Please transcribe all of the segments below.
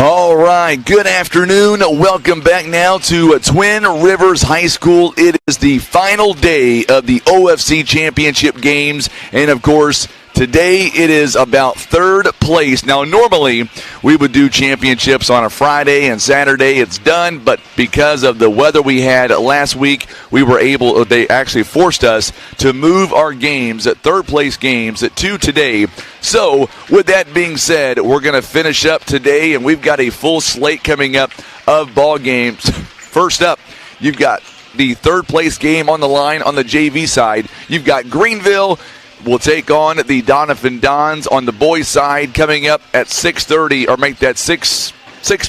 All right, good afternoon. Welcome back now to Twin Rivers High School. It is the final day of the OFC Championship games, and of course, today it is about third place. Now, normally we would do championships on a Friday and Saturday. It's done, but because of the weather we had last week, they actually forced us to move our games, third place games, to today. So, with that being said, we're going to finish up today, and we've got a full slate coming up of ball games. First up, you've got the third place game on the line on the JV side. You've got Greenville will take on the Doniphan Dons on the boys' side coming up at 6:30, or make that 6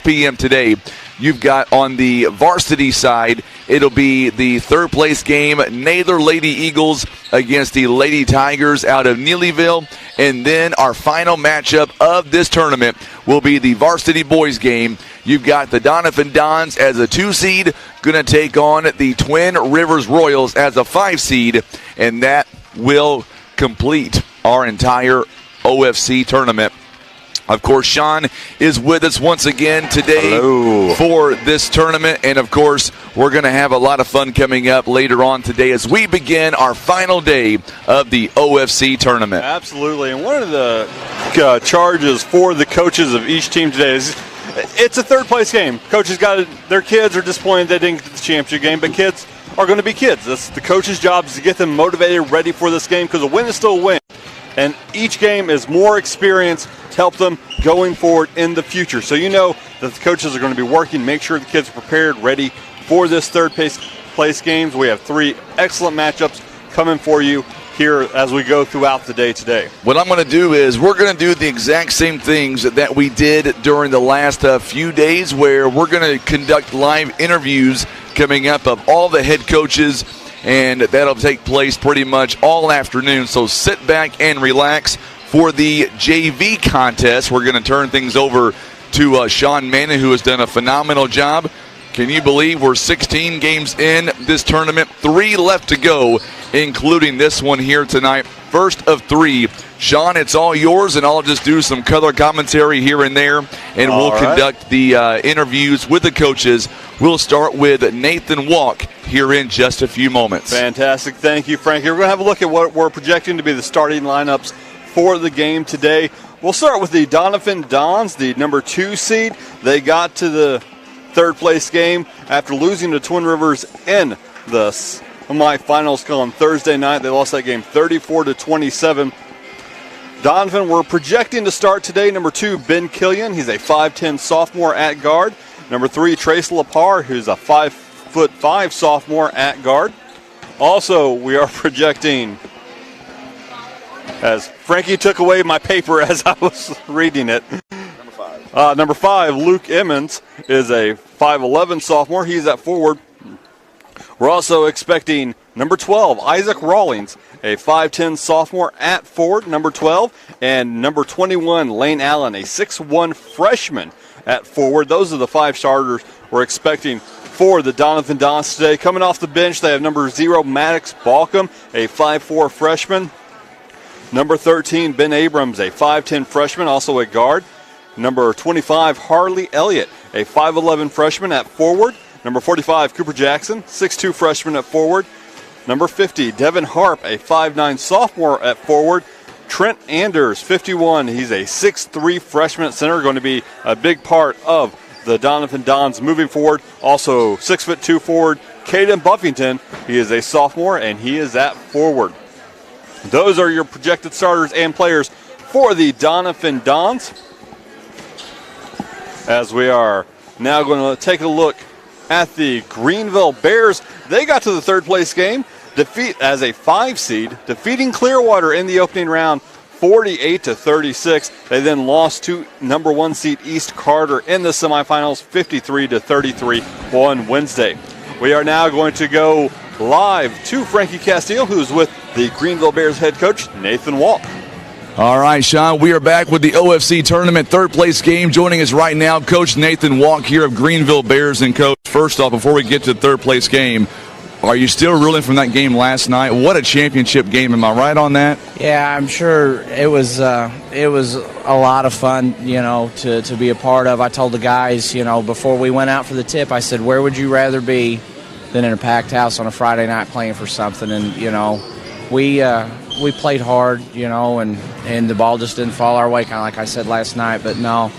p.m. today. You've got on the varsity side, it'll be the third place game, Naylor Lady Eagles against the Lady Tigers out of Neelyville. And then our final matchup of this tournament will be the varsity boys game. You've got the Doniphan Dons as a 2 seed, going to take on the Twin Rivers Royals as a 5 seed, and that will complete our entire OFC tournament. Of course, Sean is with us once again today for this tournament. And, of course, we're going to have a lot of fun coming up later on today as we begin our final day of the OFC tournament. Absolutely. And one of the charges for the coaches of each team today is it's a third-place game. Coaches their kids are disappointed they didn't get the championship game, but kids are going to be kids. That's the coach's job, is to get them motivated, ready for this game, because a win is still a win. And each game is more experience to help them going forward in the future. So you know that the coaches are going to be working, make sure the kids are prepared, ready for this third place games. We have 3 excellent matchups coming for you here as we go throughout the day today. What I'm going to do is we're going to do the exact same things that we did during the last few days, where we're going to conduct live interviews coming up of all the head coaches, and that'll take place pretty much all afternoon. So sit back and relax. For the JV contest, we're going to turn things over to Sean Manning, who has done a phenomenal job. Can you believe we're 16 games in this tournament, 3 left to go, including this one here tonight. First of 3. Sean, it's all yours, and I'll just do some color commentary here and there, and we'll conduct the interviews with the coaches. We'll start with Nathan Walk here in just a few moments. Fantastic. Thank you, Frankie. We're going to have a look at what we're projecting to be the starting lineups for the game today. We'll start with the Doniphan Dons, the number 2 seed. They got to the third place game after losing to Twin Rivers in the semifinals on Thursday night. They lost that game 34-27. Donovan, we're projecting to start today. Number 2, Ben Killian. He's a 5'10 sophomore at guard. Number 3, Trace Lepar, who's a 5'5 sophomore at guard. Also, we are projecting, as Frankie took away my paper as I was reading it. Number 5, Luke Emmons, is a 5'11 sophomore. He's at forward. We're also expecting number 12, Isaac Rawlings, a 5'10 sophomore at forward, number 12. And number 21, Lane Allen, a 6'1 freshman at forward. Those are the 5 starters we're expecting for the Doniphan Dons today. Coming off the bench, they have number 0, Maddox Balcom, a 5'4 freshman. Number 13, Ben Abrams, a 5'10 freshman, also a guard. Number 25, Harley Elliott, a 5'11 freshman at forward. Number 45, Cooper Jackson, 6'2 freshman at forward. Number 50, Devin Harp, a 5'9 sophomore at forward. Trent Anders, 51, he's a 6'3 freshman at center, going to be a big part of the Doniphan Dons moving forward. Also 6'2 forward, Caden Buffington, he is a sophomore and he is at forward. Those are your projected starters and players for the Doniphan Dons. As we are now going to take a look at the Greenville Bears. They got to the third place game as a 5 seed, defeating Clearwater in the opening round 48-36. They then lost to number 1 seed East Carter in the semifinals 53-33 on Wednesday. We are now going to go live to Frankie Castile, who's with the Greenville Bears head coach, Nathan Walk. All right, Sean, we are back with the OFC tournament third place game. Joining us right now, Coach Nathan Walk here of Greenville Bears. And, Coach, first off, before we get to the third place game, Are you still reeling from that game last night? What a championship game. Am I right on that? Yeah, I'm sure it was a lot of fun, to be a part of. I told the guys, before we went out for the tip, I said, where would you rather be than in a packed house on a Friday night playing for something? And, we played hard, and the ball just didn't fall our way, kind of like I said last night. But no,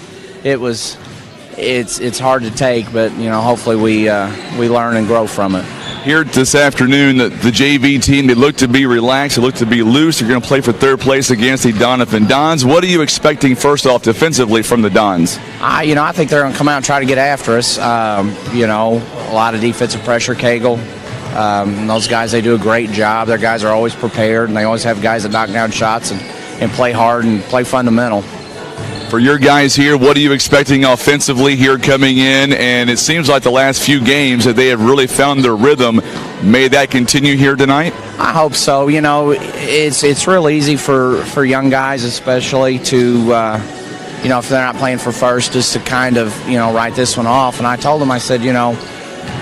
it's hard to take, but, hopefully we learn and grow from it. Here this afternoon, the JV team, they look to be relaxed, they look to be loose. They're going to play for third place against the Doniphan Dons. What are you expecting, first off, defensively from the Dons? I think they're going to come out and try to get after us. A lot of defensive pressure, Cagle. Those guys, they do a great job. Their guys are always prepared, and they always have guys that knock down shots and play hard and play fundamental. For your guys here, what are you expecting offensively here coming in? And it seems like the last few games that they have really found their rhythm. May that continue here tonight? I hope so. It's real easy for young guys especially to, if they're not playing for first, just to kind of, write this one off. And I told them, I said,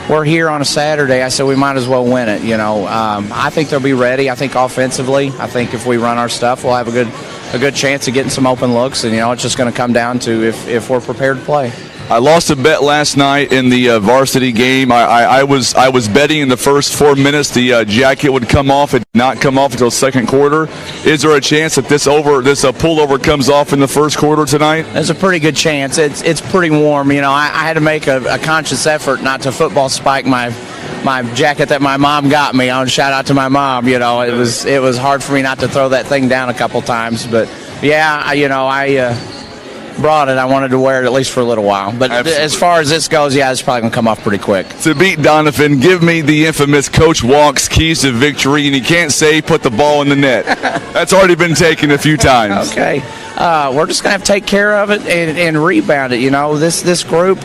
we're here on a Saturday. I said we might as well win it. I think they'll be ready. I think offensively, if we run our stuff, we'll have a good chance of getting some open looks, and it's just going to come down to if we're prepared to play. I lost a bet last night in the varsity game. I was betting in the first 4 minutes the jacket would come off. It did not come off until second quarter. Is there a chance that this pullover comes off in the first quarter tonight? There's a pretty good chance. It's pretty warm. I had to make a conscious effort not to football spike my jacket that my mom got me. I want to shout out to my mom. It was hard for me not to throw that thing down a couple times. But yeah, I brought it. I wanted to wear it at least for a little while. But as far as this goes, yeah, it's probably going to come off pretty quick. To beat Donovan, give me the infamous Coach Walk's keys to victory, and he can't say put the ball in the net. That's already been taken a few times. Okay. We're just going to have to take care of it and rebound it. This group,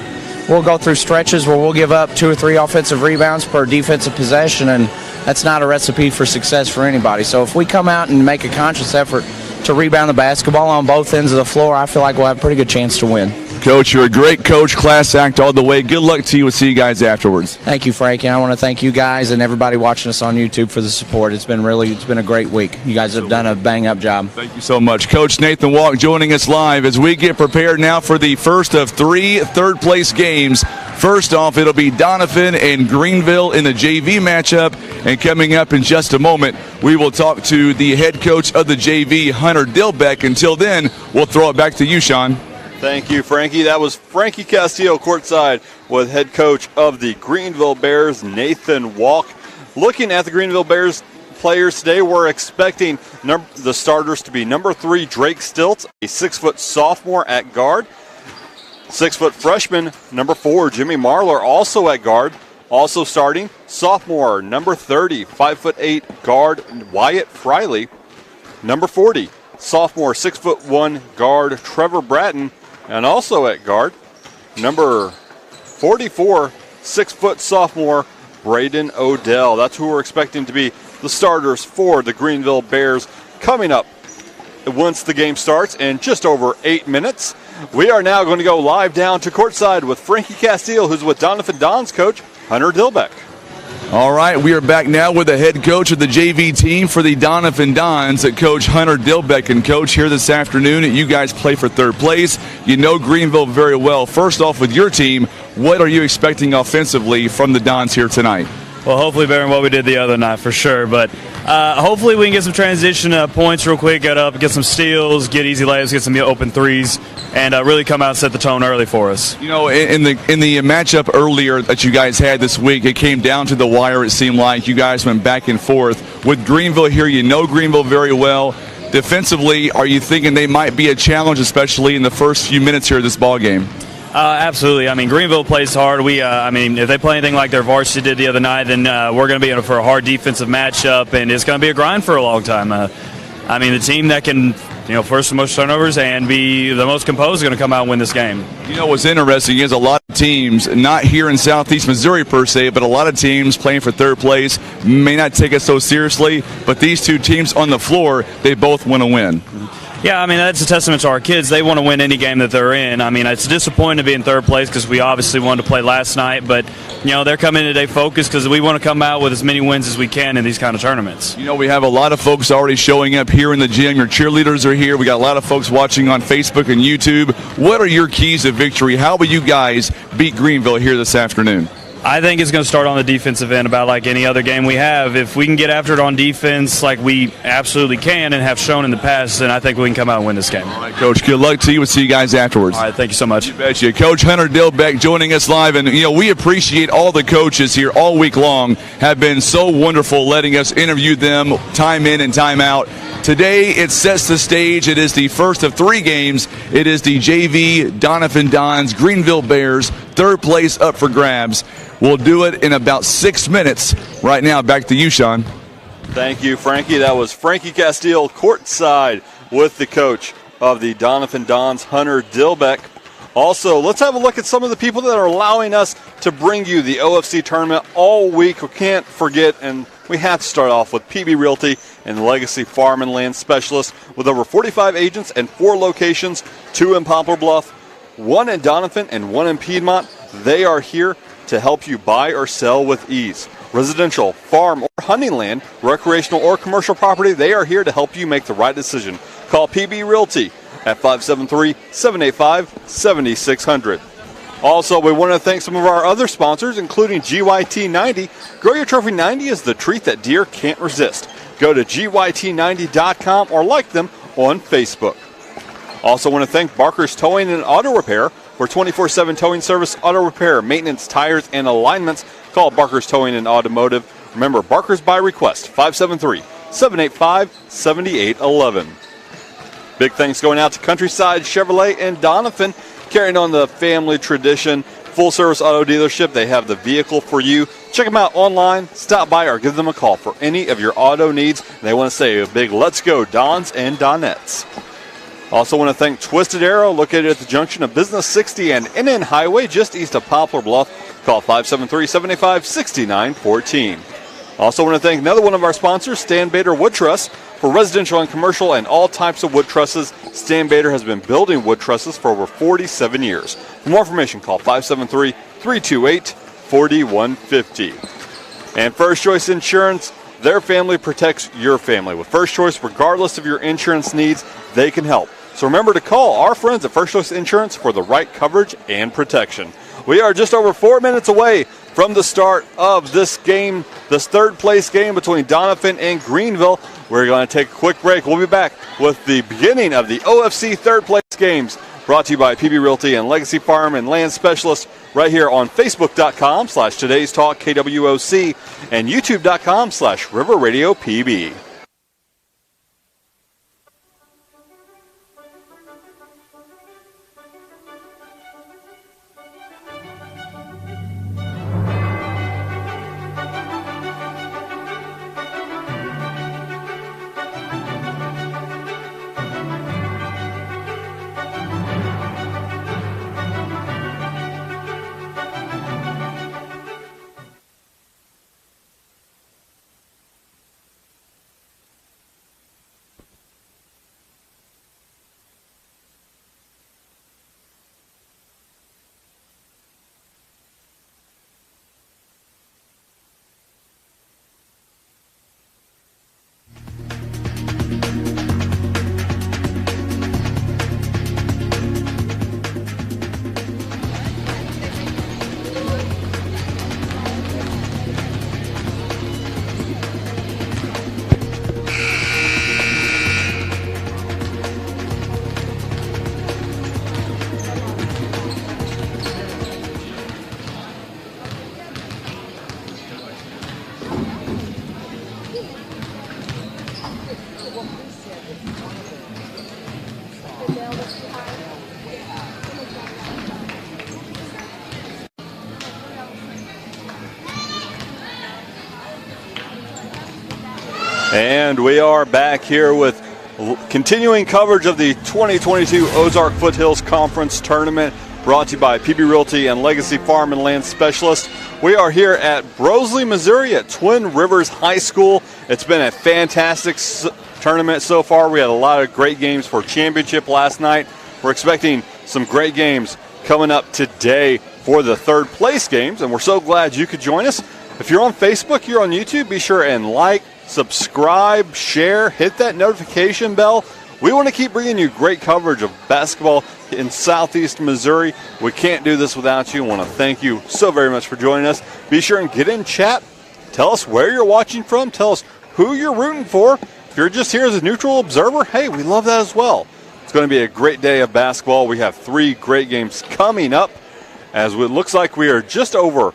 we'll go through stretches where we'll give up 2 or 3 offensive rebounds per defensive possession, and that's not a recipe for success for anybody. So if we come out and make a conscious effort to rebound the basketball on both ends of the floor, I feel like we'll have a pretty good chance to win. Coach, you're a great coach, class act all the way. Good luck to you. We'll see you guys afterwards. Thank you, Frankie. I want to thank you guys and everybody watching us on YouTube for the support. It's been a great week. You guys have done a bang-up job. Thank you so much. Coach Nathan Walk joining us live as we get prepared now for the first of 3 third-place games. First off, it'll be Doniphan and Greenville in the JV matchup. And coming up in just a moment, we will talk to the head coach of the JV, Hunter Dilbeck. Until then, we'll throw it back to you, Sean. Thank you, Frankie. That was Frankie Castillo courtside with head coach of the Greenville Bears, Nathan Walk. Looking at the Greenville Bears players today, we're expecting the starters to be number 3, Drake Stilts, a 6-foot sophomore at guard. 6-foot freshman, number 4, Jimmy Marlar, also at guard. Also starting, sophomore, number 30, 5'8" guard, Wyatt Friley. Number 40, sophomore, 6'1" guard, Trevor Bratton. And also at guard, number 44, 6-foot sophomore, Braden Odell. That's who we're expecting to be the starters for the Greenville Bears coming up once the game starts in just over 8 minutes. We are now going to go live down to courtside with Frankie Castillo, who's with Doniphan Dons coach Hunter Dilbeck. All right, we are back now with the head coach of the JV team for the Doniphan Dons, Coach Hunter Dilbeck. And Coach, here this afternoon, you guys play for third place. You know Greenville very well. First off, with your team, what are you expecting offensively from the Dons here tonight? Well, hopefully better than what we did the other night for sure. But hopefully we can get some transition points real quick, get some steals, get easy layups, get some open threes, and really come out and set the tone early for us. In the matchup earlier that you guys had this week, it came down to the wire. It seemed like you guys went back and forth. With Greenville here, you know Greenville very well. Defensively, are you thinking they might be a challenge, especially in the first few minutes here of this ball game? Absolutely. I mean, Greenville plays hard. If they play anything like their varsity did the other night, then we're going to be in for a hard defensive matchup, and it's going to be a grind for a long time. The team that can, force the most turnovers and be the most composed is going to come out and win this game. What's interesting is a lot of teams, not here in Southeast Missouri per se, but a lot of teams playing for third place may not take it so seriously, but these two teams on the floor, they both want to win. Yeah, I mean, that's a testament to our kids. They want to win any game that they're in. I mean, it's disappointing to be in third place because we obviously wanted to play last night, but, they're coming today focused because we want to come out with as many wins as we can in these kind of tournaments. We have a lot of folks already showing up here in the gym. Your cheerleaders are here. We got a lot of folks watching on Facebook and YouTube. What are your keys to victory? How will you guys beat Greenville here this afternoon? I think it's going to start on the defensive end about like any other game we have. If we can get after it on defense like we absolutely can and have shown in the past, then I think we can come out and win this game. All right, Coach, good luck to you. We'll see you guys afterwards. All right, thank you so much. You betcha. Coach Hunter Dilbeck joining us live. And, we appreciate all the coaches here all week long have been so wonderful letting us interview them time in and time out. Today, it sets the stage. It is the first of 3 games. It is the JV Doniphan Dons, Greenville Bears, third place up for grabs. We'll do it in about 6 minutes. Right now, back to you, Sean. Thank you, Frankie. That was Frankie Castile courtside with the coach of the Doniphan Dons, Hunter Dilbeck. Also, let's have a look at some of the people that are allowing us to bring you the OFC tournament all week. We can't forget, and we have to start off with PB Realty and Legacy Farm and Land Specialists with over 45 agents and 4 locations, 2 in Poplar Bluff, 1 in Doniphan, and 1 in Piedmont. They are here to help you buy or sell with ease. Residential, farm, or hunting land, recreational or commercial property, they are here to help you make the right decision. Call PB Realty at 573-785-7600. Also, we want to thank some of our other sponsors, including GYT 90. Grow Your Trophy 90 is the treat that deer can't resist. Go to GYT90.com or like them on Facebook. Also want to thank Barker's Towing and Auto Repair for 24/7 towing service, auto repair, maintenance, tires, and alignments. Call Barker's Towing and Automotive. Remember, Barker's by request, 573-785-7811. Big thanks going out to Countryside Chevrolet and Doniphan, carrying on the family tradition. Full-service auto dealership. They have the vehicle for you. Check them out online, stop by, or give them a call for any of your auto needs. They want to say a big let's go, Dons and Donettes. Also want to thank Twisted Arrow, located at the junction of Business 60 and NN Highway, just east of Poplar Bluff. Call 573-785-6914. Also want to thank another one of our sponsors, Stan Bader Wood Truss. For residential and commercial and all types of wood trusses, Stan Bader has been building wood trusses for over 47 years. For more information, call 573-328-4150. And First Choice Insurance, their family protects your family. With First Choice, regardless of your insurance needs, they can help. So remember to call our friends at First Choice Insurance for the right coverage and protection. We are just over 4 minutes away from the start of this game, this third place game between Doniphan and Greenville. We're going to take a quick break. We'll be back with the beginning of the OFC third place games, brought to you by PB Realty and Legacy Farm and Land Specialists, right here on Facebook.com/Today's Talk KWOC and YouTube.com/River Radio PB. And we are back here with continuing coverage of the 2022 Ozark Foothills Conference Tournament, brought to you by PB Realty and Legacy Farm and Land Specialists. We are here at Broseley, Missouri at Twin Rivers High School. It's been a fantastic tournament so far. We had a lot of great games for championship last night. We're expecting some great games coming up today for the third place games, and we're so glad you could join us. If you're on Facebook, you're on YouTube, be sure and like, subscribe, share, hit that notification bell. We want to keep bringing you great coverage of basketball in Southeast Missouri. We can't do this without you. I want to thank you so very much for joining us. Be sure and get in chat. Tell us where you're watching from. Tell us who you're rooting for. If you're just here as a neutral observer, hey, we love that as well. It's going to be a great day of basketball. We have 3 great games coming up, as it looks like we are just over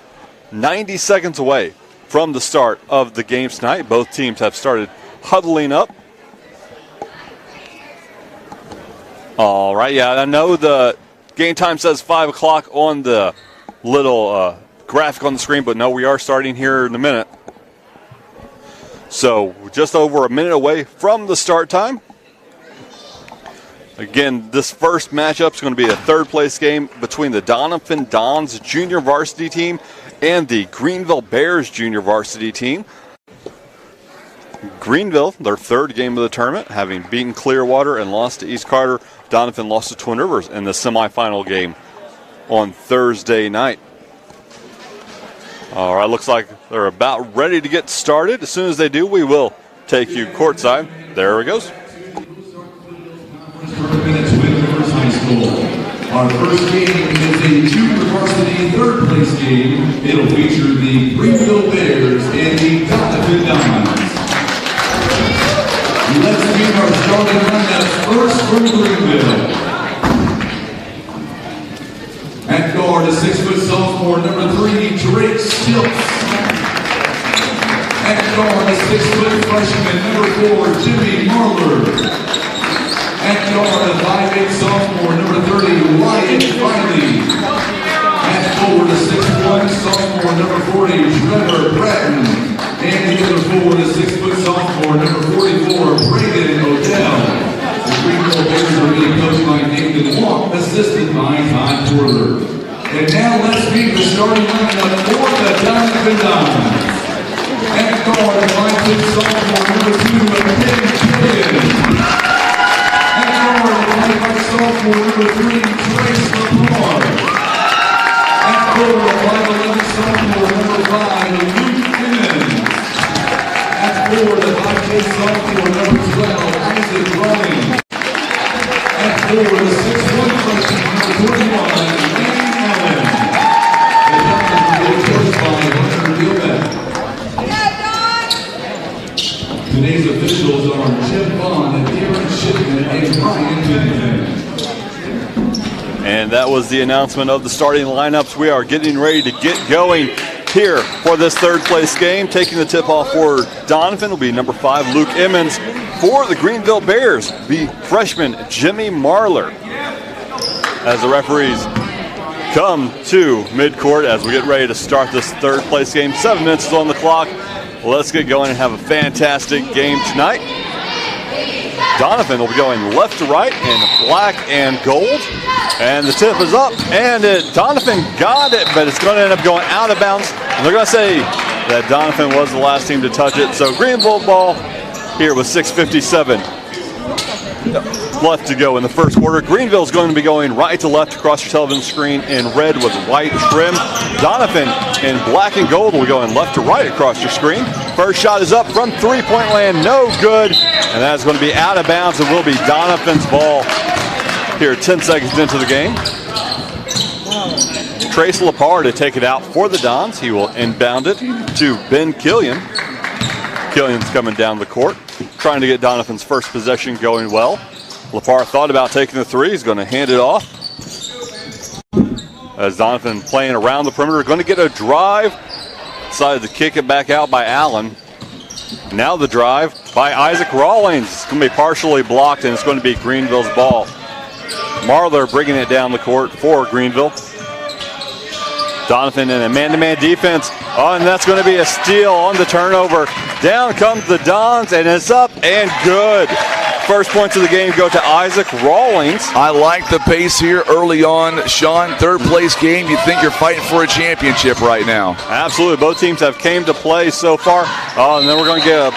90 seconds away from the start of the games tonight. Both teams have started huddling up. All right, yeah, I know the game time says 5 o'clock on the little graphic on the screen, but no, we are starting here in a minute. So just over a minute away from the start time. Again, this first matchup is going to be a third-place game between the Doniphan Dons junior varsity team and the Greenville Bears junior varsity team. Greenville, their third game of the tournament, having beaten Clearwater and lost to East Carter. Doniphan lost to Twin Rivers in the semifinal game on Thursday night. All right, looks like they're about ready to get started. As soon as they do, we will take you courtside. There it goes. Our first game is a junior varsity third place game. It'll feature the Greenville Bears and the Doniphan Dons. Let's meet our starting lineup first from Greenville. At guard, a 6-foot sophomore, number 3, Drake Stilts. At guard, a 6-foot freshman, number 4, Jimmy Marler. At guard, a 5'8" sophomore, number 30, Wyatt Riley. At forward, a 6'1" sophomore, number 40, Trevor Bratton. And the other forward, a 6-foot sophomore, number 44, Pregame Odell. The Greenville Bears are being coached by Nathan Walk, assisted by Todd Porter. And now let's meet the starting lineup for the Donovan Dons. At guard, a 5'6" sophomore, number 2, Tim Killian. At guard, a 5'5" sophomore, number 3, Trace Lamar. At forward, a 5'11" sophomore, number 5, Luke Emmons. At forward, a 5'8" sophomore, number 12, Isaac Rawlings. At forward, a 6'1" freshman, number 21, Lane Allen. The Dons will be coached by Hunter Dilbeck. Today's officials are Jim Bond, Darren Shipman, and Ryan Doniphan. And that was the announcement of the starting lineups. We are getting ready to get going here for this third place game. Taking the tip off for Doniphan will be number 5, Luke Emmons. For the Greenville Bears, the freshman Jimmy Marler. As the referees come to midcourt as we get ready to start this third place game. 7 minutes is on the clock. Let's get going and have a fantastic game tonight. Doniphan will be going left to right in black and gold. And the tip is up, and Doniphan got it, but it's going to end up going out of bounds. And they're going to say that Doniphan was the last team to touch it. So Greenville ball here with 6:57 left to go in the first quarter. Greenville is going to be going right to left across your television screen in red with white trim. Doniphan in black and gold will be going left to right across your screen. First shot is up from three-point land, no good. And that's going to be out of bounds. It will be Doniphan's ball here 10 seconds into the game. Trace Lepar to take it out for the Dons. He will inbound it to Ben Killian. Killian's coming down the court, trying to get Doniphan's first possession going well. Lepar thought about taking the three. He's going to hand it off. As Doniphan playing around the perimeter, going to get a drive. Decided to kick it back out by Allen. Now the drive by Isaac Rawlings. It's going to be partially blocked, and it's going to be Greenville's ball. Marler bringing it down the court for Greenville. Doniphan in a man-to-man defense. Oh, and that's going to be a steal on the turnover. Down comes the Dons, and it's up and good. First points of the game go to Isaac Rawlings. I like the pace here early on. Sean, third place game. You think you're fighting for a championship right now. Absolutely. Both teams have came to play so far. And then we're going to get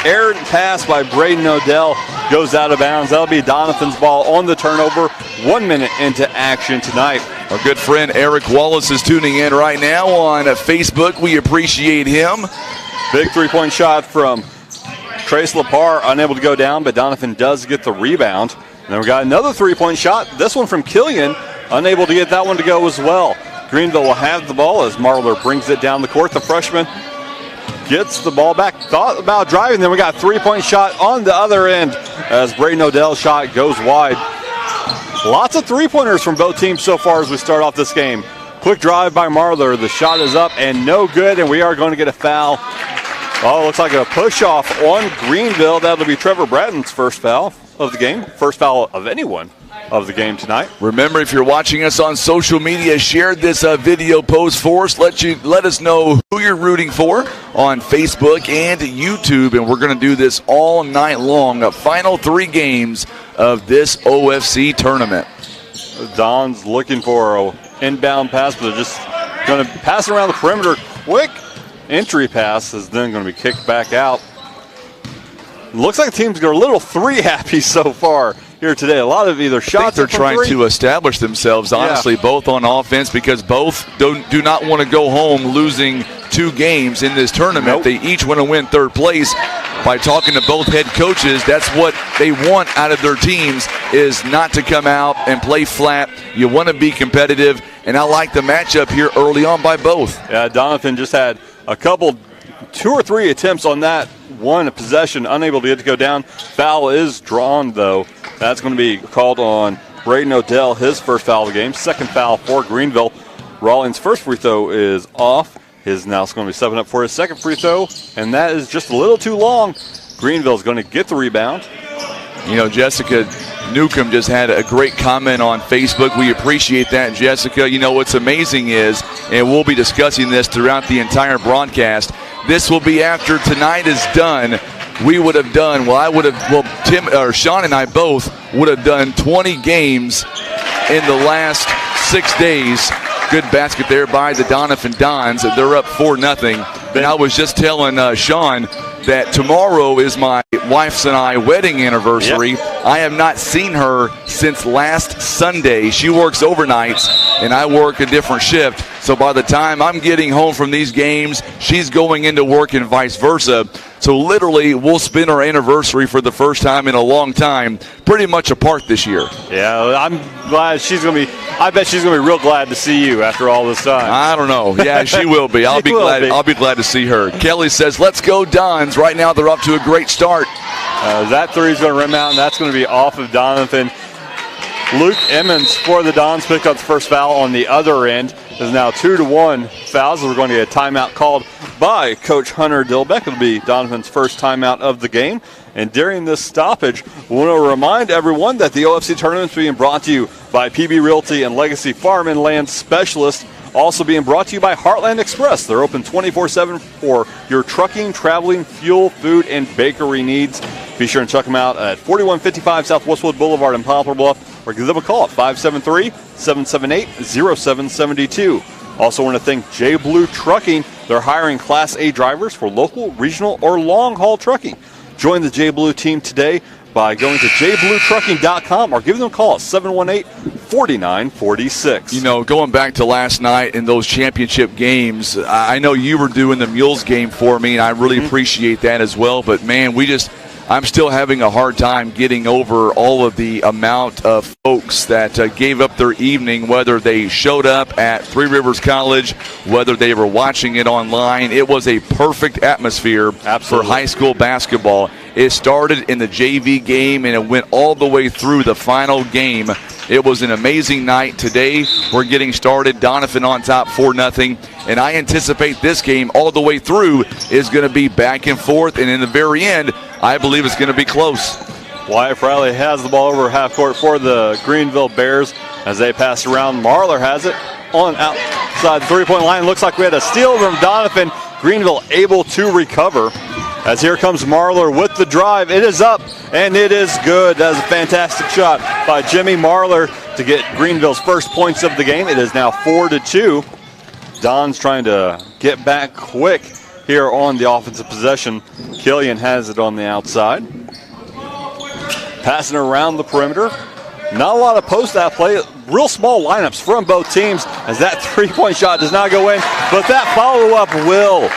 errant pass by Braden Odell goes out of bounds. That'll be Doniphan's ball on the turnover. 1 minute into action tonight. Our good friend Eric Wallace is tuning in right now on Facebook. We appreciate him. Big three-point shot from Trace Lepar, unable to go down, but Doniphan does get the rebound. And then we got another three-point shot. This one from Killian, unable to get that one to go as well. Greenville will have the ball as Marler brings it down the court. The freshman gets the ball back, thought about driving, then we got a three-point shot on the other end as Braden Odell's shot goes wide. Lots of three-pointers from both teams so far as we start off this game. Quick drive by Marler. The shot is up and no good, and we are going to get a foul. Oh, looks like a push-off on Greenville. That'll be Trevor Bratton's first foul of the game. First foul of anyone of the game tonight. Remember, if you're watching us on social media, share this video post for us. Let us know who you're rooting for on Facebook and YouTube, and we're going to do this all night long. The final 3 games of this OFC tournament. Don's looking for an inbound pass, but they're just going to pass around the perimeter. Quick entry pass is then going to be kicked back out. Looks like the team's got a little 3 happy so far here today. A lot of either shots. They're trying to establish themselves, honestly, both on offense, because both do not want to go home losing 2 games in this tournament. Nope. They each want to win third place. By talking to both head coaches, that's what they want out of their teams, is not to come out and play flat. You want to be competitive, and I like the matchup here early on by both. Yeah, Doniphan just had a couple, 2 or 3 attempts on that one possession, unable to get to go down. Foul is drawn, though. That's going to be called on Braden Odell, his first foul of the game. Second foul for Greenville. Rawlings' first free throw is off. His now is going to be 7 up for his second free throw, and that is just a little too long. Greenville's going to get the rebound. You know, Jessica Newcomb just had a great comment on Facebook. We appreciate that, Jessica. You know, what's amazing is, and we'll be discussing this throughout the entire broadcast, this will be after tonight is done. We would have done, Sean and I both would have done 20 games in the last 6 days. Good basket there by the Doniphan Dons. They're up 4-0. And I was just telling Sean that tomorrow is my wife's and I wedding anniversary. Yep. I have not seen her since last Sunday. She works overnights, and I work a different shift. So by the time I'm getting home from these games, she's going into work and vice versa. So literally, we'll spend our anniversary for the first time in a long time, pretty much apart this year. Yeah, I'm glad I bet she's going to be real glad to see you after all this time. I don't know. Yeah, she will be. I'll be glad to see her. Kelly says, let's go Dons. Right now, they're up to a great start. That three is going to rim out, and that's going to be off of Doniphan. Luke Emmons for the Dons picked up the first foul on the other end. There's now 2-1 fouls. We're going to get a timeout called by Coach Hunter Dilbeck. It'll be Doniphan's first timeout of the game. And during this stoppage, we want to remind everyone that the OFC tournament is being brought to you by PB Realty and Legacy Farm and Land Specialist. Also being brought to you by Heartland Express. They're open 24/7 for your trucking, traveling, fuel, food, and bakery needs. Be sure and check them out at 4155 South Westwood Boulevard in Poplar Bluff, or give them a call at 573-778-0772. Also want to thank J Blue Trucking. They're hiring Class A drivers for local, regional, or long-haul trucking. Join the J Blue team today by going to jbluetrucking.com or give them a call at 718-4946. You know, going back to last night in those championship games, I know you were doing the Mules game for me, and I really appreciate that as well. But, man, I'm still having a hard time getting over all of the amount of folks that gave up their evening, whether they showed up at Three Rivers College, whether they were watching it online. It was a perfect atmosphere for high school basketball. It started in the JV game, and it went all the way through the final game. It was an amazing night. Today, we're getting started. Doniphan on top 4-0. And I anticipate this game all the way through is going to be back and forth. And in the very end, I believe it's going to be close. Wyatt Riley has the ball over half court for the Greenville Bears as they pass around. Marler has it on outside the three-point line. Looks like we had a steal from Doniphan. Greenville able to recover. As here comes Marler with the drive. It is up, and it is good. That is a fantastic shot by Jimmy Marler to get Greenville's first points of the game. It is now 4-2. Don's trying to get back quick here on the offensive possession. Killian has it on the outside. Passing around the perimeter. Not a lot of post-out play. Real small lineups from both teams as that three-point shot does not go in. But that follow-up will.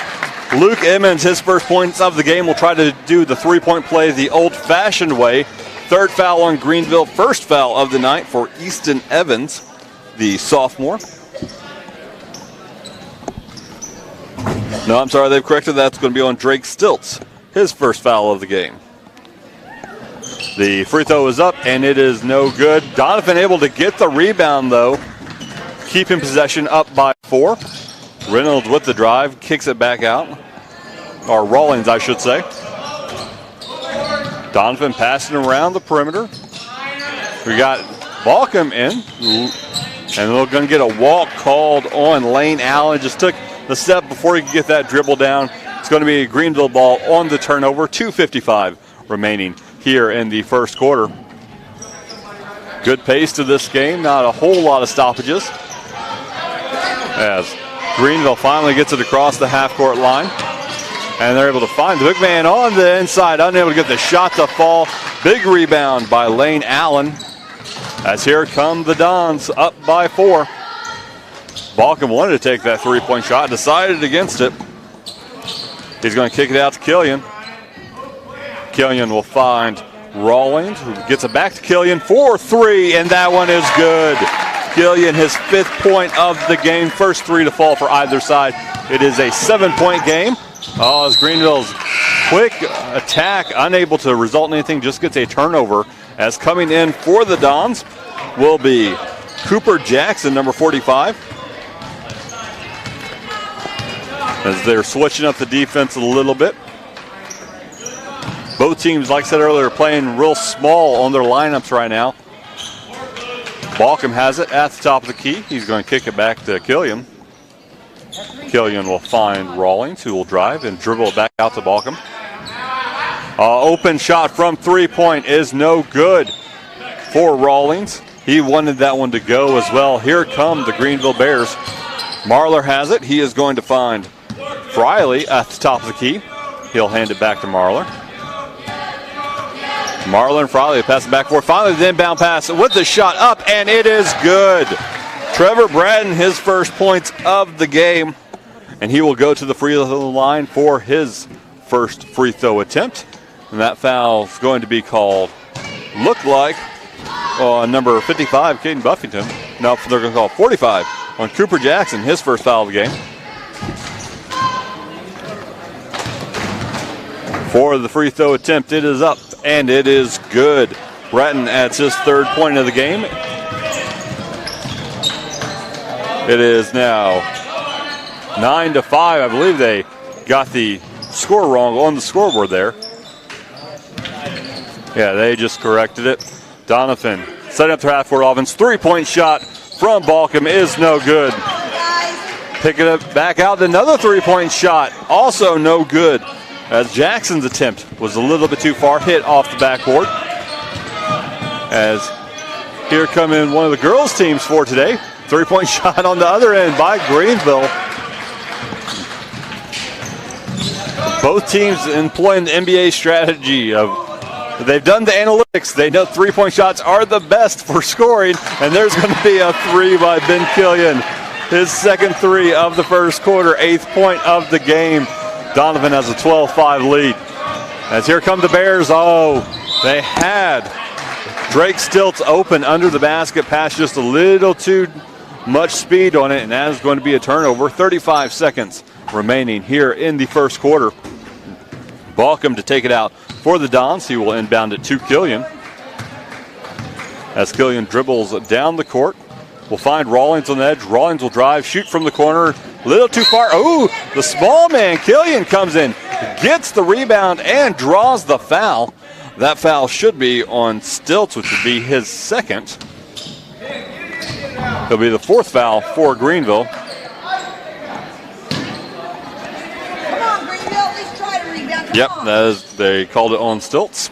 Luke Emmons, his first points of the game, will try to do the three-point play the old-fashioned way. Third foul on Greenville. First foul of the night for Easton Evans, the sophomore. No, I'm sorry, they've corrected. That's going to be on Drake Stilts, his first foul of the game. The free throw is up, and it is no good. Doniphan able to get the rebound, though. Keep in possession, up by 4. Reynolds with the drive, kicks it back out. Or Rawlings, I should say. Doniphan passing around the perimeter. We got Balcom in. And we're going to get a walk called on Lane Allen. Just took the step before he could get that dribble down. It's going to be a Greenville ball on the turnover. 2:55 remaining here in the first quarter. Good pace to this game. Not a whole lot of stoppages. As Greenville finally gets it across the half-court line. And they're able to find the big man on the inside. Unable to get the shot to fall. Big rebound by Lane Allen. As here come the Dons up by 4. Balcom wanted to take that three-point shot. Decided against it. He's going to kick it out to Killian. Killian will find Rawlings, who gets it back to Killian for 3, and that one is good. Killian, his 5th point of the game, first 3 to fall for either side. It is a 7-point game. Oh, as Greenville's quick attack, unable to result in anything, just gets a turnover. As coming in for the Dons will be Cooper Jackson, number 45. As they're switching up the defense a little bit. Both teams, like I said earlier, are playing real small on their lineups right now. Balcom has it at the top of the key. He's going to kick it back to Killian. Killian will find Rawlings, who will drive and dribble it back out to Balcom. Open shot from three-point is no good for Rawlings. He wanted that one to go as well. Here come the Greenville Bears. Marler has it. He is going to find Friley at the top of the key. He'll hand it back to Marler. Marler and Friley pass it back forward. Finally, the inbound pass with the shot up, and it is good. Trevor Bratton, his first points of the game, and he will go to the free throw line for his first free throw attempt. And that foul is going to be called, look like, number 55, Caden Buffington. No, they're going to call 45 on Cooper Jackson, his first foul of the game. For the free throw attempt, it is up, and it is good. Bratton adds his 3rd point of the game. It is now 9-5. I believe they got the score wrong on the scoreboard there. Yeah, they just corrected it. Doniphan setting up their half-court offense. 3-point shot from Balcom is no good. Picking it back out. Another 3-point shot, also no good. As Jackson's attempt was a little bit too far, hit off the backboard. As here come in one of the girls' teams for today. 3-point shot on the other end by Greenville. Both teams employing the NBA strategy of they've done the analytics. They know 3-point shots are the best for scoring, and there's going to be a 3 by Ben Killian. His second 3 of the first quarter, 8th point of the game. Donovan has a 12-5 lead. As here come the Bears. Oh, they had Drake Stilts open under the basket, pass just a little too much speed on it, and that is going to be a turnover. 35 seconds remaining here in the first quarter. Balcom to take it out for the Dons. He will inbound it to Killian. As Killian dribbles down the court, we'll find Rawlings on the edge. Rawlings will drive, shoot from the corner. A little too far. Oh, the small man, Killian, comes in, gets the rebound, and draws the foul. That foul should be on Stilts, which would be his 2nd. It'll be the 4th foul for Greenville. Come on, Greenville, at least try to rebound. Yep, they called it on Stilts.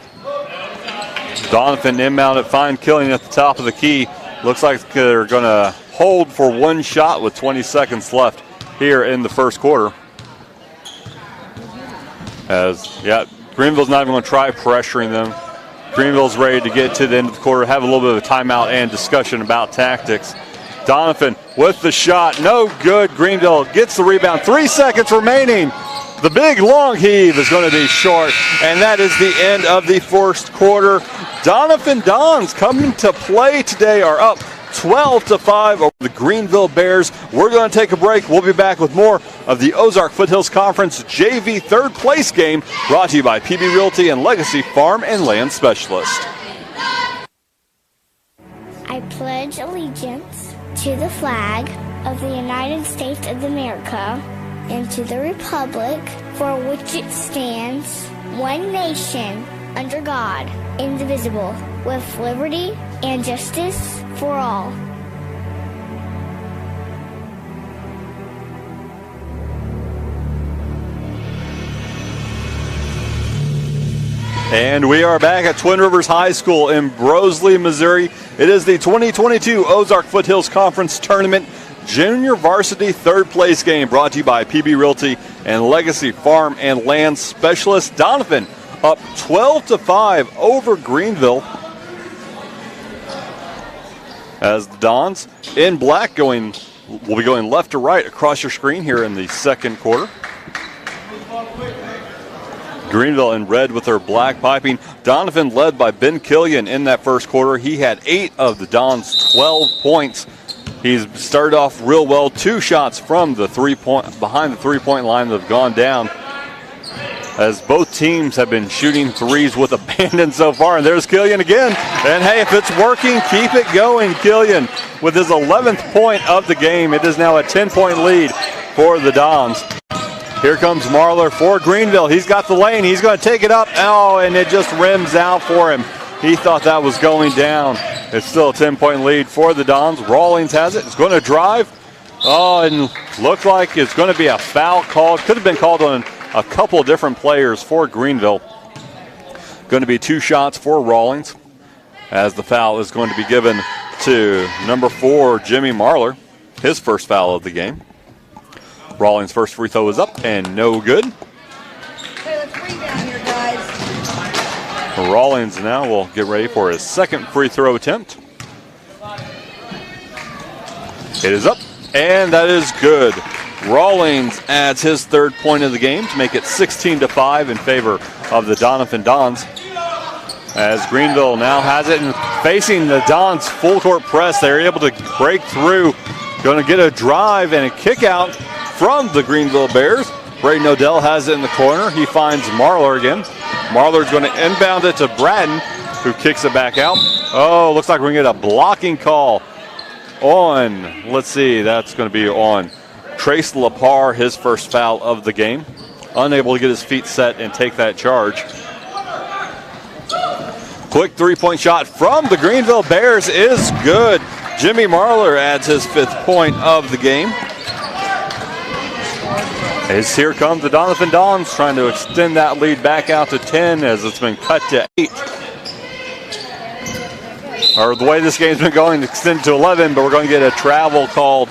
Doniphan inbounded, find Killian at the top of the key. Looks like they're going to hold for one shot with 20 seconds left here in the first quarter. Greenville's not even going to try pressuring them. Greenville's ready to get to the end of the quarter, have a little bit of a timeout and discussion about tactics. Doniphan with the shot, no good. Greenville gets the rebound. 3 seconds remaining. The big long heave is going to be short, and that is the end of the first quarter. Doniphan Dons coming to play today are up 12-5 over the Greenville Bears. We're going to take a break. We'll be back with more of the Ozark Foothills Conference JV third place game brought to you by PB Realty and Legacy Farm and Land Specialist. I pledge allegiance to the flag of the United States of America and to the republic for which it stands, one nation, under God, indivisible, with liberty and justice for all. And we are back at Twin Rivers High School in Broseley, Missouri. It is the 2022 Ozark Foothills Conference Tournament Junior Varsity third place game brought to you by PB Realty and Legacy Farm and Land Specialist. Donovan up 12-5 over Greenville. As the Dons in black will be going left to right across your screen here in the second quarter. Greenville in red with their black piping. Donovan led by Ben Killian in that first quarter. He had 8 of the Dons' 12 points. He's started off real well. 2 shots from the behind the three-point line that have gone down, as both teams have been shooting threes with abandon so far. And there's Killian again. And hey, if it's working, keep it going. Killian with his 11th point of the game. It is now a 10-point lead for the Dons. Here comes Marler for Greenville. He's got the lane. He's going to take it up. Oh, and it just rims out for him. He thought that was going down. It's still a 10-point lead for the Dons. Rawlings has it. It's going to drive. Oh, and looked like it's going to be a foul called. Could have been called on a couple of different players for Greenville. Going to be 2 shots for Rawlings, as the foul is going to be given to number 4, Jimmy Marler, his first foul of the game. Rawlings' first free throw is up and no good. Okay, let's rebound here, guys. Rawlings now will get ready for his second free throw attempt. It is up, and that is good. Rawlings adds his third point of the game to make it 16-5 in favor of the Doniphan Dons. As Greenville now has it and facing the Dons full court press, they're able to break through. Going to get a drive and a kick out from the Greenville Bears. Braden Odell has it in the corner. He finds Marler again. Marler's going to inbound it to Bratton, who kicks it back out. Oh, looks like we're going to get a blocking call on, let's see, that's going to be on Trace Lepar, his first foul of the game. Unable to get his feet set and take that charge. Quick three-point shot from the Greenville Bears is good. Jimmy Marler adds his 5th point of the game. As here comes the Doniphan Dons trying to extend that lead back out to 10 as it's been cut to 8. Or the way this game's been going, extended to 11, but we're going to get a travel called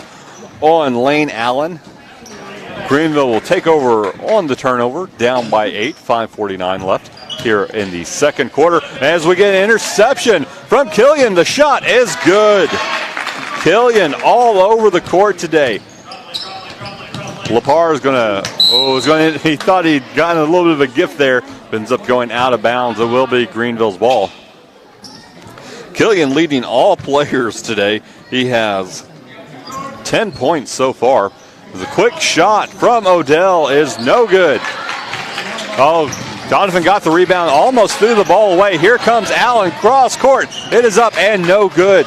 on Lane Allen. Greenville will take over on the turnover, down by 8, 5:49 left here in the second quarter. As we get an interception from Killian, the shot is good. Killian all over the court today. Lepar is he thought he'd gotten a little bit of a gift there, but ends up going out of bounds. It will be Greenville's ball. Killian leading all players today. He has 10 points so far. The quick shot from Odell is no good. Oh, Donovan got the rebound, almost threw the ball away. Here comes Allen, cross court. It is up and no good.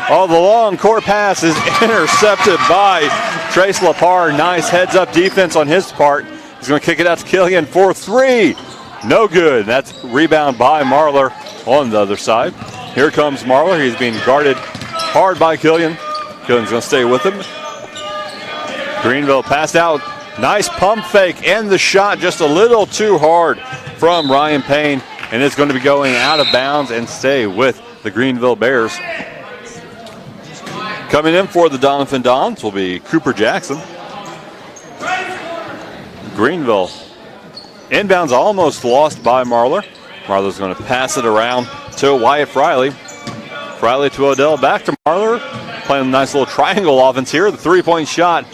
Oh, the long court pass is intercepted by Trace Lepar. Nice heads-up defense on his part. He's going to kick it out to Killian for 3. No good. That's rebound by Marler on the other side. Here comes Marler. He's being guarded hard by Killian. Killian's going to stay with him. Greenville passed out. Nice pump fake and the shot just a little too hard from Ryan Payne. And it's going to be going out of bounds and stay with the Greenville Bears. Coming in for the Doniphan Dons will be Cooper Jackson. Greenville Inbounds almost lost by Marlar. Marlar's going to pass it around to Wyatt Friley. Friley to Odell, back to Marlar. Playing a nice little triangle offense here. The three-point shot,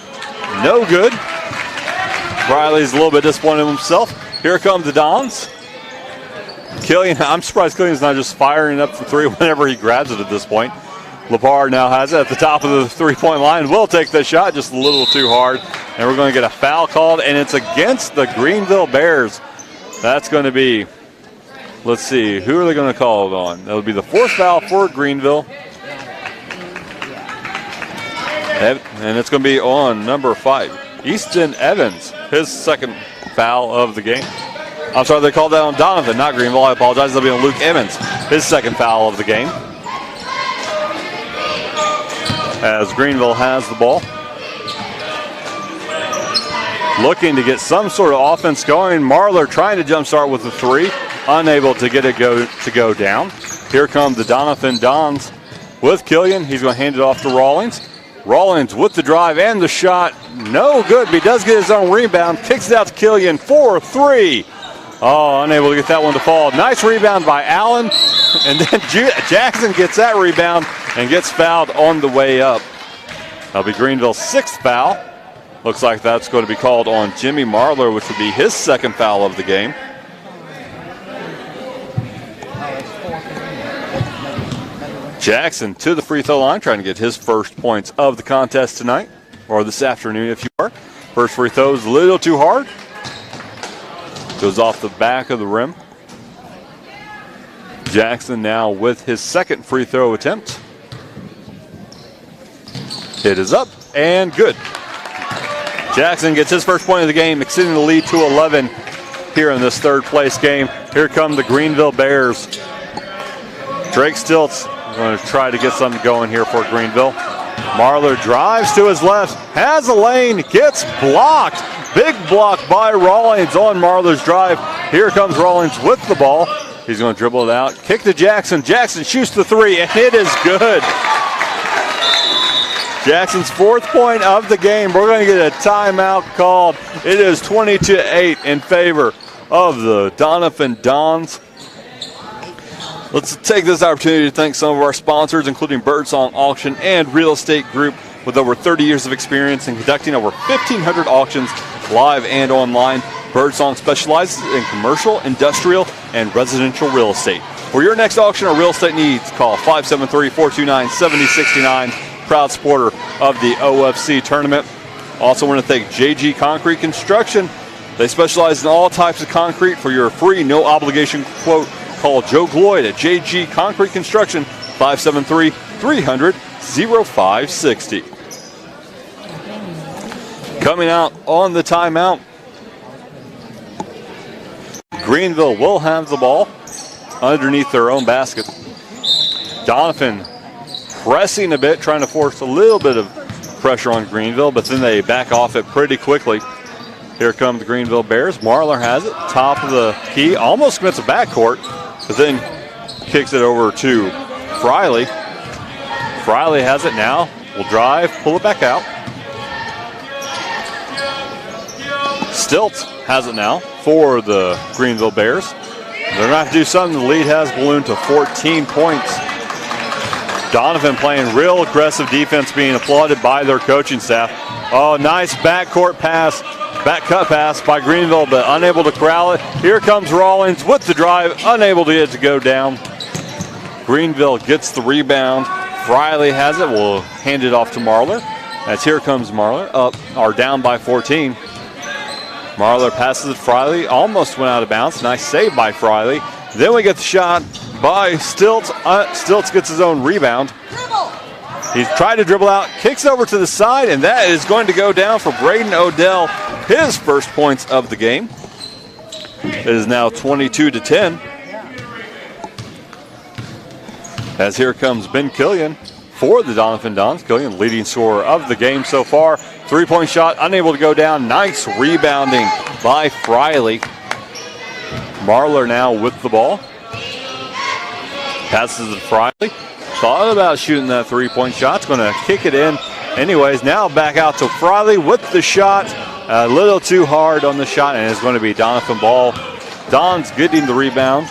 no good. Friley's a little bit disappointed in himself. Here comes the Dons. Killian, I'm surprised Killian's not just firing up for three whenever he grabs it at this point. Lepar now has it at the top of the three-point line. Will take the shot just a little too hard. And we're going to get a foul called, and it's against the Greenville Bears. That's going to be, let's see, who are they going to call it on? That'll be the fourth foul for Greenville. And it's going to be on number 5, Easton Evans, his second foul of the game. I'm sorry, they called that on Donovan, not Greenville. I apologize. They'll be on Luke Evans, his second foul of the game. As Greenville has the ball. Looking to get some sort of offense going. Marlar trying to jumpstart with the three. Unable to get it to go down. Here come the Doniphan Dons with Killian. He's going to hand it off to Rawlings. Rawlings with the drive and the shot. No good, but he does get his own rebound. Kicks it out to Killian for 3. Oh, unable to get that one to fall. Nice rebound by Allen. And then Jackson gets that rebound and gets fouled on the way up. That'll be Greenville's 6th foul. Looks like that's going to be called on Jimmy Marlar, which would be his second foul of the game. Jackson to the free throw line, trying to get his first points of the contest tonight, or this afternoon if you are. First free throw is a little too hard. Goes off the back of the rim. Jackson now with his second free throw attempt. It is up and good. Jackson gets his first point of the game, extending the lead to 11 here in this third place game. Here come the Greenville Bears. Drake Stilts going to try to get something going here for Greenville. Marlar drives to his left, has a lane, gets blocked. Big block by Rawlings on Marlar's drive. Here comes Rawlings with the ball. He's going to dribble it out. Kick to Jackson. Jackson shoots the three, and it is good. Jackson's 4th point of the game. We're going to get a timeout called. It is 20-8 in favor of the Doniphan Dons. Let's take this opportunity to thank some of our sponsors, including Birdsong Auction and Real Estate Group, with over 30 years of experience in conducting over 1,500 auctions live and online. Birdsong specializes in commercial, industrial, and residential real estate. For your next auction or real estate needs, call 573-429-7069. Proud supporter of the OFC tournament. Also want to thank JG Concrete Construction. They specialize in all types of concrete. For your free, no obligation quote, call Joe Gloyd at JG Concrete Construction, 573-300-0560. Coming out on the timeout, Greenville will have the ball underneath their own basket. Doniphan pressing a bit, trying to force a little bit of pressure on Greenville, but then they back off it pretty quickly. Here come the Greenville Bears. Marlar has it, top of the key, almost commits a backcourt, but then kicks it over to Friley. Friley has it now, will drive, pull it back out. Stilts has it now for the Greenville Bears. They're going to have to do something. The lead has ballooned to 14 points. Donovan playing real aggressive defense, being applauded by their coaching staff. Oh, nice backcourt pass, back cut pass by Greenville, but unable to corral it. Here comes Rawlings with the drive, unable to get it to go down. Greenville gets the rebound. Friley has it, will hand it off to Marlar. As here comes Marlar, up or down by 14. Marlar passes it. Friley almost went out of bounds. Nice save by Friley. Then we get the shot by Stilts. Stilts gets his own rebound. He's tried to dribble out, kicks over to the side, and that is going to go down for Braden Odell, his first points of the game. It is now 22-10. As here comes Ben Killian for the Doniphan Dons. Killian, leading scorer of the game so far. 3-point shot, unable to go down. Nice rebounding by Friley. Marlar now with the ball. Passes to Friley. Thought about shooting that 3-point shot. It's going to kick it in anyways. Now back out to Friley with the shot. a little too hard on the shot, and it's going to be Doniphan ball. Don's getting the rebound.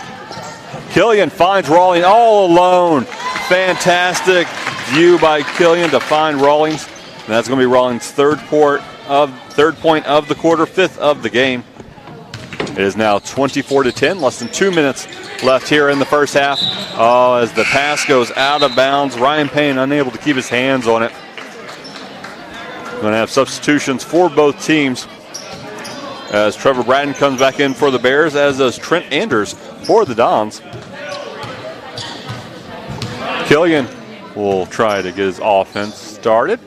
Killian finds Rawlings all alone. Fantastic view by Killian to find Rawlings. And that's going to be Rawlings' third point of the quarter, fifth of the game. It is now 24-10, less than 2 minutes left here in the first half. Oh, as the pass goes out of bounds, Ryan Payne unable to keep his hands on it. Going to have substitutions for both teams as Trevor Bratton comes back in for the Bears, as does Trent Anders for the Dons. Killian will try to get his offense started.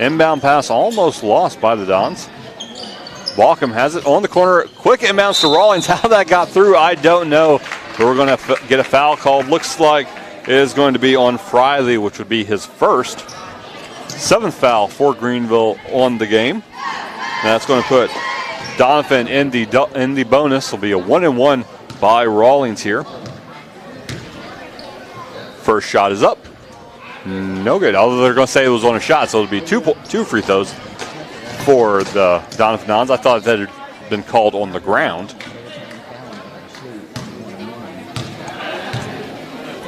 Inbound pass almost lost by the Dons. Balcom has it on the corner. Quick inbounds to Rawlings. How that got through, I don't know. But we're going to get a foul called. Looks like it is going to be on Friley, which would be his first. 7th foul for Greenville on the game. And that's going to put Donovan in the bonus. Will be a 1-and-1 by Rawlings here. First shot is up. No good. Although they're going to say it was on a shot, so it'll be two free throws for the Doniphan Dons. I thought that had been called on the ground.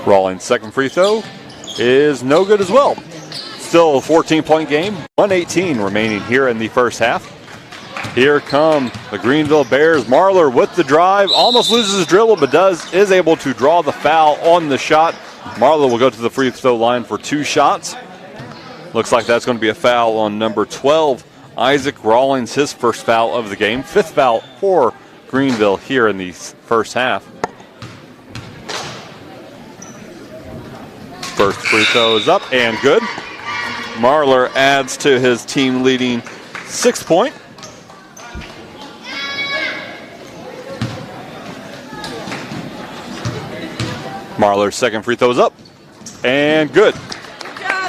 Rawlings' second free throw is no good as well. Still a 14-point game. 1:18 remaining here in the first half. Here come the Greenville Bears. Marler with the drive. Almost loses his dribble, but is able to draw the foul on the shot. Marler will go to the free throw line for 2 shots. Looks like that's going to be a foul on number 12, Isaac Rawlings, his first foul of the game. 5th foul for Greenville here in the first half. First free throw is up and good. Marler adds to his team leading 6th point. Marler's second free throw is up and good.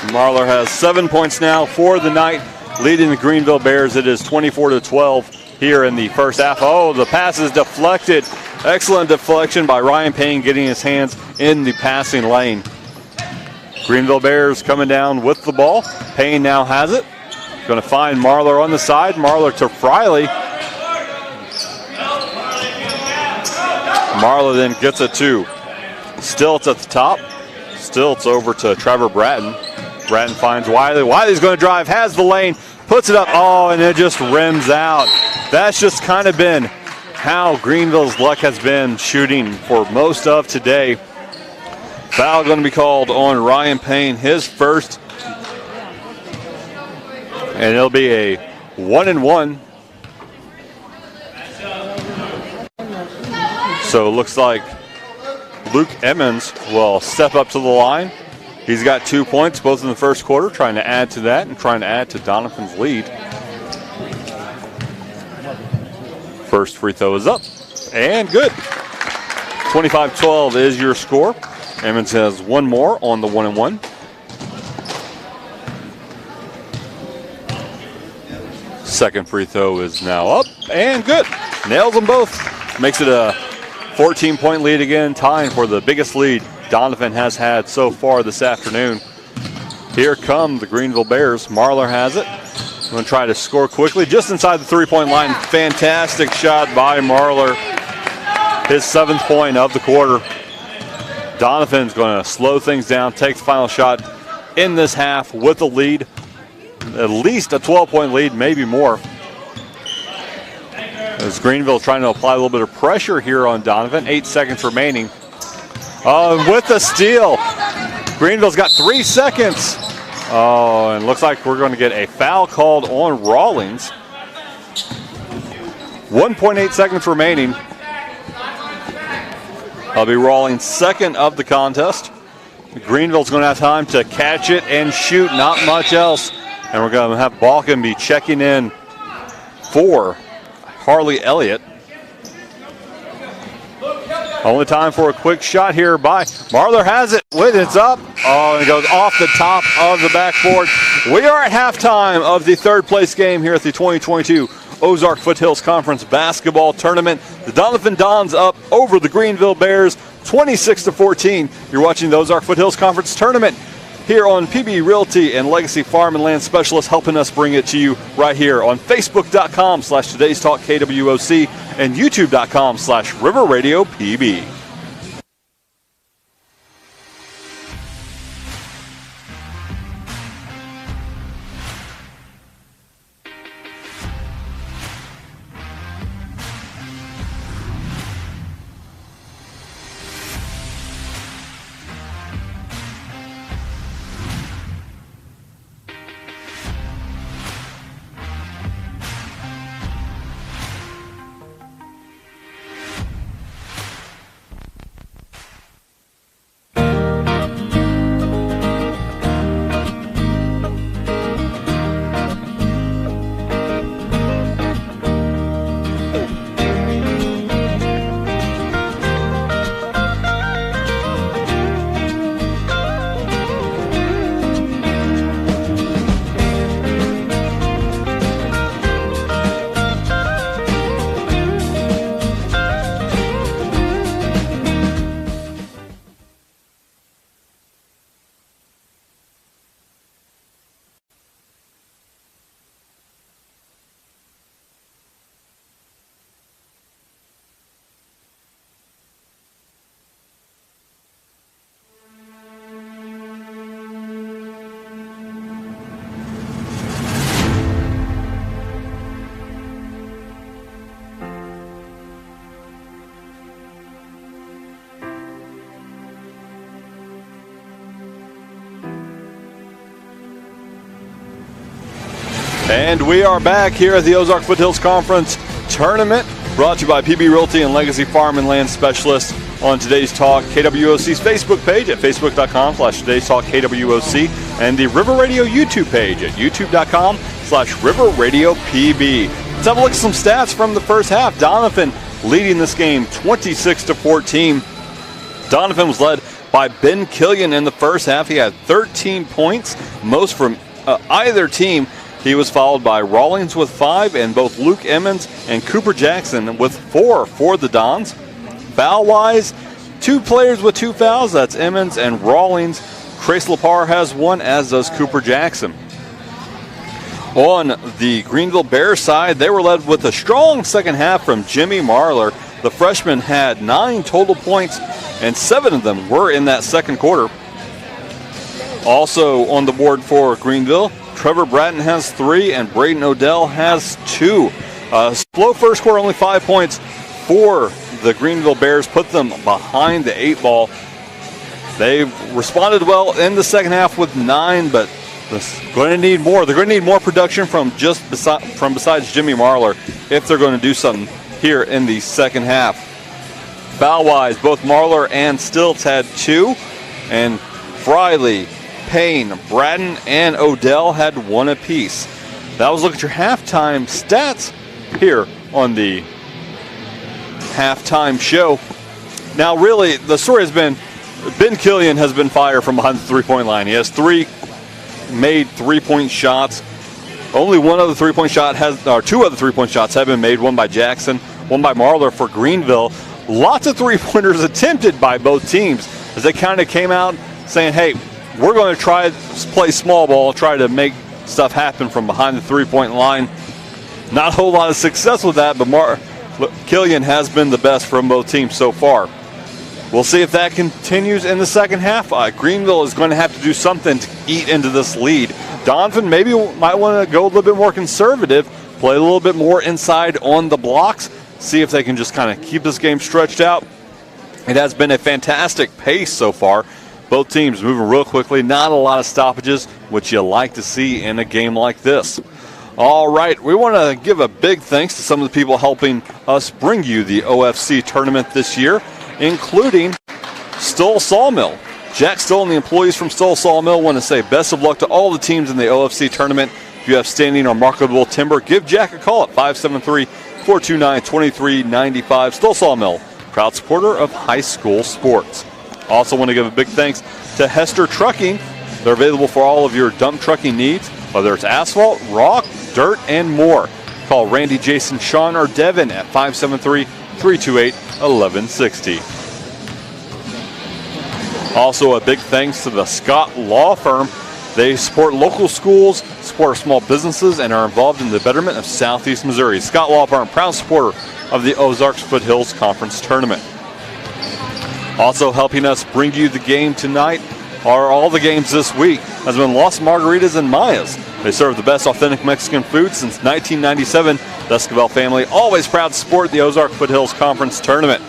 Marler has 7 points now for the night, leading the Greenville Bears. It is 24-12 here in the first half. Oh, the pass is deflected. Excellent deflection by Ryan Payne, getting his hands in the passing lane. Greenville Bears coming down with the ball. Payne now has it. Going to find Marler on the side. Marler to Friley. Marler then gets it to Stilts at the top. Stilts over to Trevor Bratton. Bratton finds Wiley. Wiley's going to drive, has the lane, puts it up. Oh, and it just rims out. That's just kind of been how Greenville's luck has been shooting for most of today. Foul going to be called on Ryan Payne, his first. And it'll be a 1-and-1. So it looks like Luke Emmons will step up to the line. He's got 2 points, both in the first quarter, trying to add to that and trying to add to Doniphan's lead. First free throw is up and good. 25-12 is your score. Emmons has one more on the 1-and-1. Second free throw is now up and good. Nails them both. Makes it a 14-point lead again, tying for the biggest lead Donovan has had so far this afternoon. Here come the Greenville Bears. Marler has it. Going to try to score quickly just inside the 3-point line. Fantastic shot by Marler. His 7th point of the quarter. Doniphan's going to slow things down, take the final shot in this half with a lead. At least a 12-point lead, maybe more. As Greenville trying to apply a little bit of pressure here on Donovan. 8 seconds remaining. With the steal. Greenville's got 3 seconds. Oh, and looks like we're going to get a foul called on Rawlings. 1.8 seconds remaining. That'll be Rawlings' second of the contest. Greenville's going to have time to catch it and shoot, not much else. And we're going to have Balcom be checking in for Harley Elliott. Only time for a quick shot here by Marler. Has it. It's up. Oh, and it goes off the top of the backboard. We are at halftime of the third place game here at the 2022 Ozark Foothills Conference Basketball Tournament. The Doniphan Dons up over the Greenville Bears, 26-14. You're watching the Ozark Foothills Conference Tournament here on PB Realty and Legacy Farm and Land Specialists, helping us bring it to you right here on Facebook.com/Today's Talk KWOC and YouTube.com/River Radio PB. And we are back here at the Ozark Foothills Conference Tournament, brought to you by PB Realty and Legacy Farm and Land Specialists on Today's Talk KWOC's Facebook page at facebook.com/Today's Talk KWOC and the River Radio YouTube page at youtube.com/River Radio PB. Let's have a look at some stats from the first half. Doniphan leading this game 26-14. Doniphan was led by Ben Killian in the first half. He had 13 points, most from either team. He was followed by Rawlings with 5, and both Luke Emmons and Cooper Jackson with 4 for the Dons. Foul-wise, 2 players with 2 fouls. That's Emmons and Rawlings. Trace Lepar has 1, as does Cooper Jackson. On the Greenville Bears side, they were led with a strong second half from Jimmy Marler. The freshman had 9 total points, and 7 of them were in that second quarter. Also on the board for Greenville, Trevor Bratton has 3 and Braden Odell has 2. Slow first quarter, only 5 points for the Greenville Bears, put them behind the 8 ball. They responded well in the second half with 9, but they're going to need more. They're going to need more production from besides Jimmy Marler if they're going to do something here in the second half. Foul-wise, both Marler and Stilts had 2, and Friley, Payne, Bratton, and Odell had 1 apiece. That was look at your halftime stats here on the halftime show. Now, really, the story has been Ben Killian has been fired from behind the three-point line. He has 3 made three-point shots. Only 1 other three-point shot or 2 other three-point shots have been made. 1 by Jackson, 1 by Marler for Greenville. Lots of three-pointers attempted by both teams as they kind of came out saying, hey, we're going to try to play small ball, try to make stuff happen from behind the three-point line. Not a whole lot of success with that, but Killian has been the best from both teams so far. We'll see if that continues in the second half. Greenville is going to have to do something to eat into this lead. Donovan maybe might want to go a little bit more conservative, play a little bit more inside on the blocks, see if they can just kind of keep this game stretched out. It has been a fantastic pace so far. Both teams moving real quickly, not a lot of stoppages, which you like to see in a game like this. All right, we want to give a big thanks to some of the people helping us bring you the OFC tournament this year, including Stoll Sawmill. Jack Stoll and the employees from Stoll Sawmill want to say best of luck to all the teams in the OFC tournament. If you have standing or marketable timber, give Jack a call at 573-429-2395. Stoll Sawmill, proud supporter of high school sports. Also want to give a big thanks to Hester Trucking. They're available for all of your dump trucking needs, whether it's asphalt, rock, dirt, and more. Call Randy, Jason, Sean, or Devin at 573-328-1160. Also, a big thanks to the Scott Law Firm. They support local schools, support small businesses, and are involved in the betterment of Southeast Missouri. Scott Law Firm, proud supporter of the Ozarks Foothills Conference Tournament. Also helping us bring you the game tonight are all the games this week has been Los Margaritas and Mayas. They serve the best authentic Mexican food since 1997. The Esquivel family always proud to support the Ozark Foothills Conference Tournament.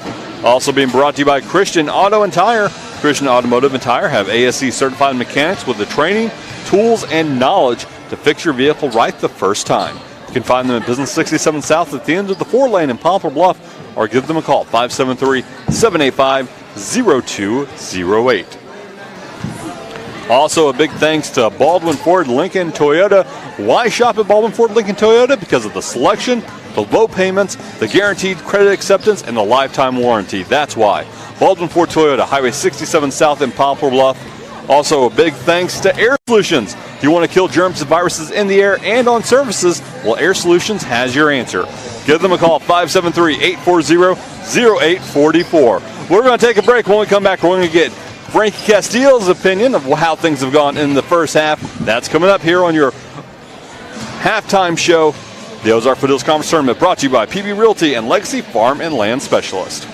Also being brought to you by Christian Auto and Tire. Christian Automotive and Tire have ASC certified mechanics with the training, tools, and knowledge to fix your vehicle right the first time. You can find them in Business 67 South at the end of the 4-lane in Poplar Bluff, or give them a call, 573-785-0208. Also, a big thanks to Baldwin Ford Lincoln Toyota. Why shop at Baldwin Ford Lincoln Toyota? Because of the selection, the low payments, the guaranteed credit acceptance, and the lifetime warranty. That's why. Baldwin Ford Toyota, Highway 67 South in Poplar Bluff. Also, a big thanks to Air Solutions. If you want to kill germs and viruses in the air and on surfaces, well, Air Solutions has your answer. Give them a call, 573-840-0844. We're going to take a break. When we come back, we're going to get Frankie Castillo's opinion of how things have gone in the first half. That's coming up here on your halftime show. The Ozark Foothills Conference Tournament brought to you by PB Realty and Legacy Farm and Land Specialist.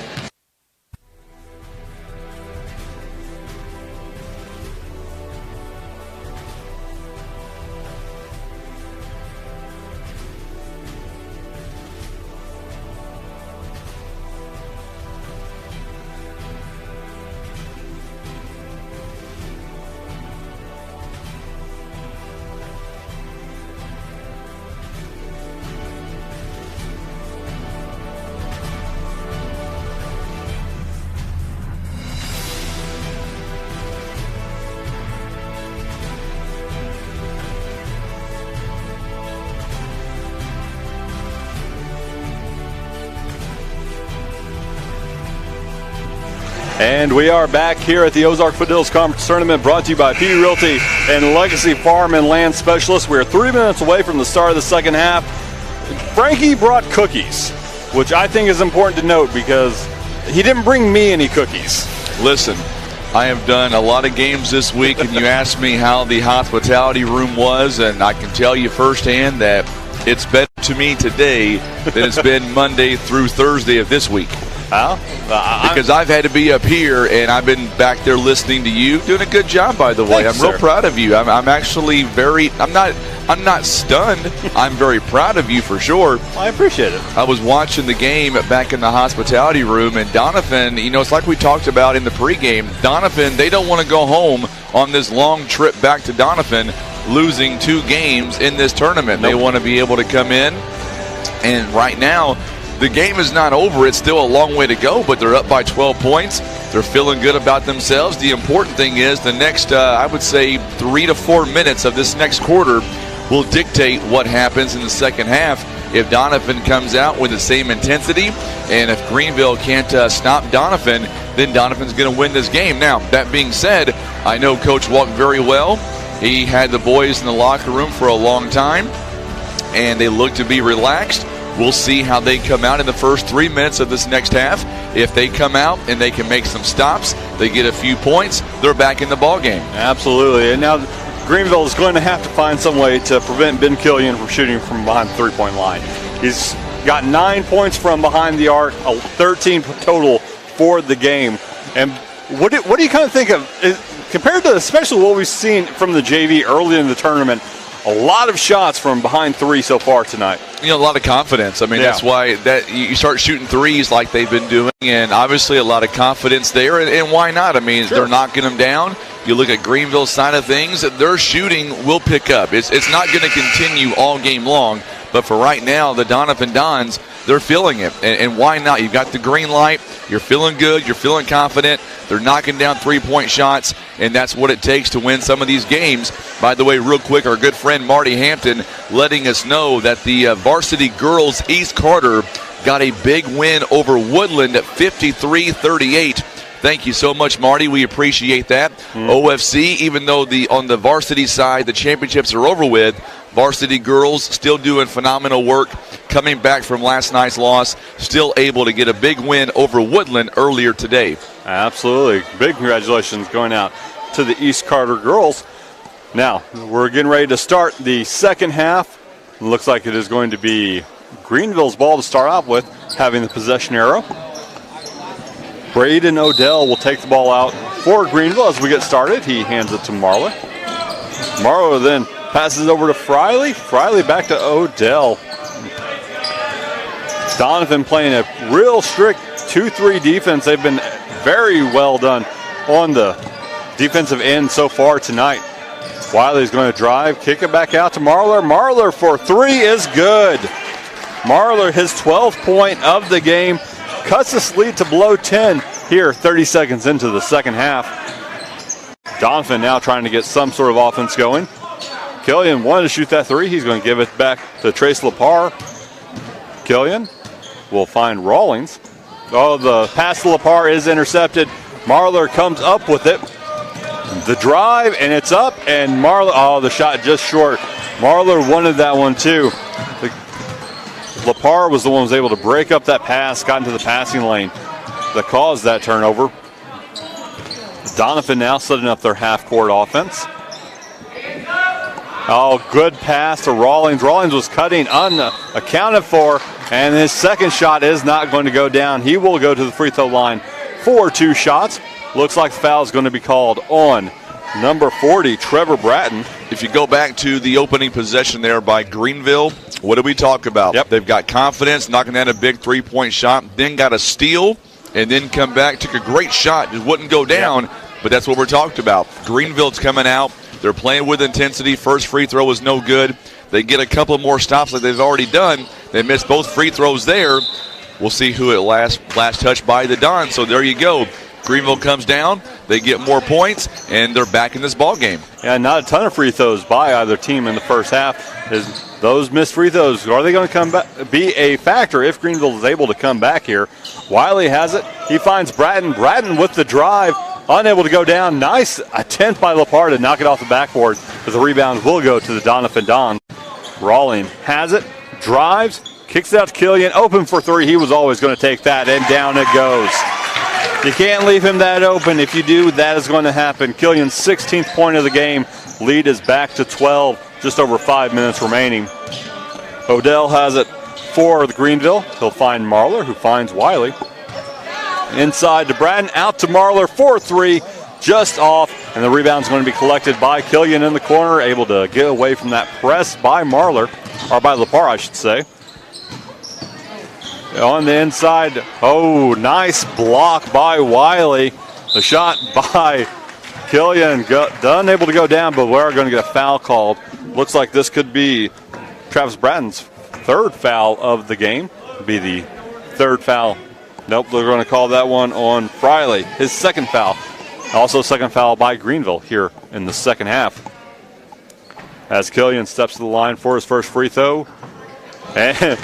And we are back here at the Ozark Foothills Conference Tournament brought to you by PB Realty and Legacy Farm and Land Specialists. We are 3 minutes away from the start of the second half. Frankie brought cookies, which I think is important to note because he didn't bring me any cookies. Listen, I have done a lot of games this week, and you asked me how the hospitality room was, and I can tell you firsthand that it's better to me today than it's been Monday through Thursday of this week. Because I've had to be up here, and I've been back there listening to you. Doing a good job, by the way. Thanks, I'm real proud of you. I'm actually I'm not stunned. I'm very proud of you for sure. I appreciate it. I was watching the game back in the hospitality room, and Donovan, it's like we talked about in the pregame. Donovan, they don't want to go home on this long trip back to Doniphan, losing 2 games in this tournament. Nope. They want to be able to come in, and right now, the game is not over. It's still a long way to go, but they're up by 12 points. They're feeling good about themselves. The important thing is the next, I would say, 3 to 4 minutes of this next quarter will dictate what happens in the second half. If Donovan comes out with the same intensity, and if Greenville can't stop Donovan, then Donovan's going to win this game. Now, that being said, I know Coach Walk very well. He had the boys in the locker room for a long time, and they look to be relaxed. We'll see how they come out in the first 3 minutes of this next half. If they come out and they can make some stops, they get a few points, they're back in the ball game. Absolutely. And now Greenville is going to have to find some way to prevent Ben Killian from shooting from behind the three-point line. He's got 9 points from behind the arc, 13 total for the game. And what do you kind of think of, compared to especially what we've seen from the JV early in the tournament, a lot of shots from behind 3 so far tonight. A lot of confidence. That's why that you start shooting threes like they've been doing, and obviously a lot of confidence there. And why not? Sure. They're knocking them down. You look at Greenville's side of things, their shooting will pick up. It's not going to continue all game long, but for right now, the Donovan Dons, they're feeling it. And why not? You've got the green light. You're feeling good. You're feeling confident. They're knocking down three-point shots, and that's what it takes to win some of these games. By the way, real quick, our good friend Marty Hampton letting us know that the varsity girls East Carter got a big win over Woodland at 53-38. Thank you so much, Marty. We appreciate that. OFC, even though on the varsity side the championships are over with, varsity girls still doing phenomenal work, coming back from last night's loss, still able to get a big win over Woodland earlier today. Absolutely. Big congratulations going out to the East Carter girls. Now, we're getting ready to start the second half. It looks like it is going to be Greenville's ball to start off with, having the possession arrow. Braden Odell will take the ball out for Greenville as we get started. He hands it to Marler. Marler then passes over to Friley. Friley back to Odell. Donovan playing a real strict 2-3 defense. They've been very well done on the defensive end so far tonight. Wiley's going to drive, kick it back out to Marler. Marler for three is good. Marler, his 12th point of the game, cuts this lead to below 10 here 30 seconds into the second half. Donovan now trying to get some sort of offense going. Killian wanted to shoot that three. He's going to give it back to Trace Lepar. Killian will find Rawlings. Oh, the pass to Lepar is intercepted. Marler comes up with it. The drive, and it's up, and Marler, oh, the shot just short. Marler wanted that one too. Lepar was the one who was able to break up that pass, got into the passing lane that caused that turnover. Doniphan now setting up their half-court offense. Oh, good pass to Rawlings. Rawlings was cutting unaccounted for, and his second shot is not going to go down. He will go to the free throw line for two shots. Looks like the foul is going to be called on number 40, Trevor Bratton. If you go back to the opening possession there by Greenville, what did we talk about? Yep. They've got confidence, knocking down a big three-point shot, then got a steal, and then come back, took a great shot. It wouldn't go down, but that's what we're talking about. Greenville's coming out. They're playing with intensity. First free throw was no good. They get a couple more stops like they've already done. They missed both free throws there. We'll see who it last touched by the Don. So there you go. Greenville comes down, they get more points, and they're back in this ball game. Yeah, not a ton of free throws by either team in the first half. Those missed free throws, are they going to come back, be a factor if Greenville is able to come back here? Wiley has it. He finds Bratton. Bratton with the drive, unable to go down. Nice attempt by Lepar to knock it off the backboard, but the rebound will go to the Doniphan Dons. Rawlings has it, drives, kicks it out to Killian, open for three. He was always going to take that, and down it goes. You can't leave him that open. If you do, that is going to happen. Killian's 16th point of the game. Lead is back to 12, just over 5 minutes remaining. Odell has it for the Greenville. He'll find Marler, who finds Wiley. Inside to Bratton, out to Marler for three, just off, and the rebound's going to be collected by Killian in the corner, able to get away from that press by Marler, or by Lepar, I should say. On the inside, oh, nice block by Wiley. The shot by Killian, unable to go down, but we're going to get a foul called. Looks like this could be Travis Bratton's third foul of the game. Be the third foul. Nope, they're going to call that one on Friley. His second foul. Also second foul by Greenville here in the second half. As Killian steps to the line for his first free throw. And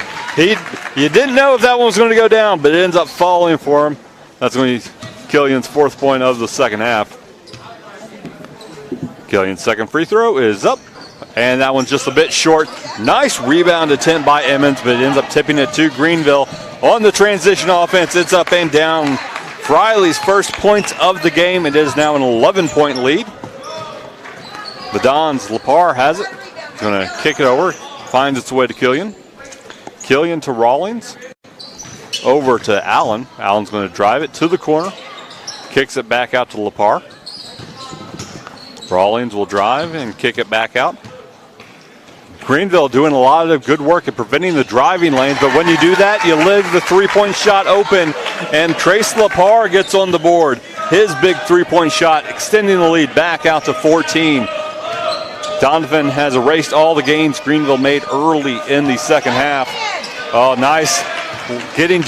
you didn't know if that one was going to go down, but it ends up falling for him. That's going to be Killian's fourth point of the second half. Killian's second free throw is up, and that one's just a bit short. Nice rebound attempt by Emmons, but it ends up tipping it to Greenville. On the transition offense, it's up and down. Friley's first points of the game. It is now an 11-point lead. The Dons, Lepar has it. Going to kick it over, finds its way to Killian. Killian to Rawlings, over to Allen. Allen's going to drive it to the corner, kicks it back out to Lepar. Rawlings will drive and kick it back out. Greenville doing a lot of good work at preventing the driving lanes, but when you do that, you leave the three-point shot open, and Trace Lepar gets on the board. His big three-point shot, extending the lead back out to 14. Donovan has erased all the gains Greenville made early in the second half. Oh, nice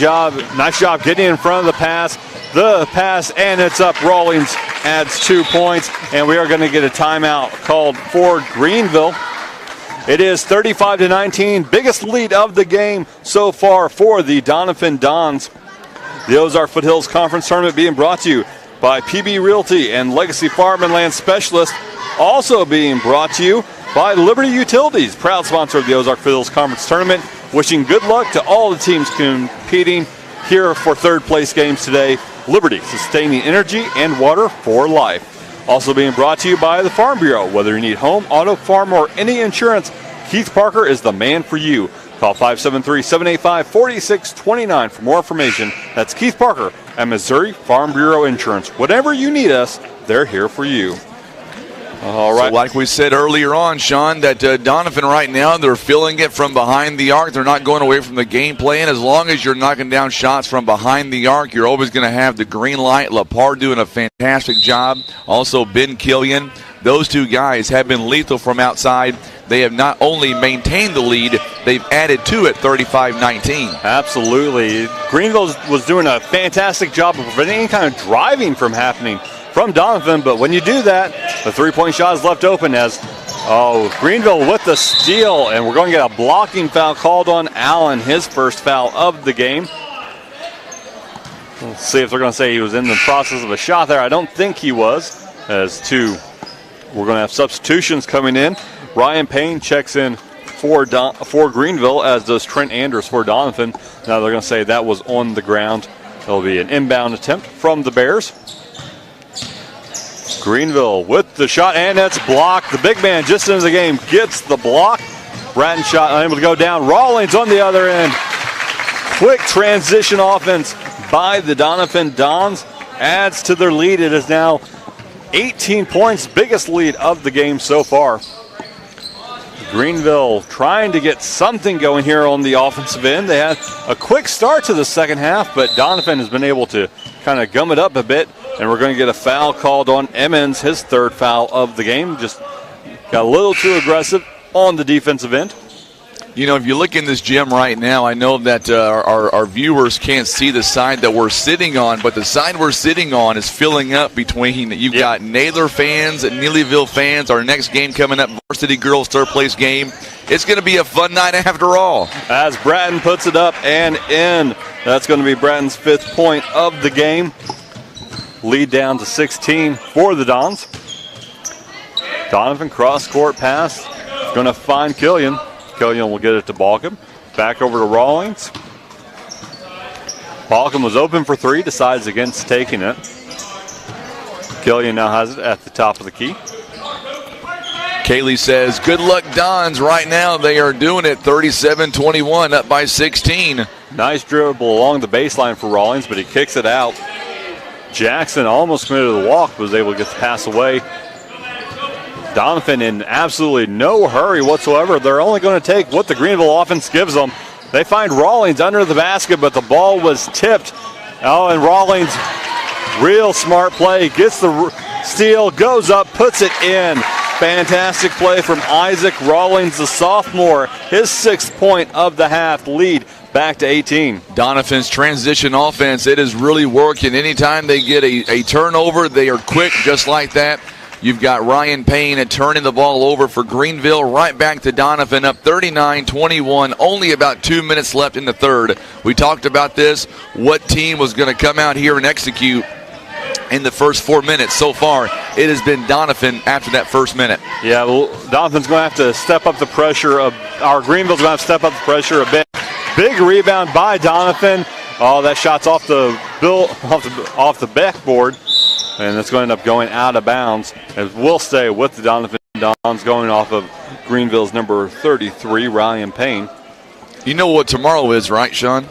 job getting in front of the pass. The pass, and it's up. Rawlings adds 2 points, and we are going to get a timeout called for Greenville. It is 35-19, biggest lead of the game so far for the Doniphan Dons. The Ozark Foothills Conference Tournament being brought to you by PB Realty and Legacy Farm and Land Specialist. Also being brought to you by Liberty Utilities, proud sponsor of the Ozark Fiddles Conference Tournament. Wishing good luck to all the teams competing here for third place games today. Liberty, sustaining energy and water for life. Also being brought to you by the Farm Bureau. Whether you need home, auto, farm, or any insurance, Keith Parker is the man for you. Call 573-785-4629 for more information. That's Keith Parker at Missouri Farm Bureau Insurance. Whatever you need us, they're here for you. All right. So like we said earlier on, Sean, that Doniphan right now, they're feeling it from behind the arc. They're not going away from the game plan. As long as you're knocking down shots from behind the arc, you're always going to have the green light. Lepar doing a fantastic job. Also, Ben Killian. Those two guys have been lethal from outside. They have not only maintained the lead, they've added to it 35-19. Absolutely. Greenville was doing a fantastic job of preventing any kind of driving from happening from Donovan, but when you do that, the three-point shot is left open as Greenville with the steal, and we're going to get a blocking foul called on Allen, his first foul of the game. Let's see if they're going to say he was in the process of a shot there. I don't think he was, we're going to have substitutions coming in. Ryan Payne checks in for Greenville, as does Trent Anders for Doniphan. Now they're going to say that was on the ground. It'll be an inbound attempt from the Bears. Greenville with the shot, and that's blocked. The big man just into the game gets the block. Bratton shot unable to go down. Rawlings on the other end. Quick transition offense by the Doniphan Dons adds to their lead. It is now 18 points, biggest lead of the game so far. Greenville trying to get something going here on the offensive end. They had a quick start to the second half, but Doniphan has been able to kind of gum it up a bit. And we're going to get a foul called on Emmons, his third foul of the game. Just got a little too aggressive on the defensive end. You know, if you look in this gym right now, I know that our viewers can't see the side that we're sitting on, but the side we're sitting on is filling up between, you've got Naylor fans and Neelyville fans. Our next game coming up, Varsity Girls third place game. It's going to be a fun night after all. As Bratton puts it up and in. That's going to be Bratton's 5th point of the game. Lead down to 16 for the Dons. Donovan cross-court pass. Going to find Killian. Killian will get it to Balkum. Back over to Rawlings. Balkum was open for three, decides against taking it. Killian now has it at the top of the key. Kaylee says, good luck, Dons. Right now they are doing it 37-21, up by 16. Nice dribble along the baseline for Rawlings, but he kicks it out. Jackson almost committed the walk, but was able to get the pass away. Doniphan in absolutely no hurry whatsoever. They're only going to take what the Greenville offense gives them. They find Rawlings under the basket, but the ball was tipped. And Rawlings, real smart play, gets the steal, goes up, puts it in. Fantastic play from Isaac Rawlings, the sophomore. His 6th point of the half, lead back to 18. Doniphan's transition offense, it is really working. Anytime they get a turnover, they are quick just like that. You've got Ryan Payne turning the ball over for Greenville, right back to Doniphan, up 39-21, only about 2 minutes left in the third. We talked about this, what team was going to come out here and execute in the first 4 minutes. So far, it has been Doniphan after that first minute. Yeah, well, Doniphan's going to have to step up the pressure. Greenville's going to have to step up the pressure a bit. Big rebound by Doniphan. Oh, that shot's off the backboard, and it's going to end up going out of bounds. And we'll stay with the Doniphan Dons going off of Greenville's number 33, Ryan Payne. You know what tomorrow is, right, Sean?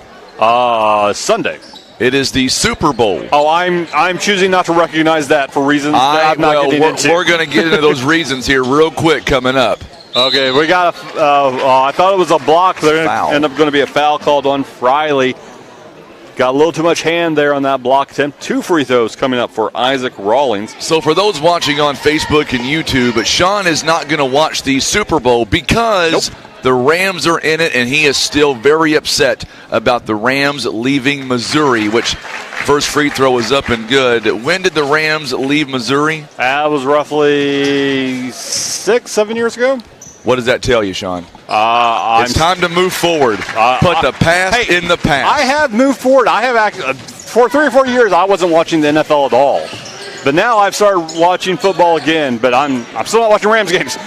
Sunday. It is the Super Bowl. Oh, I'm choosing not to recognize that for reasons that I'm not getting into. We're going to get into those reasons here real quick coming up. Okay, we got I thought it was a block. There end up going to be a foul called on Friley. Got a little too much hand there on that block attempt. 2 free throws coming up for Isaac Rawlings. So for those watching on Facebook and YouTube, Sean is not going to watch the Super Bowl because the Rams are in it, and he is still very upset about the Rams leaving Missouri, which first free throw is up and good. When did the Rams leave Missouri? That was roughly 6-7 years ago. What does that tell you, Sean? It's time to move forward. Put the past in the past. I have moved forward. I have for 3 or 4 years, I wasn't watching the NFL at all. But now I've started watching football again, but I'm still not watching Rams games.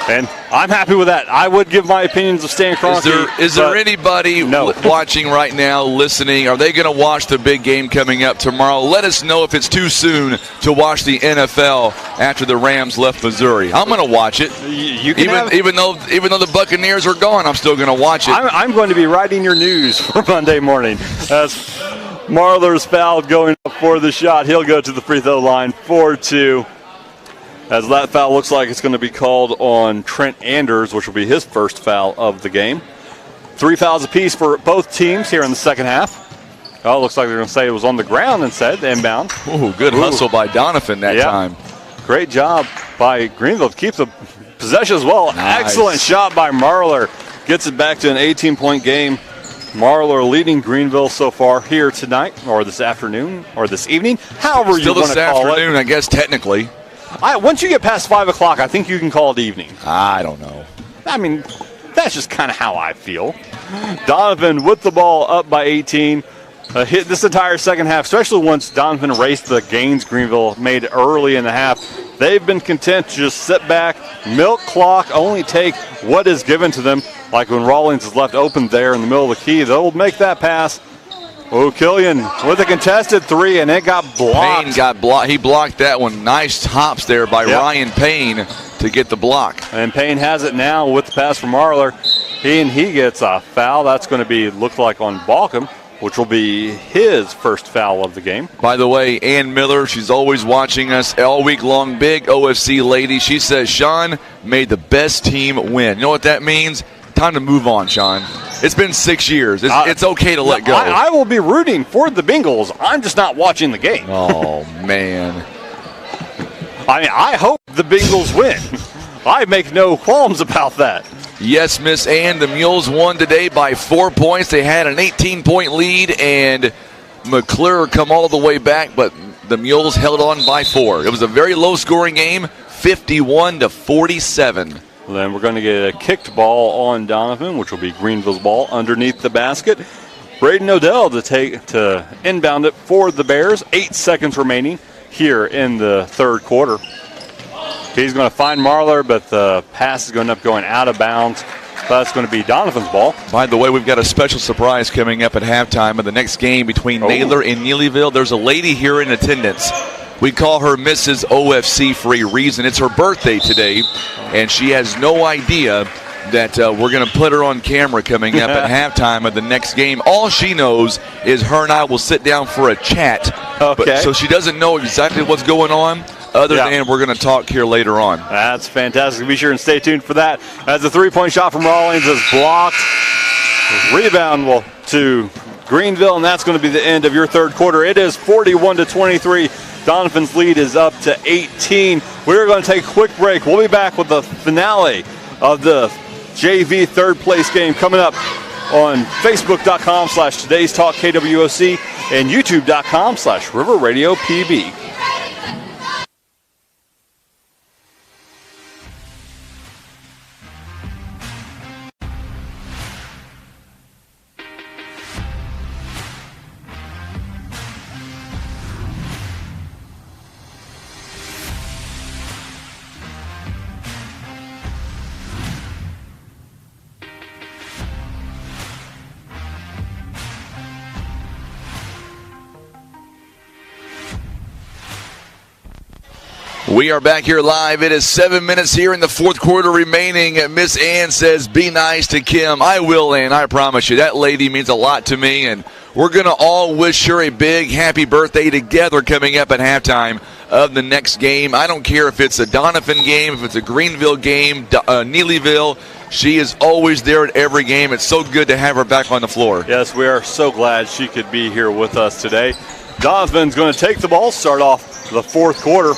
And I'm happy with that. I would give my opinions of Stan Kroenke. Is there anybody watching right now, listening? Are they going to watch the big game coming up tomorrow? Let us know if it's too soon to watch the NFL after the Rams left Missouri. I'm going to watch it. Even though the Buccaneers are gone, I'm still going to watch it. I'm going to be writing your news for Monday morning. As Marler's fouled going up for the shot. He'll go to the free throw line 4-2. As that foul looks like it's going to be called on Trent Anders, which will be his first foul of the game. 3 fouls apiece for both teams here in the second half. Oh, looks like they're going to say it was on the ground instead, inbound. Ooh, good hustle by Doniphan that time. Great job by Greenville to keep the possession as well. Nice. Excellent shot by Marler. Gets it back to an 18-point game. Marler leading Greenville so far here tonight, or this afternoon, or this evening. However you want to call it. Still this afternoon, I guess, technically. Once you get past 5 o'clock, I think you can call it evening. I don't know. I mean, that's just kind of how I feel. Donovan with the ball up by 18. Hit this entire second half, especially once Donovan erased the gains Greenville made early in the half. They've been content to just sit back, milk clock, only take what is given to them. Like when Rawlings is left open there in the middle of the key, they'll make that pass. Oh, Killian with a contested 3, and it got blocked. Payne got blocked. He blocked that one. Nice hops there by Ryan Payne to get the block. And Payne has it now with the pass from Marler. He gets a foul. That's going to be look like on Balcom, which will be his first foul of the game. By the way, Ann Miller, she's always watching us all week long. Big OFC lady. She says Sean made the best team win. You know what that means? Time to move on, Sean. It's been 6 years. It's okay to let go. I will be rooting for the Bengals. I'm just not watching the game. Oh, man. I mean, I hope the Bengals win. I make no qualms about that. Yes, Miss Ann, the Mules won today by 4 points. They had an 18-point lead, and McClure come all the way back, but the Mules held on by 4. It was a very low-scoring game, 51-47. Then we're going to get a kicked ball on Donovan, which will be Greenville's ball underneath the basket. Braden Odell to inbound it for the Bears. 8 seconds remaining here in the third quarter. He's going to find Marler, but the pass is going to end up going out of bounds. That's going to be Donovan's ball. By the way, we've got a special surprise coming up at halftime of the next game between Naylor and Neelyville. There's a lady here in attendance. We call her Mrs. OFC for a reason. It's her birthday today, and she has no idea that we're going to put her on camera coming up at halftime of the next game. All she knows is her and I will sit down for a chat. Okay. So she doesn't know exactly what's going on, other than we're going to talk here later on. That's fantastic. Be sure and stay tuned for that. As the three-point shot from Rawlings is blocked. Rebound to Greenville, and that's going to be the end of your third quarter. It is 41-23. Doniphan's lead is up to 18. We're going to take a quick break. We'll be back with the finale of the JV third place game coming up on Facebook.com/Today's Talk KWOC and YouTube.com/River Radio PB. We are back here live. It is 7 minutes here in the fourth quarter remaining. Miss Ann says, be nice to Kim. I will, Ann. I promise you. That lady means a lot to me, and we're going to all wish her a big happy birthday together coming up at halftime of the next game. I don't care if it's a Doniphan game, if it's a Greenville game, Neelyville. She is always there at every game. It's so good to have her back on the floor. Yes, we are so glad she could be here with us today. Donovan's going to take the ball, start off the fourth quarter.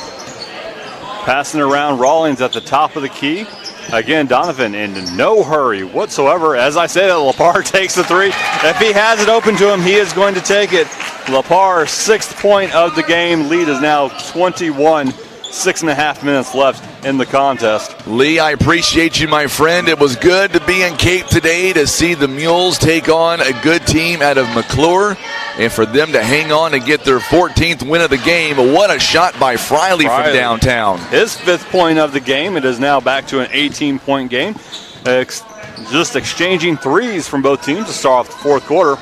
Passing around Rawlings at the top of the key. Again, Donovan in no hurry whatsoever. As I said, Lepar takes the three. If he has it open to him, he is going to take it. Lepar's 6th point of the game. Lead is now 21-17. 6.5 minutes left in the contest. Lee, I appreciate you, my friend. It was good to be in Cape today to see the Mules take on a good team out of McClure and for them to hang on and get their 14th win of the game. What a shot by Friley from downtown. His 5th point of the game. It is now back to an 18-point game. Just exchanging threes from both teams to start off the fourth quarter.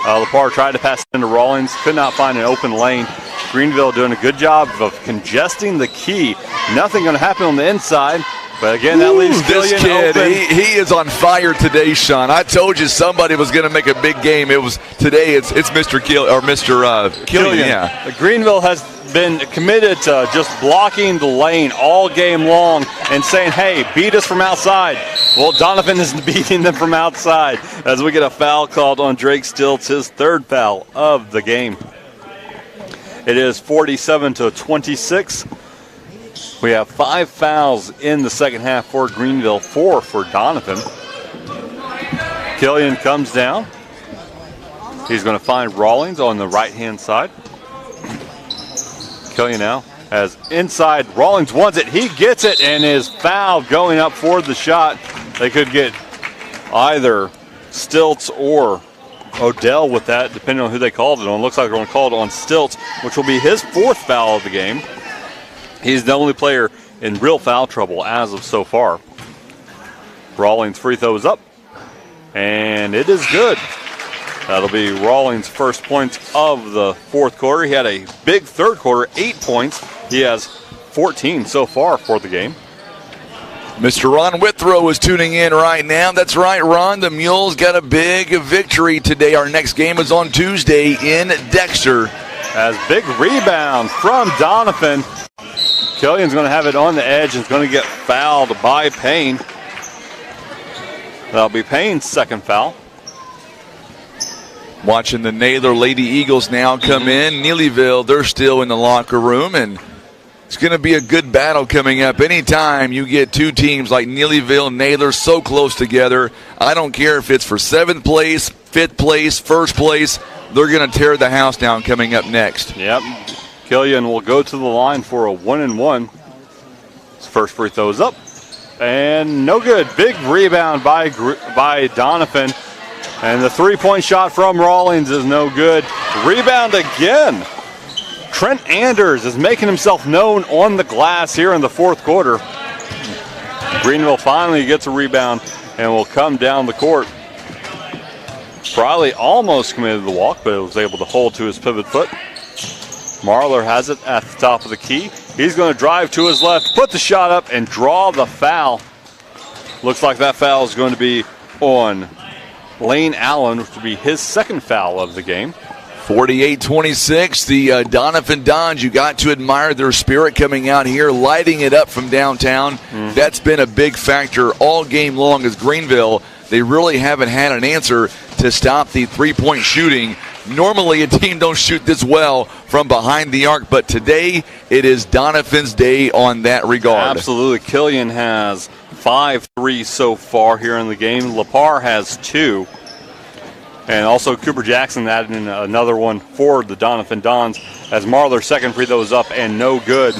Lepar tried to pass it into Rawlings, could not find an open lane. Greenville doing a good job of congesting the key. Nothing going to happen on the inside, but again, that leaves this kid open. He is on fire today, Sean. I told you somebody was going to make a big game. It was today. It's Mr. Killian. Yeah. Greenville has been committed to just blocking the lane all game long and saying, hey, beat us from outside. Well, Donovan is beating them from outside as we get a foul called on Drake Stilts, his 3rd foul of the game. It is 47-26. We have 5 fouls in the second half for Greenville, 4 for Donovan. Killian comes down. He's going to find Rawlings on the right-hand side. Killian now has inside. Rawlings wants it. He gets it and is fouled going up for the shot. They could get either Stilts or Odell with that, depending on who they called it on. Looks like they're going to call it on Stilts, which will be his 4th foul of the game. He's the only player in real foul trouble as of so far. Rawlings free throw is up, and it is good. That'll be Rawlings' first points of the fourth quarter. He had a big third quarter, 8 points. He has 14 so far for the game. Mr. Ron Withrow is tuning in right now. That's right, Ron. The Mules got a big victory today. Our next game is on Tuesday in Dexter. As big rebound from Doniphan. Killian's going to have it on the edge and is going to get fouled by Payne. That'll be Payne's 2nd foul. Watching the Naylor Lady Eagles now come in. Neelyville, they're still in the locker room, and it's going to be a good battle coming up. Anytime you get 2 teams like Neelyville and Naylor so close together, I don't care if it's for 7th place, 5th place, 1st place, they're going to tear the house down coming up next. Yep. Killian will go to the line for a 1-and-1. His first free throw is up. And no good. Big rebound by Doniphan. And the 3-point shot from Rawlings is no good. Rebound again. Trent Anders is making himself known on the glass here in the fourth quarter. Greenville finally gets a rebound and will come down the court. Friley almost committed the walk, but was able to hold to his pivot foot. Marler has it at the top of the key. He's going to drive to his left, put the shot up, and draw the foul. Looks like that foul is going to be on Lane Allen, which will be his 2nd foul of the game. 48-26, the Doniphan Dons, you got to admire their spirit coming out here, lighting it up from downtown. That's been a big factor all game long as Greenville, they really haven't had an answer to stop the 3-point shooting. Normally a team don't shoot this well from behind the arc, but today it is Doniphan's day on that regard. Absolutely. Killian has 5 threes so far here in the game. Lepar has 2. And also Cooper Jackson added in another one for the Doniphan Dons as Marler's 2nd free throw is up and no good.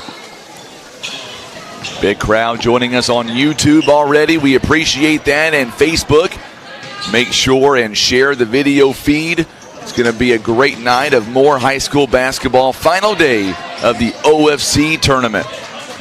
Big crowd joining us on YouTube already. We appreciate that. And Facebook, make sure and share the video feed. It's going to be a great night of more high school basketball. Final day of the OFC tournament.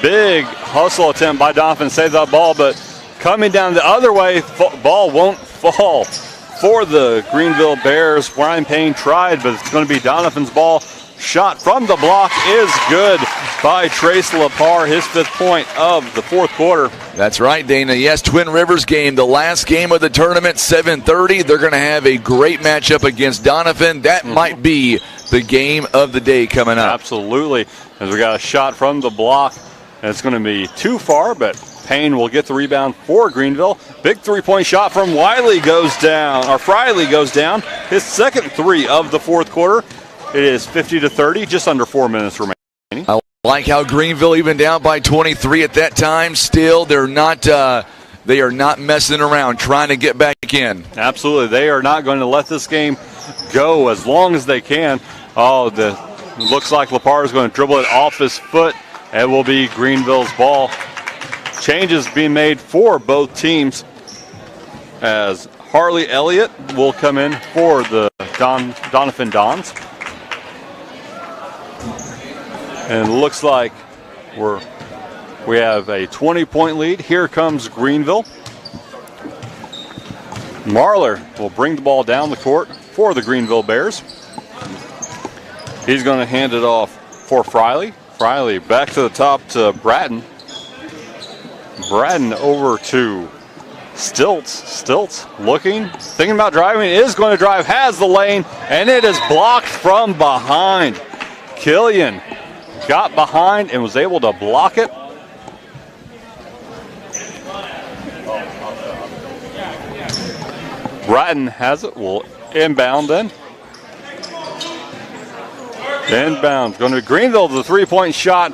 Big hustle attempt by Doniphan, saved that ball, but coming down the other way, ball won't fall for the Greenville Bears. Brian Payne tried, but it's going to be Doniphan's ball. Shot from the block is good by Trace Lepar, his 5th point of the fourth quarter. That's right, Dana. Yes, Twin Rivers game, the last game of the tournament, 7:30. They're going to have a great matchup against Doniphan. That might be the game of the day coming up. Absolutely. As we got a shot from the block, and it's going to be too far, but Payne will get the rebound for Greenville. Big 3-point shot from Friley goes down. His 2nd 3 of the fourth quarter. It is 50-30, just under 4 minutes remaining. I like how Greenville, even down by 23 at that time, still they are not messing around, trying to get back in. Absolutely, they are not going to let this game go as long as they can. Looks like Lepar is going to dribble it off his foot It will be Greenville's ball. Changes being made for both teams as Harley Elliott will come in for the Doniphan Dons. And it looks like we have a 20-point lead. Here comes Greenville. Marler will bring the ball down the court for the Greenville Bears. He's going to hand it off for Friley. Friley back to the top to Bratton. Bratton over to Stilts. Stilts looking, thinking about driving, is going to drive, has the lane, and it is blocked from behind. Killian got behind and was able to block it. Bratton has it, will inbound then. Inbound, going to be Greenville, the three-point shot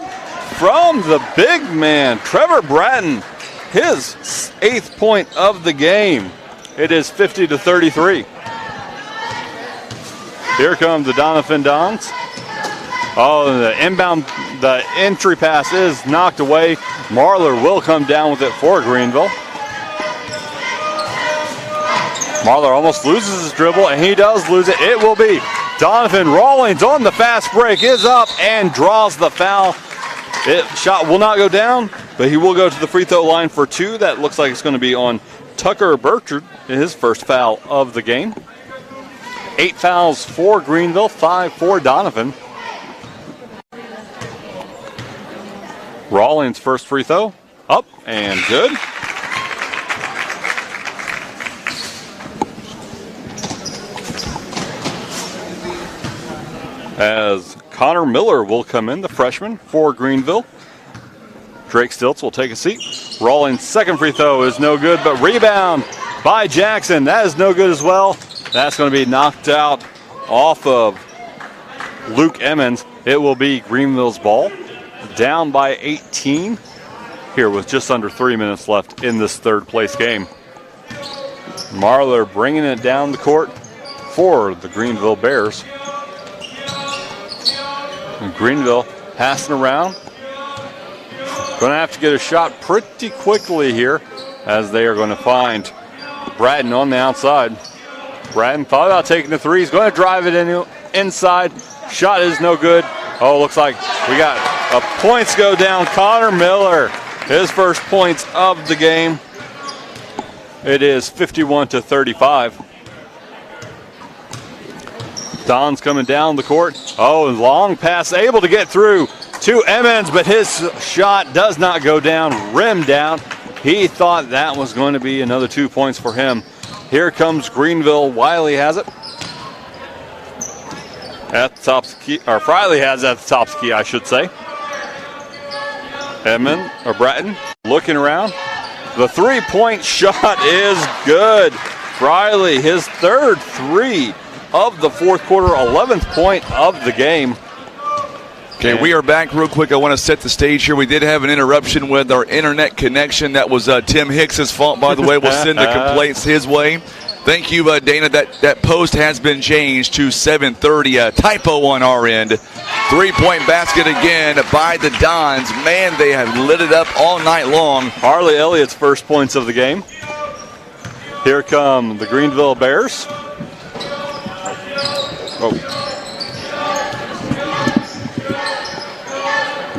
from the big man, Trevor Bratton, his 8th point of the game. It is 50-33. Here comes the Doniphan Dons. Oh, the inbound, the entry pass is knocked away. Marler will come down with it for Greenville. Marler almost loses his dribble, and he does lose it. It will be Donovan. Rawlings on the fast break is up and draws the foul. Shot will not go down, but he will go to the free throw line for 2. That looks like it's going to be on Tucker Burchard, his first foul of the game. 8 fouls for Greenville, 5 for Donovan. Rawlings' first free throw, up and good. As Connor Miller will come in, the freshman for Greenville. Drake Stilts will take a seat. Rawlings' second free throw is no good, but rebound by Jackson. That is no good as well. That's going to be knocked out off of Luke Emmons. It will be Greenville's ball. Down by 18 here with just under 3 minutes left in this third place game. Marler bringing it down the court for the Greenville Bears. And Greenville passing around. Going to have to get a shot pretty quickly here as they are going to find Bratton on the outside. Bratton thought about taking the three. He's going to drive it inside. Shot is no good. Oh, looks like we got points go down. Connor Miller, his first points of the game. It is 51-35. Don's coming down the court. Oh, long pass, able to get through to Emmons, but his shot does not go down, rimmed down. He thought that was going to be another 2 points for him. Here comes Greenville. Wiley has it at the top of the key, or Friley has it at the top of the key, I should say. Bratton looking around. The three-point shot is good. Friley, his third three of the fourth quarter, 11th point of the game. Okay, we are back real quick. I want to set the stage here. We did have an interruption with our internet connection. That was Tim Hicks's fault, by the way. We'll send the complaints his way. Thank you, Dana. That post has been changed to 7:30. Typo on our end. Three-point basket again by the Dons. Man, they have lit it up all night long. Harley Elliott's first points of the game. Here come the Greenville Bears. Oh.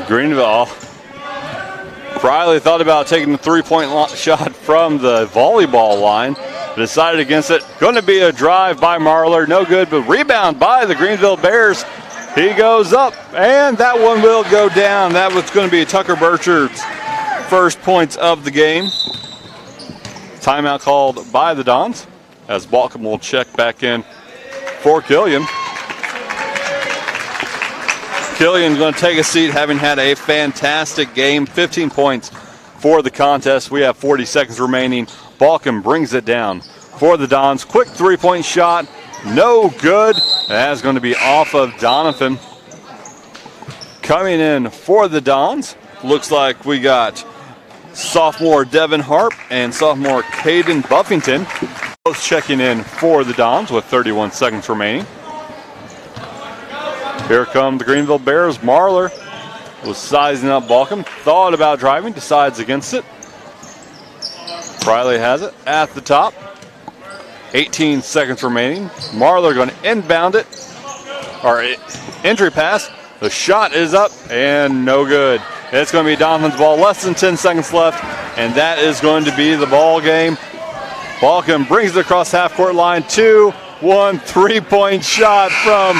Greenville. Friley thought about taking the three-point shot from the volleyball line, but decided against it. Going to be a drive by Marler. No good, but rebound by the Greenville Bears. He goes up, and that one will go down. That was going to be Tucker Burchard's first points of the game. Timeout called by the Dons as Balcom will check back in for Killian. Killian's going to take a seat, having had a fantastic game. 15 points for the contest. We have 40 seconds remaining. Balcom brings it down for the Dons. Quick three-point shot. No good. That's going to be off of Donovan. Coming in for the Dons. Looks like we got sophomore Devin Harp and sophomore Caden Buffington both checking in for the Dons with 31 seconds remaining. Here come the Greenville Bears. Marler was sizing up Balkum. Thought about driving, decides against it. Friley has it at the top. 18 seconds remaining. Marler going to inbound it. Or entry pass. The shot is up and no good. It's going to be Donovan's ball. Less than 10 seconds left. And that is going to be the ball game. Balkum brings it across half-court line. 2-1 3-point shot from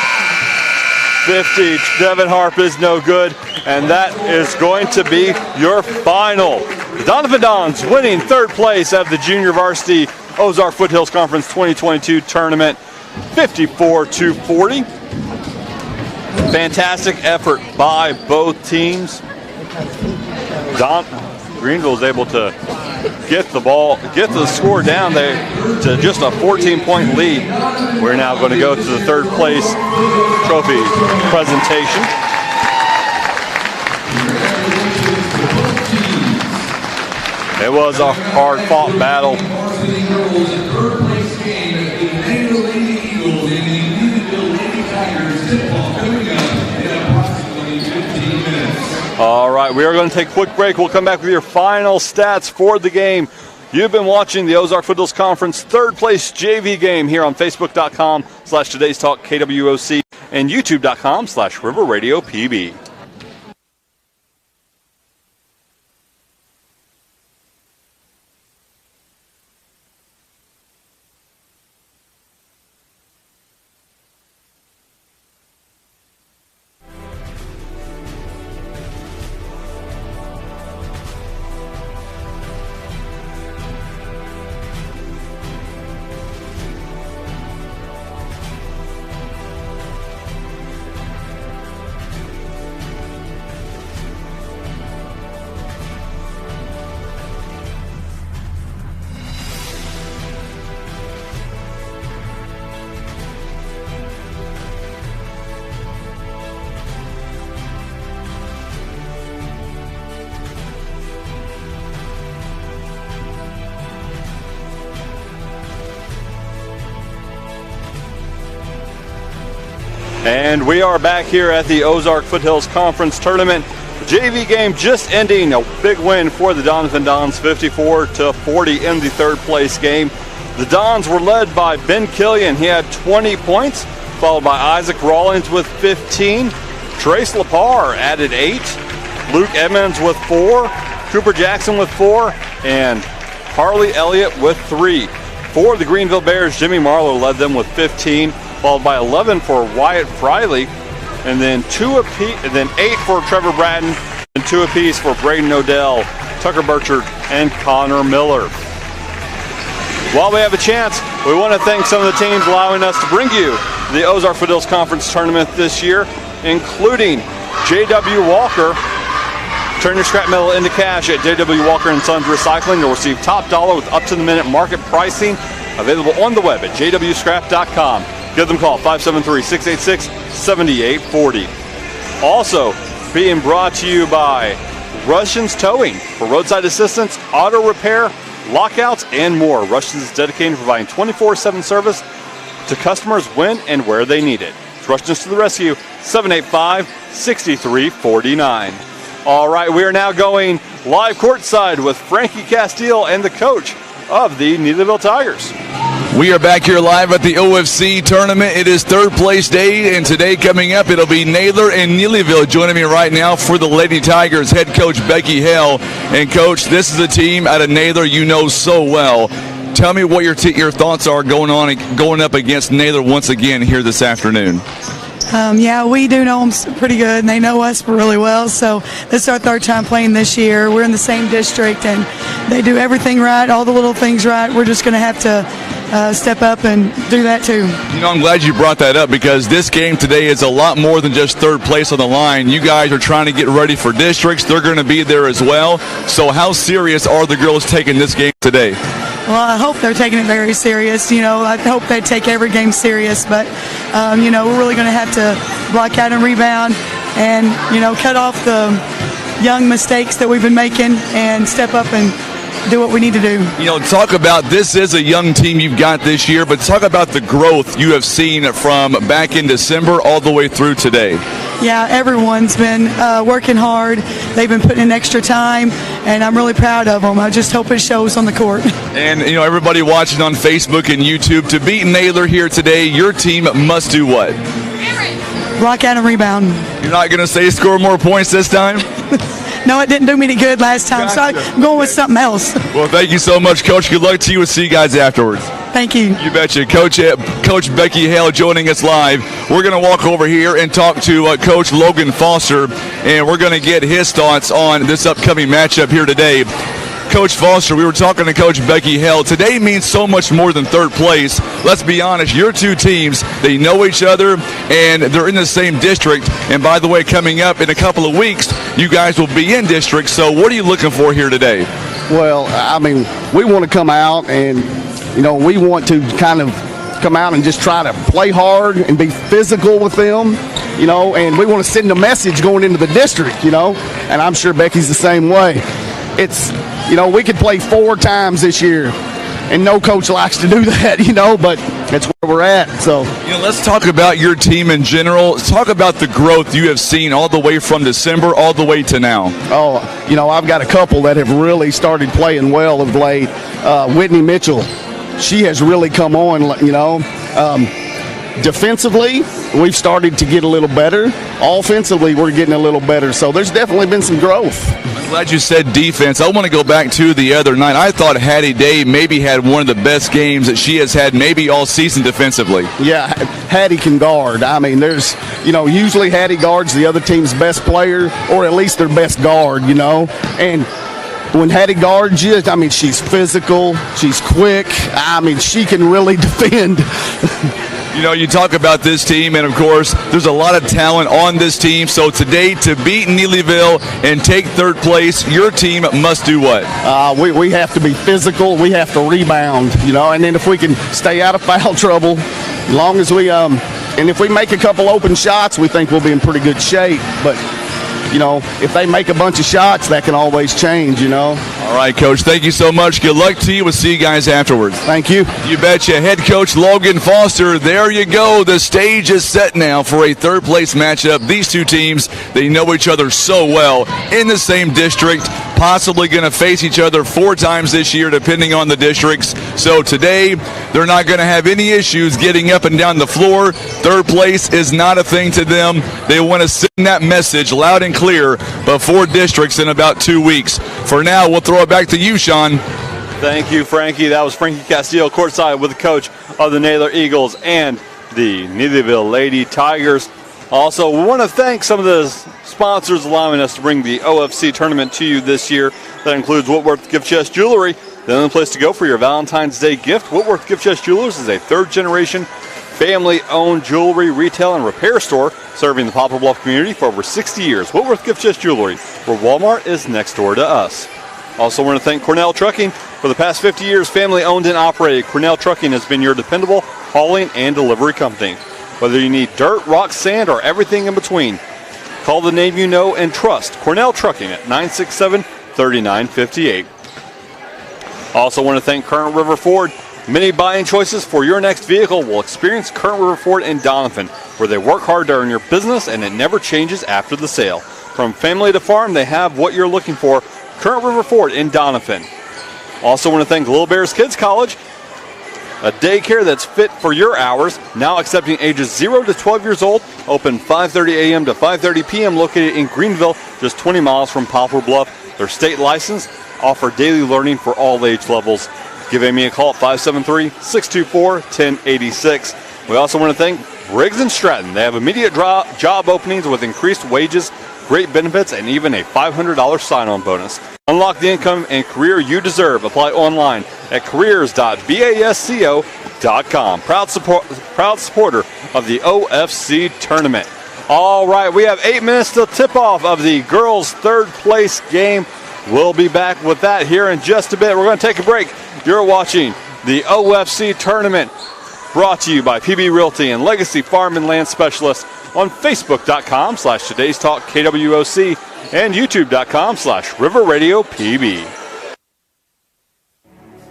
50. Devin Harp is no good. And that is going to be your final. The Donovan Dons winning third place at the Junior Varsity Ozark Foothills Conference 2022 tournament, 54-40. Fantastic effort by both teams. Greenville is able to get the score down there to just a 14-point lead. We're now going to go to the third place trophy presentation. It was a hard-fought battle. All right, we are going to take a quick break. We'll come back with your final stats for the game. You've been watching the Ozark Foothills Conference third place JV game here on Facebook.com/Today's Talk KWOC and YouTube.com/River Radio PB. And we are back here at the Ozark Foothills Conference Tournament. JV game just ending. A big win for the Doniphan Dons, 54-40 in the third place game. The Dons were led by Ben Killian. He had 20 points, followed by Isaac Rawlings with 15. Trace Lepar added 8. Luke Edmonds with 4. Cooper Jackson with 4. And Harley Elliott with 3. For the Greenville Bears, Jimmy Marlowe led them with 15. Followed by 11 for Wyatt Friley, and then 2 apiece, and then 8 for Trevor Bratton, and 2 apiece for Braden Odell, Tucker Burchard, and Connor Miller. While we have a chance, we want to thank some of the teams allowing us to bring you the Ozark Foothills Conference Tournament this year, including J.W. Walker. Turn your scrap metal into cash at J.W. Walker & Sons Recycling. You'll receive top dollar with up-to-the-minute market pricing, available on the web at jwscrap.com. Give them a call, 573-686-7840. Also being brought to you by Russians Towing for roadside assistance, auto repair, lockouts, and more. Russians is dedicated to providing 24/7 service to customers when and where they need it. It's Russians to the rescue, 785-6349. All right, we are now going live courtside with Frankie Castile and the coach of the Neelyville Tigers. We are back here live at the OFC tournament. It is third place day, and today coming up, it'll be Naylor and Neelyville. Joining me right now for the Lady Tigers, head coach Becky Hale. And coach, this is a team out of Naylor you know so well. Tell me what your thoughts are going up against Naylor once again here this afternoon. Yeah, we do know them pretty good, and they know us really well. So this is our third time playing this year. We're in the same district, and they do everything right, all the little things right. We're just going to have to step up and do that too. You know, I'm glad you brought that up because this game today is a lot more than just third place on the line. You guys are trying to get ready for districts. They're going to be there as well. So how serious are the girls taking this game today? Well, I hope they're taking it very serious. You know, I hope they take every game serious. But, you know, we're really going to have to block out and rebound and, you know, cut off the young mistakes that we've been making and step up and do what we need to do. You know, talk about this is a young team you've got this year, but talk about the growth you have seen from back in December all the way through today. Yeah, everyone's been working hard. They've been putting in extra time, and I'm really proud of them. I just hope it shows on the court. And, everybody watching on Facebook and YouTube, to beat Naylor here today, your team must do what? Block out and rebound. You're not going to say score more points this time? No, it didn't do me any good last time, so I'm going with something else. Well, thank you so much, Coach. Good luck to you. We'll see you guys afterwards. Thank you. You betcha. Coach Becky Hale joining us live. We're going to walk over here and talk to Coach Logan Foster, and we're going to get his thoughts on this upcoming matchup here today. Coach Foster, we were talking to Coach Becky Hale. Today means so much more than third place. Let's be honest, your two teams, they know each other, and they're in the same district. And by the way, coming up in a couple of weeks, you guys will be in district. So what are you looking for here today? Well, I mean, we want to come out and, we want to kind of come out and just try to play hard and be physical with them, and we want to send a message going into the district, and I'm sure Becky's the same way. It's, we could play 4 times this year, and no coach likes to do that, but that's where we're at. So, let's talk about your team in general. Talk about the growth you have seen all the way from December all the way to now. Oh, I've got a couple that have really started playing well of late. Whitney Mitchell, she has really come on, defensively, we've started to get a little better. Offensively, we're getting a little better. So there's definitely been some growth. I'm glad you said defense. I want to go back to the other night. I thought Hattie Day maybe had one of the best games that she has had maybe all season defensively. Yeah, Hattie can guard. I mean, there's, usually Hattie guards the other team's best player, or at least their best guard, And when Hattie guards you, I mean, she's physical, she's quick. I mean, she can really defend. You talk about this team, and of course, there's a lot of talent on this team. So today, to beat Neelyville and take third place, your team must do what? We have to be physical. We have to rebound, and then if we can stay out of foul trouble, as long as we, and if we make a couple open shots, we think we'll be in pretty good shape. But if they make a bunch of shots, that can always change, All right, Coach. Thank you so much. Good luck to you. We'll see you guys afterwards. Thank you. You betcha. Head coach Logan Foster. There you go. The stage is set now for a third-place matchup. These two teams, they know each other so well in the same district, possibly going to face each other 4 times this year, depending on the districts. So today, they're not going to have any issues getting up and down the floor. Third place is not a thing to them. They want to send that message loud and clear before districts in about 2 weeks. For now, we'll throw it back to you, Sean. Thank you, Frankie. That was Frankie Castillo courtside with the coach of the Naylor Eagles and the Neelyville Lady Tigers. Also, we want to thank some of the sponsors allowing us to bring the OFC tournament to you this year. That includes Whitworth Gift Chest Jewelry, the only place to go for your Valentine's Day gift. Whitworth Gift Chest Jewelers is a third-generation family-owned jewelry retail and repair store serving the Poplar Bluff community for over 60 years. Whitworth Gift Chest Jewelry, where Walmart is next door to us. Also want to thank Cornell Trucking. For the past 50 years, family-owned and operated, Cornell Trucking has been your dependable hauling and delivery company. Whether you need dirt, rock, sand, or everything in between, call the name you know and trust, Cornell Trucking at 967-3958. Also want to thank Current River Ford. Many buying choices for your next vehicle will experience Current River Ford in Doniphan, where they work hard to earn your business and it never changes after the sale. From family to farm, they have what you're looking for. Current River Ford in Doniphan. Also want to thank Little Bears Kids College, a daycare that's fit for your hours, now accepting ages 0 to 12 years old, open 5:30 a.m. to 5:30 p.m., located in Greenville, just 20 miles from Poplar Bluff. They're state licensed, offer daily learning for all age levels. Give Amy a call at 573-624-1086. We also want to thank Briggs & Stratton. They have immediate job openings with increased wages, great benefits, and even a $500 sign-on bonus. Unlock the income and career you deserve. Apply online at careers.basco.com. Proud supporter of the OFC tournament. All right, we have 8 minutes till tip-off of the girls' third-place game. We'll be back with that here in just a bit. We're going to take a break. You're watching the OFC tournament, brought to you by PB Realty and Legacy Farm and Land Specialists on Facebook.com/Today's Talk KWOC and YouTube.com/River Radio PB.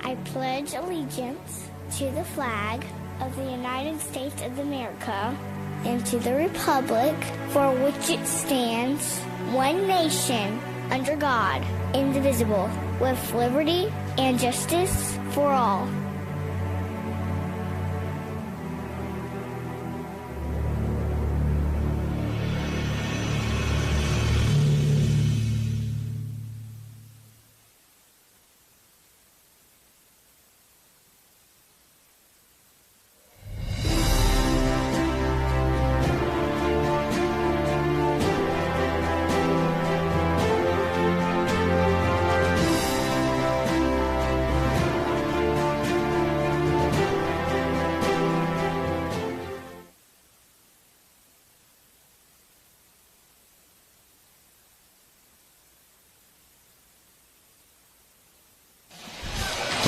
I pledge allegiance to the flag of the United States of America and to the republic for which it stands, one nation, under God, indivisible, with liberty and justice for all.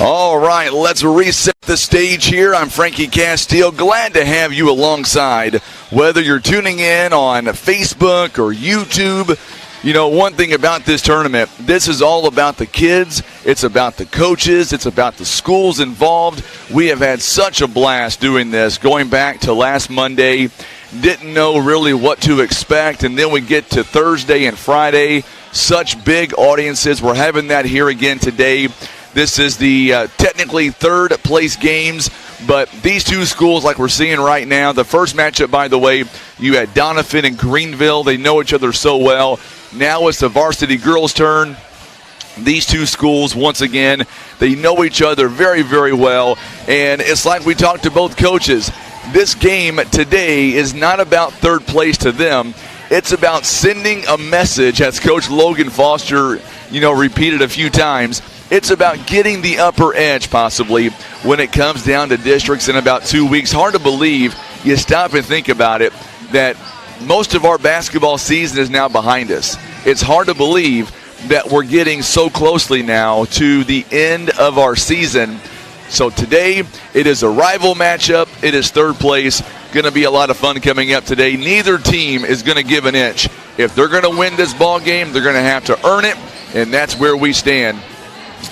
All right, let's reset the stage here. I'm Frankie Castile. Glad to have you alongside, whether you're tuning in on Facebook or YouTube. You know, one thing about this tournament, this is all about the kids. It's about the coaches. It's about the schools involved. We have had such a blast doing this, going back to last Monday. Didn't know really what to expect, and then we get to Thursday and Friday. Such big audiences. We're having that here again today. This is the technically third place games, but these two schools, like we're seeing right now, the first matchup, by the way, you had Doniphan and Greenville. They know each other so well. Now it's the varsity girls' turn. These two schools, once again, they know each other very, very well, and it's like we talked to both coaches. This game today is not about third place to them. It's about sending a message, as Coach Logan Foster, repeated a few times. It's about getting the upper edge, possibly, when it comes down to districts in about 2 weeks. Hard to believe, you stop and think about it, that most of our basketball season is now behind us. It's hard to believe that we're getting so closely now to the end of our season. So today, it is a rival matchup. It is third place. Going to be a lot of fun coming up today. Neither team is going to give an inch. If they're going to win this ball game, they're going to have to earn it, and that's where we stand.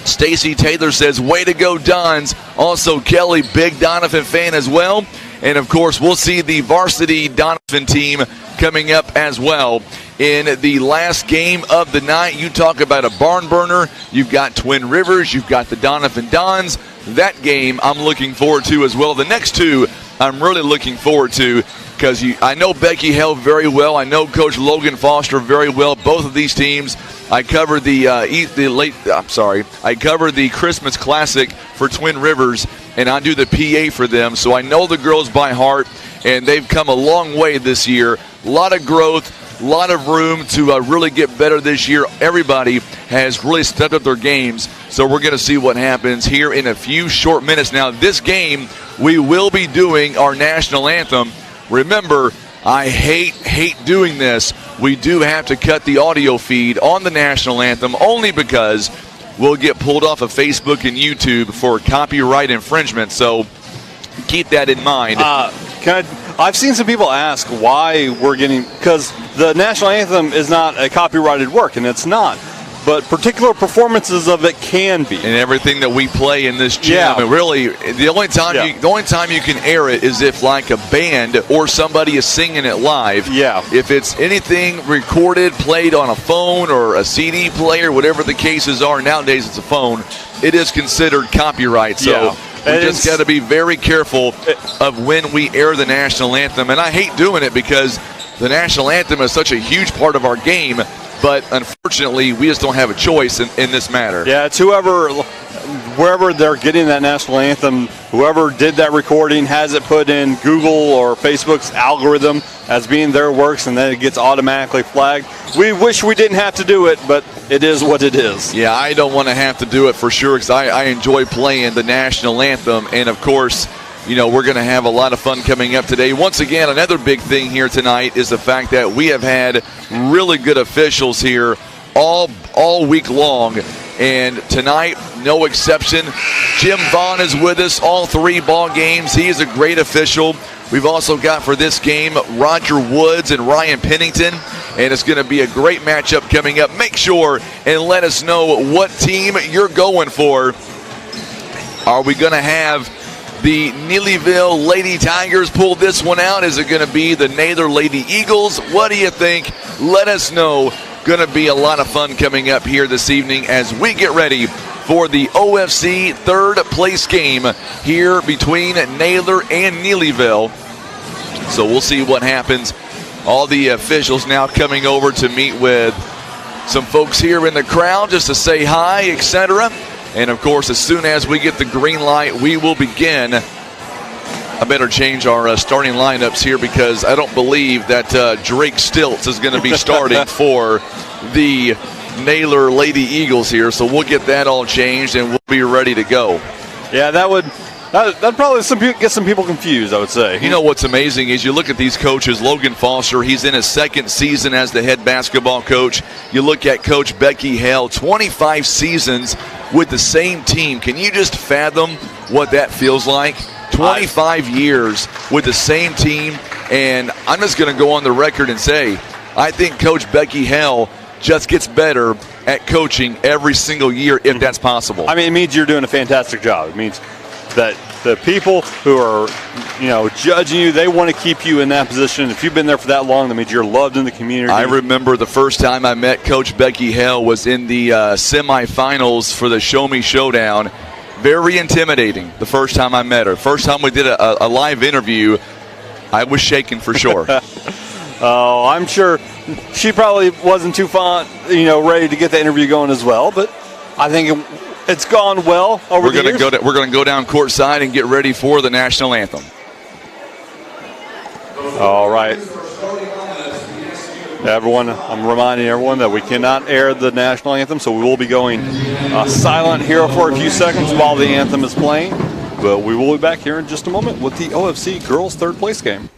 Stacy Taylor says, way to go, Dons. Also, Kelly, big Donovan fan as well. And, of course, we'll see the varsity Donovan team coming up as well. In the last game of the night, you talk about a barn burner. You've got Twin Rivers. You've got the Donovan Dons. That game I'm looking forward to as well. The next two I'm really looking forward to because I know Becky Hell very well. I know Coach Logan Foster very well. Both of these teams. I covered I covered the Christmas Classic for Twin Rivers, and I do the PA for them, so I know the girls by heart, and they've come a long way this year. A lot of growth, a lot of room to really get better this year. Everybody has really stepped up their games, so we're going to see what happens here in a few short minutes. Now, this game, we will be doing our national anthem. Remember, I hate doing this. We do have to cut the audio feed on the national anthem only because we'll get pulled off of Facebook and YouTube for copyright infringement. So keep that in mind. I've seen some people ask why we're getting, because the national anthem is not a copyrighted work, and it's not. But particular performances of it can be. And everything that we play in this gym, yeah. I mean, really, the only time you can air it is if like a band or somebody is singing it live. Yeah. If it's anything recorded, played on a phone or a CD player, whatever the cases are, nowadays it's a phone, it is considered copyright. So we just got to be very careful of when we air the national anthem. And I hate doing it because the national anthem is such a huge part of our game. But unfortunately, we just don't have a choice in this matter. Yeah, it's wherever they're getting that national anthem, whoever did that recording has it put in Google or Facebook's algorithm as being their works, and then it gets automatically flagged. We wish we didn't have to do it, but it is what it is. Yeah, I don't want to have to do it for sure because I enjoy playing the national anthem. And, of course, we're going to have a lot of fun coming up today. Once again, another big thing here tonight is the fact that we have had really good officials here all week long. And tonight, no exception. Jim Vaughn is with us all 3 ball games. He is a great official. We've also got for this game Roger Woods and Ryan Pennington. And it's going to be a great matchup coming up. Make sure and let us know what team you're going for. Are we going to have the Neelyville Lady Tigers pull this one out? Is it going to be the Naylor Lady Eagles? What do you think? Let us know. Going to be a lot of fun coming up here this evening as we get ready for the OFC third place game here between Naylor and Neelyville. So we'll see what happens. All the officials now coming over to meet with some folks here in the crowd just to say hi, etc. And, of course, as soon as we get the green light, we will begin. I better change our starting lineups here because I don't believe that Drake Stilts is going to be starting for the Naylor Lady Eagles here. So we'll get that all changed and we'll be ready to go. Yeah, that'd probably get some people confused, I would say. You know what's amazing is you look at these coaches. Logan Foster, he's in his second season as the head basketball coach. You look at Coach Becky Hale, 25 seasons with the same team. Can you just fathom what that feels like? 25 years with the same team. And I'm just going to go on the record and say, I think Coach Becky Hale just gets better at coaching every single year if that's possible. I mean, it means you're doing a fantastic job. It means that the people who are, judging you, they want to keep you in that position. If you've been there for that long, that means you're loved in the community. I remember the first time I met Coach Becky Hale was in the semifinals for the Show Me Showdown. Very intimidating the first time I met her. First time we did a live interview, I was shaking for sure. Oh, I'm sure she probably wasn't too fond, ready to get the interview going as well. But I think it's gone well over the years. We're going to go down courtside and get ready for the national anthem. All right. Everyone, I'm reminding everyone that we cannot air the national anthem, so we will be going silent here for a few seconds while the anthem is playing. But we will be back here in just a moment with the OFC girls third place game.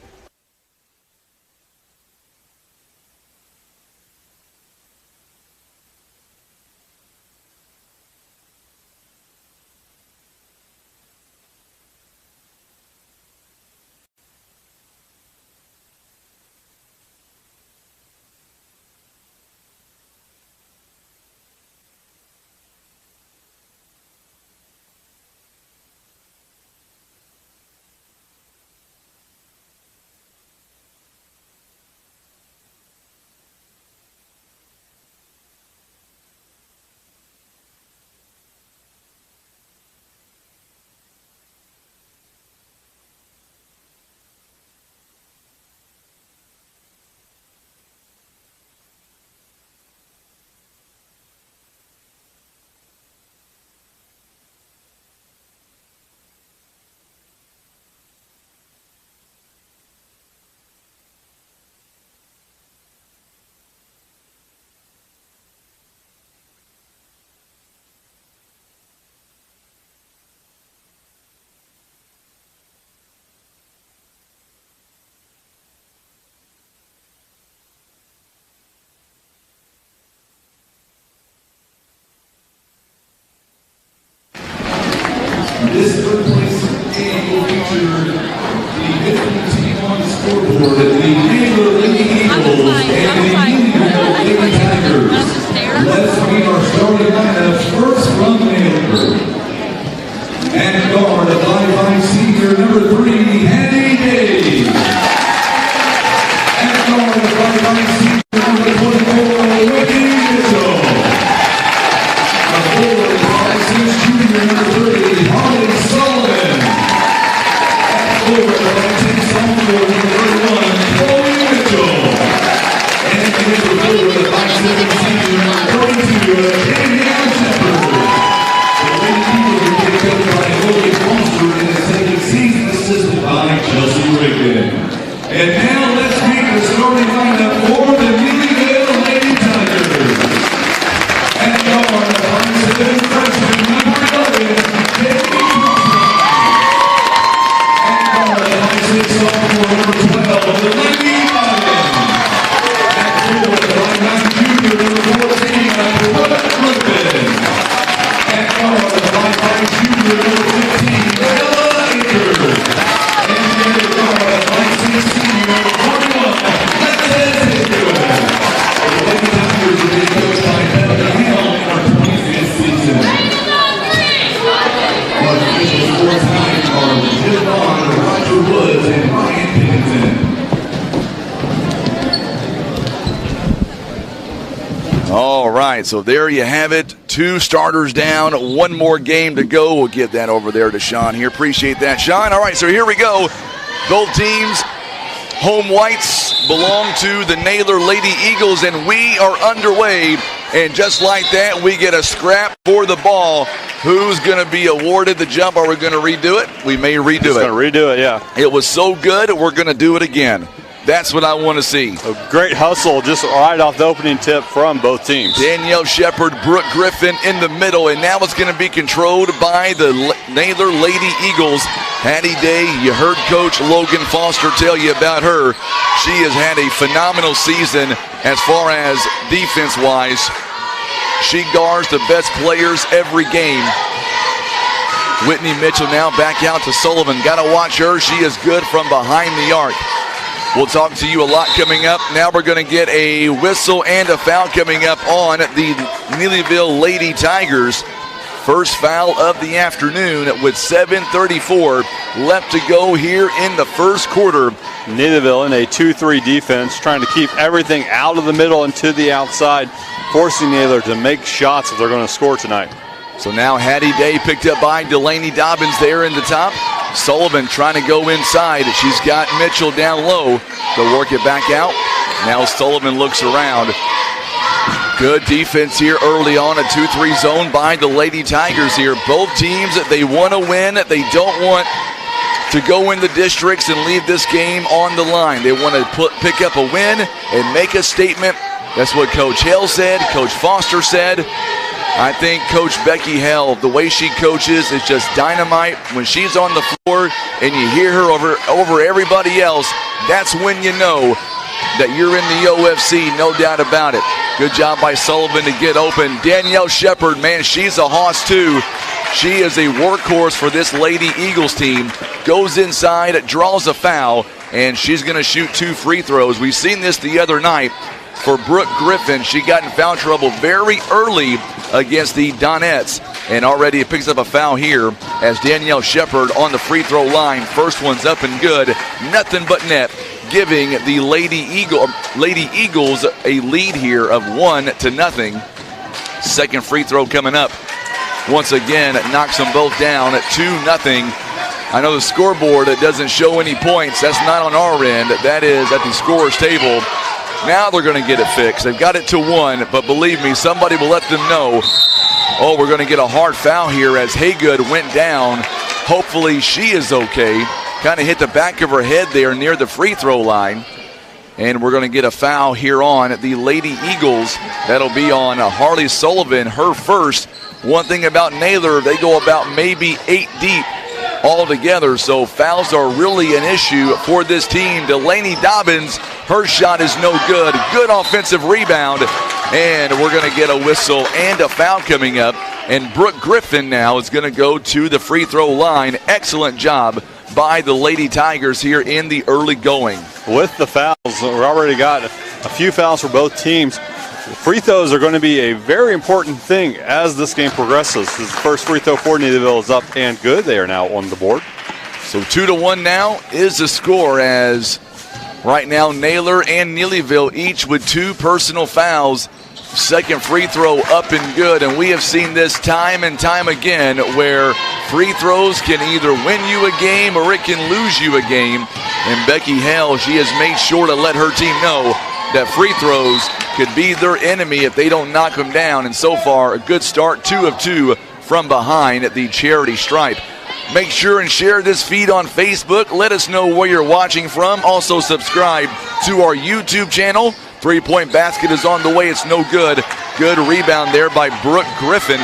This third place game will feature the 15th team on the scoreboard, the Naylor Lady Eagles and the Neelyville Lady Tigers. Let's meet our starting lineup first from Naylor. And guard, a 5'5" senior, number 3, Handy Day. And guard, a 5'5" senior, number 24, Whitney Mitchell. A forward, 5'6" junior, number 30, Holly Sullivan. And forward, 5'10" sophomore, number 31, Chloe Mitchell. And number forward, a 5'7" senior, number 32, Danielle Shepard. The Lady Eagles will be coached by Logan Foster and the second season assistant by Chelsea Riggin. And now let's meet the starting lineup for the Neelyville Lady Tigers. And guard, 5'7" freshman, number 11, Katie Thompson. And guard, 5'6" sophomore, number 12, the Lady Donovan. And forward, 5'9" junior, number 14, Brooke Griffin. And guard, 5'5" junior, number 15, Bella Akers. And middle guard, 5'6" senior, number 41, Lexus Haywood. The Lady Tigers will be coached by Becky Hale in our 25th season. Our official score time are All right, so there you have it. 2 starters down, 1 more game to go. We'll give that over there to Sean here. Appreciate that, Sean. All right, so here we go. Both teams, home whites belong to the Naylor Lady Eagles, and we are underway. And just like that, we get a scrap for the ball. Who's going to be awarded the jump? Are we going to redo it? We may redo it. Just going to redo it, yeah. It was so good, we're going to do it again. That's what I want to see. A great hustle just right off the opening tip from both teams. Danielle Shepard, Brooke Griffin in the middle, and now it's going to be controlled by the Naylor Lady Eagles. Hattie Day, you heard Coach Logan Foster tell you about her. She has had a phenomenal season as far as defense-wise. She guards the best players every game. Whitney Mitchell now back out to Sullivan. Got to watch her. She is good from behind the arc. We'll talk to you a lot coming up. Now we're going to get a whistle and a foul coming up on the Neelyville Lady Tigers. First foul of the afternoon with 7:34 left to go here in the first quarter. Neelyville in a 2-3 defense, trying to keep everything out of the middle and to the outside, forcing Naylor to make shots if they're going to score tonight. So now Hattie Day picked up by Delaney Dobbins there in the top. Sullivan trying to go inside. She's got Mitchell down low. They'll work it back out. Now Sullivan looks around. Good defense here early on. A 2-3 zone by the Lady Tigers here. Both teams, they want to win. They don't want to go in the districts and leave this game on the line. They want to pick up a win and make a statement. That's what Coach Hale said. Coach Foster said. I think Coach Becky Hale, the way she coaches is just dynamite. When she's on the floor and you hear her over everybody else, that's when you know that you're in the OFC, no doubt about it. Good job by Sullivan to get open. Danielle Shepard, man, she's a hoss too. She is a workhorse for this Lady Eagles team. Goes inside, draws a foul, and she's going to shoot 2 free throws. We've seen this the other night. For Brooke Griffin, she got in foul trouble very early against the Donettes, and already picks up a foul here as Danielle Shepard on the free throw line. First one's up and good, nothing but net, giving the Lady Eagles a lead here of 1-0. Second free throw coming up. Once again, it knocks them both down at 2-0. I know the scoreboard, it doesn't show any points. That's not on our end. That is at the scorer's table. Now they're going to get it fixed. They've got it to 1, but believe me, somebody will let them know. Oh, we're going to get a hard foul here as Haygood went down. Hopefully she is okay. Kind of hit the back of her head there near the free throw line. And we're going to get a foul here on the Lady Eagles. That'll be on Harley Sullivan, her first. One thing about Naylor, they go about maybe 8 deep altogether, so fouls are really an issue for this team. Delaney Dobbins, her shot is no good. Good offensive rebound, and we're going to get a whistle and a foul coming up. And Brooke Griffin now is going to go to the free throw line. Excellent job by the Lady Tigers here in the early going. With the fouls, we already got a few fouls for both teams. Free throws are going to be a very important thing as this game progresses. The first free throw for Neelyville is up and good. They are now on the board. So 2-1 now is the score, as right now Naylor and Neelyville each with 2 personal fouls. Second free throw up and good, and we have seen this time and time again where free throws can either win you a game or it can lose you a game. And Becky Hale, she has made sure to let her team know that free throws could be their enemy if they don't knock them down. And so far, a good start, 2 of 2 from behind at the charity stripe. Make sure and share this feed on Facebook. Let us know where you're watching from. Also subscribe to our YouTube channel. 3-point basket is on the way. It's no good. Good rebound there by Brooke Griffin.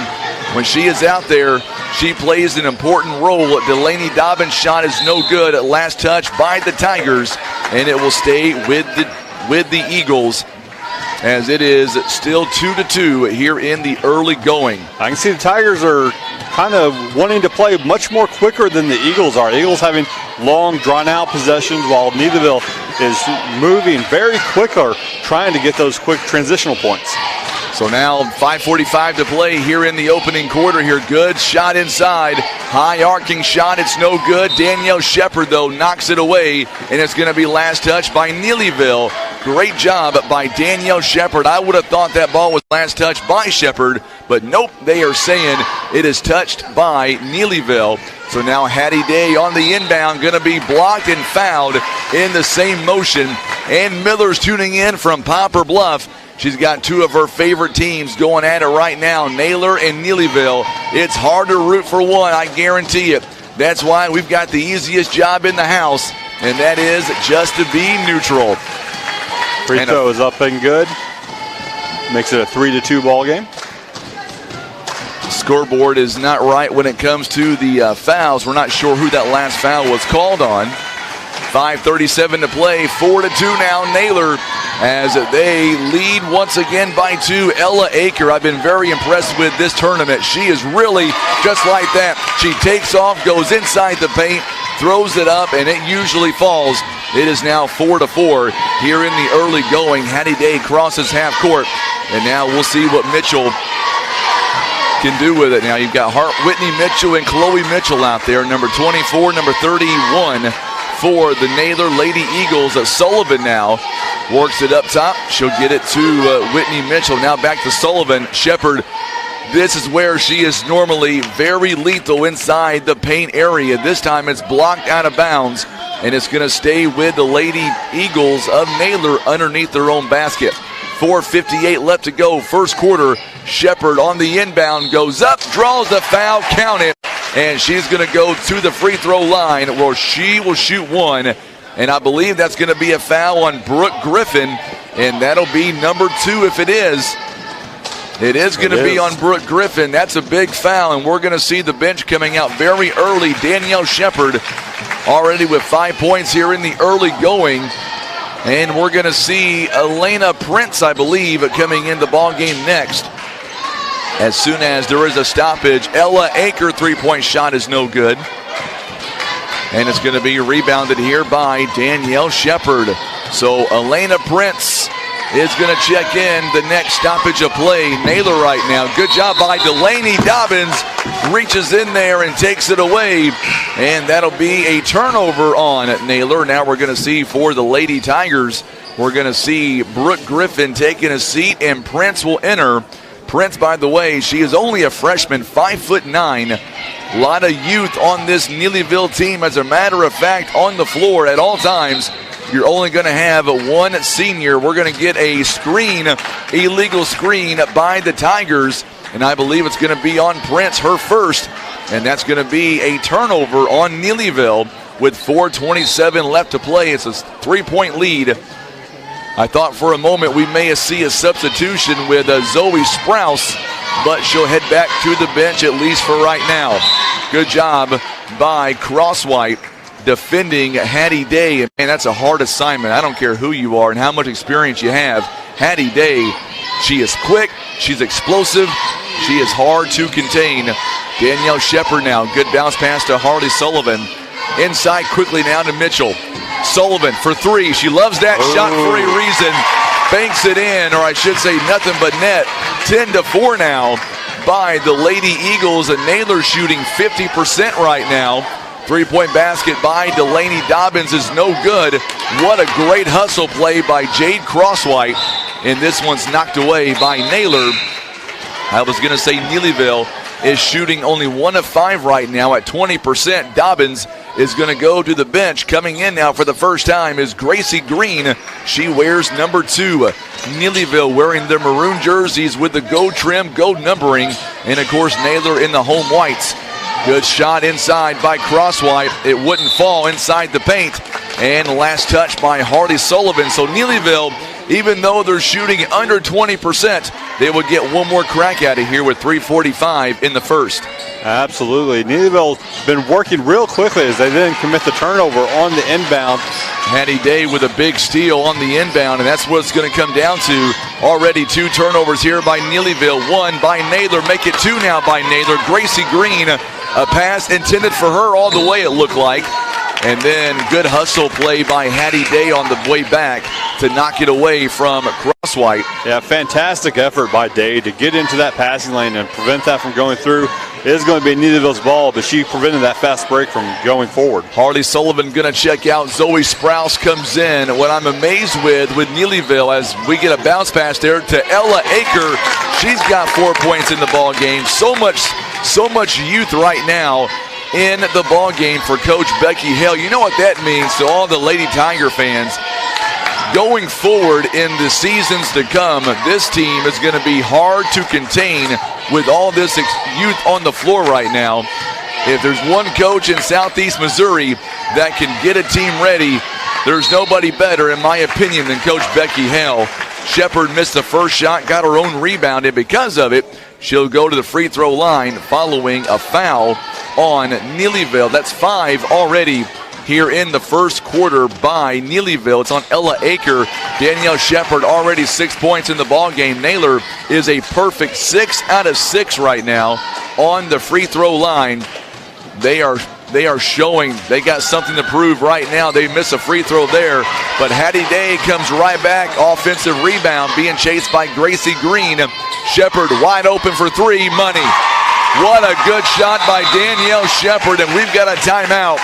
When she is out there, she plays an important role. Delaney Dobbins' shot is no good. Last touch by the Tigers, and it will stay with the Eagles, as it is still 2-2 here in the early going. I can see the Tigers are kind of wanting to play much more quicker than the Eagles are. The Eagles having long, drawn-out possessions, while Neelyville is moving very quicker, trying to get those quick transitional points. So now 5:45 to play here in the opening quarter here. Good shot inside. High arcing shot. It's no good. Danielle Shepard, though, knocks it away, and it's going to be last touch by Neelyville. Great job by Danielle Shepard. I would have thought that ball was last touched by Shepard, but nope, they are saying it is touched by Neelyville. So now Hattie Day on the inbound, going to be blocked and fouled in the same motion. And Miller's tuning in from Poplar Bluff. She's got two of her favorite teams going at it right now, Naylor and Neelyville. It's hard to root for one, I guarantee it. That's why we've got the easiest job in the house, and that is just to be neutral. Free throw is up and good. Makes it a 3-2 ball game. Scoreboard is not right when it comes to the fouls. We're not sure who that last foul was called on. 5:37 to play, 4-2 now. Naylor as they lead once again by 2. Ella Aker, I've been very impressed with this tournament. She is really just like that. She takes off, goes inside the paint, throws it up, and it usually falls. It is now 4-4 here in the early going. Hattie Day crosses half court, and now we'll see what Mitchell can do with it. Now you've got Whitney Mitchell and Chloe Mitchell out there, number 24, number 31 for the Naylor Lady Eagles. Sullivan now works it up top. She'll get it to Whitney Mitchell. Now back to Sullivan. Shepard, this is where she is normally very lethal inside the paint area. This time it's blocked out of bounds, and it's going to stay with the Lady Eagles of Naylor underneath their own basket. 4:58 left to go, first quarter. Shepard on the inbound, goes up, draws the foul, count it, and she's going to go to the free throw line where she will shoot one, and I believe that's going to be a foul on Brooke Griffin, and that'll be number 2 if it is. It is going to be on Brooke Griffin. That's a big foul, and we're going to see the bench coming out very early. Danielle Shepard already with 5 points here in the early going. And we're going to see Elena Prince, I believe, coming in the ball game next. As soon as there is a stoppage, Ella Aker three-point shot is no good. And it's going to be rebounded here by Danielle Shepard. So Elena Prince is going to check in the next stoppage of play. Naylor right now. Good job by Delaney Dobbins. Reaches in there and takes it away. And that'll be a turnover on Naylor. Now we're going to see for the Lady Tigers, we're going to see Brooke Griffin taking a seat, and Prince will enter. Prince, by the way, she is only a freshman, 5'9". A lot of youth on this Neelyville team. As a matter of fact, on the floor at all times, you're only going to have one senior. We're going to get a screen, illegal screen by the Tigers, and I believe it's going to be on Prince, her first, and that's going to be a turnover on Neelyville with 4:27 left to play. It's a 3-point lead. I thought for a moment we may see a substitution with Zoe Sprouse, but she'll head back to the bench at least for right now. Good job by Crosswhite defending Hattie Day. And man, that's a hard assignment. I don't care who you are and how much experience you have. Hattie Day, she is quick, she's explosive, she is hard to contain. Danielle Shepard now, good bounce pass to Harley Sullivan. Inside quickly now to Mitchell. Sullivan for 3. She loves that shot for a reason. Banks it in, or I should say nothing but net. 10-4 now by the Lady Eagles, and Naylor shooting 50% right now. 3-point basket by Delaney Dobbins is no good. What a great hustle play by Jade Crosswhite, and this one's knocked away by Naylor. I was going to say Neelyville is shooting only 1 of 5 right now at 20%. Dobbins is going to go to the bench. Coming in now for the first time is Gracie Green. She wears number 2. Neelyville wearing their maroon jerseys with the Go trim, Go numbering, and of course Naylor in the home whites. Good shot inside by Crosswhite. It wouldn't fall inside the paint. And last touch by Harley Sullivan. So Neelyville, even though they're shooting under 20%, they would get one more crack at it here with 3:45 in the first. Absolutely. Neelyville's been working real quickly as they didn't commit the turnover on the inbound. Hattie Day with a big steal on the inbound, and that's what it's going to come down to. Already 2 turnovers here by Neelyville. 1 by Naylor. Make it 2 now by Naylor. Gracie Green, a pass intended for her all the way, it looked like. And then good hustle play by Hattie Day on the way back to knock it away from Crosswhite. Yeah, fantastic effort by Day to get into that passing lane and prevent that from going through. It is going to be Neelyville's ball, but she prevented that fast break from going forward. Harley Sullivan going to check out. Zoe Sprouse comes in. What I'm amazed with Neelyville, as we get a bounce pass there to Ella Aker. She's got 4 points in the ball game. So much youth right now in the ball game for Coach Becky Hale. You know what that means to all the Lady Tiger fans. Going forward in the seasons to come, this team is going to be hard to contain with all this youth on the floor right now. If there's one coach in Southeast Missouri that can get a team ready, there's nobody better, in my opinion, than Coach Becky Hale. Shepard missed the first shot, got her own rebound, and because of it, she'll go to the free throw line following a foul on Neelyville. That's 5 already here in the first quarter by Neelyville. It's on Ella Aker. Danielle Shepard already 6 points in the ball game. Naylor is a perfect 6 out of 6 right now on the free throw line. They are showing they got something to prove right now. They miss a free throw there, but Hattie Day comes right back. Offensive rebound being chased by Gracie Green. Shepard wide open for 3. Money. What a good shot by Danielle Shepard, and we've got a timeout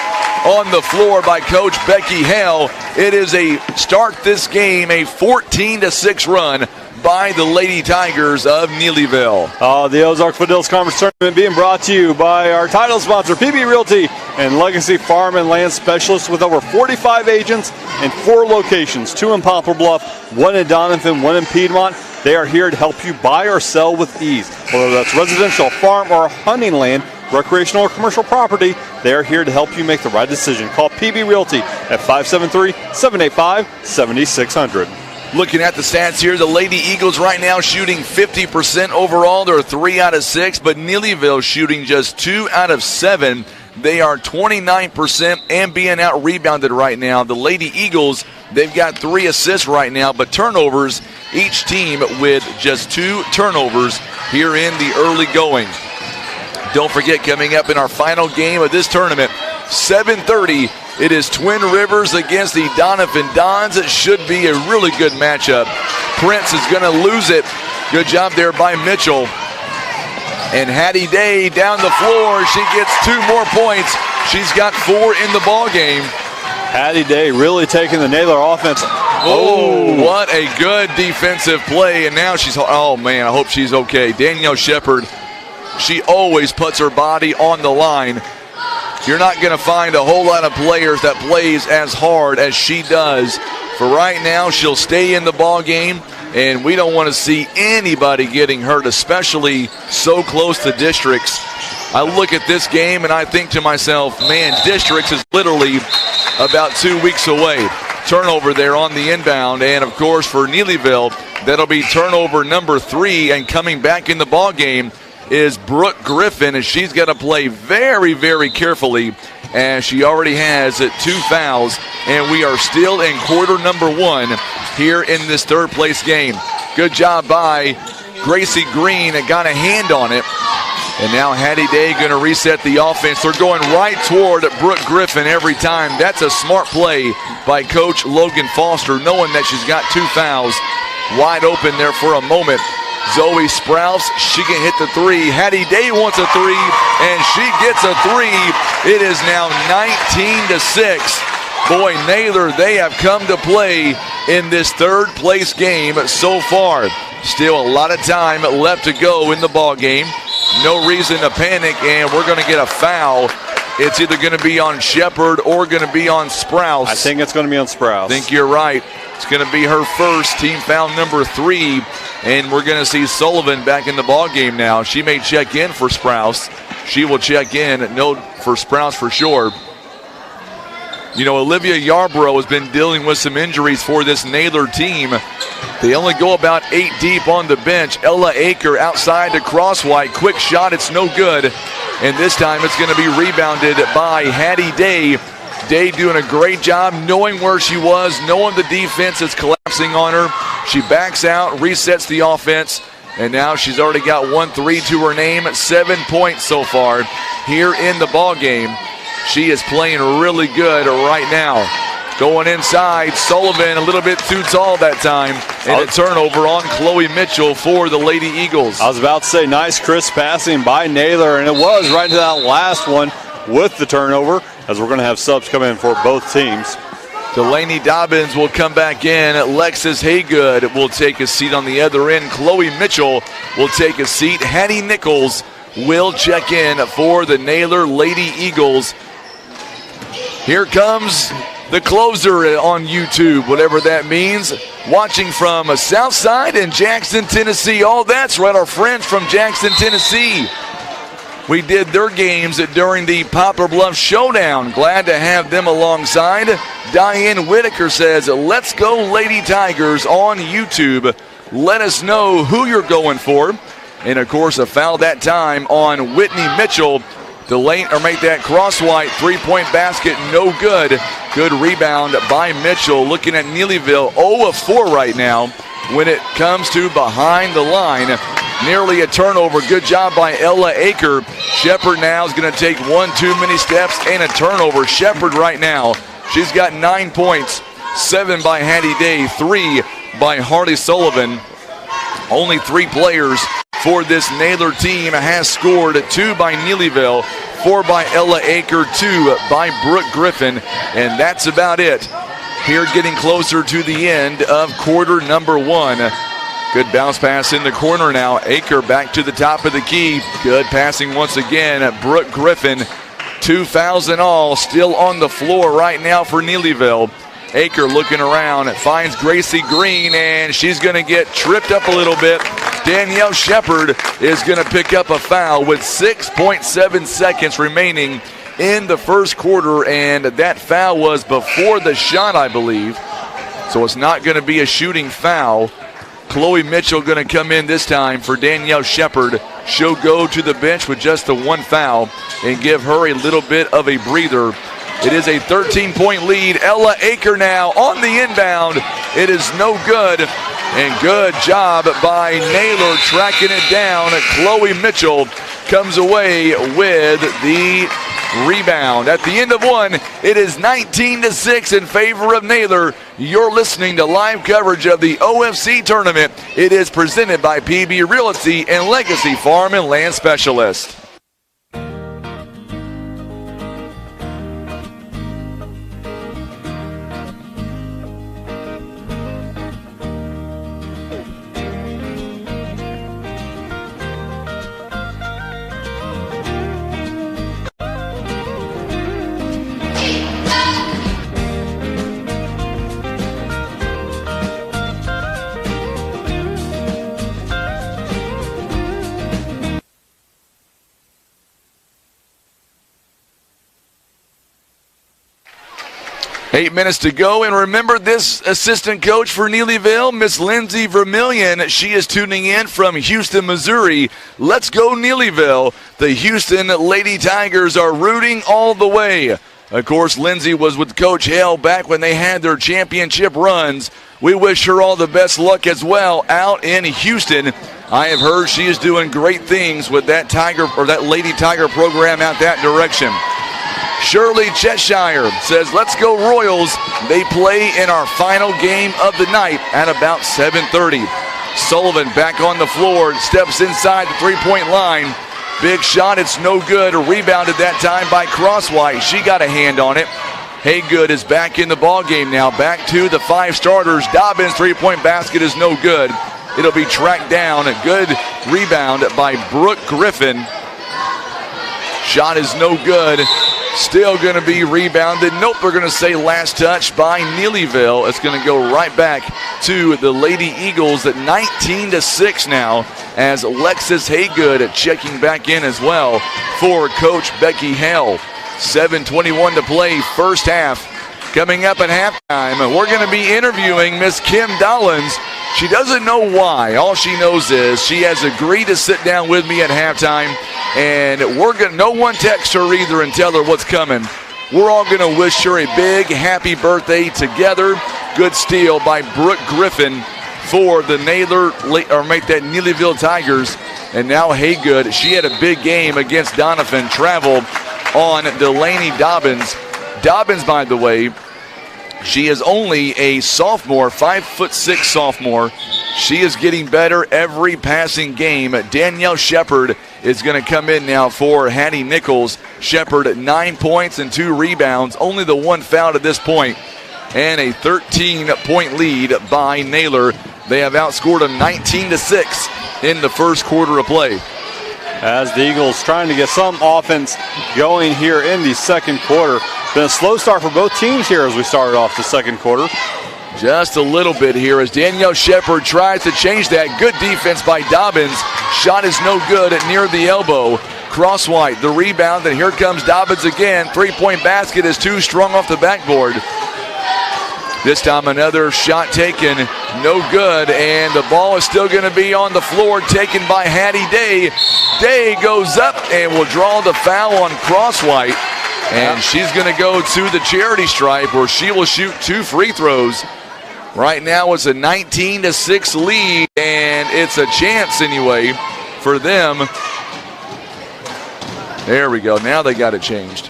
on the floor by Coach Becky Hale. It is a start this game, a 14-6 run by the Lady Tigers of Neelyville. The Ozark Foothills Conference Tournament being brought to you by our title sponsor, PB Realty and Legacy Farm and Land Specialists, with over 45 agents and 4 locations, 2 in Poplar Bluff, 1 in Doniphan, 1 in Piedmont. They are here to help you buy or sell with ease. Whether that's residential, farm, or hunting land, recreational or commercial property, they are here to help you make the right decision. Call PB Realty at 573-785-7600. Looking at the stats here, the Lady Eagles right now shooting 50% overall. They're 3 out of 6, but Neelyville shooting just 2 out of 7. They are 29% and being out-rebounded right now. The Lady Eagles, they've got 3 assists right now, but turnovers, each team with just 2 turnovers here in the early going. Don't forget, coming up in our final game of this tournament, 7:30, it is Twin Rivers against the Donovan Dons. It should be a really good matchup. Prince is going to lose it. Good job there by Mitchell. And Hattie Day down the floor. She gets 2 more points. She's got 4 in the ball game. Hattie Day really taking the Naylor offense. Oh, what a good defensive play. And now she's, oh man, I hope she's okay. Danielle Shepard, she always puts her body on the line. You're not going to find a whole lot of players that plays as hard as she does. For right now, she'll stay in the ball game, and we don't want to see anybody getting hurt, especially so close to Districts. I look at this game and I think to myself, man, Districts is literally about 2 weeks away. Turnover there on the inbound, and of course for Neelyville, that'll be turnover number 3, and coming back in the ball game is Brooke Griffin, and she's got to play very, very carefully, as she already has 2 fouls, and we are still in quarter number 1 here in this third place game. Good job by Gracie Green, that got a hand on it, and now Hattie Day going to reset the offense. They're going right toward Brooke Griffin every time. That's a smart play by Coach Logan Foster, knowing that she's got 2 fouls. Wide open there for a moment. Zoe Sprouse, she can hit the 3. Hattie Day wants a 3, and she gets a 3. It is now 19-6. Boy, Naylor, they have come to play in this third place game so far. Still a lot of time left to go in the ball game. No reason to panic, and we're going to get a foul. It's either going to be on Shepard or going to be on Sprouse. I think it's going to be on Sprouse. I think you're right. It's going to be her first, team foul number 3, and we're going to see Sullivan back in the ball game now. She may check in for Sprouse. She will check in, no, for Sprouse for sure. You know, Olivia Yarbrough has been dealing with some injuries for this Naylor team. They only go about 8 deep on the bench. Ella Aker outside to Crosswhite. Quick shot, it's no good. And this time it's going to be rebounded by Hattie Day. Day doing a great job knowing where she was, knowing the defense is collapsing on her. She backs out, resets the offense, and now she's already got 1 3 to her name. 7 points so far here in the ball game. She is playing really good right now. Going inside, Sullivan a little bit too tall that time, and a turnover on Chloe Mitchell for the Lady Eagles. I was about to say, nice crisp passing by Naylor, and it was right into that last one with the turnover, as we're going to have subs come in for both teams. Delaney Dobbins will come back in. Alexis Haygood will take a seat on the other end. Chloe Mitchell will take a seat. Hattie Nichols will check in for the Naylor Lady Eagles. Here comes the closer on YouTube, whatever that means. Watching from Southside in Jackson, Tennessee. Oh, that's right, our friends from Jackson, Tennessee. We did their games during the Poplar Bluff Showdown. Glad to have them alongside. Diane Whitaker says, let's go Lady Tigers on YouTube. Let us know who you're going for. And, of course, a foul that time on Whitney Mitchell. The lane, or make that cross-white three-point basket no good. Good rebound by Mitchell. Looking at Neelyville, 0 of 4 right now when it comes to behind the line. Nearly a turnover. Good job by Ella Aker. Shepard now is going to take one too many steps and a turnover. Shepard right now, she's got 9 points. 7 by Hattie Day, 3 by Harley Sullivan. Only 3 players for this Naylor team has scored. 2 by Neelyville, 4 by Ella Aker, 2 by Brooke Griffin, and that's about it. Here getting closer to the end of quarter number 1. Good bounce pass in the corner now. Aker back to the top of the key. Good passing once again at Brooke Griffin. 2 fouls in all, still on the floor right now for Neelyville. Aker looking around, finds Gracie Green, and she's going to get tripped up a little bit. Danielle Shepard is going to pick up a foul with 6.7 seconds remaining in the first quarter, and that foul was before the shot, I believe. So it's not going to be a shooting foul. Chloe Mitchell going to come in this time for Danielle Shepard. She'll go to the bench with just the 1 foul and give her a little bit of a breather. It is a 13-point lead. Ella Aker now on the inbound. It is no good. And good job by Naylor tracking it down. Chloe Mitchell comes away with the rebound. At the end of 1, it is 19-6 in favor of Naylor. You're listening to live coverage of the OFC tournament. It is presented by PB Realty and Legacy Farm and Land Specialist. Eight minutes to go, and remember this assistant coach for Neelyville, Miss Lindsay Vermillion. She is tuning in from Houston, Missouri. Let's go Neelyville. The Houston Lady Tigers are rooting all the way. Of course, Lindsay was with Coach Hale back when they had their championship runs. We wish her all the best luck as well out in Houston. I have heard she is doing great things with that Tiger or that Lady Tiger program out that direction. Shirley Cheshire says, let's go Royals. They play in our final game of the night at about 7:30. Sullivan back on the floor, steps inside the three-point line. Big shot, it's no good. Rebounded that time by Crosswhite. She got a hand on it. Haygood is back in the ball game now. Back to the 5 starters. Dobbins' three-point basket is no good. It'll be tracked down. A good rebound by Brooke Griffin. Shot is no good. Still going to be rebounded. Nope, they're going to say last touch by Neelyville. It's going to go right back to the Lady Eagles at 19-6 now as Alexis Haygood checking back in as well for Coach Becky Hale. 7:21 to play, first half. Coming up at halftime, we're going to be interviewing Miss Kim Dollins. She doesn't know why. All she knows is she has agreed to sit down with me at halftime, and no one text her either and tell her what's coming. We're all going to wish her a big happy birthday together. Good steal by Brooke Griffin for the Neelyville Tigers. And now Haygood, she had a big game against Doniphan. Traveled on Delaney Dobbins. Dobbins, by the way, she is only a sophomore, 5'6" sophomore. She is getting better every passing game. Danielle Shepard is going to come in now for Hattie Nichols. Shepard, 9 points and 2 rebounds, only the 1 foul to this point, and a 13-point lead by Naylor. They have outscored them 19-6 in the first quarter of play. As the Eagles trying to get some offense going here in the second quarter. Been a slow start for both teams here as we started off the second quarter. Just a little bit here as Danielle Shepard tries to change that. Good defense by Dobbins. Shot is no good at near the elbow. Crosswhite, the rebound, and here comes Dobbins again. 3-point basket is too strong off the backboard. This time another shot taken, no good, and the ball is still going to be on the floor, taken by Hattie Day. Day goes up and will draw the foul on Crosswhite, and she's going to go to the charity stripe where she will shoot 2 free throws. Right now it's a 19-6 lead, and it's a chance anyway for them. There we go. Now they got it changed.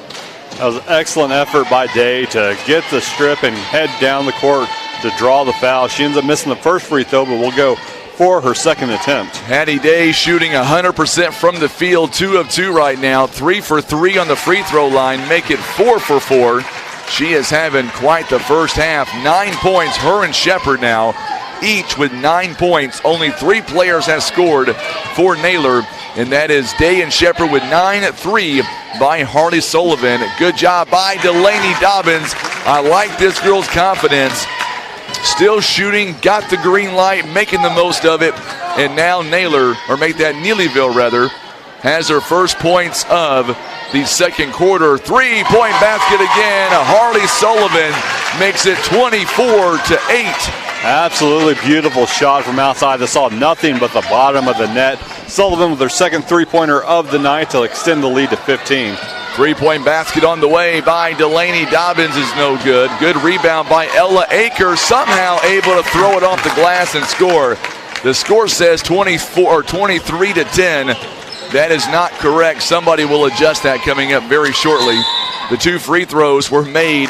That was an excellent effort by Day to get the strip and head down the court to draw the foul. She ends up missing the first free throw, but will go for her second attempt. Hattie Day shooting 100% from the field, 2 of 2 right now, 3 for 3 on the free throw line, make it 4 for 4. She is having quite the first half. 9 points, her and Shepard now, each with 9 points. Only 3 players have scored for Naylor, and that is Day and Shepard with 9-3 by Harley Sullivan. Good job by Delaney Dobbins. I like this girl's confidence. Still shooting, got the green light, making the most of it. And now Neelyville rather, has her first points of the second quarter. 3-point basket again. Harley Sullivan makes it 24-8. Absolutely beautiful shot from outside that saw nothing but the bottom of the net. Sullivan with her second 3-pointer of the night to extend the lead to 15. 3-point basket on the way by Delaney Dobbins is no good. Good rebound by Ella Akers, somehow able to throw it off the glass and score. The score says 23-10. That is not correct. Somebody will adjust that coming up very shortly. The 2 free throws were made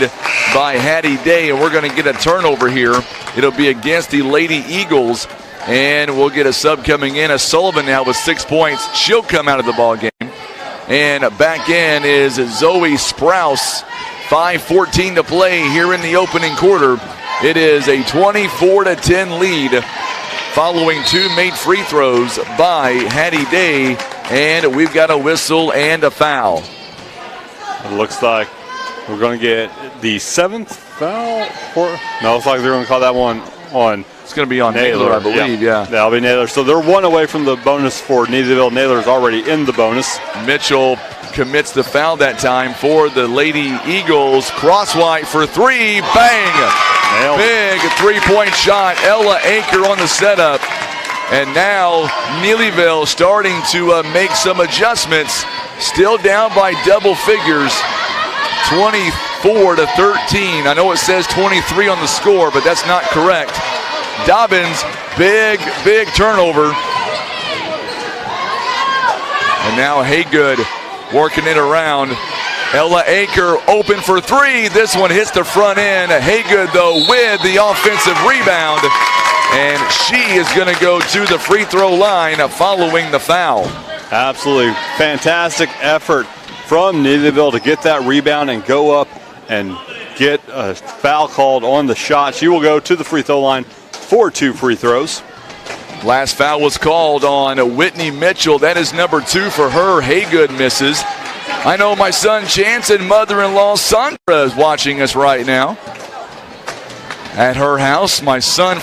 by Hattie Day, and we're going to get a turnover here. It'll be against the Lady Eagles, and we'll get a sub coming in. Sullivan now with 6 points. She'll come out of the ball game. And back in is Zoe Sprouse. 5:14 to play here in the opening quarter. It is a 24-10 lead following 2 made free throws by Hattie Day, and we've got a whistle and a foul. It looks like we're going to get the 7th foul. No, it's like they're going to call that one on. It's going to be on Naylor, I believe, yeah. That'll be Naylor. So they're 1 away from the bonus for Neelyville. Naylor's already in the bonus. Mitchell commits the foul that time for the Lady Eagles. Crosswhite for 3, bang! Big 3-point shot. Ella Aker on the setup. And now Neelyville starting to make some adjustments. Still down by double figures, 24-13. I know it says 23 on the score, but that's not correct. Dobbins, big turnover. And now Haygood working it around. Ella Aker open for 3. This one hits the front end. Haygood, though, with the offensive rebound. And she is going to go to the free throw line following the foul. Absolutely fantastic effort from Neelyville to get that rebound and go up and get a foul called on the shot. She will go to the free throw line for 2 free throws. Last foul was called on Whitney Mitchell. That is number 2 for her. Haygood misses. I know my son Chance and mother-in-law Sandra is watching us right now at her house. My son,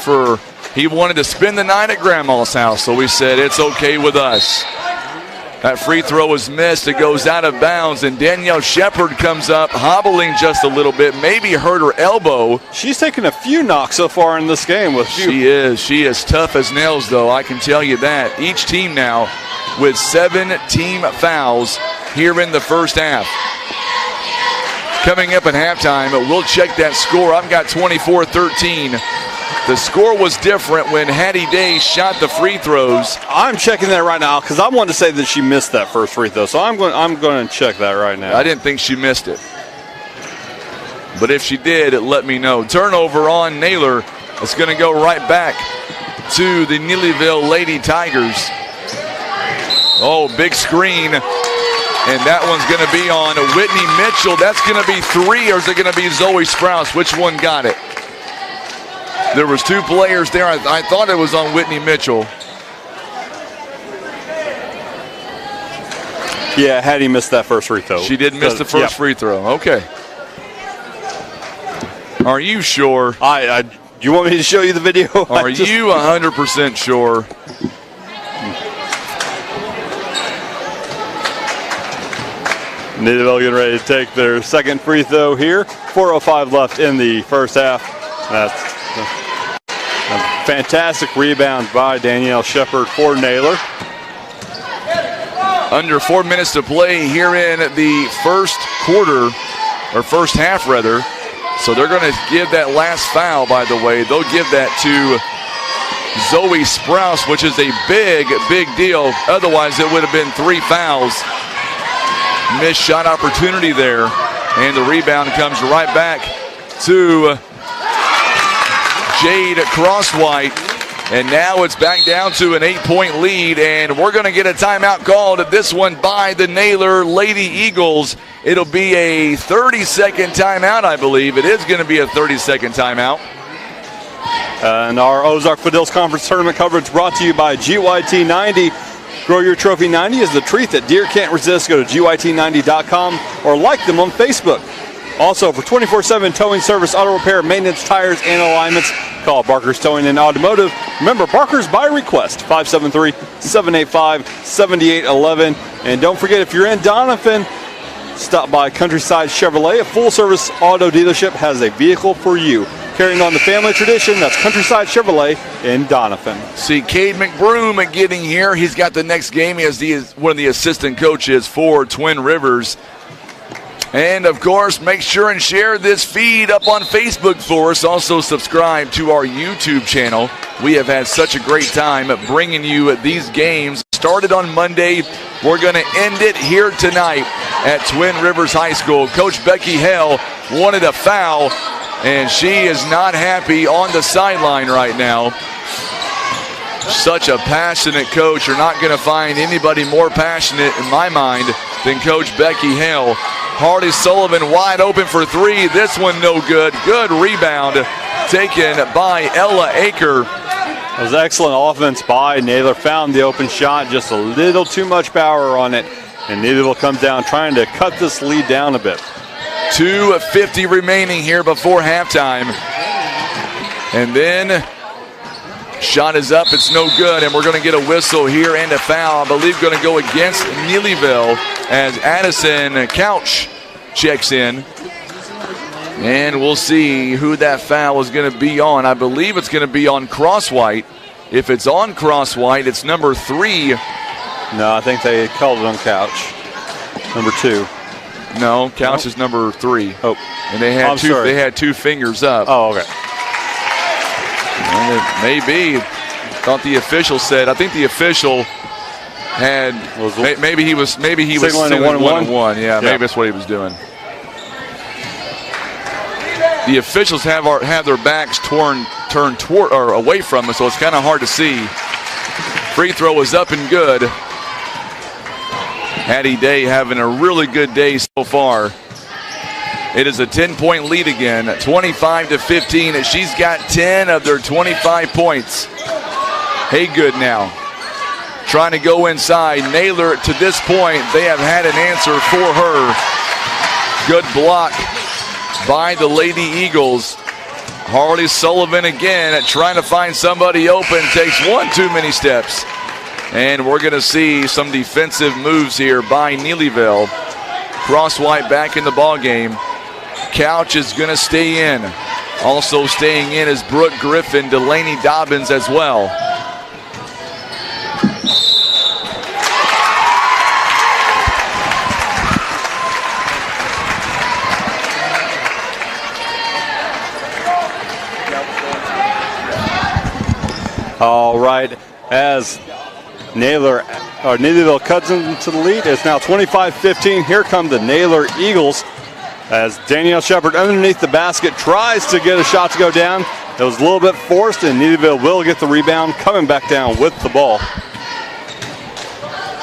he wanted to spend the night at Grandma's house, so we said it's okay with us. That free throw is missed. It goes out of bounds, and Danielle Shepard comes up, hobbling just a little bit, maybe hurt her elbow. She's taken a few knocks so far in this game. She is tough as nails, though, I can tell you that. Each team now with 7 team fouls here in the first half. Coming up at halftime, we'll check that score. I've got 24-13 The score was different when Hattie Day shot the free throws. I'm checking that right now because I wanted to say that she missed that first free throw, so I'm going to check that right now. I didn't think she missed it. But if she did, let me know. Turnover on Naylor. It's going to go right back to the Neelyville Lady Tigers. Oh, big screen. And that one's going to be on Whitney Mitchell. That's going to be 3, or is it going to be Zoe Sprouse? Which one got it? There was 2 players there. I thought it was on Whitney Mitchell. Yeah, Hattie missed that first free throw. She did miss the first free throw. Okay. Are you sure? Do you want me to show you the video? Are you 100% sure? Neelyville getting ready to take their second free throw here. 4:05 left in the first half. That's a fantastic rebound by Danielle Shepard for Naylor. Under 4 minutes to play here in the first quarter, or first half rather. So they're going to give that last foul, by the way. They'll give that to Zoe Sprouse, which is a big, big deal. Otherwise, it would have been 3 fouls. Missed shot opportunity there. And the rebound comes right back to Jade Crosswhite. And now it's back down to an 8-point lead, and we're going to get a timeout called at this one by the Naylor Lady Eagles. It'll be a 30-second timeout, I believe. It is going to be a 30-second timeout. And our Ozark Fidels Conference Tournament coverage brought to you by GYT 90. Grow Your Trophy 90 is the treat that deer can't resist. Go to GYT90.com or like them on Facebook. Also, for 24/7 towing service, auto repair, maintenance, tires, and alignments, call Barker's Towing and Automotive. Remember, Barker's by request, 573-785-7811. And don't forget, if you're in Doniphan, stop by Countryside Chevrolet. A full-service auto dealership has a vehicle for you. Carrying on the family tradition, that's Countryside Chevrolet in Doniphan. See Cade McBroom getting here. He's got the next game. He is one of the assistant coaches for Twin Rivers. And, of course, make sure and share this feed up on Facebook for us. Also, subscribe to our YouTube channel. We have had such a great time bringing you these games. Started on Monday. We're going to end it here tonight at Twin Rivers High School. Coach Becky Hale wanted a foul, and she is not happy on the sideline right now. Such a passionate coach. You're not going to find anybody more passionate, in my mind, than Coach Becky Hale. Hardy Sullivan wide open for 3. This one no good. Good rebound taken by Ella Aker. It was excellent offense by Naylor. Found the open shot, just a little too much power on it. And Neelyville comes down trying to cut this lead down a bit. 2:50 remaining here before halftime. And then shot is up. It's no good. And we're going to get a whistle here and a foul. I believe going to go against Neelyville as Addison Couch checks in. And we'll see who that foul is going to be on. I believe it's going to be on Crosswhite. If it's on Crosswhite, it's number 3. No, I think they called it on Couch. Number 2. No, Couch is number 3. Oh, and they had They had 2 fingers up. Oh, okay. And it may be. Thought the official said. I think the official had. Maybe he was signaling 1-1. Yeah, maybe that's what he was doing. The officials have their backs turned toward or away from us, so it's kind of hard to see. Free throw is up and good. Hattie Day having a really good day so far. It is a 10-point lead again, 25-15. She's got 10 of their 25 points. Haygood now trying to go inside. Naylor, to this point, they have had an answer for her. Good block by the Lady Eagles. Harley Sullivan again trying to find somebody open. Takes one too many steps. And we're going to see some defensive moves here by Neelyville. Crosswhite back in the ball game. Couch is going to stay in. Also staying in is Brooke Griffin, Delaney Dobbins as well. All right, as Neelyville cuts into the lead, it's now 25-15. Here come the Naylor Eagles as Danielle Shepard underneath the basket tries to get a shot to go down. It was a little bit forced, and Neelyville will get the rebound, coming back down with the ball.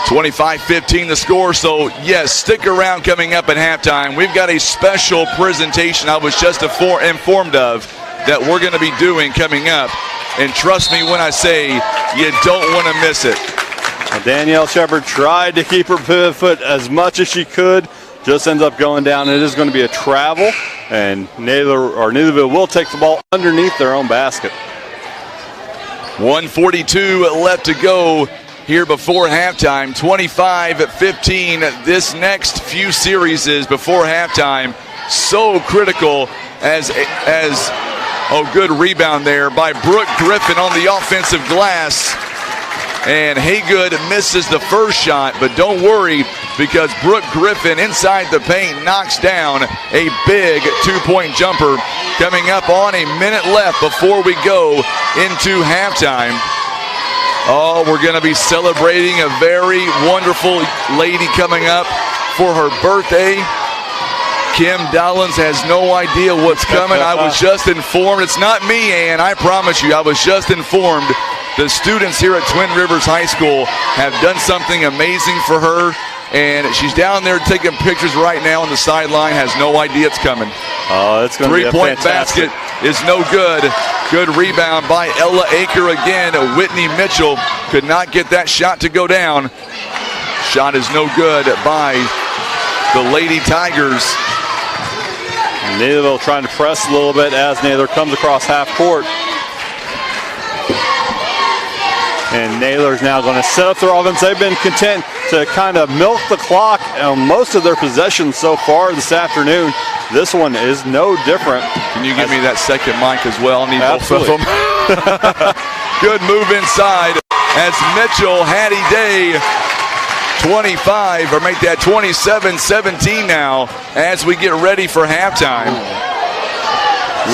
25-15 the score, so yes, stick around coming up at halftime. We've got a special presentation I was just informed of that we're going to be doing coming up. And trust me when I say you don't want to miss it. Danielle Shepard tried to keep her pivot foot as much as she could. Just ends up going down. It is going to be a travel, and Neelyville will take the ball underneath their own basket. 1:42 left to go here before halftime. 25-15. This next few series is before halftime so critical as good rebound there by Brooke Griffin on the offensive glass. And Haygood misses the first shot, but don't worry because Brooke Griffin inside the paint knocks down a big two-point jumper. Coming up on a minute left before we go into halftime. Oh, we're going to be celebrating a very wonderful lady coming up for her birthday. Kim Dollins has no idea what's coming. I was just informed. It's not me, Ann. I promise you. I was just informed. The students here at Twin Rivers High School have done something amazing for her, and she's down there taking pictures right now on the sideline, has no idea it's coming. Oh, it's going to be a three-point basket is no good. Good rebound by Ella Aker again. Whitney Mitchell could not get that shot to go down. Shot is no good by the Lady Tigers. Neelyville trying to press a little bit as Naylor comes across half court. And Naylor's now going to set up their offense. They've been content to kind of milk the clock on most of their possessions so far this afternoon. This one is no different. Can you give me that second mic as well? I need both of them. Good move inside as Mitchell, Hattie Day, 25, or make that 27-17 now as we get ready for halftime.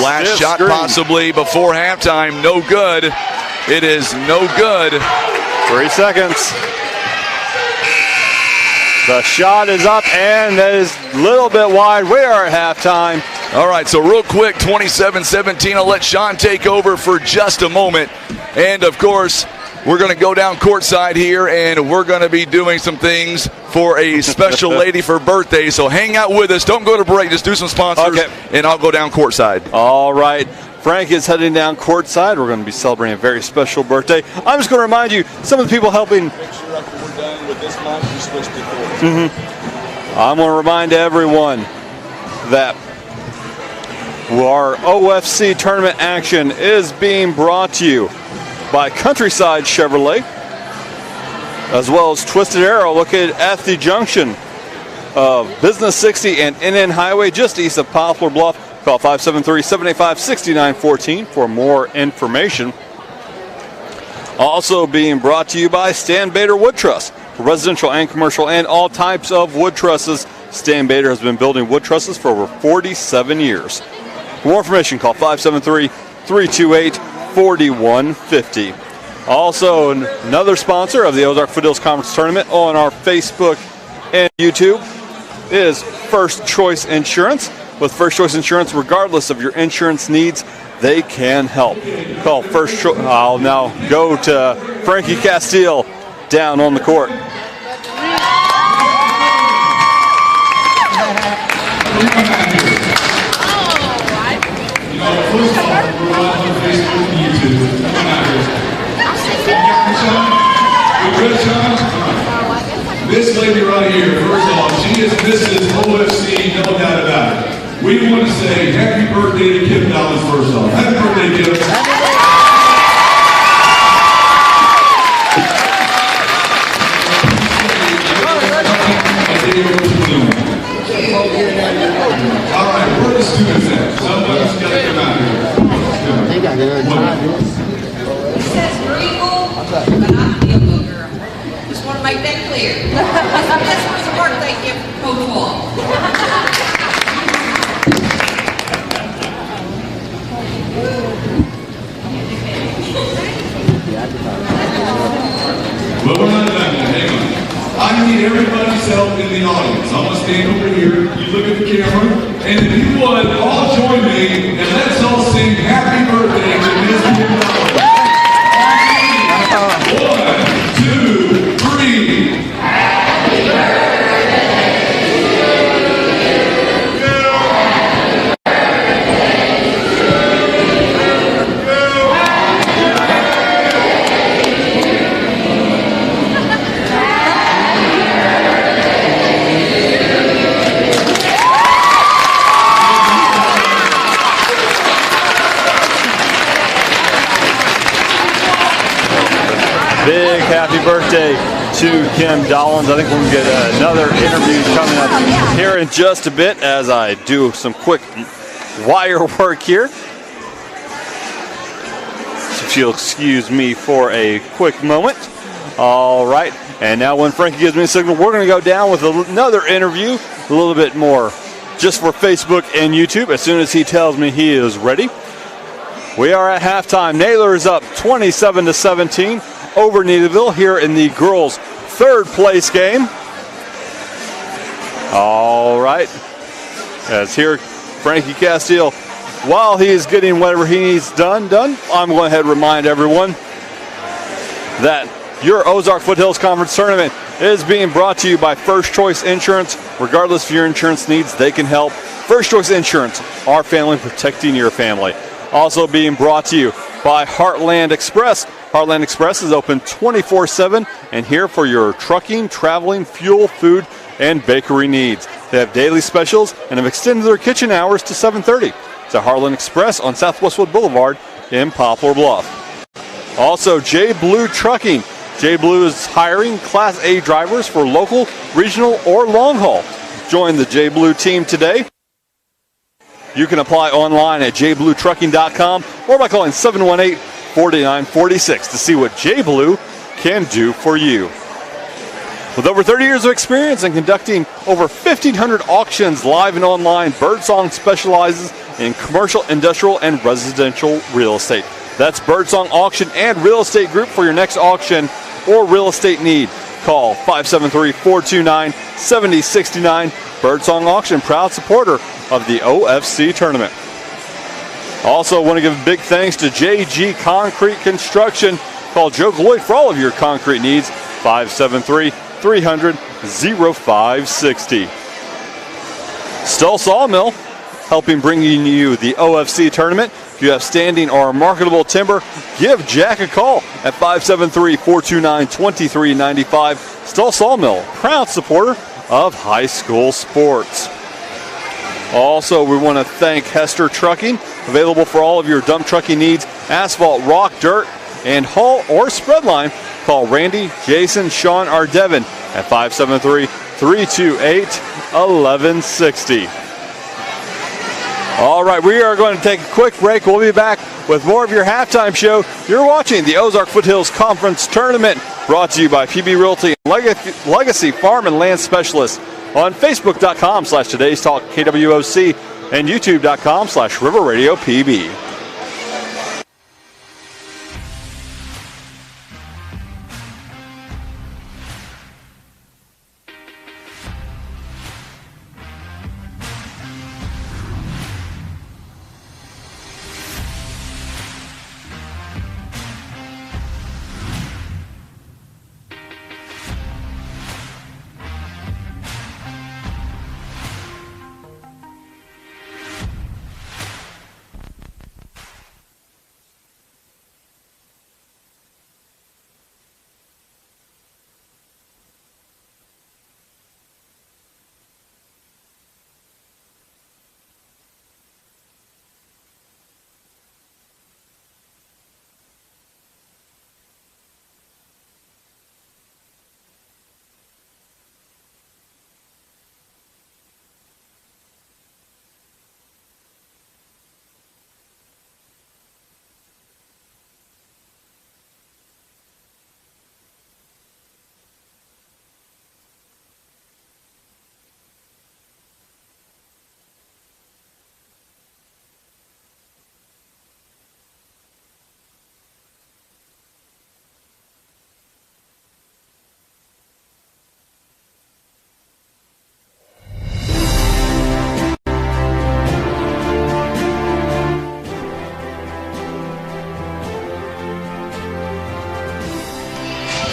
Last shot possibly before halftime, no good. It is no good. 3 seconds. The shot is up, and that is a little bit wide. We are at halftime. All right, so real quick, 27-17. I'll let Sean take over for just a moment. And, of course, we're going to go down courtside here, and we're going to be doing some things for a special lady for birthday. So hang out with us. Don't go to break. Just do some sponsors, and I'll go down courtside. All right. Frank is heading down courtside. We're going to be celebrating a very special birthday. I'm just going to remind you, some of the people helping. Make sure after we're done with this mic, you switch to court. I'm going to remind everyone that our OFC tournament action is being brought to you by Countryside Chevrolet, as well as Twisted Arrow, located at the junction of Business 60 and NN Highway, just east of Poplar Bluff. Call 573-785-6914 for more information. Also being brought to you by Stan Bader Wood Truss, for residential and commercial and all types of wood trusses. Stan Bader has been building wood trusses for over 47 years. For more information, call 573-328-4150. Also, another sponsor of the Ozark Foothills Conference Tournament on our Facebook and YouTube is First Choice Insurance. With First Choice Insurance, regardless of your insurance needs, they can help. Call First Choice. I'll now go to Frankie Castile down on the court. This lady right here, first of all, she is Mrs. OFC, no doubt about it. We want to say happy birthday to Kim Dollins first off. Happy birthday, Kim. All right, where are the students at? Somebody's got to come out here. It says Greenville, but I'm a Neelyville girl. Just want to make that clear. This was a birthday gift from Coach Wall. Well, we're not done yet. Hang on. I need everybody's help in the audience. I'm going to stand over here. You look at the camera. And if you would, all join me and let's all sing happy birthday to Ms. McDonald. 1, 2, 3. Happy birthday to Big happy birthday to Kim Dollins. I think we're going to get another interview coming up here in just a bit as I do some quick wire work here. So if you'll excuse me for a quick moment. All right. And now when Frankie gives me a signal, we're going to go down with another interview, a little bit more just for Facebook and YouTube as soon as he tells me he is ready. We are at halftime. Naylor is up 27-17 over Neelyville here in the girls' third place game. All right. As here, Frankie Castile, while he is getting whatever he needs done, I'm going to ahead and remind everyone that your Ozark Foothills Conference Tournament is being brought to you by First Choice Insurance. Regardless of your insurance needs, they can help. First Choice Insurance, our family protecting your family. Also being brought to you by Heartland Express. Heartland Express is open 24/7 and here for your trucking, traveling, fuel, food, and bakery needs. They have daily specials and have extended their kitchen hours to 7:30. It's at Heartland Express on South Westwood Boulevard in Poplar Bluff. Also, J Blue Trucking. J Blue is hiring Class A drivers for local, regional, or long haul. Join the J Blue team today. You can apply online at jbluetrucking.com or by calling 718-4946 to see what J Blue can do for you. With over 30 years of experience in conducting over 1,500 auctions live and online, Birdsong specializes in commercial, industrial, and residential real estate. That's Birdsong Auction and Real Estate Group for your next auction or real estate need. Call 573-429-7069. Birdsong Auction, proud supporter of the OFC tournament. Also want to give big thanks to JG Concrete Construction. Call Joe Gloyd for all of your concrete needs. 573-300-0560. Stull Sawmill, helping bringing you the OFC tournament. If you have standing or marketable timber, give Jack a call at 573-429-2395. Stull Sawmill, proud supporter of high school sports. Also, we want to thank Hester Trucking, available for all of your dump trucking needs, asphalt, rock, dirt, and haul or spread line. Call Randy, Jason, Sean, or Devin at 573-328-1160. All right, we are going to take a quick break. We'll be back with more of your halftime show. You're watching the Ozark Foothills Conference Tournament, brought to you by PB Realty and Legacy Farm and Land Specialists on Facebook.com/Today's Talk KWOC and YouTube.com/River Radio PB.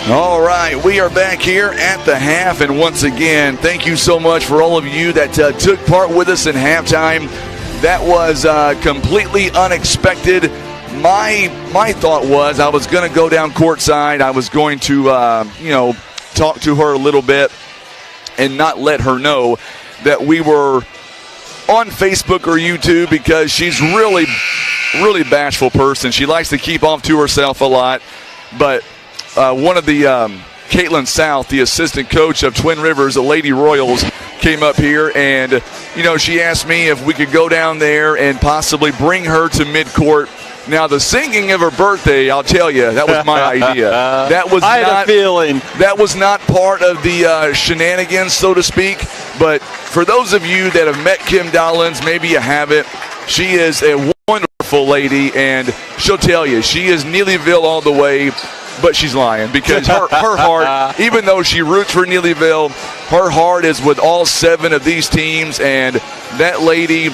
All right, we are back here at the half, and once again, thank you so much for all of you that took part with us in halftime. That was completely unexpected. My thought was I was going to go down courtside. I was going to, talk to her a little bit and not let her know that we were on Facebook or YouTube, because she's really bashful person. She likes to keep off to herself a lot. But one of the Caitlin South, the assistant coach of Twin Rivers, the Lady Royals, came up here, and she asked me if we could go down there and possibly bring her to midcourt. Now, the singing of her birthday, I'll tell you, that was my idea. That was I had a feeling. That was not part of the shenanigans, so to speak. But for those of you that have met Kim Dollins, maybe you haven't, she is a wonderful lady, and she'll tell you, she is Neelyville all the way, but she's lying, because her heart, even though she roots for Neelyville, her heart is with all 7 of these teams, and that lady,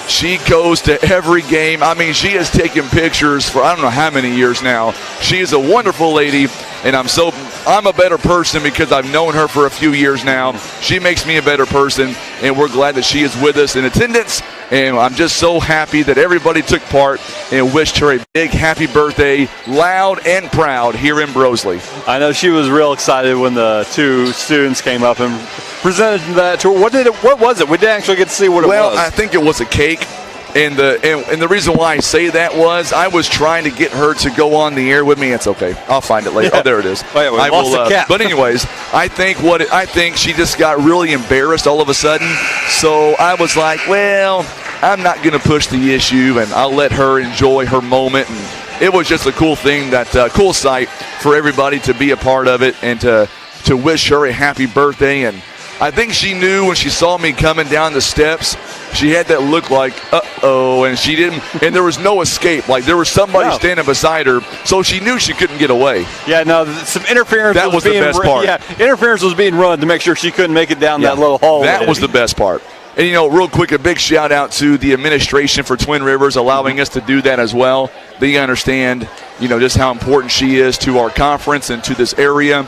she goes to every game. I mean, she has taken pictures for I don't know how many years now. She is a wonderful lady, and I'm a better person because I've known her for a few years now. She makes me a better person, and we're glad that she is with us in attendance. And I'm just so happy that everybody took part and wished her a big happy birthday, loud and proud, here in Broseley. I know she was real excited when the 2 students came up and presented that to her. What was it? We didn't actually get to see what it was. Well, I think it was a cake. And the reason why I say that was I was trying to get her to go on the air with me. It's okay. I'll find it later. Yeah. Oh, there it is. Oh, yeah, we lost the cap. But anyways, I think she just got really embarrassed all of a sudden. So I was like, well, I'm not going to push the issue, and I'll let her enjoy her moment. And it was just a cool thing, cool sight for everybody to be a part of it and to wish her a happy birthday. And I think she knew when she saw me coming down the steps, she had that look like, uh-oh, and she didn't, and there was no escape. Like, there was somebody standing beside her, so she knew she couldn't get away. Yeah, no, some interference that was the best part. Yeah, interference was being run to make sure she couldn't make it down that little hallway. That was the best part. And, real quick, a big shout-out to the administration for Twin Rivers allowing us to do that as well. They understand, just how important she is to our conference and to this area.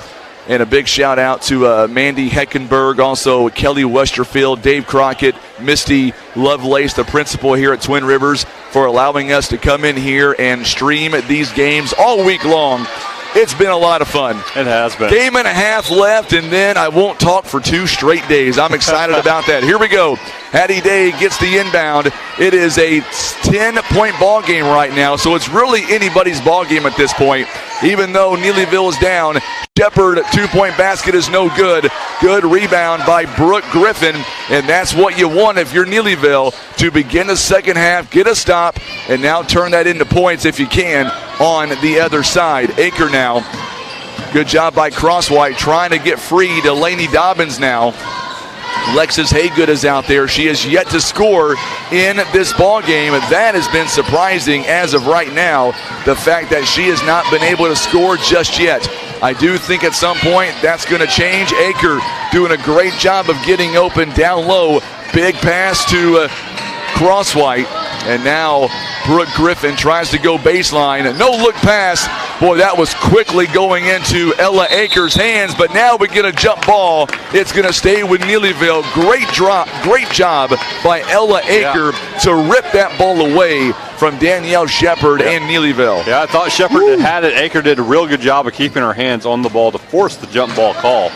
And a big shout-out to Mandy Heckenberg, also Kelly Westerfield, Dave Crockett, Misty Lovelace, the principal here at Twin Rivers, for allowing us to come in here and stream these games all week long. It's been a lot of fun. It has been. Game and a half left, and then I won't talk for 2 straight days. I'm excited about that. Here we go. Hattie Day gets the inbound. It is a 10-point ball game right now, so it's really anybody's ball game at this point. Even though Neelyville is down, Shepherd 2-point basket is no good. Good rebound by Brooke Griffin, and that's what you want if you're Neelyville, to begin the second half, get a stop, and now turn that into points if you can on the other side. Aker now. Good job by Crosswhite trying to get free. Delaney Dobbins now. Lexus Haygood is out there. She has yet to score in this ball game. That has been surprising as of right now, the fact that she has not been able to score just yet. I do think at some point that's going to change. Aker doing a great job of getting open down low. Big pass to Crosswhite. And now Brooke Griffin tries to go baseline. No look pass. Boy, that was quickly going into Ella Aker's hands, but now we get a jump ball. It's going to stay with Neelyville. Great job by Ella Aker to rip that ball away from Danielle Shepherd and Neelyville. Yeah, I thought Shepherd had it. Aker did a real good job of keeping her hands on the ball to force the jump ball call.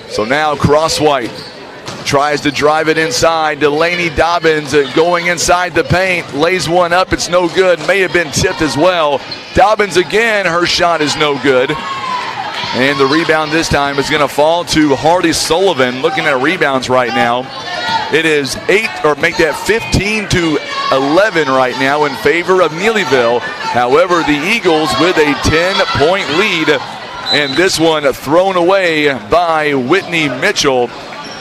So now Crosswhite tries to drive it inside. Delaney Dobbins going inside the paint. Lays one up. It's no good. May have been tipped as well. Dobbins again. Her shot is no good. And the rebound this time is going to fall to Hardy Sullivan. Looking at rebounds right now. It is 15 to 11 right now in favor of Neelyville. However, the Eagles with a 10-point lead. And this one thrown away by Whitney Mitchell.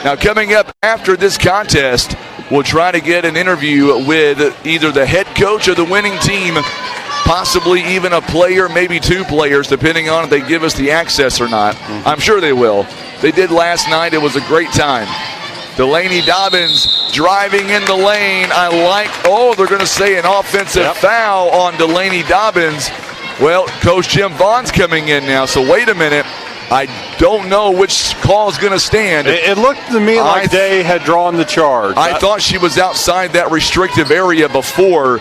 Now, coming up after this contest, we'll try to get an interview with either the head coach of the winning team, possibly even a player, maybe 2 players, depending on if they give us the access or not. I'm sure they will. They did last night. It was a great time. Delaney Dobbins driving in the lane. They're going to say an offensive foul on Delaney Dobbins. Well, Coach Jim Vaughn's coming in now, so wait a minute. I don't know which call is going to stand. It looked to me like Day had drawn the charge. I thought she was outside that restrictive area before.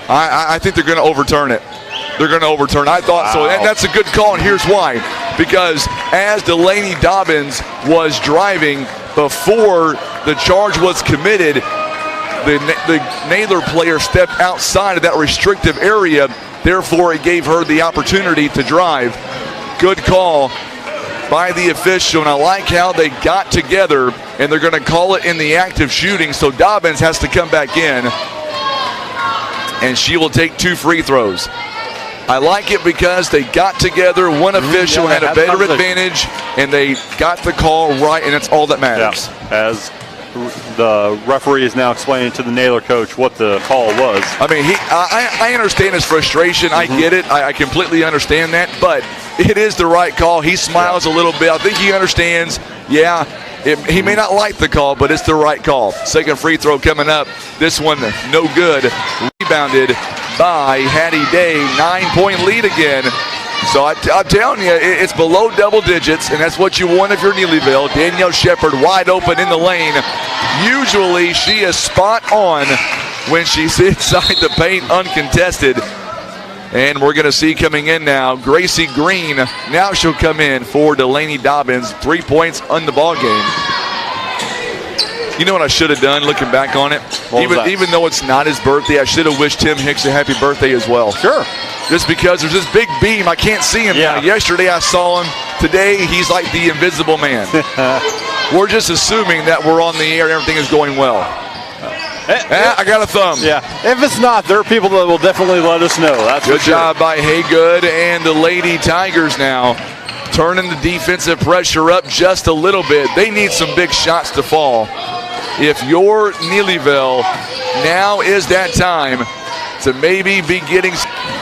I think they're going to overturn it. They're going to overturn. I thought so, and that's a good call, and here's why. Because as Delaney Dobbins was driving before the charge was committed, the Naylor player stepped outside of that restrictive area. Therefore, it gave her the opportunity to drive. Good call by the official, and I like how they got together, and they're going to call it in the act of shooting, so Dobbins has to come back in, and she will take 2 free throws. I like it because they got together, one official had a better advantage, and they got the call right, and that's all that matters. Yeah. As the referee is now explaining to the Naylor coach what the call was. I mean, I understand his frustration. I get it. I completely understand that, but it is the right call. He smiles a little bit. I think he understands, he may not like the call, but it's the right call. Second free throw coming up. This one, no good. Rebounded by Hattie Day. 9-point lead again. So I'm telling you, it's below double digits, and that's what you want if you're Neelyville. Danielle Shepard wide open in the lane. Usually she is spot on when she's inside the paint uncontested. And we're going to see coming in now, Gracie Green. Now she'll come in for Delaney Dobbins. 3 points on the ball game. You know what I should have done looking back on it? Even though it's not his birthday, I should have wished Tim Hicks a happy birthday as well. Sure. Just because there's this big beam. I can't see him now. Yesterday I saw him. Today he's like the invisible man. We're just assuming that we're on the air and everything is going well. I got a thumb. Yeah. If it's not, there are people that will definitely let us know. That's good job by Haygood and the Lady Tigers now turning the defensive pressure up just a little bit. They need some big shots to fall. If you're Neelyville, now is that time to maybe be getting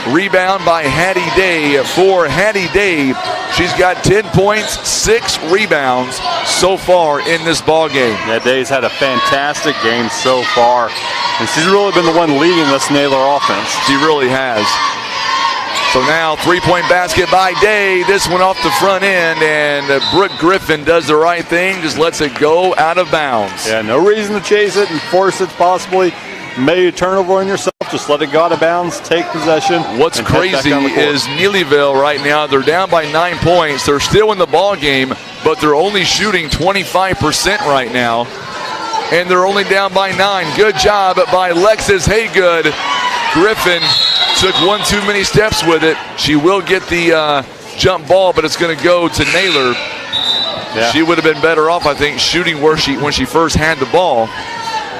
rebound by Hattie Day. For Hattie Day, she's got 10 points, 6 rebounds so far in this ball game. Yeah, Day's had a fantastic game so far, and she's really been the one leading this Naylor offense. She really has. So now 3-point basket by Day. This one off the front end, and Brooke Griffin does the right thing, just lets it go out of bounds. Yeah, no reason to chase it and force it possibly. Made a turnover on yourself, just let it go out of bounds, take possession. What's crazy is Neelyville right now, they're down by 9 points. They're still in the ball game, but they're only shooting 25% right now. And they're only down by 9. Good job by Lexus Haygood. Griffin took one too many steps with it. She will get the jump ball, but it's going to go to Naylor. Yeah. She would have been better off, I think, shooting when she first had the ball.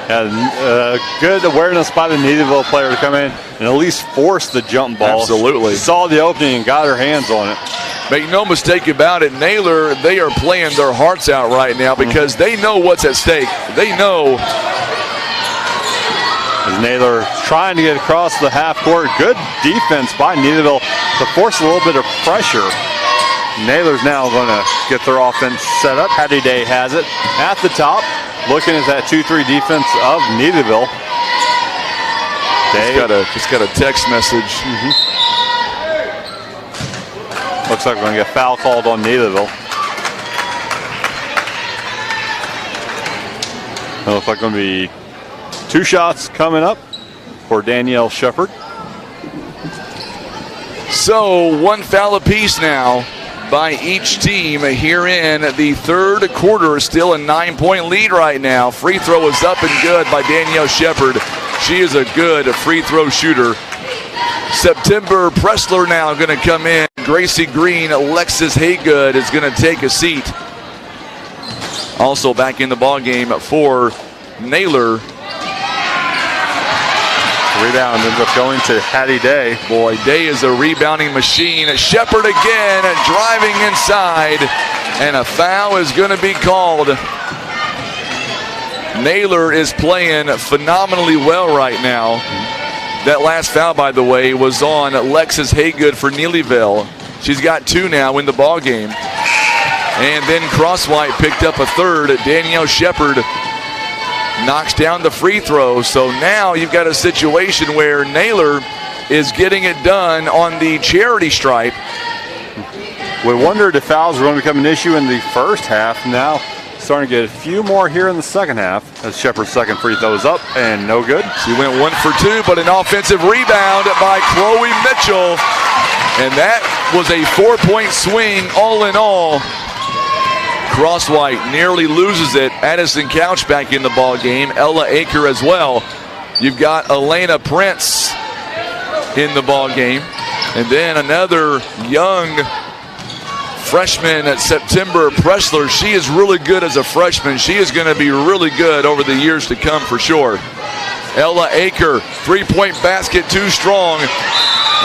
Good awareness by the Neelyville player to come in and at least force the jump ball. Absolutely. She saw the opening and got her hands on it. Make no mistake about it, Naylor, they are playing their hearts out right now because they know what's at stake. They know. As Naylor trying to get across the half court. Good defense by Neelyville to force a little bit of pressure. Naylor's now going to get their offense set up. Hattie Day has it at the top. Looking at that 2-3 defense of Neelyville. Just got a text message. Looks like we're going to get foul called on Neelyville. It looks like going to be 2 shots coming up for Danielle Shepard. So 1 foul apiece now by each team here in the third quarter. Still a 9-point lead right now. Free throw is up and good by Danielle Shepard. She is a good free throw shooter. September Pressler now going to come in. Gracie Green, Alexis Haygood is going to take a seat. Also back in the ball game for Naylor. Rebound ends up going to Hattie Day. Boy, Day is a rebounding machine. Shepard again driving inside, and a foul is going to be called. Naylor is playing phenomenally well right now. That last foul, by the way, was on Alexis Haygood for Neelyville. She's got 2 now in the ball game. And then Crosswhite picked up a third. Danielle Shepard knocks down the free throw. So now you've got a situation where Naylor is getting it done on the charity stripe We wondered if fouls were going to become an issue in the first half. Now starting to get a few more here in the second half as Shepard's second free throw is up and no good. She went 1 for 2, but an offensive rebound by Chloe Mitchell. And that was a 4-point swing all in all. Crosswhite nearly loses it. Addison Couch back in the ball game. Ella Aker as well. You've got Elena Prince in the ball game. And then another young freshman at September Pressler. She is really good as a freshman. She is going to be really good over the years to come for sure. Ella Aker, 3-point basket, too strong.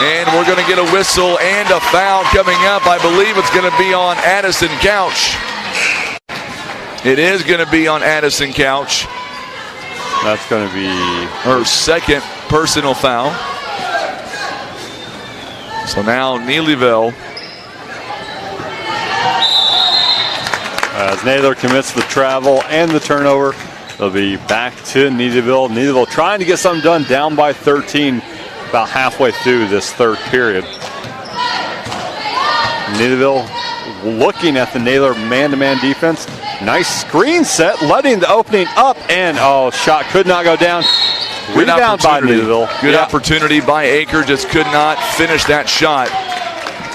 And we're going to get a whistle and a foul coming up. I believe it's going to be on Addison Couch. It is going to be on Addison Couch. That's going to be her second personal foul. So now Neelyville. As Naylor commits the travel and the turnover, they'll be back to Neelyville. Neelyville trying to get something done, down by 13 about halfway through this third period. Neelyville looking at the Naylor man-to-man defense. Nice screen set, letting the opening up, and shot could not go down. Rebound by Neelyville. Good opportunity by Aker, just could not finish that shot.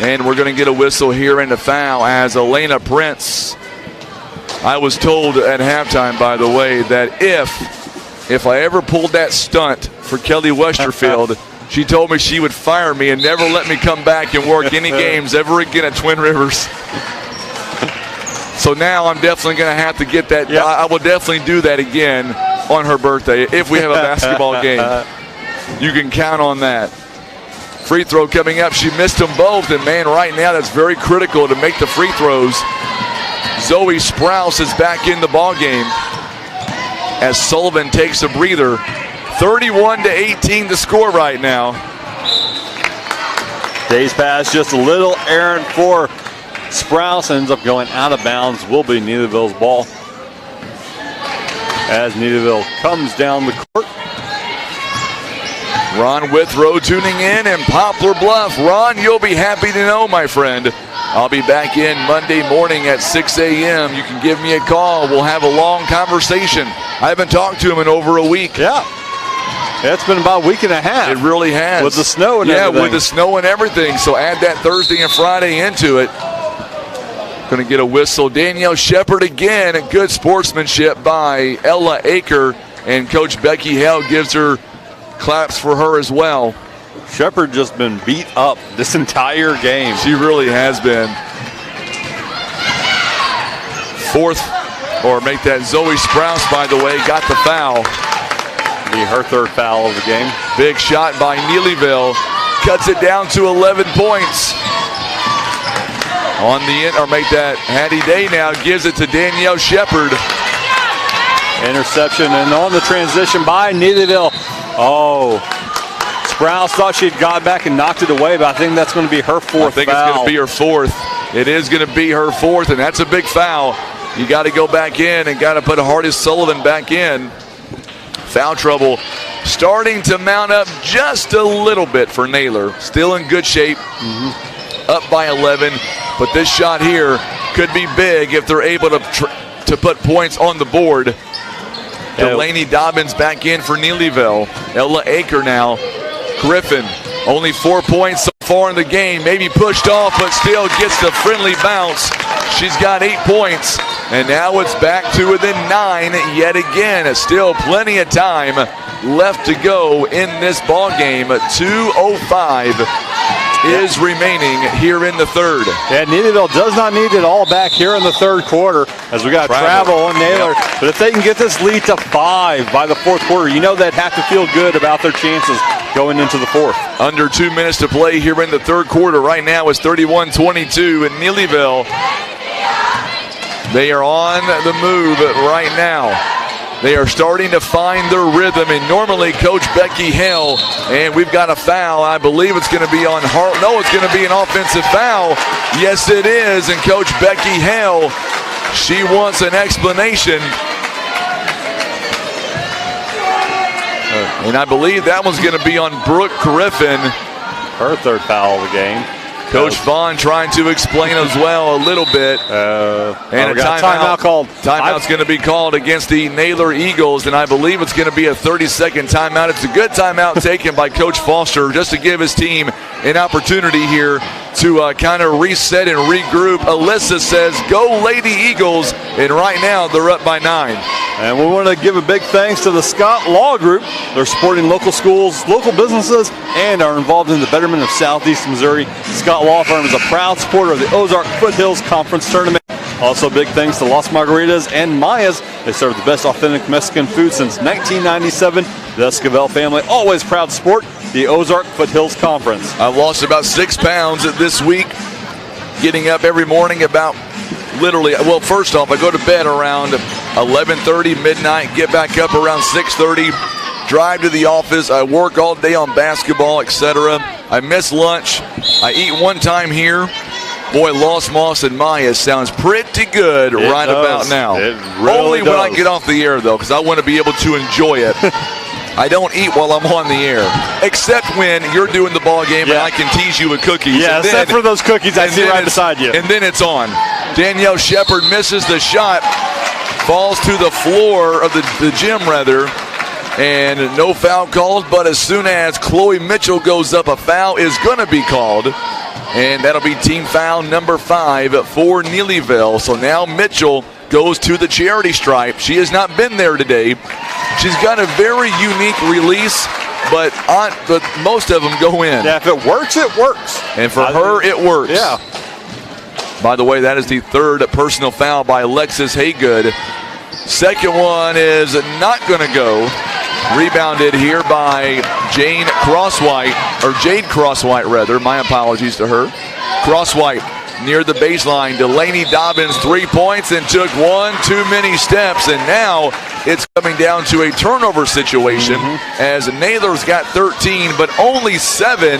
And we're going to get a whistle here and a foul as Elena Prince. I was told at halftime, by the way, that if I ever pulled that stunt for Kelly Westerfield, she told me she would fire me and never let me come back and work any games ever again at Twin Rivers. So now I'm definitely going to have to get that. Yep. I will definitely do that again on her birthday if we have a basketball game. You can count on that. Free throw coming up. She missed them both, and man, right now that's very critical to make the free throws. Zoe Sprouse is back in the ball game as Sullivan takes a breather. 31-18 the score right now. Days pass, just a little errant for Sprouse, ends up going out of bounds. Will be Neelyville's ball as Neelyville comes down the court. Ron Withrow tuning in Poplar Bluff. Ron, you'll be happy to know, my friend, I'll be back in Monday morning at 6 a.m. You can give me a call. We'll have a long conversation. I haven't talked to him in over a week. Yeah. It's been about a week and a half. It really has. With the snow and everything. Yeah, with the snow and everything. So add that Thursday and Friday into it. Going to get a whistle. Danielle Shepard again. Good sportsmanship by Ella Aker. And Coach Becky Hale gives her claps for her as well. Shepard just been beat up this entire game. She really has been. Fourth, or make that Zoe Sprouse, by the way, got the foul. Be her third foul of the game. Big shot by Neelyville. Cuts it down to 11 points. On the or make that Hattie Day now gives it to Danielle Shepard. Interception and on the transition by Neelyville. Sprouse thought she'd got back and knocked it away, but I think that's going to be her fourth foul. I think it's going to be her fourth. It is going to be her fourth, and that's a big foul. You got to go back in and got to put Hardis Sullivan back in. Foul trouble starting to mount up just a little bit for Naylor. Still in good shape. Up by 11, but this shot here could be big if they're able to put points on the board. Delaney Dobbins back in for Neelyville. Ella Aker now. Griffin, only 4 points so far in the game. Maybe pushed off, but still gets the friendly bounce. She's got 8 points, and now it's back to within 9 yet again. Still plenty of time left to go in this ball game. 2:05 is remaining here in the third. Yeah, Neelyville does not need it all back here in the third quarter as we got travel on Naylor. Yep. But if they can get this lead to 5 by the fourth quarter, you know they'd have to feel good about their chances going into the fourth. Under 2 minutes to play here in the third quarter. Right now it's 31-22 in Neelyville. They are on the move right now. They are starting to find their rhythm, and normally Coach Becky Hale, and we've got a foul. I believe it's going to be on Hart. No, it's going to be an offensive foul. Yes, it is, and Coach Becky Hale, she wants an explanation. And I believe that one's going to be on Brooke Griffin. Her third foul of the game. Coach Vaughn trying to explain as well a little bit. And a timeout called. Timeout's going to be called against the Naylor Eagles, and I believe it's going to be a 30-second timeout. It's a good timeout taken by Coach Foster just to give his team an opportunity here to kind of reset and regroup. Alyssa says, go Lady Eagles, and right now they're up by 9. And we want to give a big thanks to the Scott Law Group. They're supporting local schools, local businesses, and are involved in the betterment of Southeast Missouri. Scott Law Firm is a proud supporter of the Ozark Foothills Conference Tournament. Also, big thanks to Las Margaritas and Maya's. They serve the best authentic Mexican food since 1997. The Esquivel family, always proud to support the Ozark Foothills Conference. I've lost about 6 pounds this week, getting up every morning about literally, well, first off, I go to bed around 11:30, midnight, get back up around 6:30, drive to the office. I work all day on basketball, etc. I miss lunch. I eat one time here. Boy, Los Moss and Maya sounds pretty good about now. It really Only does. when I get off the air, though, because I want to be able to enjoy it. I don't eat while I'm on the air, except when you're doing the ball game and I can tease you with cookies. Yeah, except for those cookies I see right beside you. And then it's on. Danielle Shepard misses the shot, falls to the floor of the gym, rather, and no foul called. But as soon as Chloe Mitchell goes up, a foul is going to be called. And that'll be team foul number 5 for Neelyville. So now Mitchell goes to the charity stripe. She has not been there today. She's got a very unique release, but most of them go in. Yeah, if it works, it works. And for her, it works. Yeah. By the way, that is the 3rd personal foul by Alexis Haygood. Second one is not going to go. Rebounded here by Jade Crosswhite, rather. My apologies to her. Crosswhite near the baseline. Delaney Dobbins 3 points and took one too many steps. And now it's coming down to a turnover situation as Naylor's got 13, but only 7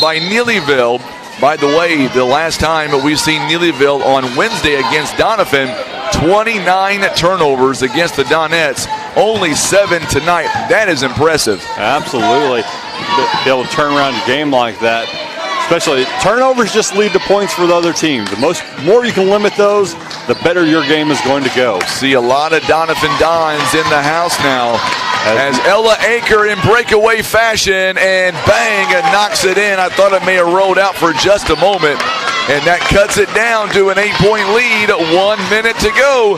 by Neelyville. By the way, the last time we've seen Neelyville on Wednesday against Doniphan, 29 turnovers against the Donettes, only 7 tonight. That is impressive. Absolutely. Be able to turn around a game like that. Especially turnovers just lead to points for the other team. The more you can limit those, the better your game is going to go. See a lot of Donovan Dons in the house now as Ella Aker in breakaway fashion, and bang, and knocks it in. I thought it may have rolled out for just a moment, and that cuts it down to an 8-point lead. 1 minute to go.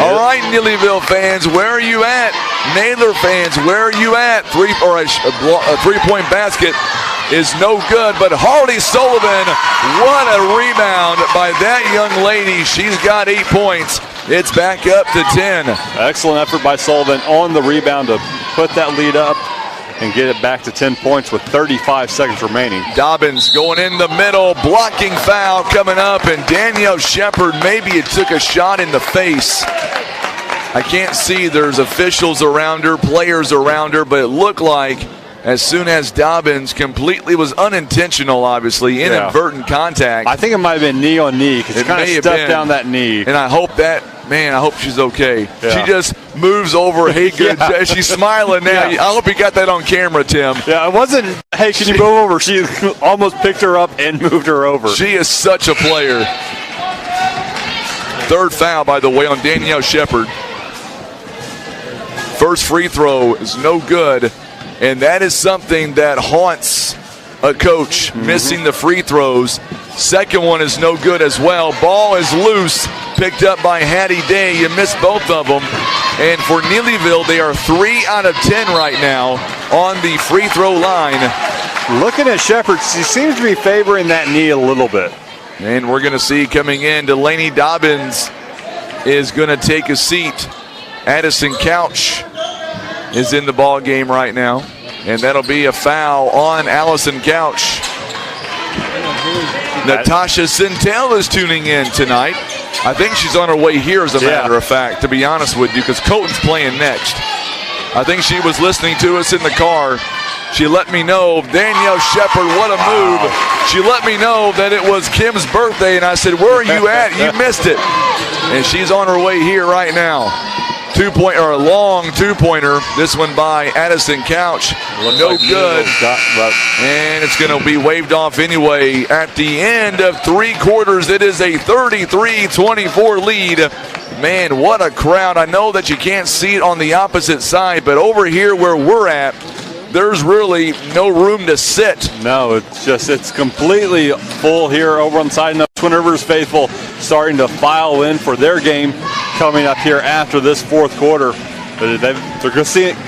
All right, Neelyville fans, where are you at? Naylor fans, where are you at? A three-point basket is no good, but Harley Sullivan, what a rebound by that young lady. She's got 8 points. It's back up to 10. Excellent effort by Sullivan on the rebound to put that lead up and get it back to 10 points with 35 seconds remaining. Dobbins going in the middle, blocking foul coming up, and Danielle Shepard, maybe it took a shot in the face. I can't see, there's officials around her, players around her, but it looked like as soon as Dobbins completely was unintentional, obviously, inadvertent contact. I think it might have been knee on knee because she kind of stepped down that knee. And I hope I hope she's okay. Yeah. She just moves over. Hey, good. She's smiling now. I hope you got that on camera, Tim. Yeah, it wasn't, hey, can you move over? She almost picked her up and moved her over. She is such a player. 3rd foul, by the way, on Danielle Shepard. First free throw is no good. And that is something that haunts a coach, missing the free throws. Second one is no good as well. Ball is loose, picked up by Hattie Day. You missed both of them. And for Neelyville, they are 3 out of 10 right now on the free throw line. Looking at Shepard, she seems to be favoring that knee a little bit. And we're going to see coming in, Delaney Dobbins is going to take a seat. Addison Couch is in the ball game right now, and that'll be a foul on Allison Couch. Natasha Sintel is tuning in tonight. I think she's on her way here, as a matter of fact, to be honest with you, because Colton's playing next. I think she was listening to us in the car. She let me know, Danielle Shepard, what a move. She let me know that it was Kim's birthday, and I said, where are you at? You missed it. And she's on her way here right now. 2-point or a long 2-pointer. This one by Addison Couch. No good. And it's going to be waved off anyway. At the end of 3 quarters, it is a 33-24 lead. Man, what a crowd. I know that you can't see it on the opposite side, but over here where we're at, there's really no room to sit. No, it's completely full here over on the side. And the Twin Rivers faithful starting to file in for their game coming up here after this 4th quarter. They're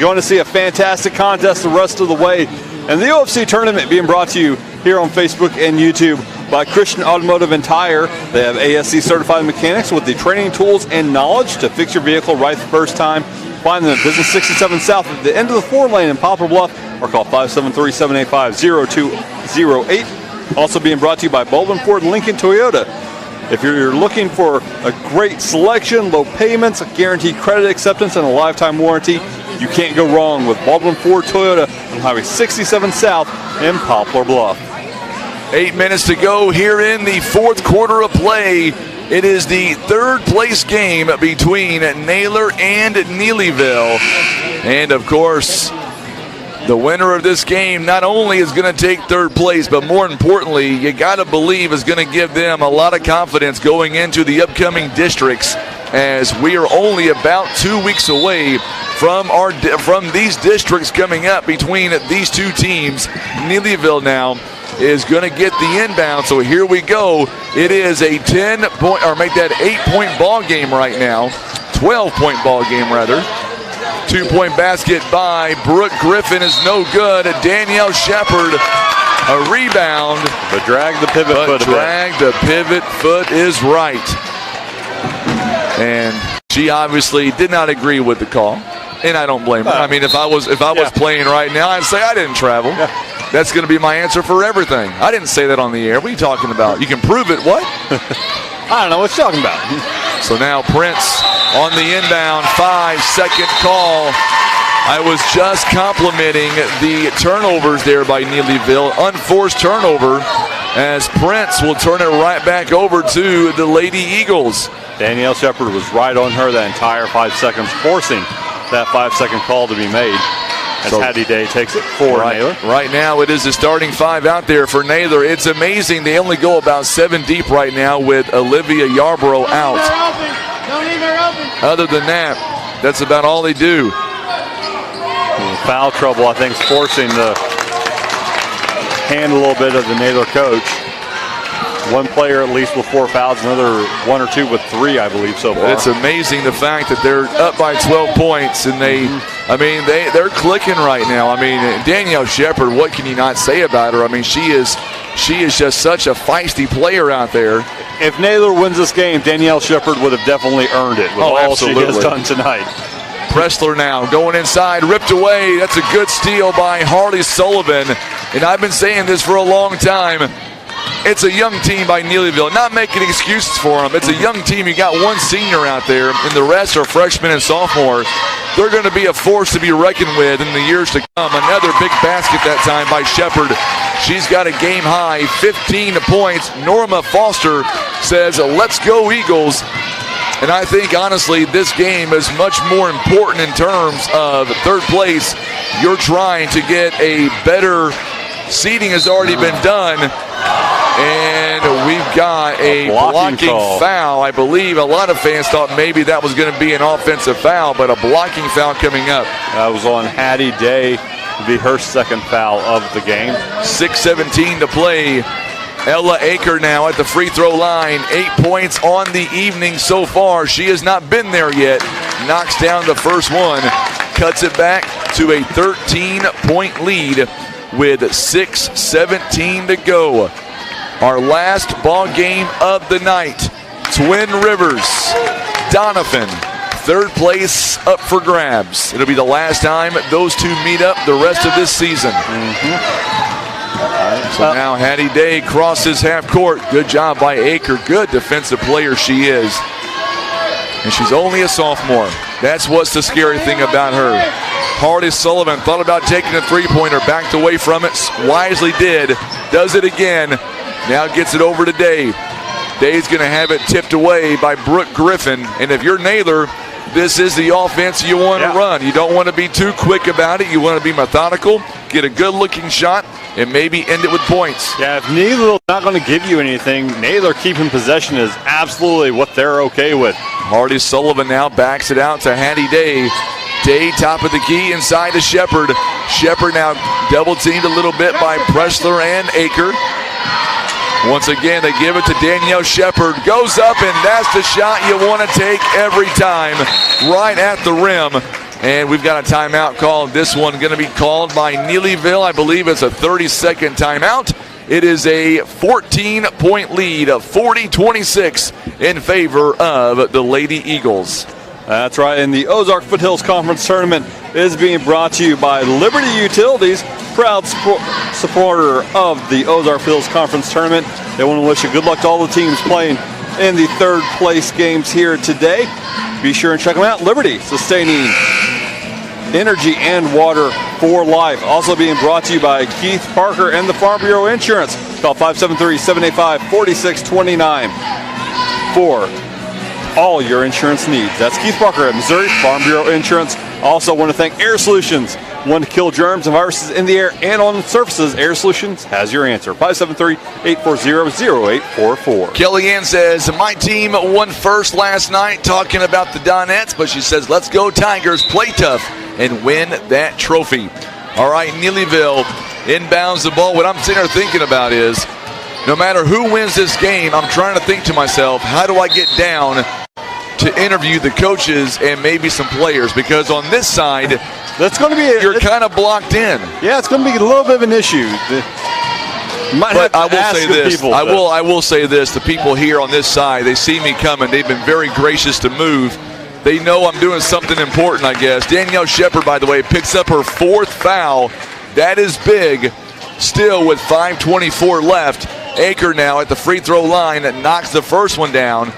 going to see a fantastic contest the rest of the way. And the OFC tournament being brought to you here on Facebook and YouTube by Christian Automotive and Tire. They have ASC certified mechanics with the training, tools, and knowledge to fix your vehicle right the first time. Find them at Business 67 South at the end of the 4-lane in Poplar Bluff, or call 573-785-0208. Also being brought to you by Baldwin Ford and Lincoln Toyota. If you're looking for a great selection, low payments, a guaranteed credit acceptance, and a lifetime warranty, you can't go wrong with Baldwin Ford Toyota on Highway 67 South in Poplar Bluff. 8 minutes to go here in the 4th quarter of play. It is the 3rd place game between Naylor and Neelyville. And of course, the winner of this game not only is going to take 3rd place, but more importantly, you got to believe is going to give them a lot of confidence going into the upcoming districts, as we are only about 2 weeks away from these districts coming up between these 2 teams. Neelyville now is going to get the inbound, so here we go. It is a 10-point, or make that 8-point ball game right now. 12-point ball game, rather. 2-point basket by Brooke Griffin is no good. Danielle Shepard, a rebound. But drag the pivot foot a bit. Drag the pivot foot is right. And she obviously did not agree with the call. And I don't blame her. I mean, if I was playing right now, I'd say I didn't travel. Yeah. That's going to be my answer for everything. I didn't say that on the air. What are you talking about? You can prove it. What? I don't know what you're talking about. So now Prince on the inbound, 5-second call. I was just complimenting the turnovers there by Neelyville. Unforced turnover, as Prince will turn it right back over to the Lady Eagles. Danielle Shepard was right on her that entire 5 seconds, forcing that 5-second call to be made. As Hattie Day takes it for Naylor. Right now, it is a starting 5 out there for Naylor. It's amazing. They only go about 7 deep right now with Olivia Yarborough out. Don't leave her open. Other than that, that's about all they do. Foul trouble, I think, is forcing the hand a little bit of the Naylor coach. One player at least with 4 fouls, another 1 or 2 with 3, I believe, so far. It's amazing the fact that they're up by 12 points, and they're clicking right now. I mean, Danielle Shepard, what can you not say about her? I mean, she is just such a feisty player out there. If Naylor wins this game, Danielle Shepard would have definitely earned it with all she has done tonight. Pressler now going inside, ripped away. That's a good steal by Harley Sullivan. And I've been saying this for a long time. It's a young team by Neelyville. Not making excuses for them. It's a young team. You got 1 senior out there, and the rest are freshmen and sophomores. They're going to be a force to be reckoned with in the years to come. Another big basket that time by Shepard. She's got a game high, 15 points. Norma Foster says, "Let's go Eagles." And I think, honestly, this game is much more important in terms of 3rd place. You're trying to get a better seeding has already been done. And we've got a blocking foul. I believe a lot of fans thought maybe that was going to be an offensive foul, but a blocking foul coming up. That was on Hattie Day to be her 2nd foul of the game. 6:17 to play. Ella Aker now at the free throw line. 8 points on the evening so far. She has not been there yet. Knocks down the first one. Cuts it back to a 13-point lead with 6:17 to go. Our last ball game of the night. Twin Rivers, Doniphan, 3rd place up for grabs. It'll be the last time those 2 meet up the rest of this season. So now Hattie Day crosses half court. Good job by Aker. Good defensive player she is. And she's only a sophomore. That's what's the scary thing about her. Harley Sullivan thought about taking a 3-pointer, backed away from it, wisely did. Does it again. Now gets it over to Day. Day's going to have it tipped away by Brooke Griffin. And if you're Naylor, this is the offense you want to run. You don't want to be too quick about it. You want to be methodical, get a good-looking shot, and maybe end it with points. Yeah, if Neelyville's not going to give you anything, Naylor keeping possession is absolutely what they're okay with. Hardy Sullivan now backs it out to Hattie Day. Day, top of the key, inside to Shepard. Shepard now double-teamed a little bit by Pressler and Aker. Once again, they give it to Danielle Shepard. Goes up, and that's the shot you want to take every time, right at the rim. And we've got a timeout called. This one going to be called by Neelyville. I believe it's a 30-second timeout. It is a 14-point lead, 40-26 in favor of the Lady Eagles. That's right, and the Ozark Foothills Conference Tournament is being brought to you by Liberty Utilities, proud supporter of the Ozark Foothills Conference Tournament. They want to wish you good luck to all the teams playing in the third place games here today. Be sure and check them out. Liberty, sustaining energy and water for life. Also being brought to you by Keith Parker and the Farm Bureau Insurance. Call 573-785-4629 for all your insurance needs. That's Keith Parker at Missouri Farm Bureau Insurance. Also want to thank Air Solutions. Want to kill germs and viruses in the air and on surfaces? Air Solutions has your answer. 573-840-0844. Kellyanne says, my team won first last night, talking about the Donettes, but she says, let's go Tigers, play tough, and win that trophy. All right, Neelyville inbounds the ball. What I'm sitting there thinking about is, no matter who wins this game, I'm trying to think to myself, how do I get down to interview the coaches and maybe some players? Because on this side, that's going to be you're kind of blocked in. Yeah, it's going to be a little bit of an issue. But I will say this. I will say this. The people here on this side, they see me coming. They've been very gracious to move. They know I'm doing something important, I guess. Danielle Shepard, by the way, picks up her 4th foul. That is big. Still with 5:24 left. Aker now at the free throw line that knocks the first one down.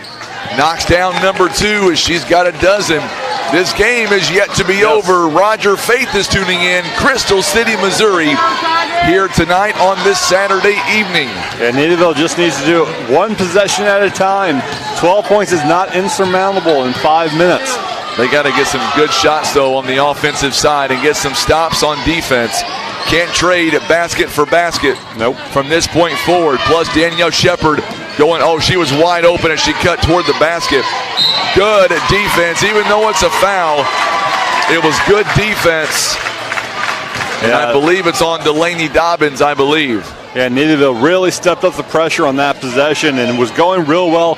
Knocks down number 2 as she's got a dozen. This game is yet to be over. Roger Faith is tuning in. Crystal City, Missouri, here tonight on this Saturday evening. And Neelyville just needs to do it one possession at a time. 12 points is not insurmountable in 5 minutes. They got to get some good shots, though, on the offensive side and get some stops on defense. Can't trade basket for basket. Nope. From this point forward. Plus Danielle Shepard going, she was wide open as she cut toward the basket. Good defense, even though it's a foul. It was good defense. And I believe it's on Delaney Dobbins, I believe. Yeah, Neelyville really stepped up the pressure on that possession and was going real well.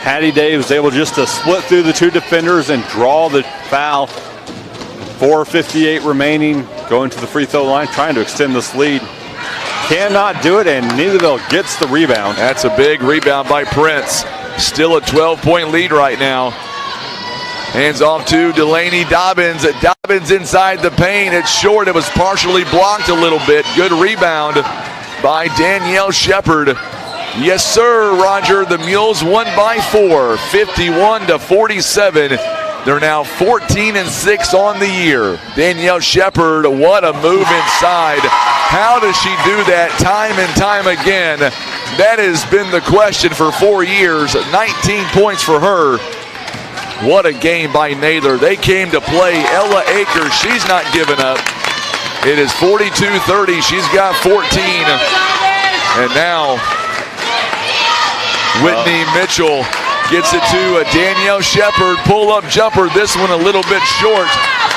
Hattie Day was able just to split through the 2 defenders and draw the foul. 4:58 remaining, going to the free throw line, trying to extend this lead. Cannot do it, and Neelyville gets the rebound. That's a big rebound by Prince. Still a 12-point lead right now. Hands off to Delaney Dobbins. Dobbins inside the paint. It's short. It was partially blocked a little bit. Good rebound by Danielle Shepard. Yes, sir, Roger. The Mules won by 4, 51-47. They're now 14-6 on the year. Danielle Shepard, what a move inside. How does she do that time and time again? That has been the question for 4 years. 19 points for her. What a game by Naylor. They came to play. Ella Akers, she's not giving up. It is 42-30. She's got 14. And now Whitney Mitchell gets it to Danielle Shepard. Pull-up jumper. This one a little bit short.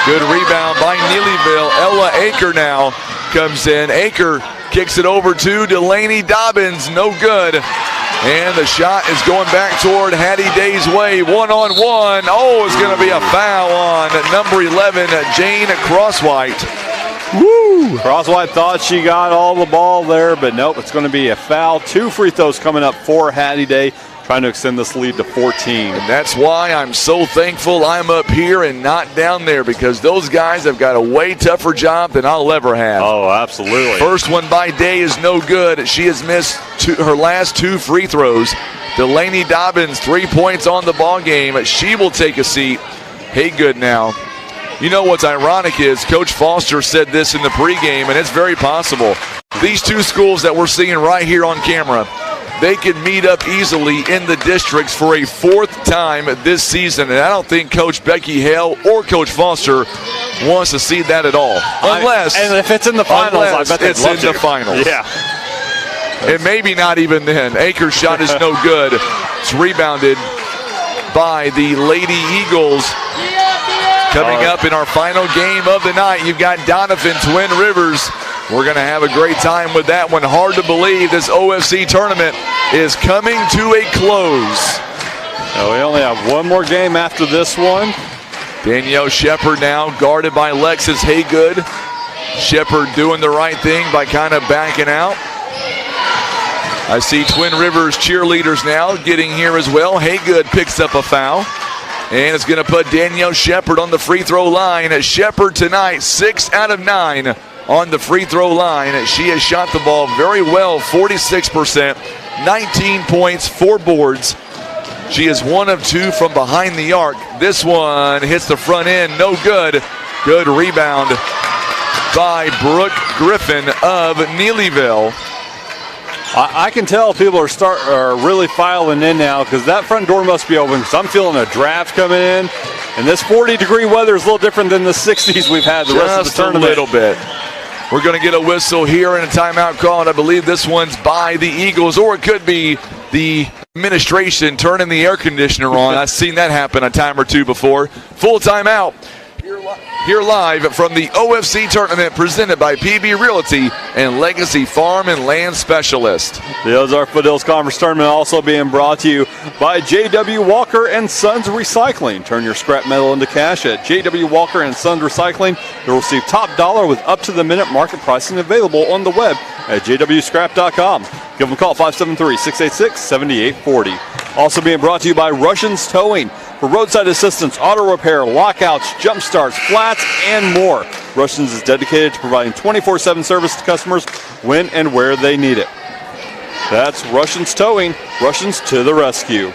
Good rebound by Neelyville. Ella Aker now comes in. Aker kicks it over to Delaney Dobbins. No good. And the shot is going back toward Hattie Day's way. One-on-one. It's going to be a foul on number 11, Jane Crosswhite. Woo! Crosswhite thought she got all the ball there, but nope, it's going to be a foul. 2 free throws coming up for Hattie Day, trying to extend this lead to 14. And that's why I'm so thankful I'm up here and not down there, because those guys have got a way tougher job than I'll ever have. Oh, absolutely. First one by Day is no good. She has missed her last 2 free throws. Delaney Dobbins, 3 points on the ball game. She will take a seat. Haygood now. You know what's ironic is Coach Foster said this in the pregame, and it's very possible. These 2 schools that we're seeing right here on camera, they can meet up easily in the districts for a 4th time this season. And I don't think Coach Becky Hale or Coach Foster wants to see that at all. And if it's in the finals, I bet it's in the finals. Yeah. And maybe not even then. Akers' shot is no good. It's rebounded by the Lady Eagles. Coming up in our final game of the night, you've got Doniphan, Twin Rivers. We're going to have a great time with that one. Hard to believe this OFC tournament is coming to a close. We only have one more game after this one. Danielle Shepard now guarded by Lexus Haygood. Shepard doing the right thing by kind of backing out. I see Twin Rivers cheerleaders now getting here as well. Haygood picks up a foul. And it's going to put Danielle Shepard on the free throw line. Shepard tonight, 6 out of 9 on the free throw line. She has shot the ball very well, 46%, 19 points, 4 boards. She is 1 of 2 from behind the arc. This one hits the front end, no good. Good rebound by Brooke Griffin of Neelyville. I can tell people are really filing in now because that front door must be open because I'm feeling a draft coming in. And this 40-degree weather is a little different than the 60s we've had the rest of the tournament. Just a little bit. We're going to get a whistle here and a timeout call, and I believe this one's by the Eagles, or it could be the administration turning the air conditioner on. I've seen that happen a time or two before. Full timeout. Here live from the OFC tournament presented by PB Realty and Legacy Farm and Land Specialist. The Ozark Foothills Conference Tournament also being brought to you by J.W. Walker and Sons Recycling. Turn your scrap metal into cash at J.W. Walker and Sons Recycling. You'll receive top dollar with up-to-the-minute market pricing available on the web at jwscrap.com. Give them a call, 573-686-7840. Also being brought to you by Russians Towing. For roadside assistance, auto repair, lockouts, jump starts, flats, and more. Russians is dedicated to providing 24/7 service to customers when and where they need it. That's Russians Towing, Russians to the rescue.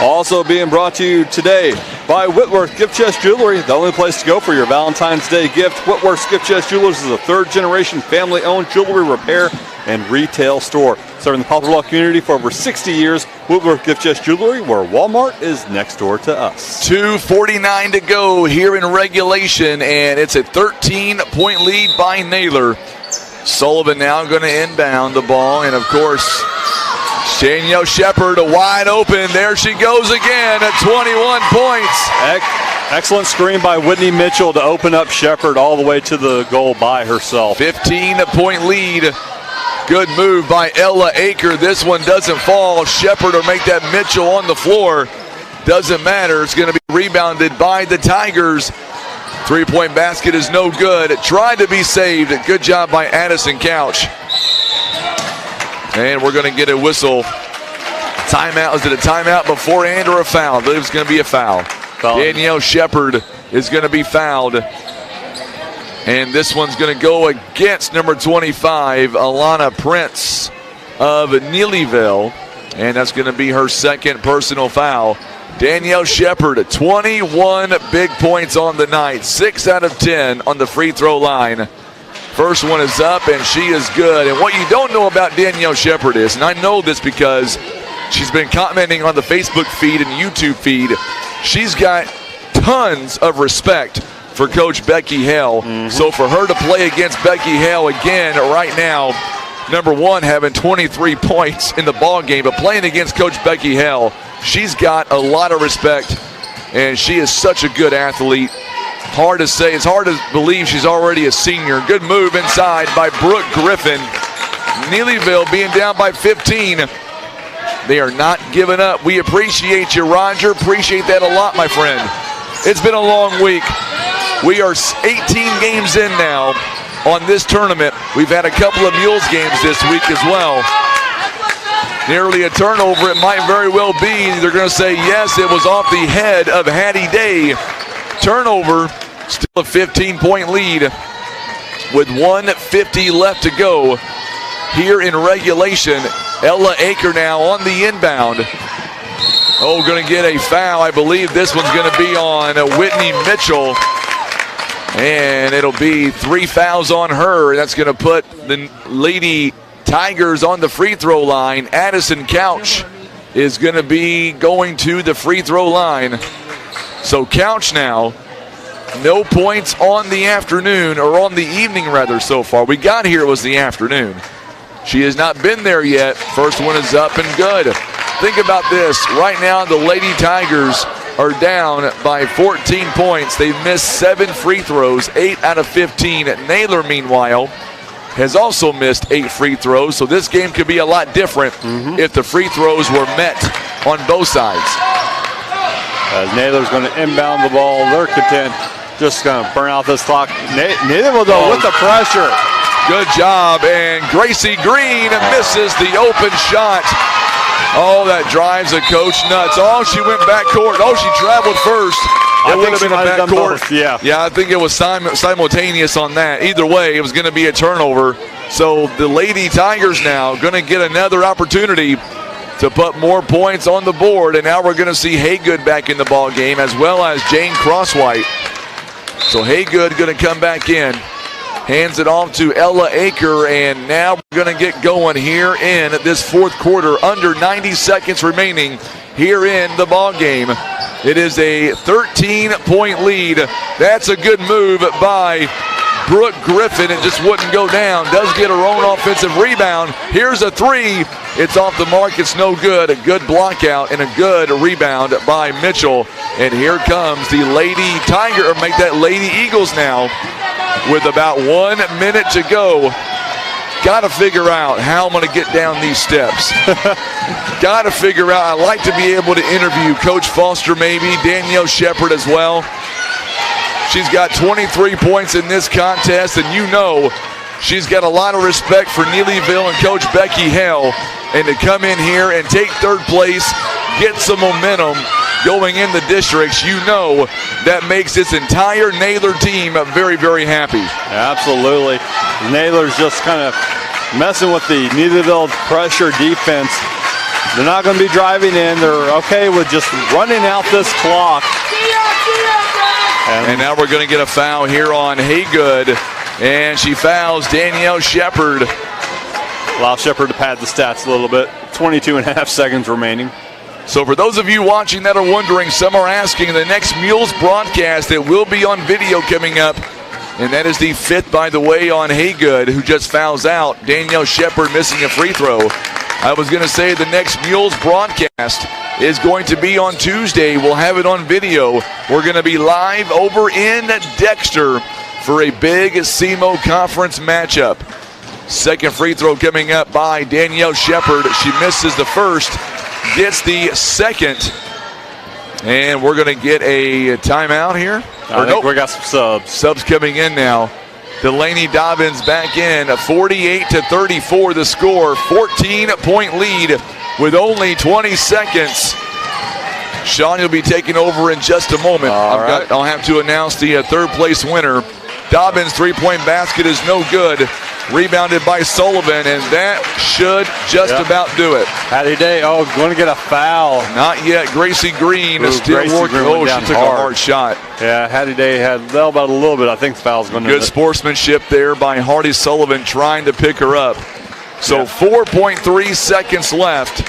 Also being brought to you today by Whitworth Gift Chest Jewelry, the only place to go for your Valentine's Day gift. Whitworth Gift Chest Jewelers is a 3rd-generation family-owned jewelry repair and retail store. Serving the Poplar Bluff community for over 60 years, Whitworth Gift Chest Jewelry, where Walmart is next door to us. 2:49 to go here in regulation, and it's a 13-point lead by Naylor. Sullivan now going to inbound the ball, and of course, Danielle Shepard wide open. There she goes again at 21 points. Excellent screen by Whitney Mitchell to open up Shepard all the way to the goal by herself. 15-point lead. Good move by Ella Aker. This one doesn't fall. Shepard or make that Mitchell on the floor. Doesn't matter. It's going to be rebounded by the Tigers. 3-point basket is no good. It tried to be saved. Good job by Addison Couch. And we're going to get a whistle. Timeout. Is it a timeout before and or a foul? I believe it's going to be a foul. Danielle Shepard is going to be fouled. And this one's going to go against number 25, Alana Prince of Neelyville. And that's going to be her 2nd personal foul. Danielle Shepard, 21 big points on the night, 6 out of 10 on the free throw line. First one is up, and she is good. And what you don't know about Danielle Shepard is, and I know this because she's been commenting on the Facebook feed and YouTube feed, she's got tons of respect for Coach Becky Hale. So for her to play against Becky Hale again right now, number one, having 23 points in the ball game, but playing against Coach Becky Hale, she's got a lot of respect, and she is such a good athlete. Hard to say. It's hard to believe she's already a senior. Good move inside by Brooke Griffin. Neelyville being down by 15. They are not giving up. We appreciate you, Roger. Appreciate that a lot, my friend. It's been a long week. We are 18 games in now on this tournament. We've had a couple of Mules games this week as well. Nearly a turnover. It might very well be. They're going to say, yes, it was off the head of Hattie Day. Turnover, still a 15-point lead with 1:50 left to go here in regulation. Ella Aker now on the inbound. Oh, going to get a foul. I believe this one's going to be on Whitney Mitchell. And it'll be 3 fouls on her. That's going to put the Lady Tigers on the free throw line. Addison Couch is going to be going to the free throw line. So Couch now, no points on the afternoon, or on the evening rather so far. We got here, it was the afternoon. She has not been there yet. First one is up and good. Think about this. Right now, the Lady Tigers are down by 14 points. They've missed 7 free throws, 8 out of 15. Naylor, meanwhile, has also missed 8 free throws. So this game could be a lot different if the free throws were met on both sides. As Naylor's going to inbound the ball, they're content. Just going to burn out this clock. Neelyville, though, with the pressure. Good job, and Gracie Green misses the open shot. Oh, that drives a coach nuts. Oh, she went backcourt. Oh, she traveled first. It would have been a backcourt. Yeah, I think it was simultaneous on that. Either way, it was going to be a turnover. So the Lady Tigers now going to get another opportunity to put more points on the board, and now we're going to see Haygood back in the ball game, as well as Jane Crosswhite. So Haygood going to come back in. Hands it off to Ella Aker, and now we're going to get going here in this fourth quarter. Under 90 seconds remaining here in the ball game. It is a 13-point lead. That's a good move by Brooke Griffin. It just wouldn't go down. Does get her own offensive rebound. Here's a three. It's off the mark. It's no good. A good block out and a good rebound by Mitchell. And here comes the Lady Tiger, or make that Lady Eagles now. With about 1 minute to go, got to figure out how I'm going to get down these steps. Got to figure out. I'd like to be able to interview Coach Foster, maybe Danielle Shepard as well. She's got 23 points in this contest, and you know she's got a lot of respect for Neelyville and Coach Becky Hale. And to come in here and take third place, get some momentum going in the districts, you know that makes this entire Naylor team very, very happy. Absolutely. Naylor's just kind of messing with the Neelyville pressure defense. They're not going to be driving in. They're okay with just running out this clock. And now we're going to get a foul here on Haygood, and she fouls Danielle Shepard. Allow Shepard to pad the stats a little bit. 22 and a half seconds remaining. So for those of you watching that are wondering, some are asking, the next Mules broadcast, it will be on video coming up. And that is the 5th, by the way, on Haygood, who just fouls out. Danielle Shepard missing a free throw. I was going to say the next Mules broadcast is going to be on Tuesday. We'll have it on video. We're going to be live over in Dexter for a big SEMO conference matchup. Second free throw coming up by Danielle Shepard. She misses the first. Gets the second, and we're going to get a timeout here. I think we got some subs. Subs coming in now. Delaney Dobbins back in, 48-34 the score, 14-point lead with only 20 seconds. Sean will be taking over in just a moment. I'll have to announce the third place winner. Dobbins' three-point basket is no good. Rebounded by Sullivan, and that should just about do it. Hattie Day, going to get a foul. Not yet. Gracie Green is still working. She took a hard shot. Yeah, Hattie Day had about a little bit. I think the foul's going to good sportsmanship there by Hardy Sullivan trying to pick her up. So 4.3 seconds left,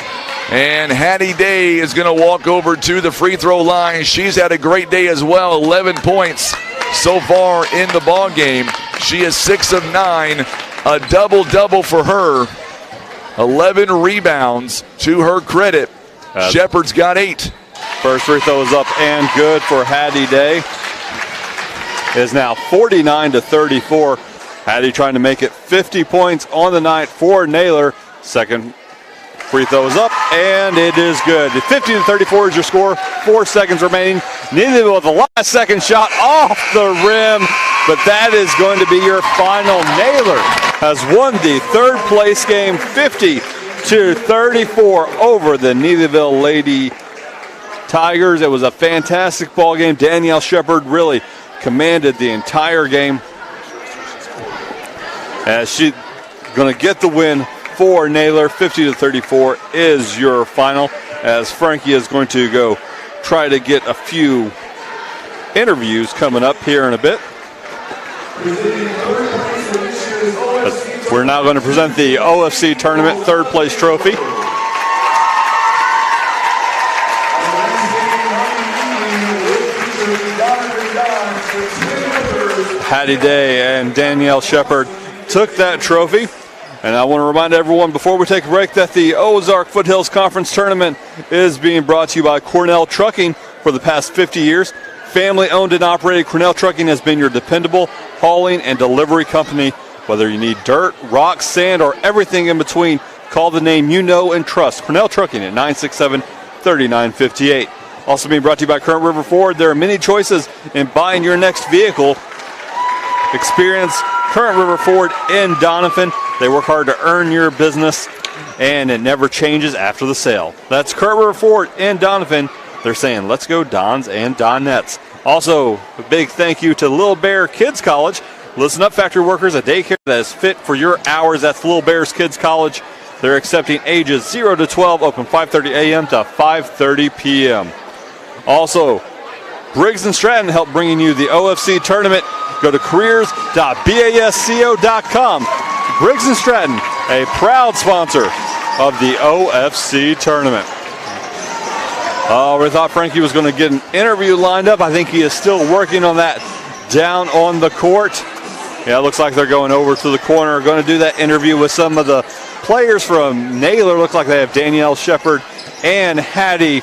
and Hattie Day is going to walk over to the free throw line. She's had a great day as well, 11 points so far in the ball game. She is 6 of 9. A double-double for her. 11 rebounds to her credit. Shepard's got 8. First free throw is up and good for Hattie Day. It is now 49-34. Hattie trying to make it 50 points on the night for Naylor. Second free throw is up, and it is good. 50-34 is your score. 4 seconds remaining. Neelyville with the last second shot off the rim, but that is going to be your final. Naylor has won the third place game, 50-34 over the Neelyville Lady Tigers. It was a fantastic ball game. Danielle Shepard really commanded the entire game, as she's going to get the win for Naylor. 50-34 is your final, as Frankie is going to go try to get a few interviews coming up here in a bit. We're now going to present the OFC Tournament third place trophy. Hattie Day and Danielle Shepard took that trophy. And I want to remind everyone before we take a break that the Ozark Foothills Conference Tournament is being brought to you by Cornell Trucking for the past 50 years. Family owned and operated, Cornell Trucking has been your dependable hauling and delivery company. Whether you need dirt, rocks, sand, or everything in between, call the name you know and trust. Cornell Trucking at 967-3958. Also being brought to you by Current River Ford. There are many choices in buying your next vehicle. Experience Current River Ford in Doniphan. They work hard to earn your business, and it never changes after the sale. That's Current River Ford in Donovan. They're saying, let's go Dons and Donettes. Also, a big thank you to Little Bear Kids College. Listen up, factory workers, a daycare that is fit for your hours. That's Little Bears Kids College. They're accepting ages 0 to 12, open 5:30 a.m. to 5:30 p.m. Also, Briggs & Stratton help bringing you the OFC tournament. Go to careers.basco.com. Briggs & Stratton, a proud sponsor of the OFC tournament. We thought Frankie was going to get an interview lined up. I think he is still working on that down on the court. Yeah, it looks like they're going over to the corner, going to do that interview with some of the players from Naylor. Looks like they have Danielle Shepard and Hattie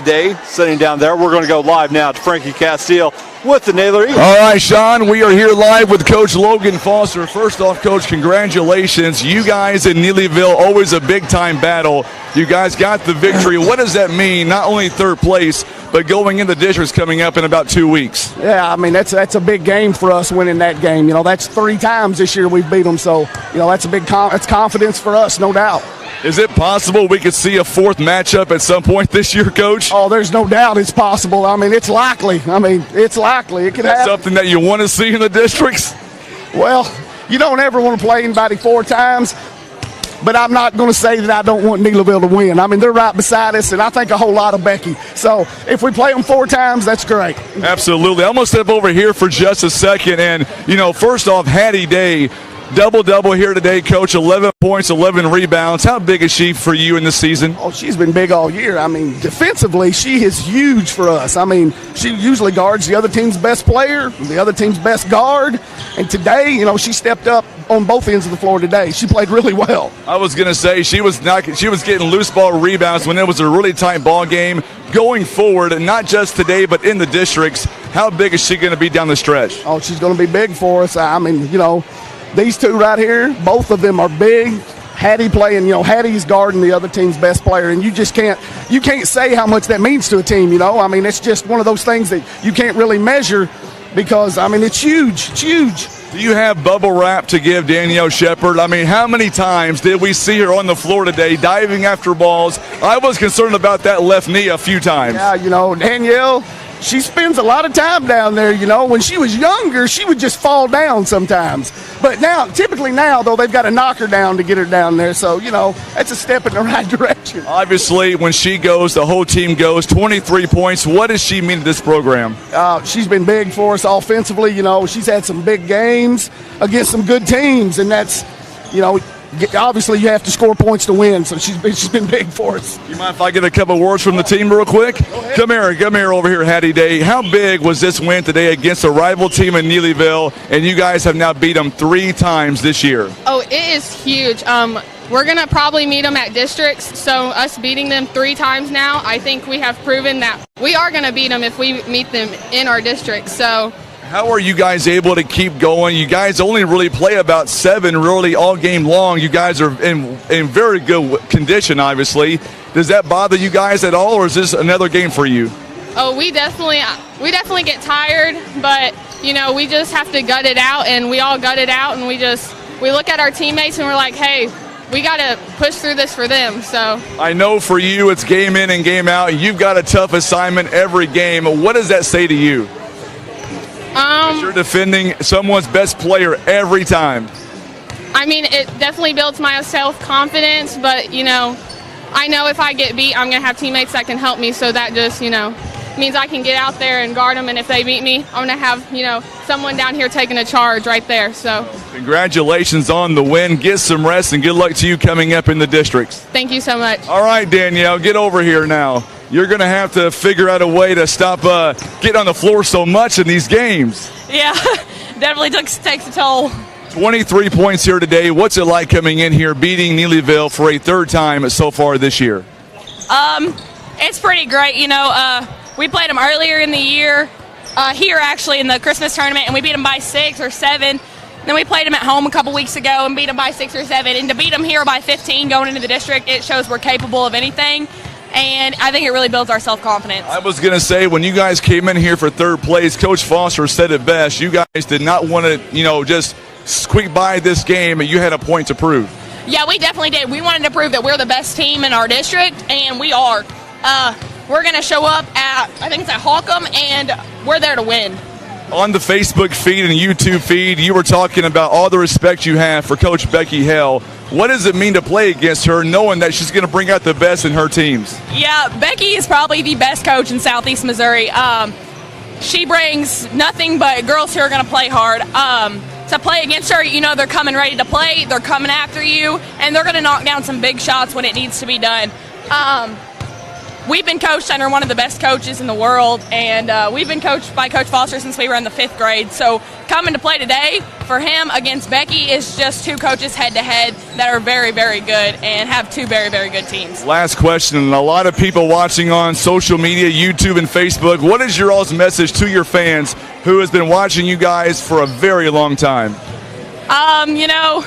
Day sitting down there. We're going to go live now to Frankie Castile with the Naylor Eagles. All right, Sean, we are here live with Coach Logan Foster. First off, Coach, congratulations. You guys in Neelyville, always a big-time battle. You guys got the victory. What does that mean? Not only third place, but going in the district's coming up in about 2 weeks. Yeah, I mean, that's a big game for us winning that game. You know, that's 3 times this year we've beat them. So, you know, that's a big that's confidence for us, no doubt. Is it possible we could see a 4th matchup at some point this year, Coach? Oh, there's no doubt it's possible. I mean, it's likely. It could happen. Something that you want to see in the districts? Well, you don't ever want to play anybody 4 times, but I'm not going to say that I don't want Neelyville to win. I mean, they're right beside us, and I think a whole lot of Becky. So if we play them 4 times, that's great. Absolutely. I'm going to step over here for just a second. And, you know, first off, Hattie Day, double-double here today, Coach, 11 points, 11 rebounds. How big is she for you in this season? Oh, she's been big all year. I mean, defensively, she is huge for us. I mean, she usually guards the other team's best player, the other team's best guard. And today, you know, she stepped up on both ends of the floor today. She played really well. I was going to say she was getting loose ball rebounds when it was a really tight ball game. Going forward, and not just today, but in the districts, how big is she going to be down the stretch? Oh, she's going to be big for us. I mean, you know, these two right here, both of them are big. Hattie playing, you know, Hattie's guarding the other team's best player, and you can't say how much that means to a team, you know. I mean, it's just one of those things that you can't really measure because, I mean, it's huge. It's huge. Do you have bubble wrap to give Danielle Shepard? I mean, how many times did we see her on the floor today diving after balls? I was concerned about that left knee a few times. Yeah, you know, Danielle, she spends a lot of time down there, you know. When she was younger, she would just fall down sometimes. But typically now, though, they've got to knock her down to get her down there. So, you know, that's a step in the right direction. Obviously, when she goes, the whole team goes. 23 points. What does she mean to this program? She's been big for us offensively. You know, she's had some big games against some good teams, and that's, you know, obviously you have to score points to win, so she's been big for us. You mind if I get a couple words from the team real quick? Come here over here, Hattie Day. How big was this win today against a rival team in Neelyville, and you guys have now beat them 3 times this year? Oh, it is huge. We're going to probably meet them at districts, so us beating them 3 times now, I think we have proven that we are going to beat them if we meet them in our district. So how are you guys able to keep going? You guys only really play about 7 really all game long. You guys are in very good condition, obviously. Does that bother you guys at all, or is this another game for you? Oh, we definitely get tired, but, you know, we just have to gut it out, and we all gut it out, and we look at our teammates and we're like, hey, we got to push through this for them. So I know for you it's game in and game out. You've got a tough assignment every game. What does that say to you? You're defending someone's best player every time. I mean, it definitely builds my self-confidence, but, you know, I know if I get beat, I'm going to have teammates that can help me, so that just, you know, means I can get out there and guard them, and if they beat me, I'm going to have, you know, someone down here taking a charge right there. So congratulations on the win. Get some rest, and good luck to you coming up in the districts. Thank you so much. All right, Danielle, get over here now. You're going to have to figure out a way to stop getting on the floor so much in these games. Yeah, definitely takes a toll. 23 points here today. What's it like coming in here, beating Neelyville for a third time so far this year? It's pretty great. You know, we played them earlier in the year, here actually in the Christmas tournament, and we beat them by 6 or 7. Then we played them at home a couple weeks ago and beat them by 6 or 7. And to beat them here by 15 going into the district, it shows we're capable of anything. And I think it really builds our self-confidence. I was going to say, when you guys came in here for third place, Coach Foster said it best. You guys did not want to, you know, just squeak by this game, and you had a point to prove. Yeah, we definitely did. We wanted to prove that we're the best team in our district, and we are. We're going to show up at, I think it's at Holcomb, and we're there to win. On the Facebook feed and YouTube feed, you were talking about all the respect you have for Coach Becky Hale. What does it mean to play against her, knowing that she's going to bring out the best in her teams? Yeah, Becky is probably the best coach in Southeast Missouri. She brings nothing but girls who are going to play hard. To play against her, you know they're coming ready to play, they're coming after you, and they're going to knock down some big shots when it needs to be done. We've been coached under one of the best coaches in the world, and we've been coached by Coach Foster since we were in the 5th grade. So coming to play today for him against Becky is just two coaches head-to-head that are very, very good and have two very, very good teams. Last question, a lot of people watching on social media, YouTube and Facebook. What is your all's message to your fans who has been watching you guys for a very long time? You know,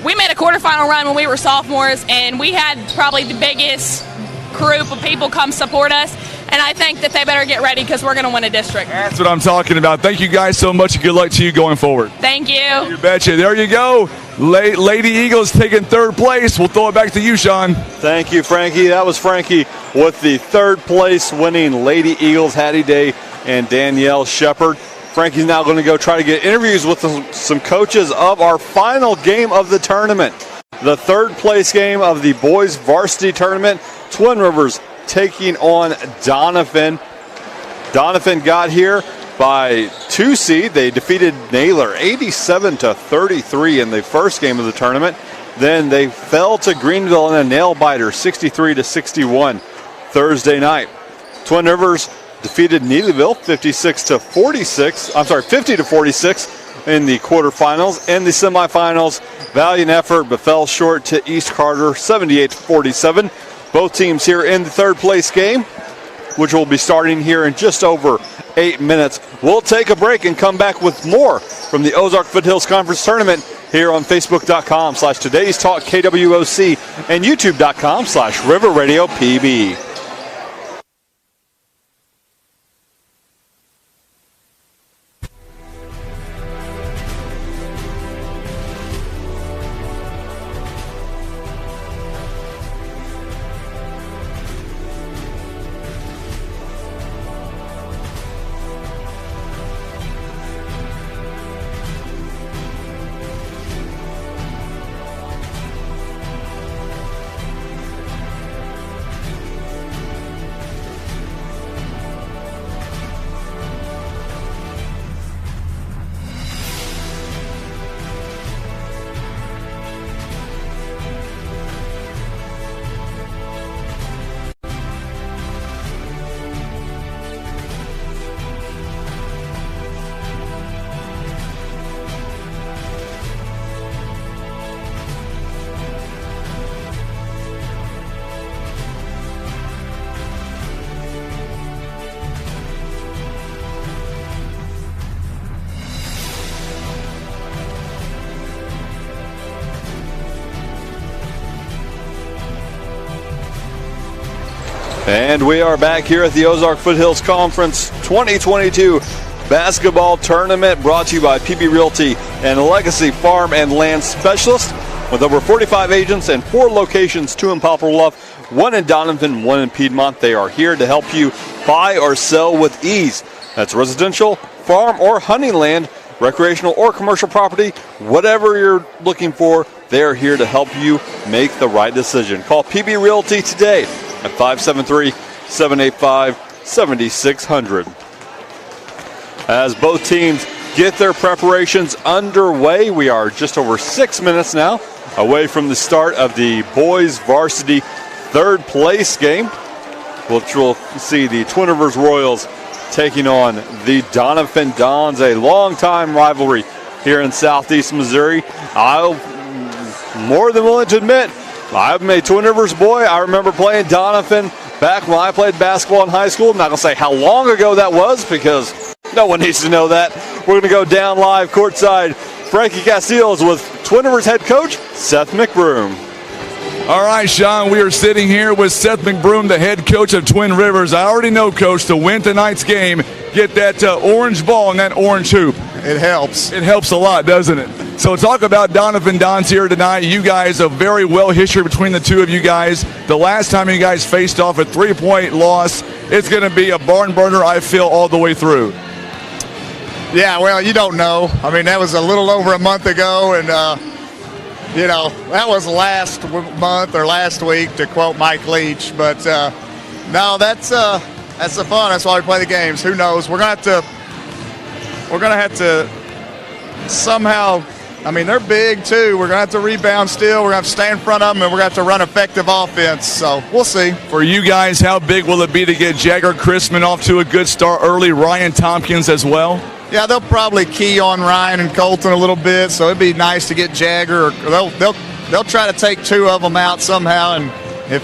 we made a quarterfinal run when we were sophomores, and we had probably the biggest group of people come support us, and I think that they better get ready because we're going to win a district. That's what I'm talking about. Thank you guys so much, and good luck to you going forward. Thank you. You betcha. There you go. Lady Eagles taking third place. We'll throw it back to you, Sean. Thank you, Frankie. That was Frankie with the third place winning Lady Eagles, Hattie Day and Danielle Shepard. Frankie's now going to go try to get interviews with some coaches of our final game of the tournament. The third place game of the boys varsity tournament. Twin Rivers taking on Doniphan. Doniphan got here by 2 seed. They defeated Naylor 87-33 in the first game of the tournament. Then they fell to Greenville in a nail-biter 63-61 Thursday night. Twin Rivers defeated Neelyville 50-46 in the quarterfinals. In the semifinals, valiant effort but fell short to East Carter 78-47. Both teams here in the third place game, which will be starting here in just over 8 minutes. We'll take a break and come back with more from the Ozark Foothills Conference Tournament here on Facebook.com/Today's Talk KWOC and YouTube.com/River Radio PB. And we are back here at the Ozark Foothills Conference 2022 basketball tournament, brought to you by PB Realty and Legacy Farm and Land Specialist. With over 45 agents and 4 locations, 2 in Poplar Bluff, 1 in Donovan, 1 in Piedmont. They are here to help you buy or sell with ease. That's residential, farm, or hunting land, recreational or commercial property, whatever you're looking for, they're here to help you make the right decision. Call PB Realty today at 573-785 7,600. As both teams get their preparations underway, we are just over 6 minutes now away from the start of the boys varsity third place game, which will see the Twin Rivers Royals taking on the Doniphan Dons, a long-time rivalry here in Southeast Missouri. I'm more than willing to admit, I'm a Twin Rivers boy. I remember playing Doniphan back when I played basketball in high school. I'm not going to say how long ago that was because no one needs to know that. We're going to go down live courtside. Frankie Castillo's with Twin Rivers head coach Seth McBroom. All right, Sean, we are sitting here with Seth McBroom, the head coach of Twin Rivers. I already know, Coach, to win tonight's game, get that orange ball and that orange hoop. It helps. It helps a lot, doesn't it? So talk about Doniphan Dons here tonight. You guys, a very well history between the two of you guys. The last time you guys faced off, a 3-point loss. It's going to be a barn burner, I feel, all the way through. Yeah, well, you don't know. I mean, that was a little over a month ago, and that was last month or last week, to quote Mike Leach. But no, that's the fun. That's why we play the games. Who knows? We're gonna have to somehow. I mean, they're big too. We're gonna have to rebound still. We're gonna have to stay in front of them, and we're gonna have to run effective offense. So we'll see. For you guys, how big will it be to get Jagger Chrisman off to a good start early? Ryan Tompkins as well. Yeah, they'll probably key on Ryan and Colton a little bit, so it'd be nice to get Jagger. Or they'll try to take two of them out somehow, and if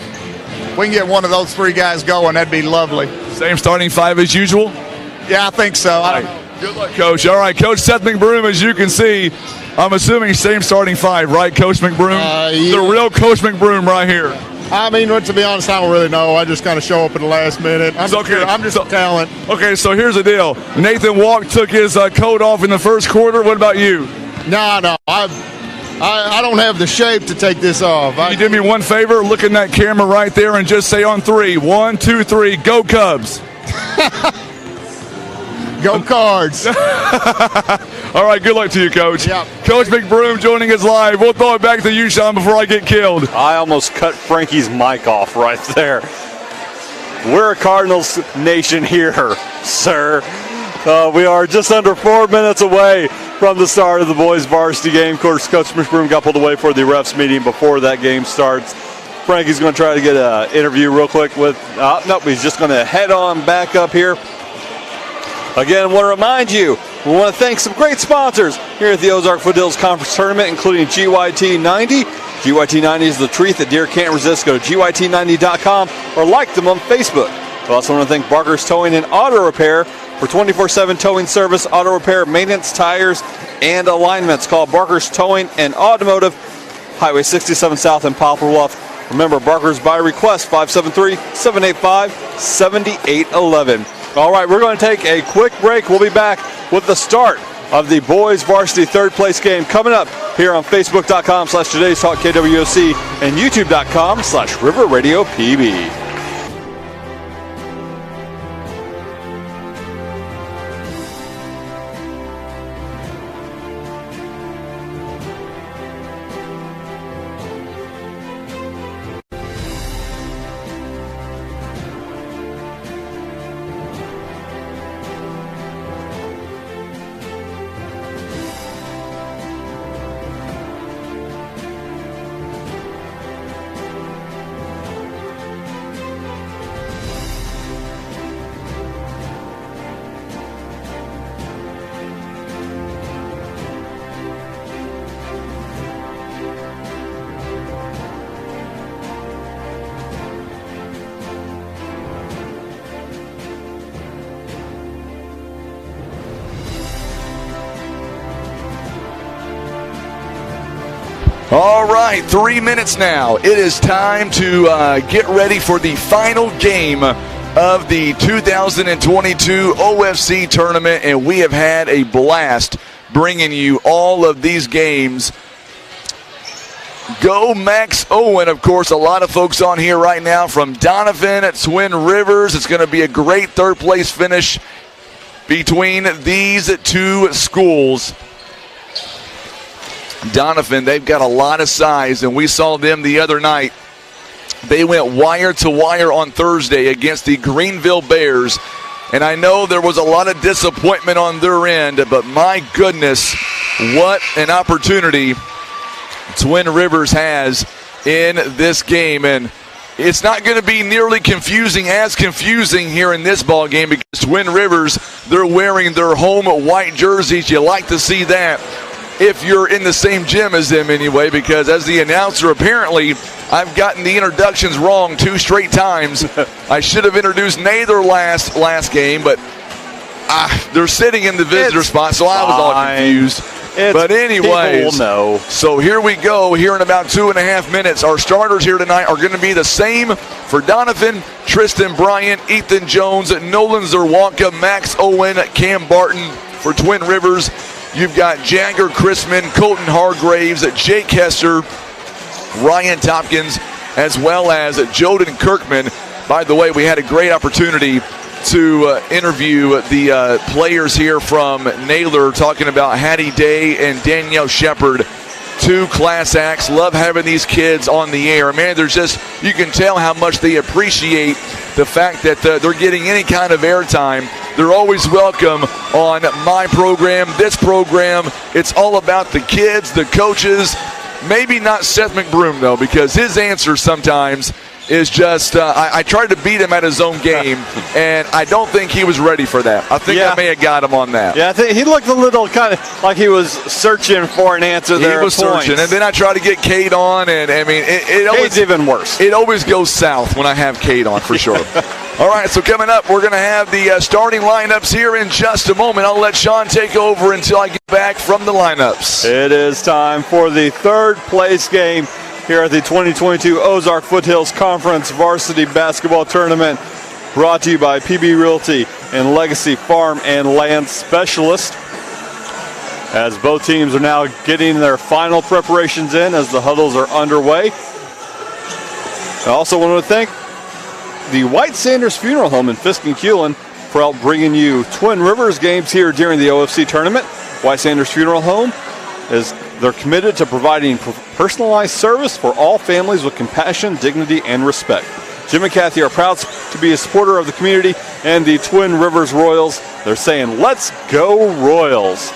we can get one of those three guys going, that'd be lovely. Same starting five as usual? Yeah, I think so. I don't know. Good luck, Coach. All right, Coach Seth McBroom, as you can see, I'm assuming same starting five, right, Coach McBroom? Yeah. The real Coach McBroom right here. I mean, to be honest, I don't really know. I just kind of show up at the last minute. I'm just a talent. Okay, so here's the deal. Nathan Walk took his coat off in the first quarter. What about you? No. I don't have the shape to take this off. Can you do me one favor? Look in that camera right there and just say on three. 1, 2, 3, go Cubs. Go Cards. All right, good luck to you, Coach. Yep. Coach McBroom joining us live. We'll throw it back to you, Sean, before I get killed. I almost cut Frankie's mic off right there. We're a Cardinals nation here, sir. We are just under 4 minutes away from the start of the boys varsity game. Of course, Coach McBroom got pulled away for the refs meeting before that game starts. Frankie's going to try to get an interview real quick with, nope, he's just going to head on back up here. Again, I want to remind you, we want to thank some great sponsors here at the Ozark Foothills Conference Tournament, including GYT 90. GYT 90 is the treat that deer can't resist. Go to GYT90.com or like them on Facebook. We also want to thank Barker's Towing and Auto Repair for 24/7 towing service, auto repair, maintenance, tires, and alignments. Call Barker's Towing and Automotive, Highway 67 South in Poplar Bluff. Remember, Barker's by request, 573-785-7811. All right, we're going to take a quick break. We'll be back with the start of the boys varsity third place game coming up here on Facebook.com/Today's Talk KWOC and YouTube.com/River Radio PB. All right, 3 minutes now. It is time to get ready for the final game of the 2022 OFC tournament, and we have had a blast bringing you all of these games. Go Max Owen, of course, a lot of folks on here right now from Donovan at Twin Rivers. It's going to be a great third place finish between these two schools. Doniphan, they've got a lot of size, and we saw them the other night They went wire to wire on Thursday against the Greenville Bears. And I know there was a lot of disappointment on their end, but my goodness, what an opportunity Twin Rivers has in this game. And it's not going to be nearly as confusing here in this ball game because Twin Rivers, they're wearing their home white jerseys. You like to see that if you're in the same gym as them anyway, because as the announcer, apparently I've gotten the introductions wrong 2 straight times. I should have introduced Naylor last game, but they're sitting in the visitor spot, so I was all confused. But anyways, so here we go. Here in about 2.5 minutes, our starters here tonight are going to be the same for Donovan, Tristan Bryant, Ethan Jones, Nolan Zerwanka, Max Owen, Cam Barton. For Twin Rivers, you've got Jagger Chrisman, Colton Hargraves, Jake Hester, Ryan Tompkins, as well as Joden Kirkman. By the way, we had a great opportunity to interview the players here from Naylor, talking about Hattie Day and Danielle Shepard, 2 class acts. Love having these kids on the air. Man, you can tell how much they appreciate the fact that they're getting any kind of airtime. They're always welcome on my program, this program. It's all about the kids, the coaches. Maybe not Seth McBroom, though, because his answer sometimes is just, I tried to beat him at his own game, and I don't think he was ready for that. I think I may have got him on that. Yeah, I think he looked a little kind of like he was searching for an answer there. He was searching, and then I tried to get Cade on, and I mean, it always, Cade's even worse. It always goes south when I have Cade on, for sure. All right, so coming up, we're going to have the starting lineups here in just a moment. I'll let Sean take over until I get back from the lineups. It is time for the 3rd place game here at the 2022 Ozark Foothills Conference Varsity Basketball Tournament, brought to you by PB Realty and Legacy Farm and Land Specialist. As both teams are now getting their final preparations in as the huddles are underway. I also want to thank the White Sanders Funeral Home in Fisk-and-Cullen for help bringing you Twin Rivers games here during the OFC tournament. White Sanders Funeral Home they're committed to providing personalized service for all families with compassion, dignity, and respect. Jim and Kathy are proud to be a supporter of the community and the Twin Rivers Royals. They're saying, let's go Royals.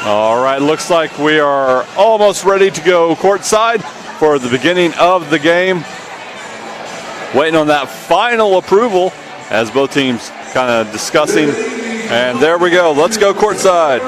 All right, looks like we are almost ready to go courtside for the beginning of the game. Waiting on that final approval as both teams kind of discussing. And there we go. Let's go courtside.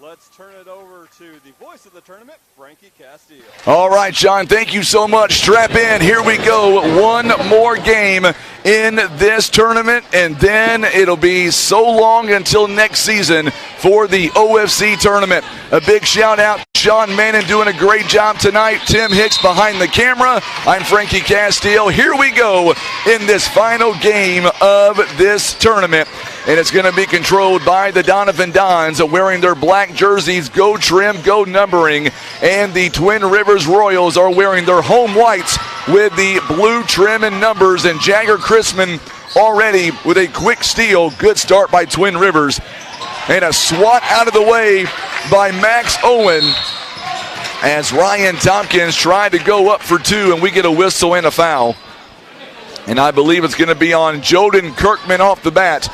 let's turn it over to the voice of the tournament, Frankie Castillo. All right, John, thank you so much. Strap in. Here we go. One more game in this tournament, and then it'll be so long until next season for the OFC tournament. A big shout out to Sean Mannon doing a great job tonight. Tim Hicks behind the camera. I'm Frankie Castillo. Here we go in this final game of this tournament. And it's going to be controlled by the Donovan Dons wearing their black jerseys, go trim, go numbering. And the Twin Rivers Royals are wearing their home whites with the blue trim and numbers. And Jagger Chrisman already with a quick steal. Good start by Twin Rivers. And a swat out of the way by Max Owen as Ryan Tompkins tried to go up for two, and we get a whistle and a foul. And I believe it's going to be on Joden Kirkman off the bat.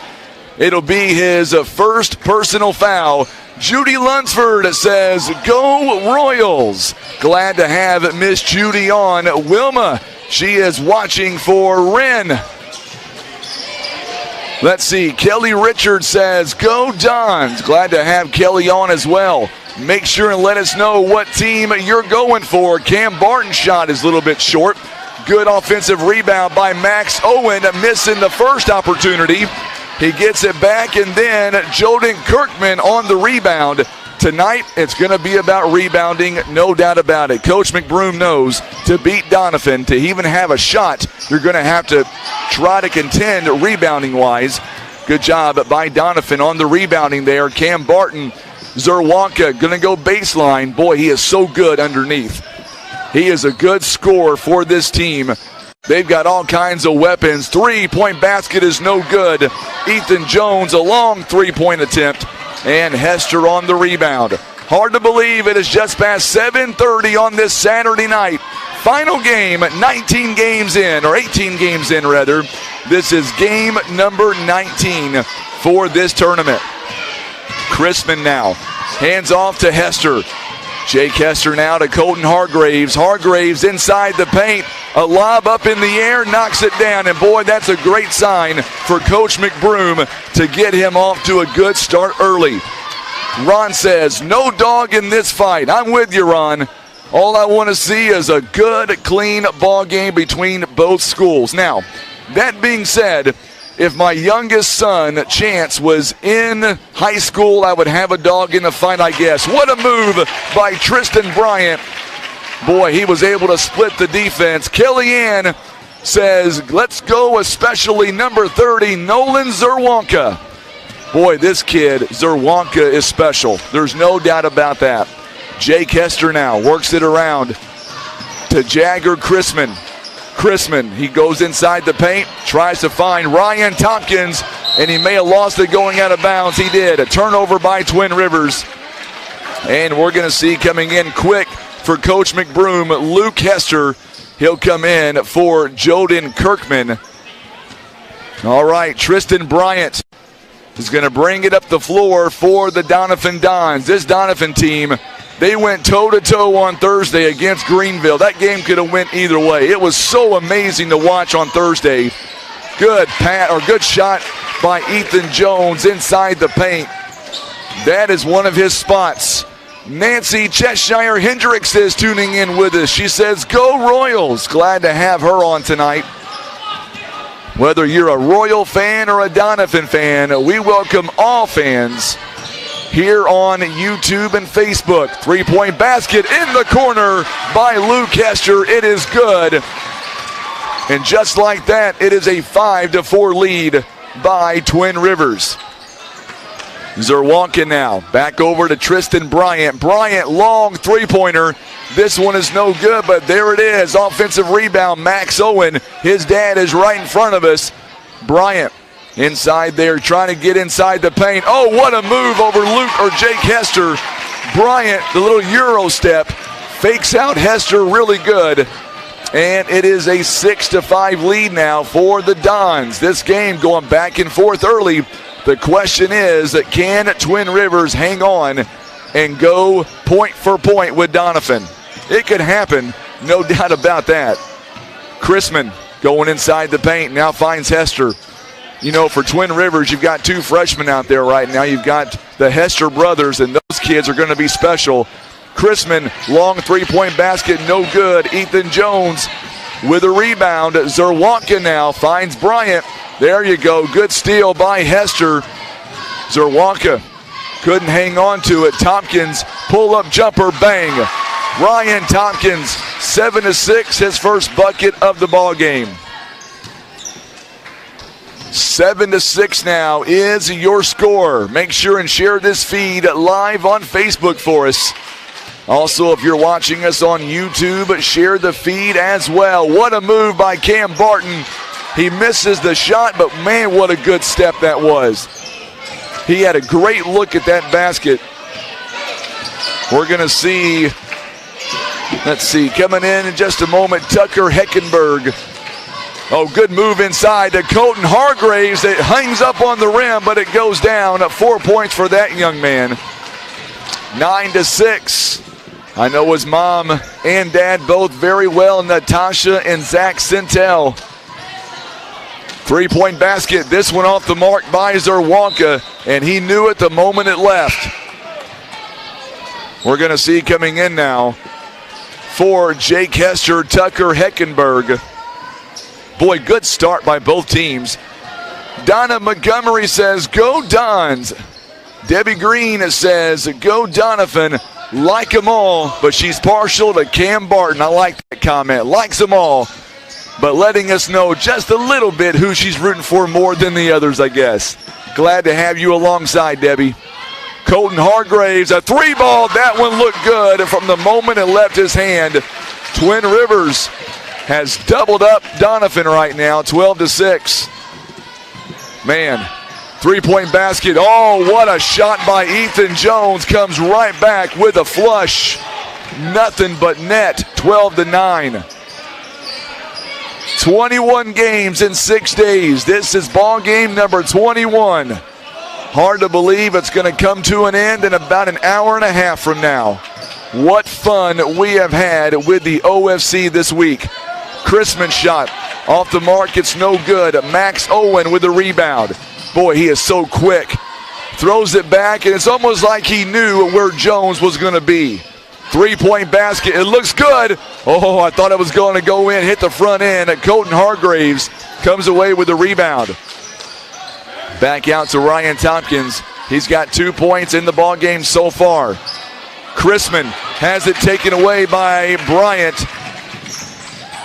It'll be his first personal foul. Judy Lunsford says, "Go Royals." Glad to have Miss Judy on. Wilma, she is watching for Wren. Let's see, Kelly Richards says, "Go Dons." Glad to have Kelly on as well. Make sure and let us know what team you're going for. Cam Barton's shot is a little bit short. Good offensive rebound by Max Owen, missing the first opportunity. He gets it back, and then Joden Kirkman on the rebound. Tonight, it's going to be about rebounding, no doubt about it. Coach McBroom knows to beat Doniphan, to even have a shot, you're going to have to try to contend rebounding-wise. Good job by Doniphan on the rebounding there. Cam Barton, Zerwanka going to go baseline. Boy, he is so good underneath. He is a good scorer for this team. They've got all kinds of weapons. Three-point basket is no good. Ethan Jones, a long three-point attempt. And Hester on the rebound. Hard to believe it is just past 7:30 on this Saturday night. Final game, 19 games in, or 18 games in rather. This is game number 19 for this tournament. Chrisman now. Hands off to Hester. Jake Hester now to Colton Hargraves. Hargraves inside the paint. A lob up in the air, knocks it down. And boy, that's a great sign for Coach McBroom to get him off to a good start early. Ron says, "No dog in this fight." I'm with you, Ron. All I want to see is a good, clean ball game between both schools. Now, that being said, if my youngest son, Chance, was in high school, I would have a dog in the fight, I guess. What a move by Tristan Bryant. Boy, he was able to split the defense. Kellyanne says, "Let's go, especially number 30, Nolan Zerwanka." Boy, this kid, Zerwanka, is special. There's no doubt about that. Jake Hester now works it around to Jagger Chrisman. Chrisman, he goes inside the paint, tries to find Ryan Tompkins, and he may have lost it going out of bounds. He did. A turnover by Twin Rivers. And we're going to see coming in quick for Coach McBroom, Luke Hester. He'll come in for Joden Kirkman. All right, Tristan Bryant is going to bring it up the floor for the Doniphan Dons. This Doniphan team, they went toe-to-toe on Thursday against Greenville. That game could have went either way. It was so amazing to watch on Thursday. Good shot by Ethan Jones inside the paint. That is one of his spots. Nancy Cheshire Hendricks is tuning in with us. She says, "Go Royals." Glad to have her on tonight. Whether you're a Royal fan or a Doniphan fan, we welcome all fans here on YouTube and Facebook. Three-point basket in the corner by Luke Hester. It is good. And just like that, it is a 5-4 lead by Twin Rivers. Zerwanka now back over to Tristan Bryant. Bryant, long three-pointer. This one is no good, but there it is. Offensive rebound, Max Owen. His dad is right in front of us. Bryant inside there, trying to get inside the paint. Oh, what a move over Jake Hester. Bryant, the little Euro step, fakes out Hester really good. And it is a 6-5 lead now for the Dons. This game going back and forth early. The question is, can Twin Rivers hang on and go point for point with Doniphan? It could happen, no doubt about that. Chrisman going inside the paint, now finds Hester. for Twin Rivers, you've got 2 freshmen out there right now. You've got the Hester brothers, and those kids are going to be special. Chrisman, long 3-point basket, no good. Ethan Jones with a rebound. Zerwanka now finds Bryant. There you go. Good steal by Hester. Zerwanka couldn't hang on to it. Tompkins, pull-up jumper, bang. Ryan Tompkins, 7-6, his first bucket of the ball game. 7-6 now is your score. Make sure and share this feed live on Facebook for us. Also, if you're watching us on YouTube, share the feed as well. What a move by Cam Barton. He misses the shot, but man, what a good step that was. He had a great look at that basket. We're going to see, coming in just a moment, Tucker Heckenberg. Oh, good move inside to Colton Hargraves. It hangs up on the rim, but it goes down. 4 points for that young man. 9-6. I know his mom and dad both very well, Natasha and Zach Sintel. 3-point basket. This one off the mark by Zerwanka, and he knew it the moment it left. We're going to see coming in now for Jake Hester, Tucker Heckenberg. Boy, good start by both teams. Donna Montgomery says, go Dons. Debbie Green says, go Doniphan. Like them all, but she's partial to Cam Barton. I like that comment. Likes them all, but letting us know just a little bit who she's rooting for more than the others, I guess. Glad to have you alongside, Debbie. Colton Hargraves, a 3-ball. That one looked good from the moment it left his hand. Twin Rivers has doubled up Doniphan right now, 12-6. Man, 3-point basket. Oh, what a shot by Ethan Jones. Comes right back with a flush. Nothing but net, 12-9. 21 games in 6 days. This is ball game number 21. Hard to believe it's going to come to an end in about an hour and a half from now. What fun we have had with the OFC this week. Chrisman shot off the mark. It's no good. Max Owen with the rebound. Boy, he is so quick. Throws it back, and it's almost like he knew where Jones was going to be. 3-point basket. It looks good. Oh, I thought it was going to go in. Hit the front end. Colton Hargraves comes away with the rebound. Back out to Ryan Tompkins. He's got 2 points in the ball game so far. Chrisman has it taken away by Bryant.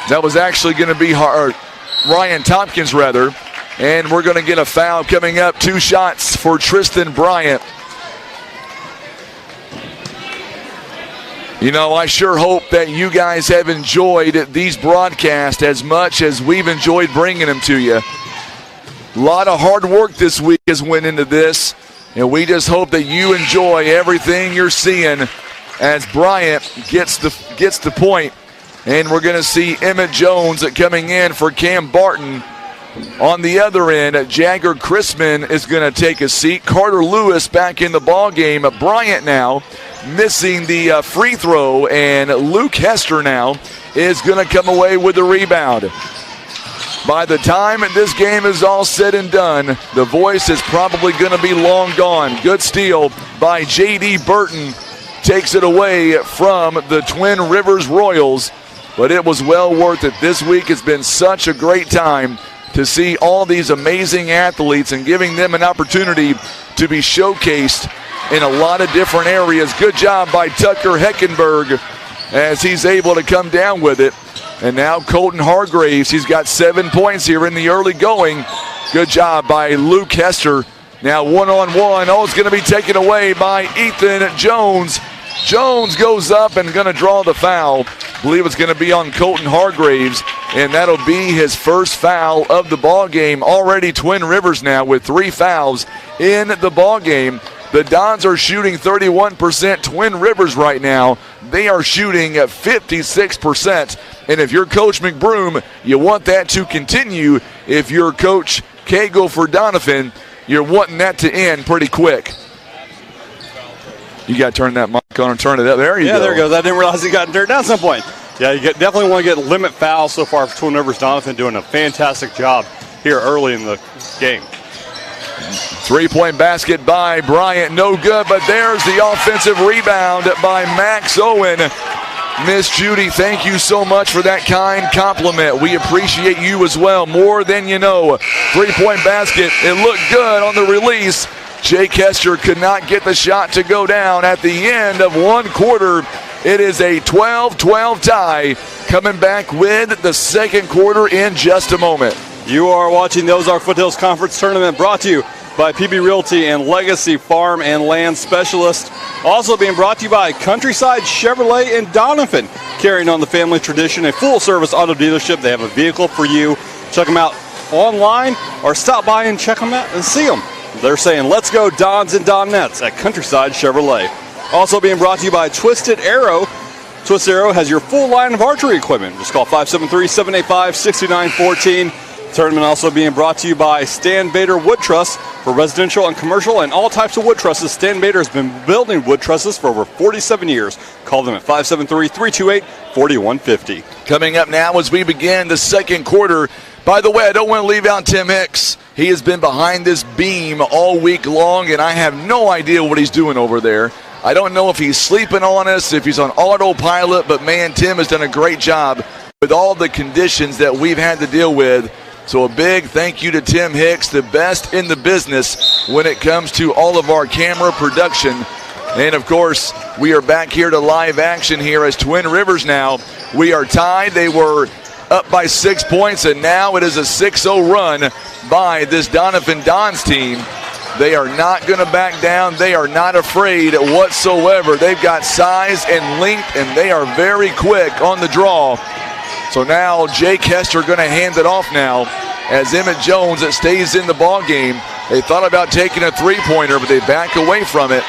That was actually going to be Ryan Tompkins, rather. And we're going to get a foul coming up. 2 shots for Tristan Bryant. I sure hope that you guys have enjoyed these broadcasts as much as we've enjoyed bringing them to you. A lot of hard work this week has went into this, and we just hope that you enjoy everything you're seeing as Bryant gets the point. And we're going to see Emmett Jones coming in for Cam Barton. On the other end, Jagger Chrisman is going to take a seat. Carter Lewis back in the ball game. Bryant now missing the free throw, and Luke Hester now is going to come away with the rebound. By the time this game is all said and done, the voice is probably going to be long gone. Good steal by J.D. Burton. Takes it away from the Twin Rivers Royals, but it was well worth it. This week has been such a great time to see all these amazing athletes and giving them an opportunity to be showcased in a lot of different areas. Good job by Tucker Heckenberg as he's able to come down with it. And now Colton Hargraves, he's got 7 points here in the early going. Good job by Luke Hester. Now one-on-one. Oh, it's going to be taken away by Ethan Jones. Jones goes up and going to draw the foul. I believe it's going to be on Colton Hargraves, and that'll be his first foul of the ball game. Already Twin Rivers now with 3 fouls in the ball game. The Dons are shooting 31%. Twin Rivers right now, they are shooting at 56%. And if you're Coach McBroom, you want that to continue. If you're Coach Cagle for Donovan, you're wanting that to end pretty quick. You got to turn that mic on and turn it up. There you go. Yeah, there it goes. I didn't realize it got turned down at some point. Yeah, you definitely want to get limit fouls so far for Twin Rivers. Donovan doing a fantastic job here early in the game. 3-point basket by Bryant, no good, but there's the offensive rebound by Max Owen. Miss Judy, thank you so much for that kind compliment. We appreciate you as well, more than you know. 3-point basket, it looked good on the release. Jake Hester could not get the shot to go down at the end of one quarter. It is a 12-12 tie. Coming back with the second quarter in just a moment. You are watching the Ozark Foothills Conference Tournament, brought to you by PB Realty and Legacy Farm and Land Specialist. Also being brought to you by Countryside Chevrolet in Doniphan, carrying on the family tradition, a full-service auto dealership. They have a vehicle for you. Check them out online or stop by and check them out and see them. They're saying, let's go Dons and Donettes at Countryside Chevrolet. Also being brought to you by Twisted Arrow. Twisted Arrow has your full line of archery equipment. Just call 573-785-6914. Tournament also being brought to you by Stan Bader Wood Truss for residential and commercial and all types of wood trusses. Stan Bader has been building wood trusses for over 47 years. Call them at 573-328-4150. Coming up now as we begin the second quarter. By the way, I don't want to leave out Tim Hicks. He has been behind this beam all week long, and I have no idea what he's doing over there. I don't know if he's sleeping on us, if he's on autopilot, but man, Tim has done a great job with all the conditions that we've had to deal with. So a big thank you to Tim Hicks, the best in the business when it comes to all of our camera production. And, of course, we are back here to live action here as Twin Rivers now. We are tied. They were up by 6 points, and now it is a 6-0 run by this Donovan Dons team. They are not going to back down. They are not afraid whatsoever. They've got size and length, and they are very quick on the draw. So now Jake Hester going to hand it off now as Emmett Jones stays in the ball game. They thought about taking a three-pointer, but they back away from it.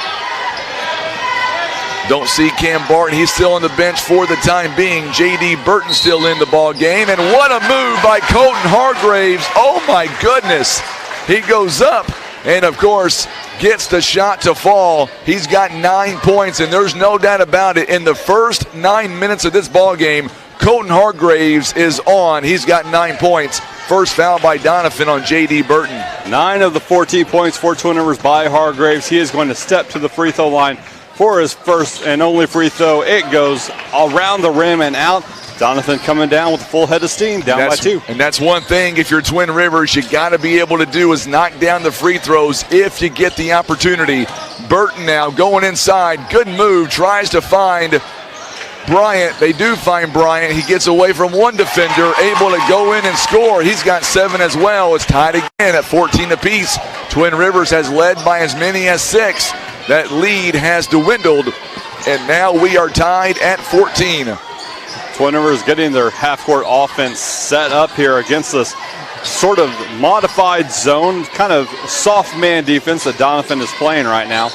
Don't see Cam Barton. He's still on the bench for the time being. J.D. Burton still in the ball game. And what a move by Colton Hargraves. Oh, my goodness. He goes up and, of course, gets the shot to fall. He's got 9 points, and there's no doubt about it. In the first 9 minutes of this ball game, Colton Hargraves is on. He's got 9 points. First foul by Doniphan on J.D. Burton. 9 of the 14 points for Twin Rivers by Hargraves. He is going to step to the free throw line for his first and only free throw. It goes around the rim and out. Doniphan coming down with a full head of steam, down by 2. And that's one thing, if you're Twin Rivers, you got to be able to do is knock down the free throws if you get the opportunity. Burton now going inside. Good move. Tries to find Bryant. They do find Bryant. He gets away from one defender, able to go in and score. He's got 7 as well. It's tied again at 14 apiece. Twin Rivers has led by as many as 6. That lead has dwindled, and now we are tied at 14. Twin Rivers getting their half-court offense set up here against this sort of modified zone, kind of soft man defense that Doniphan is playing right now.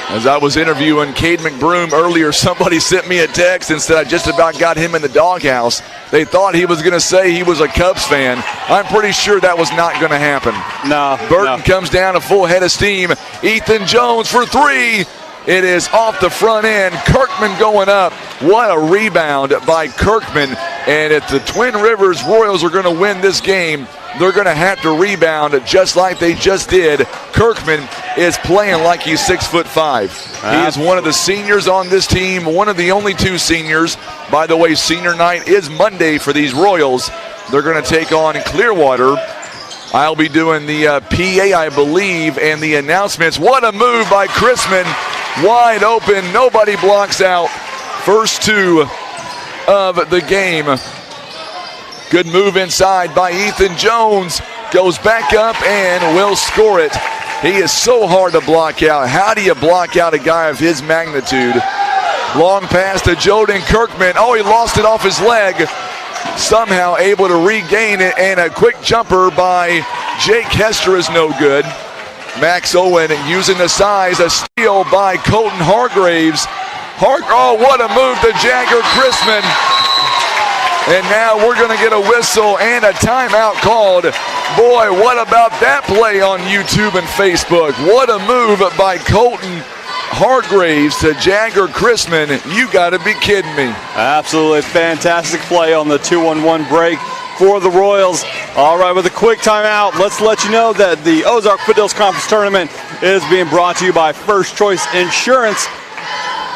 As I was interviewing Cade McBroom earlier, somebody sent me a text and said I just about got him in the doghouse. They thought he was going to say he was a Cubs fan. I'm pretty sure that was not going to happen. No. Burton comes down a full head of steam. Ethan Jones for 3. It is off the front end. Kirkman going up. What a rebound by Kirkman. And if the Twin Rivers Royals are going to win this game, they're going to have to rebound just like they just did. Kirkman is playing like he's 6'5". He is one of the seniors on this team, one of the only 2 seniors. By the way, senior night is Monday for these Royals. They're going to take on Clearwater. I'll be doing the PA, I believe, and the announcements. What a move by Chrisman. Wide open. Nobody blocks out. First 2 of the game. Good move inside by Ethan Jones. Goes back up and will score it. He is so hard to block out. How do you block out a guy of his magnitude? Long pass to Jordan Kirkman. Oh, he lost it off his leg. Somehow able to regain it, and a quick jumper by Jake Hester is no good. Max Owen using the size. A steal by Colton Hargraves. Oh, what a move to Jagger Chrisman. And now we're going to get a whistle and a timeout called. Boy, what about that play on YouTube and Facebook? What a move by Colton Hargraves to Jagger Chrisman. You got to be kidding me. Absolutely fantastic play on the 2-on-1 break. for the Royals. All right, with a quick timeout, let's let you know that the Ozark Foothills Conference Tournament is being brought to you by First Choice Insurance.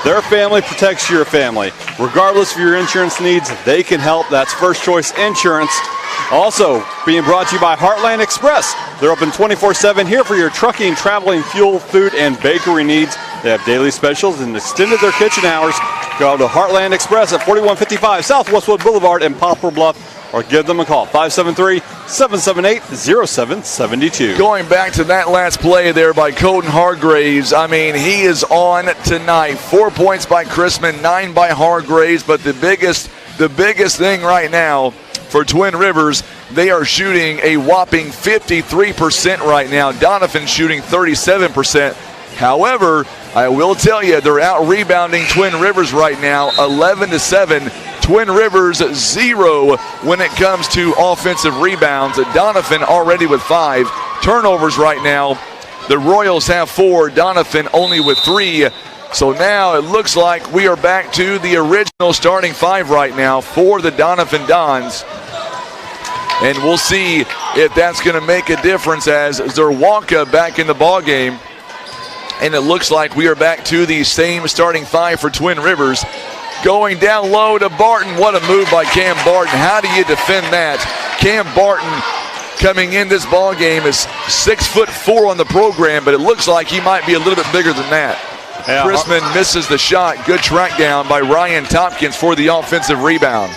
Their family protects your family. Regardless of your insurance needs, they can help. That's First Choice Insurance. Also being brought to you by Heartland Express. They're open 24/7 here for your trucking, traveling, fuel, food, and bakery needs. They have daily specials and extended their kitchen hours. Go to Heartland Express at 4155 South Westwood Boulevard in Poplar Bluff, or give them a call, 573-778-0772. Going back to that last play there by Colton Hargraves, I mean, he is on tonight. 4 points by Chrisman, 9 by Hargraves, but the biggest thing right now for Twin Rivers, they are shooting a whopping 53% right now. Donovan shooting 37%. However, I will tell you, they're out-rebounding Twin Rivers right now, 11-7. Twin Rivers 0 when it comes to offensive rebounds. Donovan already with 5 turnovers right now. The Royals have 4, Donovan only with 3. So now it looks like we are back to the original starting 5 right now for the Donovan Dons. And we'll see if that's going to make a difference as Zerwanka back in the ballgame. And it looks like we are back to the same starting 5 for Twin Rivers. Going down low to Barton. What a move by Cam Barton. How do you defend that? Cam Barton coming in this ball game is 6'4" on the program, but it looks like he might be a little bit bigger than that. Yeah. Chrisman misses the shot. Good track down by Ryan Tompkins for the offensive rebound.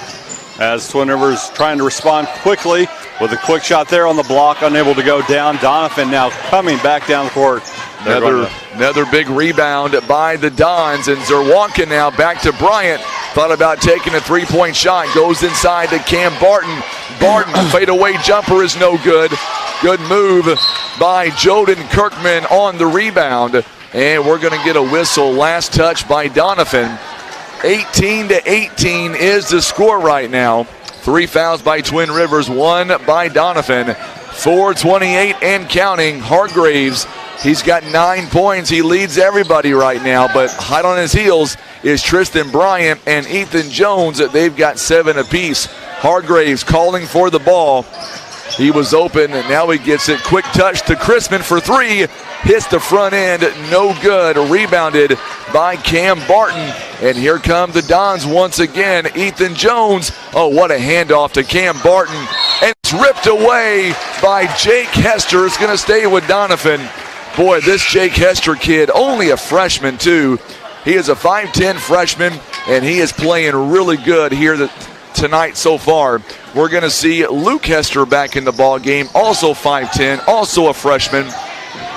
As Twin Rivers trying to respond quickly with a quick shot there on the block, unable to go down. Donovan now coming back down the court. Another big rebound by the Dons, and Zerwanka now back to Bryant. Thought about taking a three-point shot. Goes inside to Cam Barton. Barton, fadeaway jumper is no good. Good move by Joden Kirkman on the rebound. And we're going to get a whistle. Last touch by Donovan. 18-18 is the score right now. 3 fouls by Twin Rivers, 1 by Donovan. 4:28 and counting. Hargraves, he's got 9 points. He leads everybody right now, but hot on his heels is Tristan Bryant and Ethan Jones. They've got 7 apiece. Hargraves calling for the ball. He was open, and now he gets it. Quick touch to Chrisman for 3. Hits the front end, no good. Rebounded by Cam Barton. And here come the Dons once again. Ethan Jones. Oh, what a handoff to Cam Barton. And it's ripped away by Jake Hester. It's going to stay with Donovan. Boy, this Jake Hester kid, only a freshman too. He is a 5'10 freshman, and he is playing really good here tonight so far. We're going to see Luke Hester back in the ball game, also 5'10, also a freshman.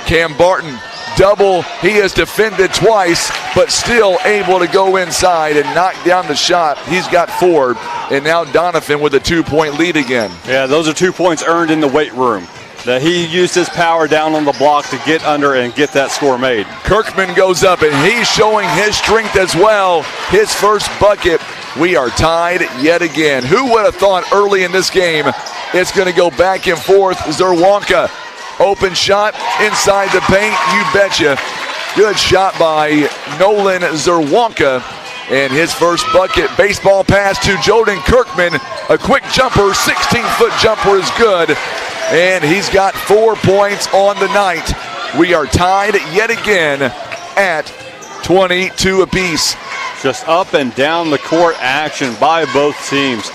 Cam Barton, double. He has defended twice, but still able to go inside and knock down the shot. He's got 4, and now Donovan with a 2-point lead again. Yeah, those are 2 points earned in the weight room. That he used his power down on the block to get under and get that score made. Kirkman goes up, and he's showing his strength as well. His first bucket. We are tied yet again. Who would have thought early in this game it's going to go back and forth? Zerwanka, open shot inside the paint. You betcha. Good shot by Nolan Zerwanka. And his first bucket, baseball pass to Joden Kirkman. A quick jumper, 16-foot jumper is good. And he's got 4 points on the night. We are tied yet again at 22 apiece. Just up and down the court action by both teams.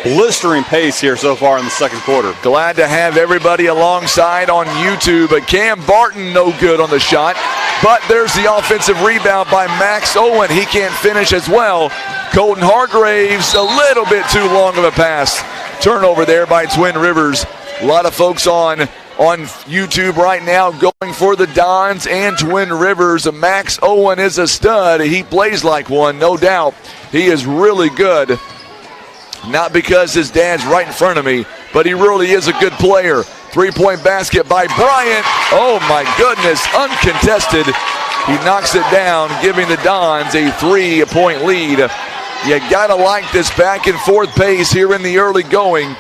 Blistering pace here so far in the second quarter. Glad to have everybody alongside on YouTube. Cam Barton no good on the shot, but there's the offensive rebound by Max Owen. He can't finish as well. Colton Hargraves, a little bit too long of a pass. Turnover there by Twin Rivers. A lot of folks on YouTube right now going for the Dons and Twin Rivers. Max Owen is a stud. He plays like one, no doubt. He is really good. Not because his dad's right in front of me, but he really is a good player. 3-point basket by Bryant. Oh my goodness, uncontested. He knocks it down, giving the Dons a 3-point lead. You gotta like this back and forth pace here in the early going.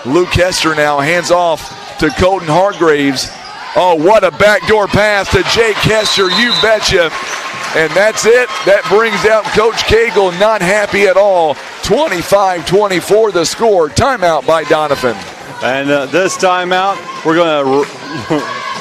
Luke Hester now hands off to Colton Hargraves. Oh, what a backdoor pass to Jake Hester, you betcha. And that's it. That brings out Coach Cagle, not happy at all. 25-24 the score. Timeout by Doniphan. And this timeout, we're going to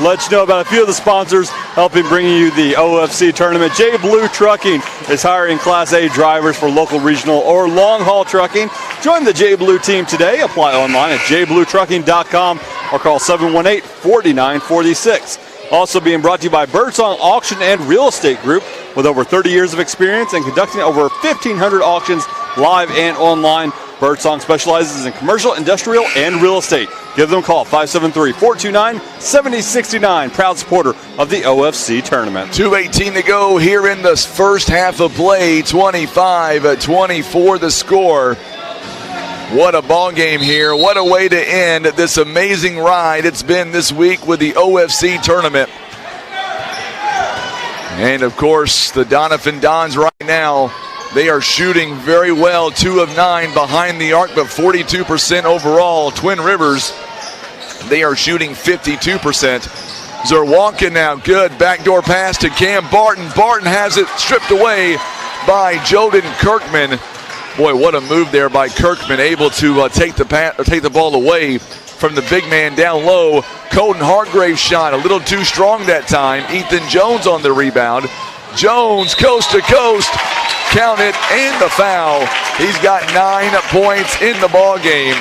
let you know about a few of the sponsors helping bring you the OFC tournament. J Blue Trucking is hiring Class A drivers for local, regional, or long-haul trucking. Join the J Blue team today. Apply online at jbluetrucking.com or call 718-4946. Also being brought to you by Birdsong Auction and Real Estate Group, with over 30 years of experience and conducting over 1,500 auctions live and online. Birdsong specializes in commercial, industrial, and real estate. Give them a call, 573-429-7069. Proud supporter of the OFC tournament. 2:18 to go here in the first half of play. 25-24 the score. What a ball game here. What a way to end this amazing ride it's been this week with the OFC tournament. And, of course, the Donovan Dons right now, they are shooting very well, 2 of 9 behind the arc, but 42% overall. Twin Rivers, they are shooting 52%. Zerwanka now, good backdoor pass to Cam Barton. Barton has it stripped away by Joden Kirkman. Boy, what a move there by Kirkman, able to take the ball away from the big man down low. Colton Hargrave's shot a little too strong that time. Ethan Jones on the rebound. Jones coast to coast. Count it, and the foul. He's got 9 points in the ball game.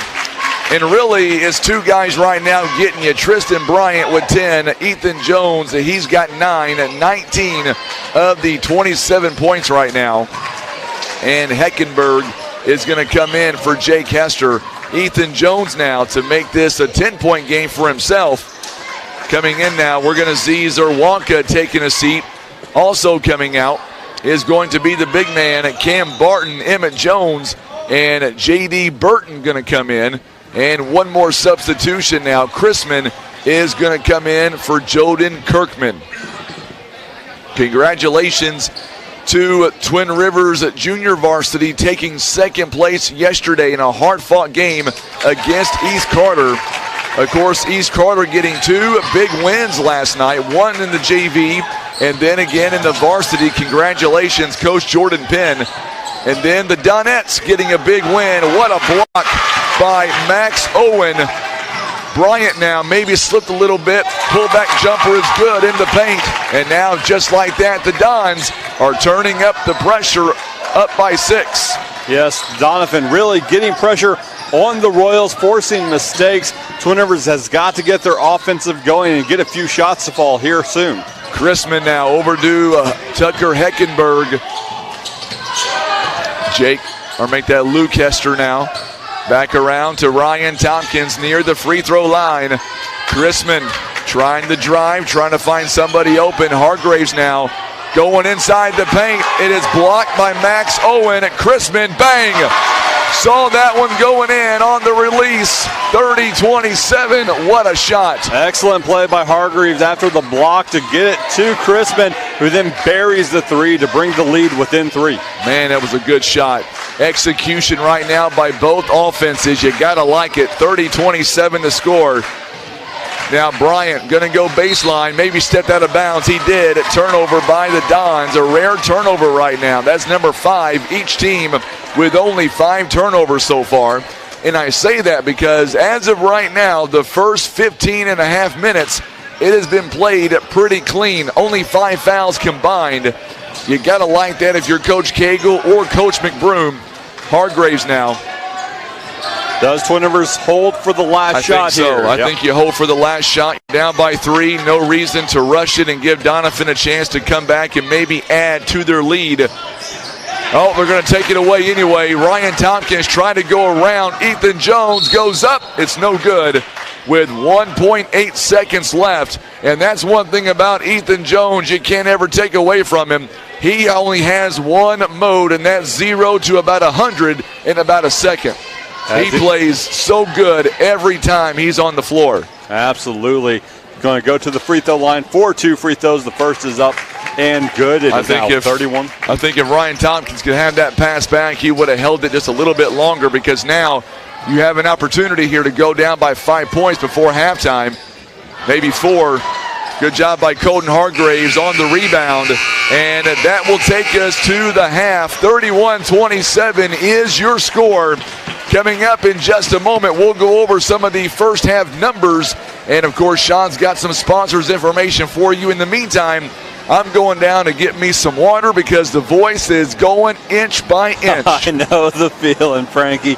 And really, it's 2 guys right now getting you. Tristan Bryant with 10. Ethan Jones, he's got 9. 19 of the 27 points right now. And Heckenberg is going to come in for Jake Hester. Ethan Jones now to make this a 10-point game for himself. Coming in now, we're going to see Zerwanka taking a seat. Also coming out is going to be the big man, Cam Barton, Emmett Jones, and J.D. Burton going to come in. And one more substitution now. Chrisman is going to come in for Joden Kirkman. Congratulations to Twin Rivers Junior Varsity, taking second place yesterday in a hard-fought game against East Carter. Of course, East Carter getting 2 big wins last night, one in the JV and then again in the varsity. Congratulations, Coach Jordan Penn. And then the Donettes getting a big win. What a block by Max Owen. Bryant now maybe slipped a little bit. Pullback jumper is good in the paint. And now just like that, the Dons are turning up the pressure, up by 6. Yes, Donovan really getting pressure on the Royals, forcing mistakes. Twin Rivers has got to get their offensive going and get a few shots to fall here soon. Chrisman now overdue Tucker Heckenberg. Make that Luke Hester now. Back around to Ryan Tompkins near the free throw line. Chrisman trying to drive, trying to find somebody open. Hargraves now going inside the paint. It is blocked by Max Owen. Chrisman, bang! Saw that one going in on the release. 30-27. What a shot. Excellent play by Hargreaves after the block to get it to Chrisman, who then buries the 3 to bring the lead within 3. Man, that was a good shot. Execution right now by both offenses. You got to like it. 30-27 to score. Now Bryant going to go baseline, maybe stepped out of bounds. He did. Turnover by the Dons. A rare turnover right now. That's number 5. Each team with only 5 turnovers so far. And I say that because as of right now, the first 15 and a half minutes, it has been played pretty clean. Only 5 fouls combined. You got to like that if you're Coach Cagle or Coach McBroom. Hargraves now. Does Twin Rivers hold for the last shot here? I think you hold for the last shot. You're down by 3. No reason to rush it and give Donovan a chance to come back and maybe add to their lead. Oh, they're going to take it away anyway. Ryan Tompkins trying to go around. Ethan Jones goes up. It's no good with 1.8 seconds left. And that's one thing about Ethan Jones you can't ever take away from him. He only has one mode, and that's 0 to about 100 in about a second. He plays so good every time he's on the floor. Absolutely. Going to go to the free throw line for 2 free throws. The first is up and good. It is now 31. I think if Ryan Tompkins could have that pass back, he would have held it just a little bit longer, because now you have an opportunity here to go down by 5 points before halftime, maybe 4. Good job by Colton Hargraves on the rebound. And that will take us to the half. 31-27 is your score. Coming up in just a moment, we'll go over some of the first half numbers. And, of course, Sean's got some sponsors information for you. In the meantime, I'm going down to get me some water because the voice is going inch by inch. I know the feeling, Frankie.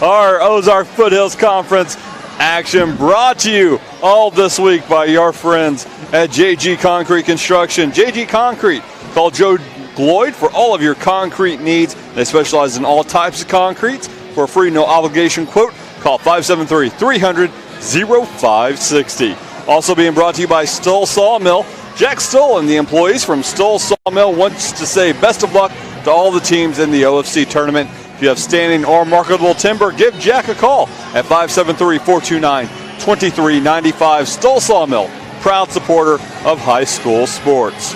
Our Ozark Foothills Conference action brought to you all this week by your friends at JG Concrete Construction. JG Concrete. Call Joe Gloyd for all of your concrete needs. They specialize in all types of concretes. For a free, no-obligation quote, call 573-300-0560. Also being brought to you by Stoll Sawmill. Jack Stoll and the employees from Stoll Sawmill wants to say best of luck to all the teams in the OFC tournament. If you have standing or marketable timber, give Jack a call at 573-429-2395. Stoll Sawmill, proud supporter of high school sports.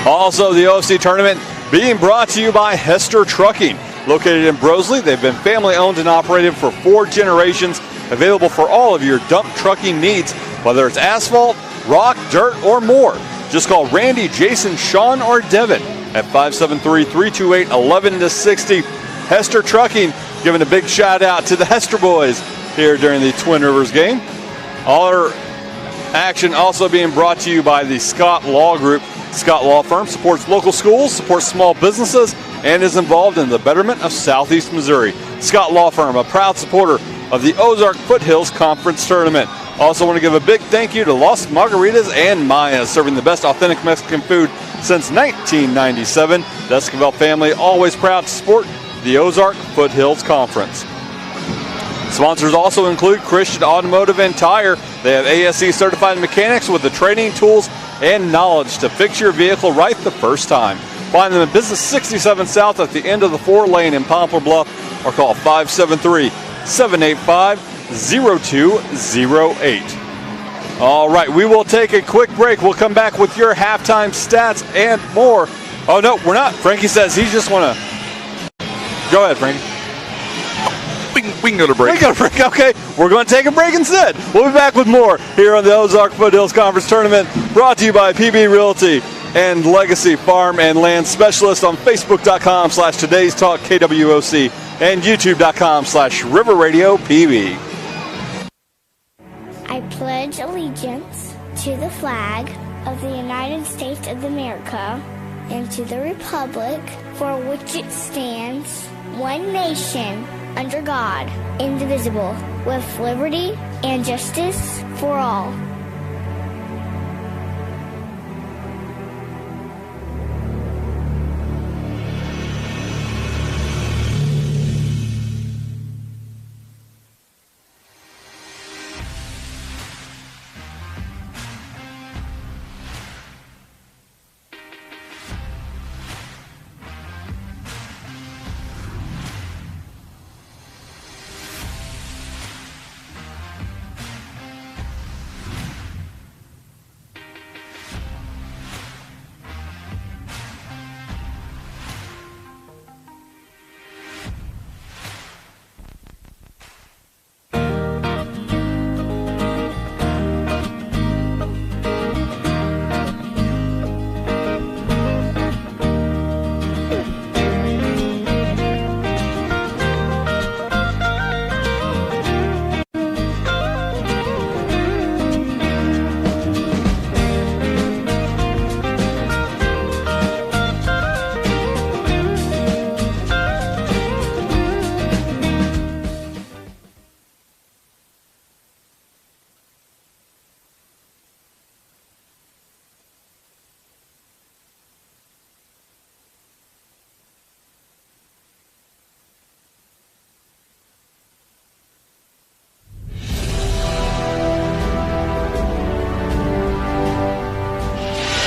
Also, the OFC tournament being brought to you by Hester Trucking. Located in Broseley, they've been family owned and operated for 4 generations. Available for all of your dump trucking needs, whether it's asphalt, rock, dirt, or more. Just call Randy, Jason, Sean, or Devin at 573-328-1160. Hester Trucking giving a big shout out to the Hester boys here during the Twin Rivers game. All our action also being brought to you by the Scott Law Group. Scott Law Firm supports local schools, supports small businesses, and is involved in the betterment of Southeast Missouri. Scott Law Firm, a proud supporter of the Ozark Foothills Conference Tournament. Also want to give a big thank you to Los Margaritas and Maya, serving the best authentic Mexican food since 1997. The Esquivel family always proud to support the Ozark Foothills Conference. Sponsors also include Christian Automotive and Tire. They have ASE certified mechanics with the training, tools, and knowledge to fix your vehicle right the first time. Find them in Business 67 South at the end of the 4-lane in Poplar Bluff, or call 573-785-0208. All right, we will take a quick break. We'll come back with your halftime stats and more. Oh, no, we're not. Frankie says he just want to. Go ahead, Frankie. We can go to break. We can go to break. Okay, we're going to take a break instead. We'll be back with more here on the Ozark Foothills Conference Tournament, brought to you by PB Realty and Legacy Farm and Land Specialist on Facebook.com/Today's Talk KWOC and YouTube.com/River Radio PB. I pledge allegiance to the flag of the United States of America and to the republic for which it stands, one nation, under God, indivisible, with liberty and justice for all.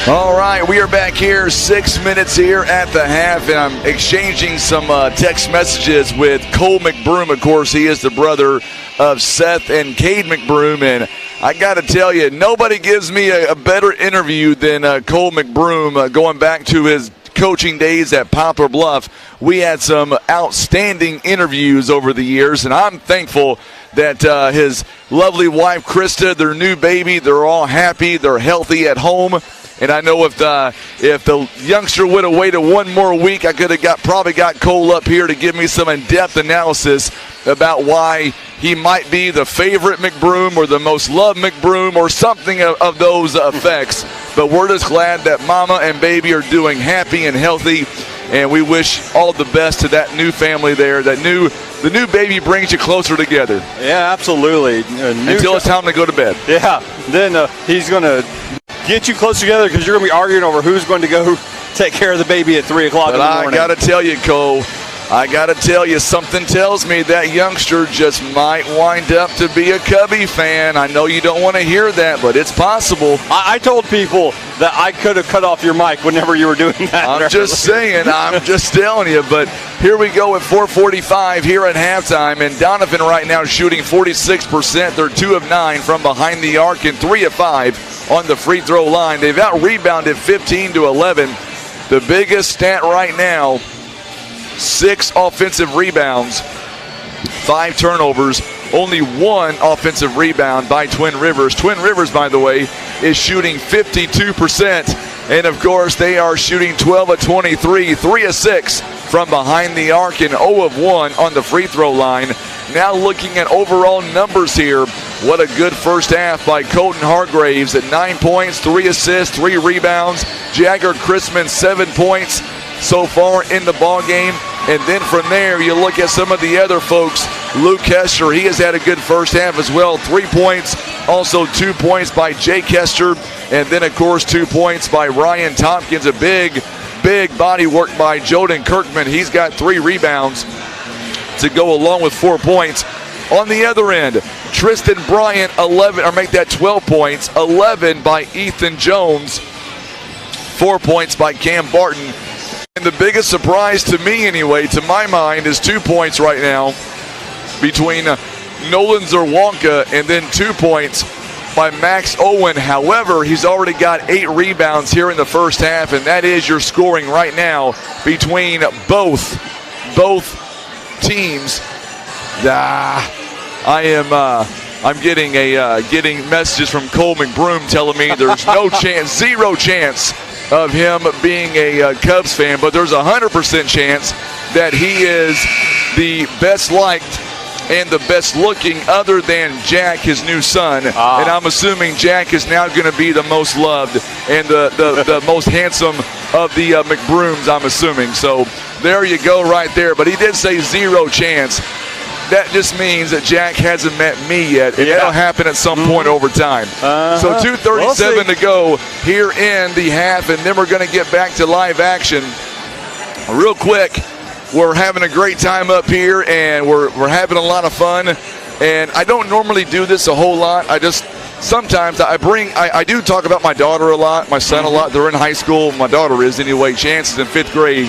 All right, we are back here, 6 minutes here at the half, and I'm exchanging some text messages with Cole McBroom. Of course, he is the brother of Seth and Cade McBroom, and I got to tell you, nobody gives me a better interview than Cole McBroom, going back to his coaching days at Poplar Bluff, we had some outstanding interviews over the years, and I'm thankful that his lovely wife, Krista, their new baby, they're all happy, they're healthy at home. And I know if the youngster would have waited one more week, I could have probably got Cole up here to give me some in-depth analysis about why he might be the favorite McBroom or the most loved McBroom or something of those effects. But we're just glad that mama and baby are doing happy and healthy, and we wish all the best to that new family there. The new baby brings you closer together. Yeah, absolutely. Until it's time to go to bed. Yeah, then he's going to get you close together because you're going to be arguing over who's going to go take care of the baby at 3 o'clock in the morning. I got to tell you, Cole, something tells me that youngster just might wind up to be a Cubby fan. I know you don't want to hear that, but it's possible. I told people that I could have cut off your mic whenever you were doing that. I'm just saying. I'm just telling you. But here we go at 4:45 here at halftime, and Donovan right now shooting 46%. They're 2 of 9 from behind the arc and 3 of 5 on the free throw line. They've out-rebounded 15-11. The biggest stat right now, 6 offensive rebounds, 5 turnovers, only 1 offensive rebound by Twin Rivers. Twin Rivers, by the way, is shooting 52%. And, of course, they are shooting 12 of 23, 3 of 6 from behind the arc and 0 of 1 on the free throw line. Now looking at overall numbers here, what a good first half by Colton Hargraves at 9 points, 3 assists, 3 rebounds. Jagger Chrisman, 7 points so far in the ball game. And then from there, you look at some of the other folks. Luke Kester, he has had a good first half as well. 3 points, also 2 points by Jay Kester. And then, of course, 2 points by Ryan Tompkins. A big body work by Jordan Kirkman. He's got 3 rebounds to go along with 4 points. On the other end, Tristan Bryant, 12 points. 11 by Ethan Jones. 4 points by Cam Barton. And the biggest surprise to me, anyway, to my mind, is 2 points right now between Nolan Zerwanka and then 2 points by Max Owen. However, he's already got 8 rebounds here in the first half, and that is your scoring right now between both teams. I'm getting messages from Cole McBroom telling me there's no chance, 0 chance of him being a Cubs fan, but there's 100% chance that he is the best liked and the best looking other than Jack, his new son. And I'm assuming Jack is now going to be the most loved and the most handsome of the McBrooms, I'm assuming. So there you go right there. But he did say 0 chance. That just means that Jack hasn't met me yet, and that'll happen at some point over time. So 2:37 to go here in the half, and then we're going to get back to live action. Real quick, we're having a great time up here, and we're having a lot of fun. And I don't normally do this a whole lot. Sometimes I do talk about my daughter a lot, my son a lot. They're in high school. My daughter is anyway. Chance is in 5th grade.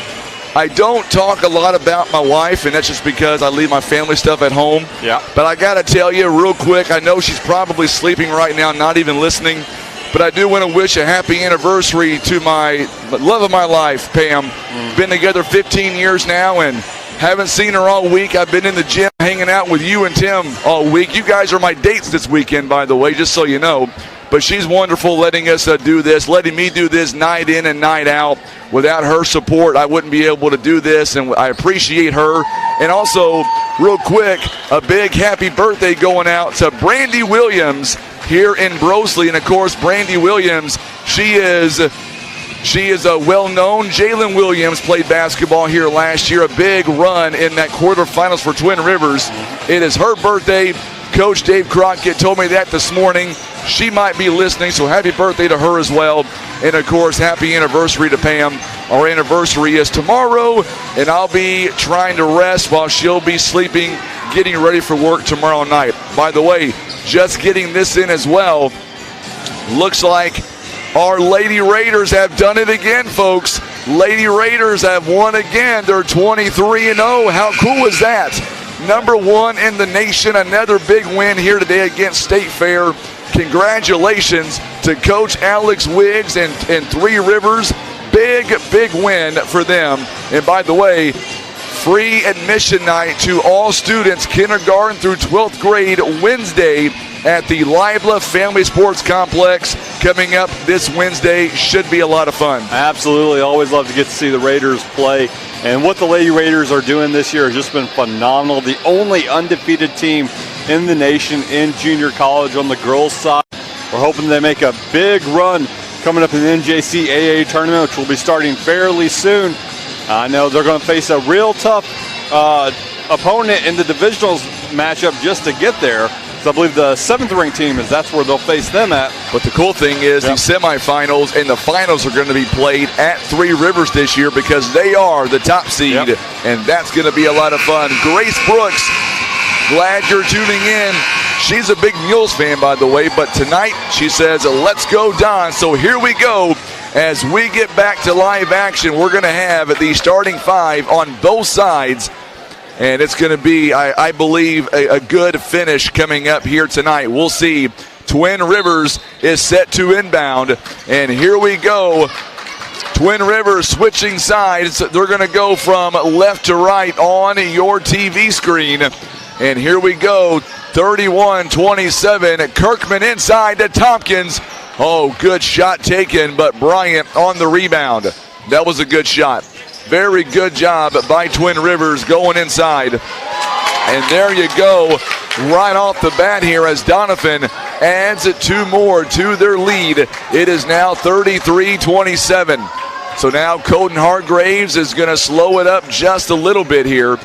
I don't talk a lot about my wife, and that's just because I leave my family stuff at home. Yeah. But I got to tell you real quick, I know she's probably sleeping right now, not even listening, but I do want to wish a happy anniversary to my love of my life, Pam. Been together 15 years now, and haven't seen her all week. I've been in the gym hanging out with you and Tim all week. You guys are my dates this weekend, by the way, just so you know. But she's wonderful letting us do this, letting me do this night in and night out. Without her support, I wouldn't be able to do this, and I appreciate her. And also, real quick, a big happy birthday going out to Brandy Williams here in Broseley. And, of course, Brandy Williams, she is a well-known. Jalen Williams played basketball here last year, a big run in that quarterfinals for Twin Rivers. It is her birthday. Coach Dave Crockett told me that this morning. She might be listening, so happy birthday to her as well. And, of course, happy anniversary to Pam. Our anniversary is tomorrow, and I'll be trying to rest while she'll be sleeping, getting ready for work tomorrow night. By the way, just getting this in as well, looks like our Lady Raiders have done it again, folks. Lady Raiders have won again. They're 23-0. How cool is that? Number 1 in the nation. Another big win here today against State Fair. Congratulations to Coach Alex Wiggs and 3 Rivers. big win for them. And by the way, free admission night to all students, kindergarten through 12th grade, Wednesday at the Libla Family Sports Complex. Coming up this Wednesday, should be a lot of fun. Absolutely. Always love to get to see the Raiders play. And what the Lady Raiders are doing this year has just been phenomenal. The only undefeated team in the nation in junior college on the girls' side. We're hoping they make a big run coming up in the NJCAA tournament, which will be starting fairly soon. I know they're going to face a real tough opponent in the divisionals matchup just to get there. So I believe the 7th-ranked team that's where they'll face them at. But the cool thing is the semifinals and the finals are going to be played at Three Rivers this year because they are the top seed, and that's going to be a lot of fun. Grace Brooks, glad you're tuning in. She's a big Mules fan, by the way, but tonight she says, let's go, Don. So here we go. As we get back to live action, we're going to have the starting 5 on both sides. And it's going to be, I believe, a good finish coming up here tonight. We'll see. Twin Rivers is set to inbound. And here we go. Twin Rivers switching sides. They're going to go from left to right on your TV screen. And here we go. 31-27. Kirkman inside to Tompkins. Oh, good shot taken, but Bryant on the rebound. That was a good shot. Very good job by Twin Rivers going inside. And there you go, right off the bat here as Doniphan adds 2 more to their lead. It is now 33-27. So now Colton Hargraves is going to slow it up just a little bit here.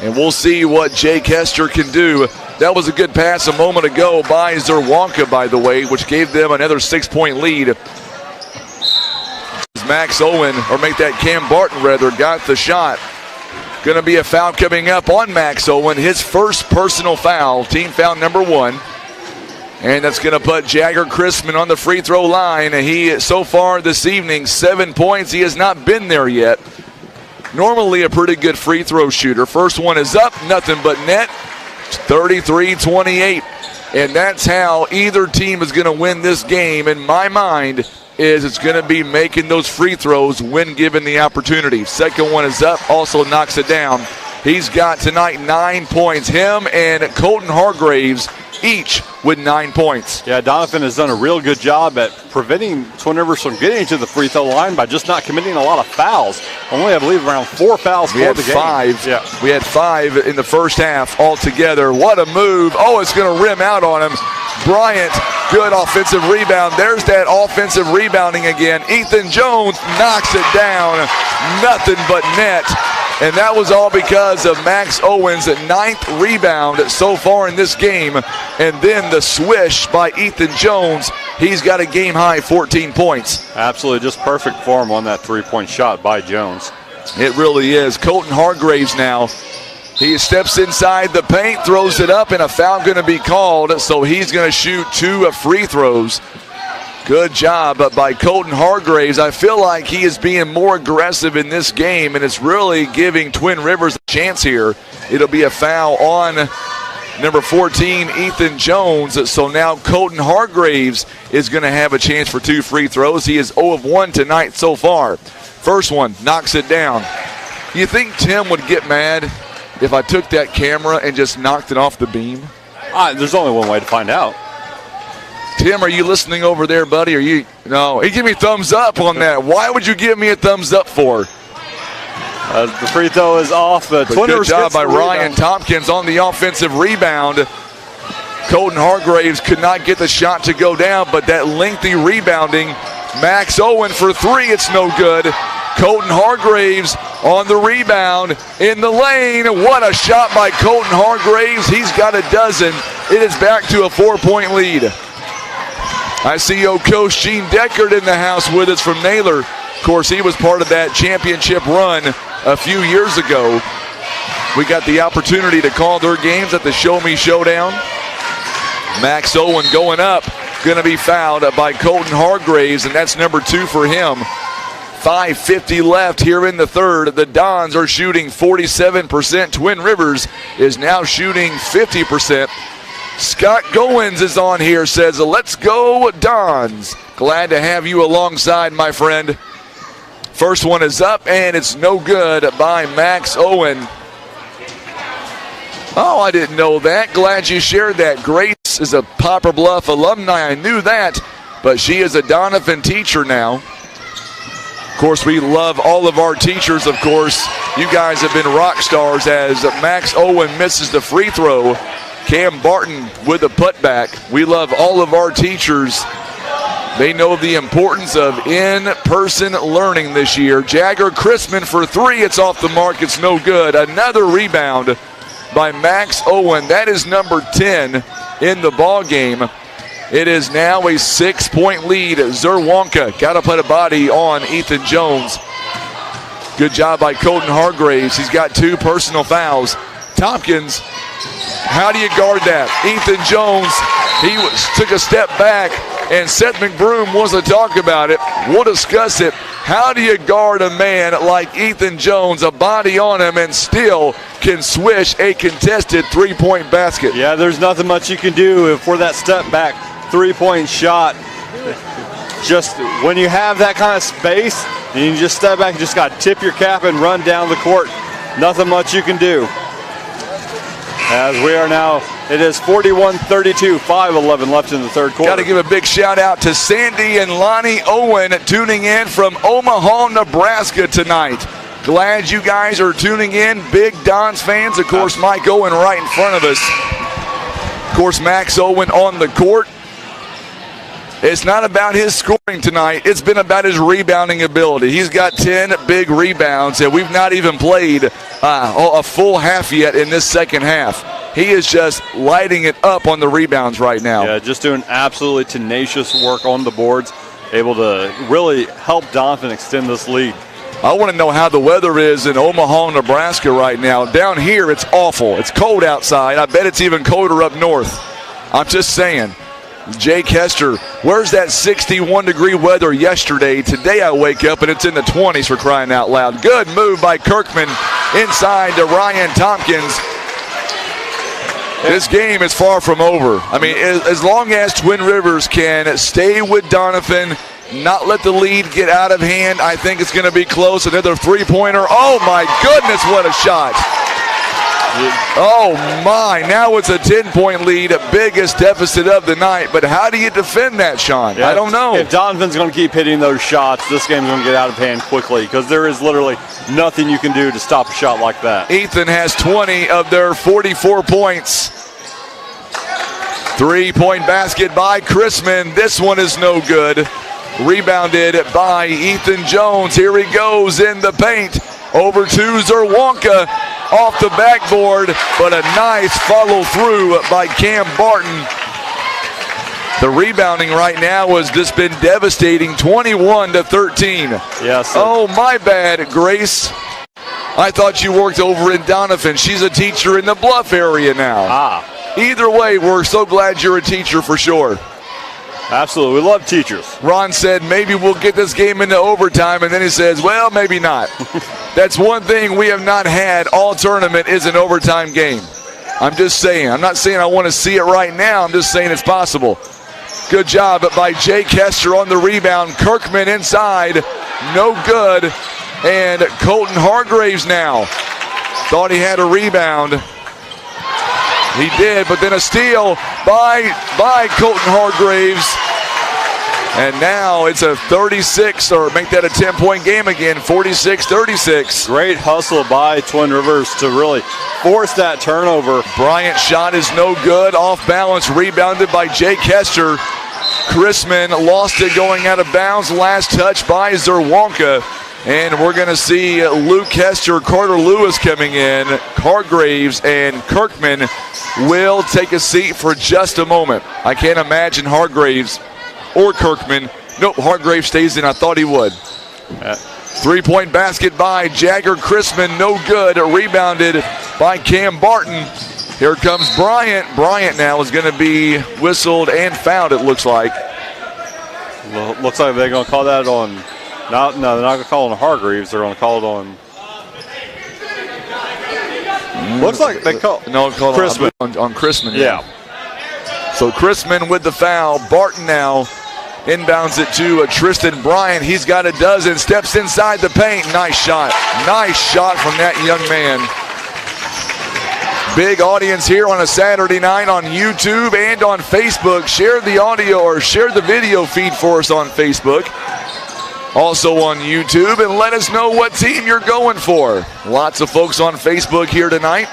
And we'll see what Jake Hester can do. That was a good pass a moment ago by Zerwanka, by the way, which gave them another 6-point lead. Max Owen, or make that Cam Barton rather, got the shot. Going to be a foul coming up on Max Owen, his first personal foul, team foul number 1. And that's going to put Jagger Chrisman on the free throw line. He, so far this evening, 7 points. He has not been there yet. Normally a pretty good free throw shooter. First one is up, nothing but net. 33-28. And that's how either team is going to win this game, in my mind, is it's going to be making those free throws when given the opportunity. Second one is up, also knocks it down. He's got tonight 9 points. Him and Colton Hargraves each with 9 points. Yeah, Donovan has done a real good job at preventing Twin Rivers from getting to the free throw line by just not committing a lot of fouls. Only, I believe, around 4 fouls for the game. 5. Yeah. We had 5 in the first half altogether. What a move. Oh, it's going to rim out on him. Bryant, good offensive rebound. There's that offensive rebounding again. Ethan Jones knocks it down. Nothing but net. And that was all because of Max Owens' 9th rebound so far in this game. And then the swish by Ethan Jones. He's got a game-high 14 points. Absolutely, just perfect form on that three-point shot by Jones. It really is. Colton Hargraves now. He steps inside the paint, throws it up, and a foul going to be called. So he's going to shoot 2 free throws. Good job by Colton Hargraves. I feel like he is being more aggressive in this game, and it's really giving Twin Rivers a chance here. It'll be a foul on number 14, Ethan Jones. So now Colton Hargraves is going to have a chance for 2 free throws. He is 0 of 1 tonight so far. First one, knocks it down. You think Tim would get mad if I took that camera and just knocked it off the beam? There's only one way to find out. Tim, are you listening over there, buddy? No, he gave me a thumbs up on that. Why would you give me a thumbs up for? The free throw is off. Good job by Ryan Tompkins on the offensive rebound. Colton Hargraves could not get the shot to go down, but that lengthy rebounding. Max Owen for 3, it's no good. Colton Hargraves on the rebound in the lane. What a shot by Colton Hargraves. He's got a dozen. It is back to a 4-point lead. I see Coach Gene Deckard in the house with us from Naylor. Of course, he was part of that championship run a few years ago. We got the opportunity to call their games at the Show Me Showdown. Max Owen going up, going to be fouled by Colton Hargraves, and that's number 2 for him. 5:50 left here in the third. The Dons are shooting 47%. Twin Rivers is now shooting 50%. Scott Goins is on here, says, let's go Dons. Glad to have you alongside, my friend. First one is up, and it's no good by Max Owen. Oh, I didn't know that. Glad you shared that. Grace is a Poplar Bluff alumni. I knew that, but she is a Doniphan teacher now. Of course, we love all of our teachers, of course. You guys have been rock stars as Max Owen misses the free throw. Cam Barton with a putback. We love all of our teachers. They know the importance of in-person learning this year. Jagger Chrisman for three. It's off the mark. It's no good. Another rebound by Max Owen. That is number 10 in the ball game. It is now a 6-point lead. Zerwanka got to put a body on Ethan Jones. Good job by Colton Hargraves. He's got 2 personal fouls. Tompkins, how do you guard that? Ethan Jones, took a step back, and Seth McBroom wants to talk about it. We'll discuss it. How do you guard a man like Ethan Jones, a body on him, and still can swish a contested 3-point basket? Yeah, there's nothing much you can do for that step back 3-point shot. Just when you have that kind of space and you just step back, you just got to tip your cap and run down the court. Nothing much you can do. As we are now, it is 41-32, 5:11 left in the third quarter. Got to give a big shout out to Sandy and Lonnie Owen tuning in from Omaha, Nebraska tonight. Glad you guys are tuning in. Big Dons fans. Of course, Mike Owen right in front of us. Of course, Max Owen on the court. It's not about his scoring tonight. It's been about his rebounding ability. He's got 10 big rebounds, and we've not even played a full half yet in this second half. He is just lighting it up on the rebounds right now. Yeah, just doing absolutely tenacious work on the boards, able to really help Donovan extend this lead. I want to know how the weather is in Omaha, Nebraska right now. Down here, it's awful. It's cold outside. I bet it's even colder up north. I'm just saying. Jake Hester, where's that 61-degree weather yesterday? Today I wake up and it's in the 20s for crying out loud. Good move by Kirkman inside to Ryan Tompkins. This game is far from over. I mean, as long as Twin Rivers can stay with Donovan, not let the lead get out of hand, I think it's going to be close. Another three-pointer. Oh, my goodness, what a shot. Oh, my. Now it's a 10-point lead, biggest deficit of the night. But how do you defend that, Sean? Yeah, I don't know. If Donovan's going to keep hitting those shots, this game's going to get out of hand quickly because there is literally nothing you can do to stop a shot like that. Ethan has 20 of their 44 points. Three-point basket by Chrisman. This one is no good. Rebounded by Ethan Jones. Here he goes in the paint. Over to Zerwanka. Off the backboard, but a nice follow through by Cam Barton. The rebounding right now has just been devastating, 21-13. Yes. Oh, my bad, Grace. I thought you worked over in Doniphan. She's a teacher in the Bluff area now. Either way, we're so glad you're a teacher for sure. Absolutely. We love teachers. Ron said maybe we'll get this game into overtime, and then he says, well, maybe not. That's one thing we have not had all tournament is an overtime game. I'm just saying. I'm not saying I want to see it right now. I'm just saying it's possible. Good job by Jake Hester on the rebound. Kirkman inside. No good. And Colton Hargraves now. Thought he had a rebound. He did, but then a steal by Colton Hargraves. And now it's a 36, or make that a 10-point game again, 46-36. Great hustle by Twin Rivers to really force that turnover. Bryant's shot is no good. Off balance, rebounded by Jake Hester. Chrisman lost it going out of bounds. Last touch by Zerwanka. And we're going to see Luke Hester, Carter Lewis coming in. Hargraves and Kirkman will take a seat for just a moment. I can't imagine Hargraves or Kirkman. Nope, Hargraves stays in. I thought he would. Three-point basket by Jagger Chrisman. No good. Rebounded by Cam Barton. Here comes Bryant. Bryant now is going to be whistled and fouled, it looks like. Looks like they're going to call that on... No, they're not going to call it on Hargreaves. They're going to call it on... Looks like they call Chrisman. On Chrisman. Yeah. So Chrisman with the foul. Barton now Inbounds it to Tristan Bryant. He's got a dozen. Steps inside the paint. Nice shot. Nice shot from that young man. Big audience here on a Saturday night on YouTube and on Facebook. Share the audio or share the video feed for us on Facebook. Also on YouTube, and let us know what team you're going for. Lots of folks on Facebook here tonight.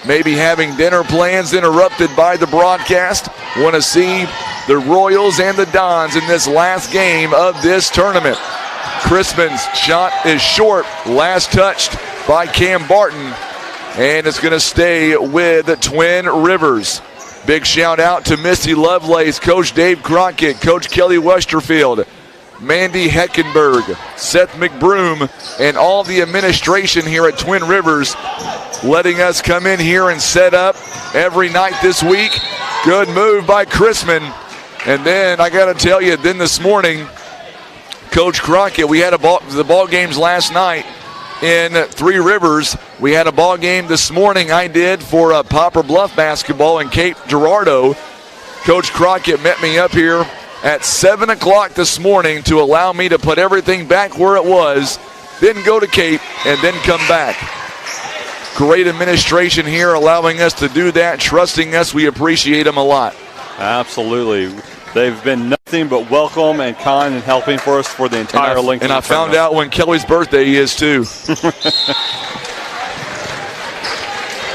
Maybe having dinner plans interrupted by the broadcast. Want to see the Royals and the Dons in this last game of this tournament. Crispin's shot is short. Last touched by Cam Barton. And it's going to stay with Twin Rivers. Big shout out to Misty Lovelace, Coach Dave Crockett, Coach Kelly Westerfield, Mandy Heckenberg, Seth McBroom, and all the administration here at Twin Rivers, letting us come in here and set up every night this week. Good move by Chrisman. And then I got to tell you, then this morning, Coach Crockett, we had the ball games last night in Three Rivers. We had a ball game this morning I did for Poplar Bluff basketball in Cape Girardeau. Coach Crockett met me up here at 7 o'clock this morning to allow me to put everything back where it was, then go to Cape, and then come back. Great administration here allowing us to do that, trusting us. We appreciate them a lot. Absolutely. They've been nothing but welcome and kind and helping for us for the entire length of the tournament. And I found out when Kelly's birthday is, too.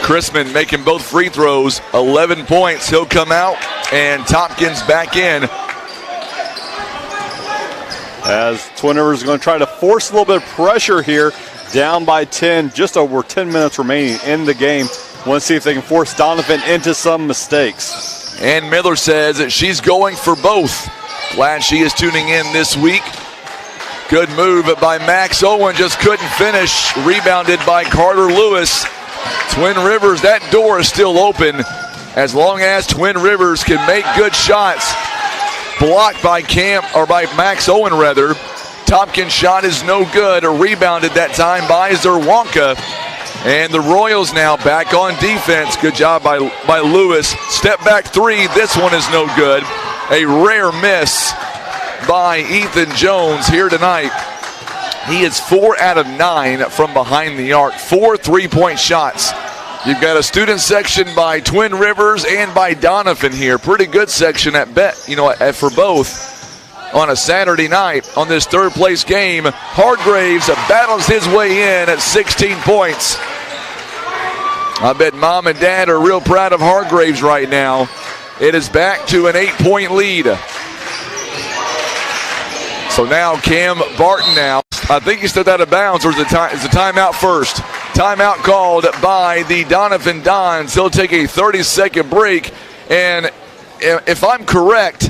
Chrisman making both free throws, 11 points. He'll come out, and Tompkins back in. As Twin Rivers is going to try to force a little bit of pressure here, down by 10, just over 10 minutes remaining in the game. Want to see if they can force Donovan into some mistakes. And Miller says that she's going for both. Glad she is tuning in this week. Good move by Max Owen, just couldn't finish. Rebounded by Carter Lewis. Twin Rivers, that door is still open. As long as Twin Rivers can make good shots. Blocked by Max Owen rather. Tompkins' shot is no good. Rebounded that time by Zerwanka. And the Royals now back on defense. Good job by Lewis. Step back three. This one is no good. A rare miss by Ethan Jones here tonight. He is 4 out of 9 from behind the arc. 4 3-point shots. You've got a student section by Twin Rivers and by Doniphan here. Pretty good section at for both on a Saturday night on this third place game. Hargraves battles his way in at 16 points. I bet mom and dad are real proud of Hargraves right now. It is back to an 8-point lead. So now Cam Barton now. I think he stepped out of bounds, or is the timeout first? Timeout called by the Donovan Dons. He'll take a 30-second break. And if I'm correct,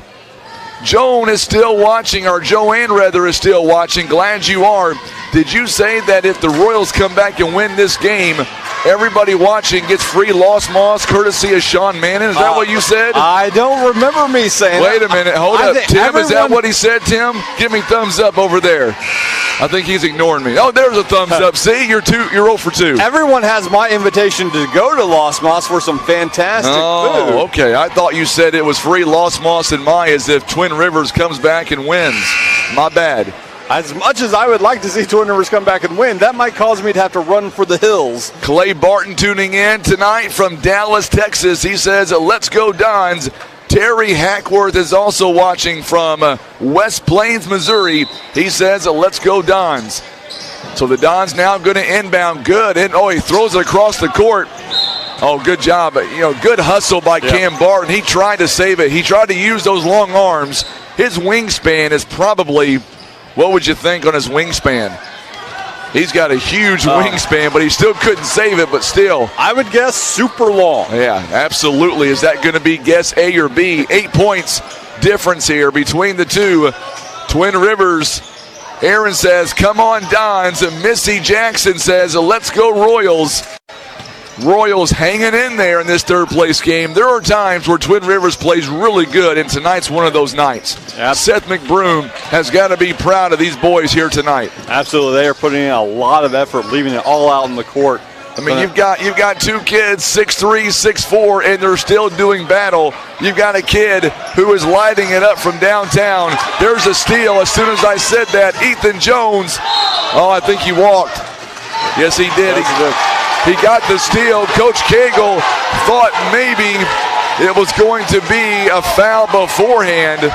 Joanne is still watching, or Joanne rather is still watching. Glad you are. Did you say that if the Royals come back and win this game, everybody watching gets free Lost Moss courtesy of Sean Mannon? Is that what you said? I don't remember me saying Wait a minute. Hold up. Tim, is that what he said, Tim? Give me thumbs up over there. I think he's ignoring me. Oh, there's a thumbs up. See, you're 0 for 2. Everyone has my invitation to go to Lost Moss for some fantastic food. Oh, okay. I thought you said it was free Lost Moss and Maya's if Twin Rivers comes back and wins. My bad. As much as I would like to see Twin Rivers come back and win, that might cause me to have to run for the hills. Clay Barton tuning in tonight from Dallas, Texas. He says, let's go Dons. Terry Hackworth is also watching from West Plains, Missouri. He says, let's go Dons. So the Dons now going to inbound. Good. And he throws it across the court. Oh, good job. Good hustle by Cam Barton. He tried to save it. He tried to use those long arms. His wingspan is probably, what would you think on his wingspan? He's got a huge wingspan, but he still couldn't save it, but still. I would guess super long. Yeah, absolutely. Is that going to be guess A or B? 8 points difference here between the two. Twin Rivers, Aaron says, come on Dons. And Missy Jackson says, let's go Royals. Royals hanging in there in this third place game. There are times where Twin Rivers plays really good, and tonight's one of those nights. Yep. Seth McBroom has got to be proud of these boys here tonight. Absolutely. They are putting in a lot of effort, leaving it all out on the court I mean, you've got two kids, 6'3", 6'4", and they're still doing battle. You've got a kid who is lighting it up from downtown. There's a steal. As soon as I said that, Ethan Jones, I think he walked. Yes, he did. He got the steal. Coach Cagle thought maybe it was going to be a foul beforehand.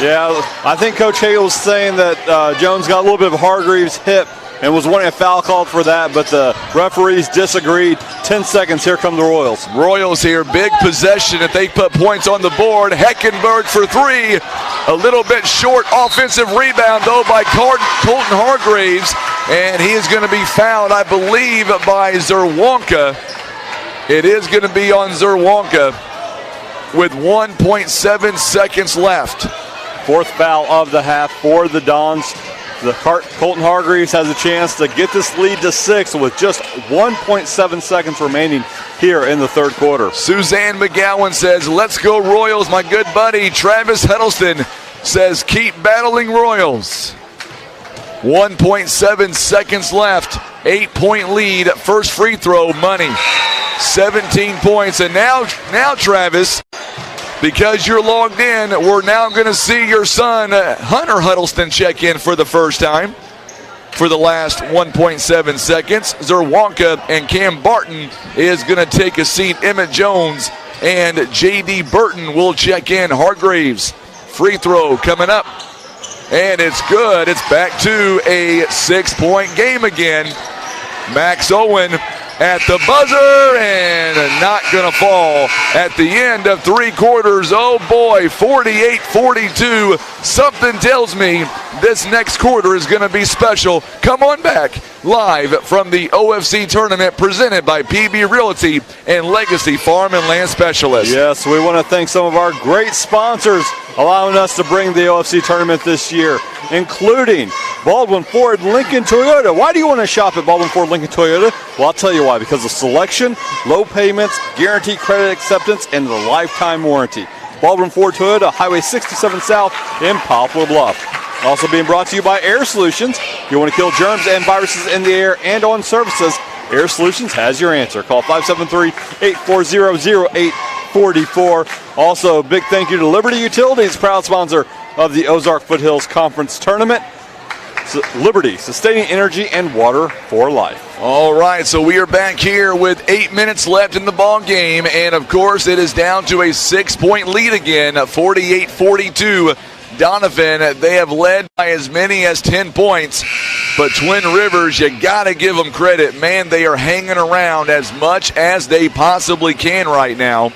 Yeah, I think Coach Cagle was saying that Jones got a little bit of Hargreaves' hip and was wanting a foul called for that, but the referees disagreed. 10 seconds, here come the Royals. Royals here, big possession if they put points on the board. Heckenberg for three. A little bit short offensive rebound, though, by Colton Hargreaves, and he is going to be fouled, I believe, by Zerwanka. It is going to be on Zerwanka with 1.7 seconds left. Fourth foul of the half for the Dons. Colton Hargreaves has a chance to get this lead to 6 with just 1.7 seconds remaining here in the third quarter. Suzanne McGowan says, let's go Royals. My good buddy Travis Huddleston says, keep battling Royals. 1.7 seconds left. 8-point lead. First free throw, money. 17 points. And now Travis, because you're logged in, we're now going to see your son, Hunter Huddleston, check in for the first time for the last 1.7 seconds. Zerwanka and Cam Barton is going to take a seat. Emmett Jones and J.D. Burton will check in. Hargreaves, free throw coming up. And it's good. It's back to a 6-point game again. Max Owen at the buzzer, and not going to fall at the end of three quarters. Oh boy, 48-42. Something tells me this next quarter is going to be special. Come on back, live from the OFC tournament presented by PB Realty and Legacy Farm and Land Specialists. Yes, we want to thank some of our great sponsors allowing us to bring the OFC tournament this year, including Baldwin Ford Lincoln Toyota. Why do you want to shop at Baldwin Ford Lincoln Toyota? Well, I'll tell you why. Because of selection, low payments, guaranteed credit acceptance, and the lifetime warranty. Baldwin Ford Toyota, Highway 67 South in Poplar Bluff. Also being brought to you by Air Solutions. If you want to kill germs and viruses in the air and on surfaces, Air Solutions has your answer. Call 573-840-0844. Also, big thank you to Liberty Utilities, proud sponsor of the Ozark Foothills Conference Tournament. Liberty, sustaining energy and water for life. All right, so we are back here with 8 minutes left in the ball game, and of course it is down to a 6-point lead again, 48-42. Donovan, they have led by as many as 10 points, but Twin Rivers, you got to give them credit. Man, they are hanging around as much as they possibly can right now.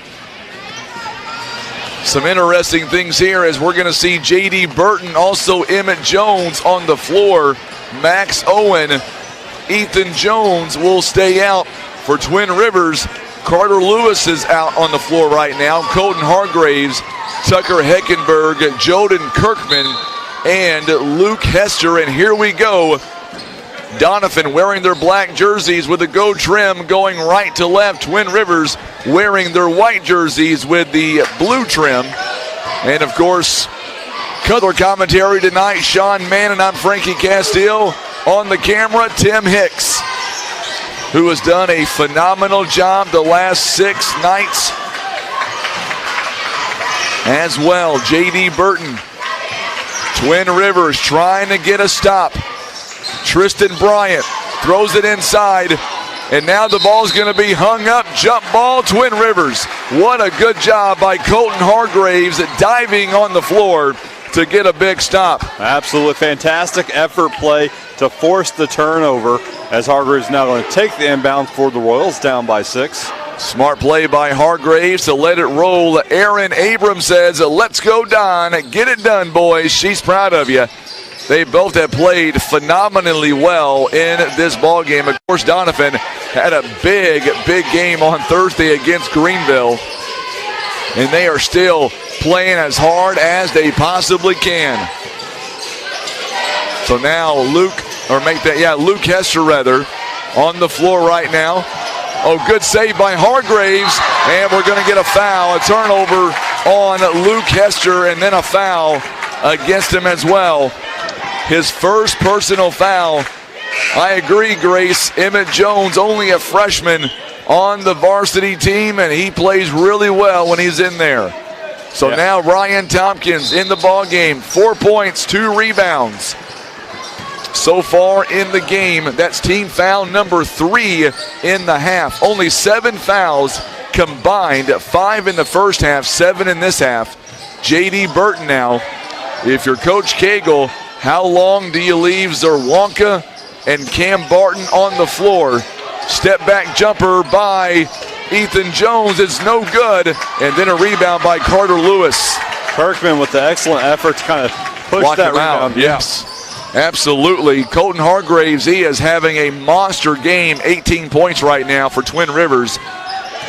Some interesting things here as we're going to see J.D. Burton, also Emmett Jones on the floor. Max Owen, Ethan Jones will stay out for Twin Rivers. Carter Lewis is out on the floor right now. Colton Hargreaves, Tucker Heckenberg, Joden Kirkman, and Luke Hester. And here we go. Doniphan wearing their black jerseys with the go trim going right to left. Twin Rivers wearing their white jerseys with the blue trim. And of course, color commentary tonight, Sean Mann, and I'm Frankie Castile. On the camera, Tim Hicks, who has done a phenomenal job the last 6 nights as well. J.D. Burton, Twin Rivers trying to get a stop. Tristan Bryant throws it inside, and now the ball's going to be hung up. Jump ball, Twin Rivers. What a good job by Colton Hargreaves diving on the floor to get a big stop. Absolutely fantastic effort play to force the turnover, as Hargreaves now going to take the inbound for the Royals, down by 6. Smart play by Hargreaves to let it roll. Aaron Abrams says, let's go, Don. Get it done, boys. She's proud of you. They both have played phenomenally well in this ball game. Of course, Doniphan had a big game on Thursday against Greenville, and they are still playing as hard as they possibly can. So now Luke Hester on the floor right now. Oh, good save by Hargreaves, and we're going to get a foul, a turnover on Luke Hester, and then a foul against him as well. His first personal foul I agree, Grace. Emmett Jones, only a freshman on the varsity team, and he plays really well when he's in there. So now Ryan Tompkins in the ball game, 4 points, 2 rebounds. So far in the game, that's team foul number 3 in the half. Only 7 fouls combined, 5 in the first half, 7 in this half. J.D. Burton now. If you're Coach Cagle, how long do you leave Zerwanka and Cam Barton on the floor? Step back jumper by Ethan Jones. It's no good. And then a rebound by Carter Lewis. Kirkman with the excellent effort to kind of push that rebound. Yes, absolutely. Colton Hargraves, he is having a monster game. 18 points right now for Twin Rivers.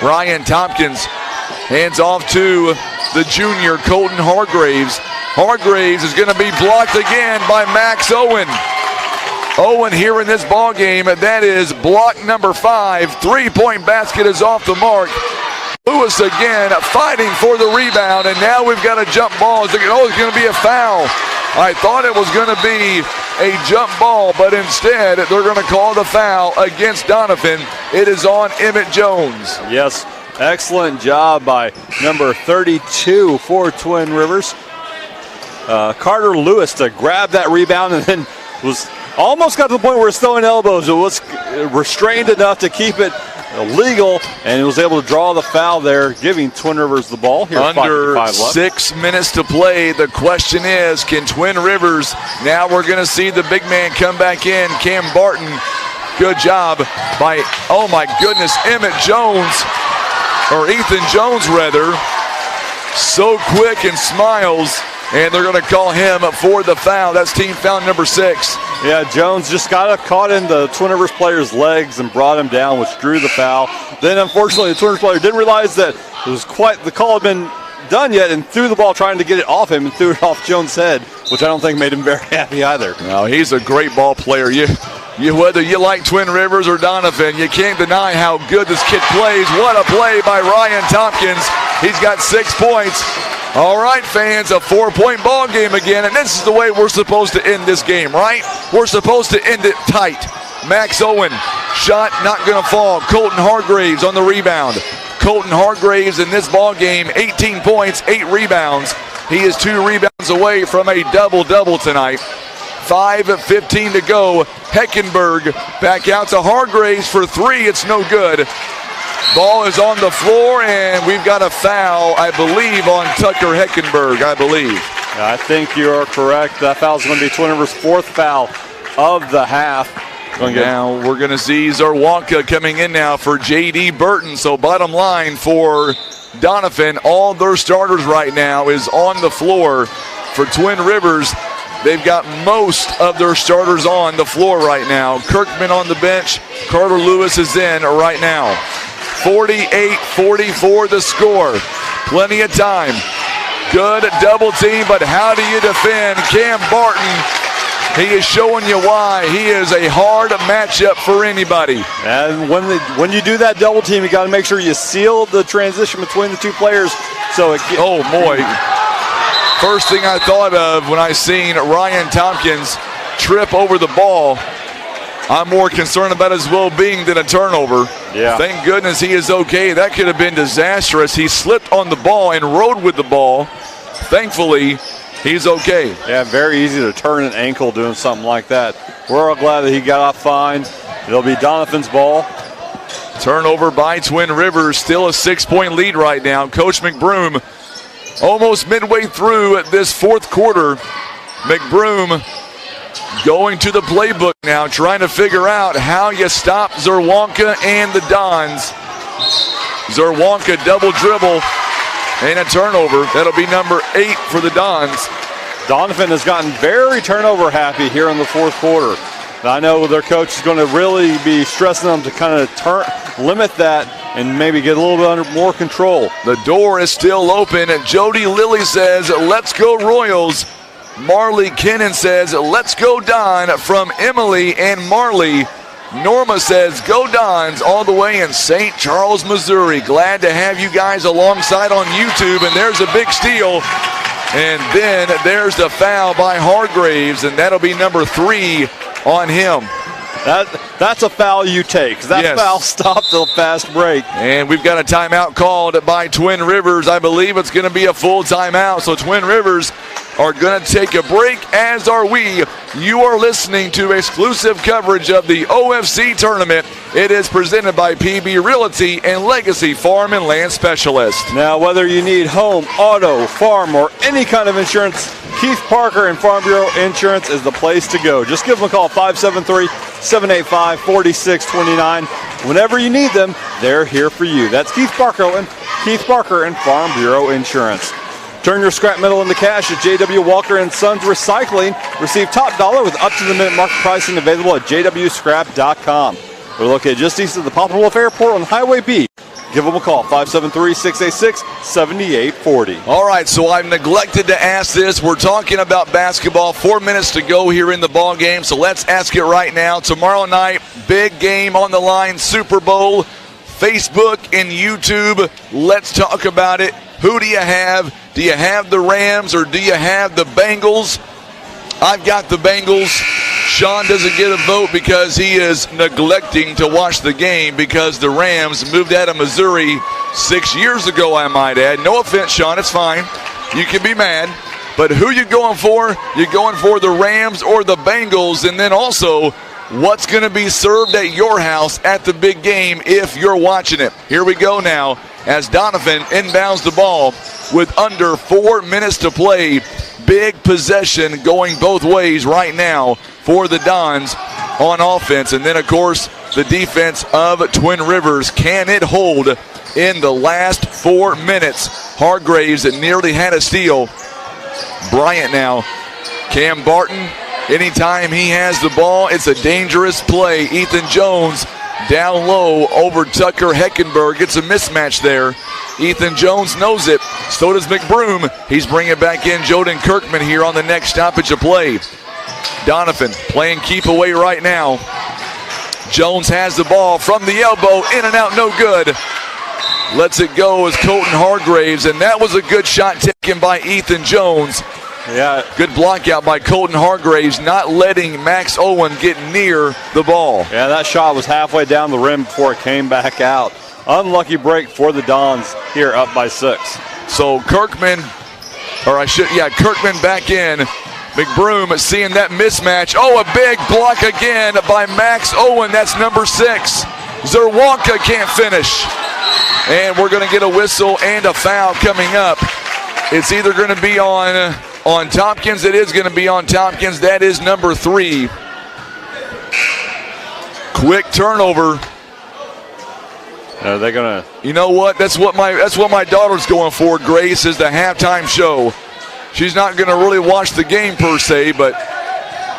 Ryan Tompkins hands off to the junior Colton Hargraves. Hargraves is going to be blocked again by Max Owen. Owen here in this ball game, that is block number 5. 3-point basket is off the mark. Lewis again fighting for the rebound, and now we've got a jump ball. It's going to be a foul. I thought it was going to be a jump ball, but instead they're going to call the foul against Donovan. It is on Emmett Jones. Yes, excellent job by number 32 for Twin Rivers. Carter Lewis to grab that rebound and then was almost got to the point where it's throwing elbows. It was restrained enough to keep it legal, and he was able to draw the foul there, giving Twin Rivers the ball. Here, under 6 minutes to play. The question is, can Twin Rivers, now we're going to see the big man come back in, Cam Barton. Good job by, oh my goodness, Emmett Jones, or Ethan Jones rather. So quick and smiles. And they're going to call him for the foul. That's team foul number 6. Yeah, Jones just got caught in the Twin Rivers player's legs and brought him down, which drew the foul. Then, unfortunately, the Twin Rivers player didn't realize that it was quite the call had been done yet, and threw the ball trying to get it off him and threw it off Jones' head, which I don't think made him very happy either. No, he's a great ball player. Whether you like Twin Rivers or Donovan, you can't deny how good this kid plays. What a play by Ryan Tompkins. He's got 6 points. All right, fans, a 4-point ball game again, and this is the way we're supposed to end this game, right? We're supposed to end it tight. Max Owen, shot not going to fall. Colton Hargraves on the rebound. Colton Hargraves in this ball game, 18 points, 8 rebounds. He is 2 rebounds away from a double-double tonight. 5:15 to go. Heckenberg back out to Hargraves for 3. It's no good. Ball is on the floor, and we've got a foul, I believe, on Tucker Heckenberg, I believe. I think you are correct. That foul is going to be Twin Rivers' 4th foul of the half. Now we're going to see Zerwanka coming in now for J.D. Burton. So bottom line for Doniphan, all their starters right now is on the floor. For Twin Rivers, they've got most of their starters on the floor right now. Kirkman on the bench. Carter Lewis is in right now. 48-44 the score. Plenty of time. Good double team, but how do you defend Cam Barton? He is showing you why he is a hard matchup for anybody. And when you do that double team, you got to make sure you seal the transition between the 2 players. So oh boy. First thing I thought of when I seen Ryan Tompkins trip over the ball, I'm more concerned about his well-being than a turnover. Yeah. Thank goodness he is okay. That could have been disastrous. He slipped on the ball and rode with the ball. Thankfully, he's okay. Yeah, very easy to turn an ankle doing something like that. We're all glad that he got off fine. It'll be Doniphan's ball. Turnover by Twin Rivers. Still a 6-point lead right now. Coach McBroom almost midway through this 4th quarter. McBroom going to the playbook now, trying to figure out how you stop Zerwanka and the Dons. Zerwanka double dribble and a turnover. That'll be number 8 for the Dons. Doniphan has gotten very turnover happy here in the 4th quarter. I know their coach is going to really be stressing them to kind of limit that and maybe get a little bit under more control. The door is still open, and Jody Lilly says, let's go Royals. Marley Kennan says, let's go Don from Emily and Marley. Norma says, go Dons, all the way in St. Charles, Missouri. Glad to have you guys alongside on YouTube, and there's a big steal. And then there's the foul by Hargraves, and that'll be number 3 on him. That's a foul you take. That foul stopped the fast break. And we've got a timeout called by Twin Rivers. I believe it's going to be a full timeout. So Twin Rivers are going to take a break, as are we. You are listening to exclusive coverage of the OFC tournament. It is presented by PB Realty and Legacy Farm and Land Specialist. Now, whether you need home, auto, farm, or any kind of insurance, Keith Parker and Farm Bureau Insurance is the place to go. Just give them a call, 573-785-4629. Whenever you need them, they're here for you. That's Keith Parker and Farm Bureau Insurance. Turn your scrap metal into cash at J.W. Walker & Sons Recycling. Receive top dollar with up-to-the-minute market pricing available at jwscrap.com. We're located just east of the Poplar Bluff Airport on Highway B. Give them a call, 573-686-7840. All right, so I've neglected to ask this. We're talking about basketball. 4 minutes to go here in the ball game, so let's ask it right now. Tomorrow night, big game on the line, Super Bowl. Facebook and YouTube, let's talk about it. Who do you have? Do you have the Rams or do you have the Bengals? I've got the Bengals. Sean doesn't get a vote because he is neglecting to watch the game because the Rams moved out of Missouri 6 years ago, I might add. No offense, Sean, it's fine. You can be mad. But who you going for? You're going for the Rams or the Bengals? And then also, what's going to be served at your house at the big game if you're watching it? Here we go now as Donovan inbounds the ball with under 4 minutes to play. Big possession going both ways right now for the Dons on offense. And then, of course, the defense of Twin Rivers. Can it hold in the last 4 minutes? Hargraves nearly had a steal. Bryant now. Cam Barton, anytime he has the ball, it's a dangerous play. Ethan Jones down low over Tucker Heckenberg. It's a mismatch there. Ethan Jones knows it. So does McBroom. He's bringing back in Jordan Kirkman here on the next stoppage of play. Donovan playing keep away right now. Jones has the ball from the elbow. In and out, no good. Lets it go as Colton Hargraves, and that was a good shot taken by Ethan Jones. Yeah. Good block out by Colton Hargraves, not letting Max Owen get near the ball. Yeah, that shot was halfway down the rim before it came back out. Unlucky break for the Dons here, up by 6. So Kirkman back in. McBroom seeing that mismatch. Oh, a big block again by Max Owen. That's number 6. Zerwanka can't finish. And we're going to get a whistle and a foul coming up. It's either going to be on Tompkins. It is going to be on Tompkins. That is number 3. Quick turnover. Are they going to? You know what? That's what my daughter's going for, Grace, is the halftime show. She's not going to really watch the game per se, but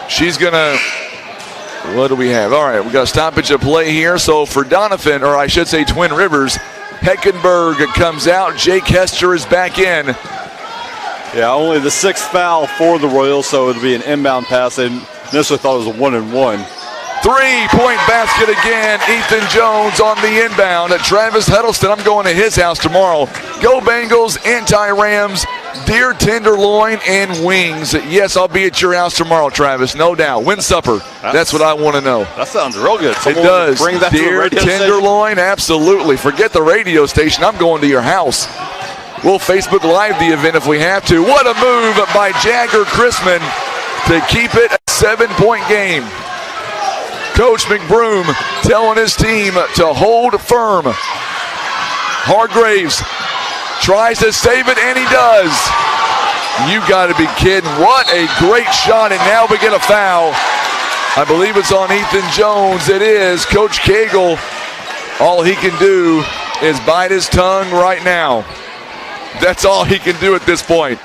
she's going to. What do we have? All right, we got a stoppage of play here. So for Doniphan, or I should say Twin Rivers, Heckenberg comes out. Jake Hester is back in. Yeah, only the 6th foul for the Royals, so it would be an inbound pass. They initially thought it was a 1-and-1. 3-point basket again. Ethan Jones on the inbound. Travis Huddleston, I'm going to his house tomorrow. Go Bengals, anti-Rams, deer tenderloin, and wings. Yes, I'll be at your house tomorrow, Travis, no doubt. Win supper. That's what I want to know. That sounds real good. It does. Bring that deer to the radio tenderloin, station. Absolutely. Forget the radio station. I'm going to your house. We'll Facebook Live the event if we have to. What a move by Jagger Chrisman to keep it a 7-point game. Coach McBroom telling his team to hold firm. Hargraves tries to save it, and he does. You got to be kidding. What a great shot, and now we get a foul. I believe it's on Ethan Jones. It is. Coach Cagle, all he can do is bite his tongue right now. That's all he can do at this point.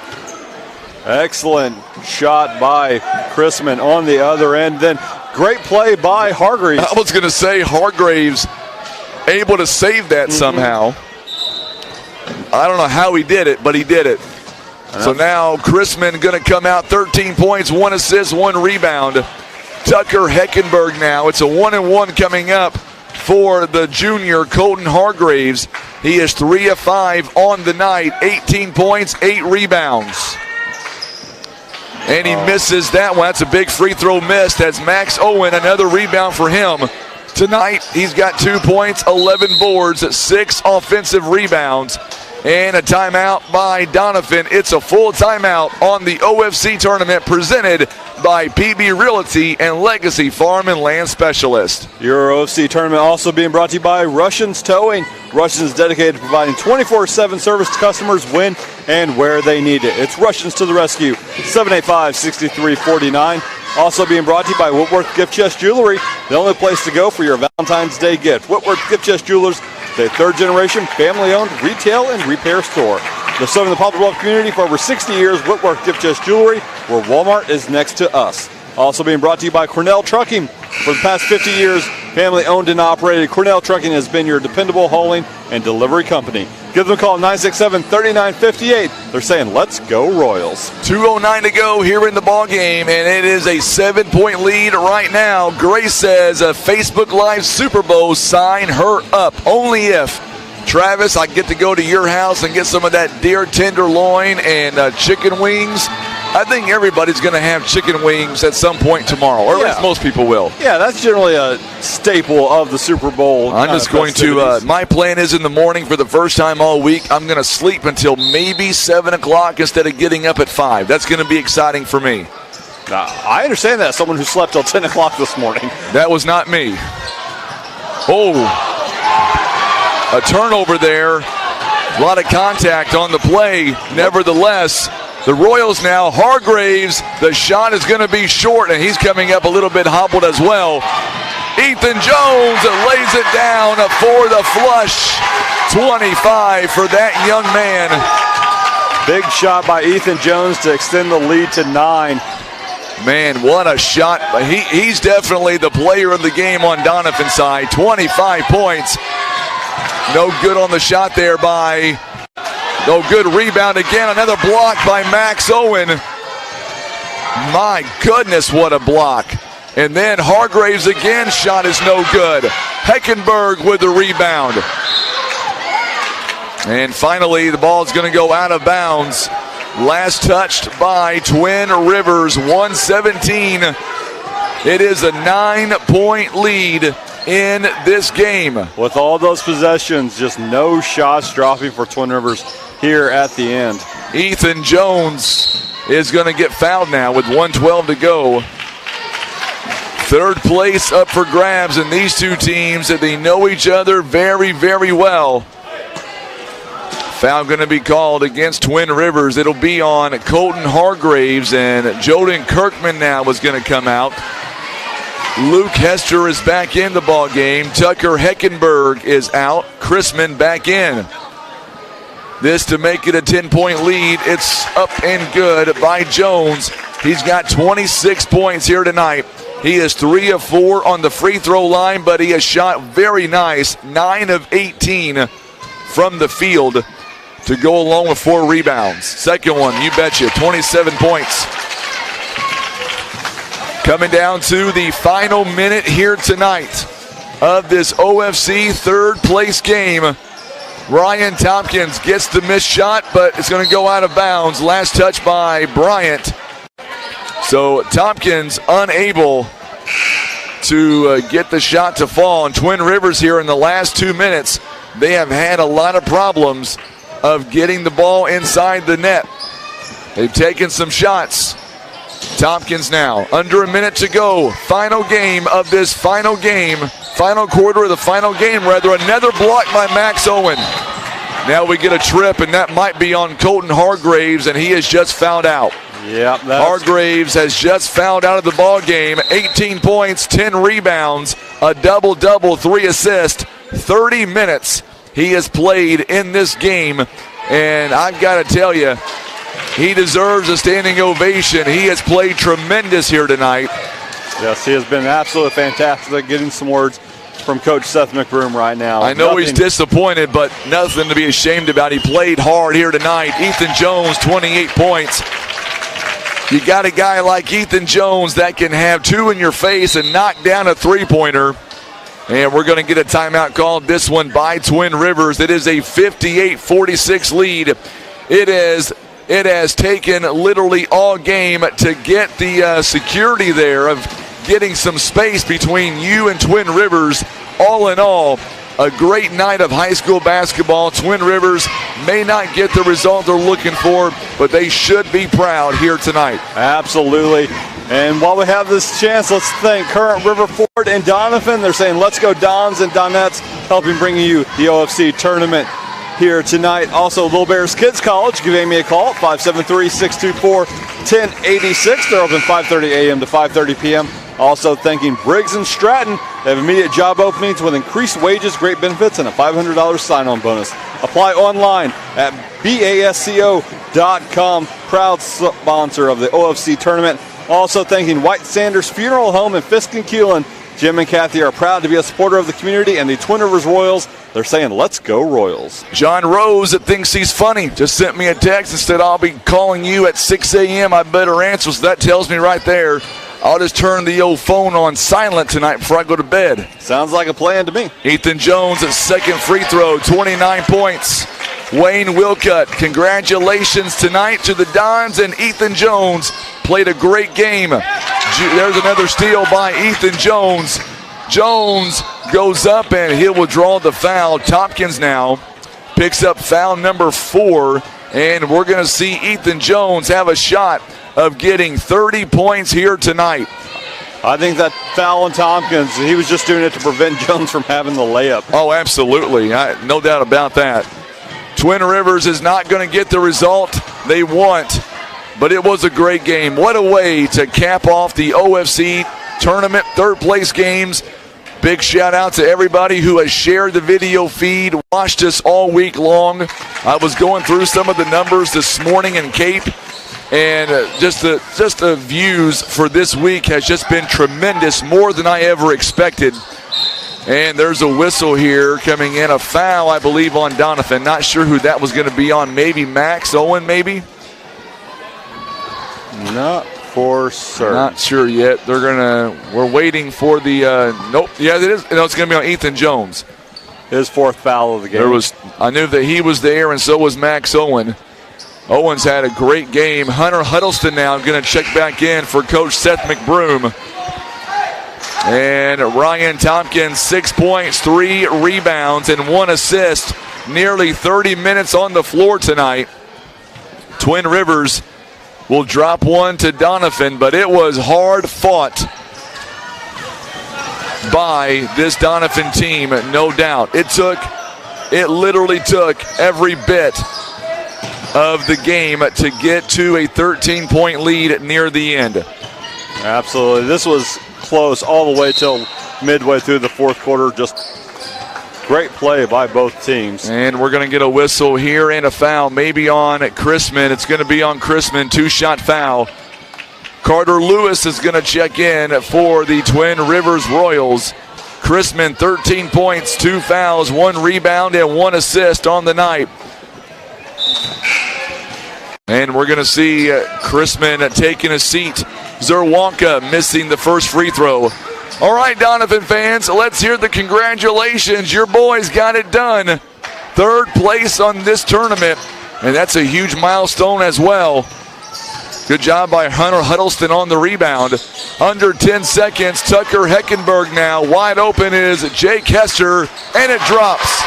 Excellent shot by Chrisman on the other end. Then great play by Hargraves. I was going to say Hargraves able to save that somehow. I don't know how he did it, but he did it. So now Chrisman going to come out 13 points, 1 assist, 1 rebound. Tucker Heckenberg now. It's a 1-and-1 coming up for the junior Colton Hargraves. He is 3 of 5 on the night, 18 points, 8 rebounds. And he misses that one. That's a big free throw missed as Max Owen, another rebound for him. Tonight, he's got 2 points, 11 boards, 6 offensive rebounds, and a timeout by Donovan. It's a full timeout on the OFC tournament presented by PB Realty and Legacy Farm and Land Specialist. Your OFC tournament also being brought to you by Russians Towing. Russians dedicated to providing 24/7 service to customers when and where they need it. It's Russians to the rescue, 785-6349. Also being brought to you by Whitworth Gift Chest Jewelry, the only place to go for your Valentine's Day gift. Whitworth Gift Chest Jewelers, the third-generation family-owned retail and repair store. They're serving the Poplar Bluff community for over 60 years. Whitworth Gift Chest Jewelry, where Walmart is next to us. Also being brought to you by Cornell Trucking. For the past 50 years, family-owned and operated, Cornell Trucking has been your dependable hauling and delivery company. Give them a call, 967-3958. They're saying, let's go Royals. 2:09 to go here in the ball game, and it is a 7-point lead right now. Grace says a Facebook Live Super Bowl, sign her up. Only if. Travis, I get to go to your house and get some of that deer tenderloin and chicken wings. I think everybody's going to have chicken wings at some point tomorrow, or at least most people will. Yeah, that's generally a staple of the Super Bowl. I'm just going to, my plan is in the morning for the first time all week, I'm going to sleep until maybe 7 o'clock instead of getting up at 5. That's going to be exciting for me. I understand that, someone who slept till 10 o'clock this morning. That was not me. Oh, a turnover there. A lot of contact on the play. Nevertheless, the Royals now, Hargraves, the shot is going to be short, and he's coming up a little bit hobbled as well. Ethan Jones lays it down for the flush. 25 for that young man. Big shot by Ethan Jones to extend the lead to 9. Man, what a shot. He's definitely the player of the game on Doniphan's side. 25 points. No good on the shot there by... No good rebound again. Another block by Max Owen. My goodness, what a block. And then Hargraves again, shot is no good. Heckenberg with the rebound. And finally, the ball is going to go out of bounds. Last touched by Twin Rivers, 117. It is a 9-point lead in this game. With all those possessions, just no shots dropping for Twin Rivers here at the end. Ethan Jones is going to get fouled now with 1:12 to go. Third place up for grabs, and these two teams, that they know each other very, very well. Foul going to be called against Twin Rivers. It'll be on Colton Hargraves, and Joden Kirkman now is going to come out. Luke Hester is back in the ball game. Tucker Heckenberg is out. Chrisman back in. This to make it a 10-point lead. It's up and good by Jones. He's got 26 points here tonight. He is 3 of 4 on the free throw line, but he has shot very nice. 9 of 18 from the field to go along with 4 rebounds. Second one, you betcha, 27 points. Coming down to the final minute here tonight of this OFC third place game. Ryan Tompkins gets the missed shot, but it's going to go out of bounds. Last touch by Bryant. So Tompkins unable to get the shot to fall. And Twin Rivers here in the last 2 minutes, they have had a lot of problems of getting the ball inside the net. They've taken some shots. Tompkins now, under a minute to go. Final game of this final game. Final quarter of the final game, rather. Another block by Max Owen. Now we get a trip, and that might be on Colton Hargraves, and he has just fouled out. Yep, Hargraves has just fouled out of the ball game. 18 points, 10 rebounds, a double-double, 3 assists, 30 minutes he has played in this game. And I've got to tell you, he deserves a standing ovation. He has played tremendous here tonight. Yes, he has been absolutely fantastic. Getting some words from Coach Seth McBroom right now. I know he's disappointed, but nothing to be ashamed about. He played hard here tonight. Ethan Jones, 28 points. You got a guy like Ethan Jones that can have 2 in your face and knock down a three-pointer. And we're going to get a timeout called, this one by Twin Rivers. It is a 58-46 lead. It is It has taken literally all game to get the security there of getting some space between you and Twin Rivers. All in all, a great night of high school basketball. Twin Rivers may not get the result they're looking for, but they should be proud here tonight. Absolutely. And while we have this chance, let's thank current River Ford and Doniphan. They're saying, let's go Dons and Donettes, helping bring you the OFC tournament here tonight. Also, Little Bears Kids College, give Amy a call at 573-624-1086. They're open 5:30 a.m. to 5:30 p.m. Also thanking Briggs & Stratton. They have immediate job openings with increased wages, great benefits, and a $500 sign-on bonus. Apply online at basco.com. Proud sponsor of the OFC tournament. Also thanking White Sanders Funeral Home in Fisk and Keelan. Jim and Kathy are proud to be a supporter of the community and the Twin Rivers Royals. They're saying, let's go Royals. John Rose that thinks he's funny just sent me a text and said, I'll be calling you at 6 a.m. I better answer. So that tells me right there, I'll just turn the old phone on silent tonight before I go to bed. Sounds like a plan to me. Ethan Jones at second free throw, 29 points. Wayne Wilcutt, congratulations tonight to the Dons, and Ethan Jones played a great game. There's another steal by Ethan Jones. Jones goes up and he'll withdraw the foul. Tompkins now picks up foul number 4, and we're going to see Ethan Jones have a shot of getting 30 points here tonight. I think that foul on Tompkins, he was just doing it to prevent Jones from having the layup. Oh, absolutely. No doubt about that. Twin Rivers is not going to get the result they want, but it was a great game. What a way to cap off the OFC tournament third place games. Big shout out to everybody who has shared the video feed, watched us all week long. I was going through some of the numbers this morning in Cape, and just the views for this week has just been tremendous, more than I ever expected. And there's a whistle here coming in, a foul, I believe, on Doniphan. Not sure who that was going to be on. Maybe Max Owen, maybe? Not for certain. Not sure yet. We're waiting for the, nope. Yeah, it is. No, it's going to be on Ethan Jones. His fourth foul of the game. I knew that he was there, and so was Max Owen. Owens had a great game. Hunter Huddleston now going to check back in for Coach Seth McBroom. And Ryan Tompkins, 6 points, 3 rebounds, and 1 assist. Nearly 30 minutes on the floor tonight. Twin Rivers will drop one to Doniphan, but it was hard fought by this Doniphan team, no doubt. It literally took every bit of the game to get to a 13-point lead near the end. Absolutely. This was close all the way till midway through the fourth quarter. Just great play by both teams. And we're going to get a whistle here and a foul, maybe on Chrisman. It's going to be on Chrisman, 2-shot foul. Carter Lewis is going to check in for the Twin Rivers Royals. Chrisman, 13 points, 2 fouls, 1 rebound, and 1 assist on the night. And we're going to see Chrisman taking a seat. Zerwanka missing the first free throw. All right, Doniphan fans, let's hear the congratulations. Your boys got it done. 3rd place on this tournament, and that's a huge milestone as well. Good job by Hunter Huddleston on the rebound. Under 10 seconds, Tucker Heckenberg now. Wide open is Jake Hester, and it drops.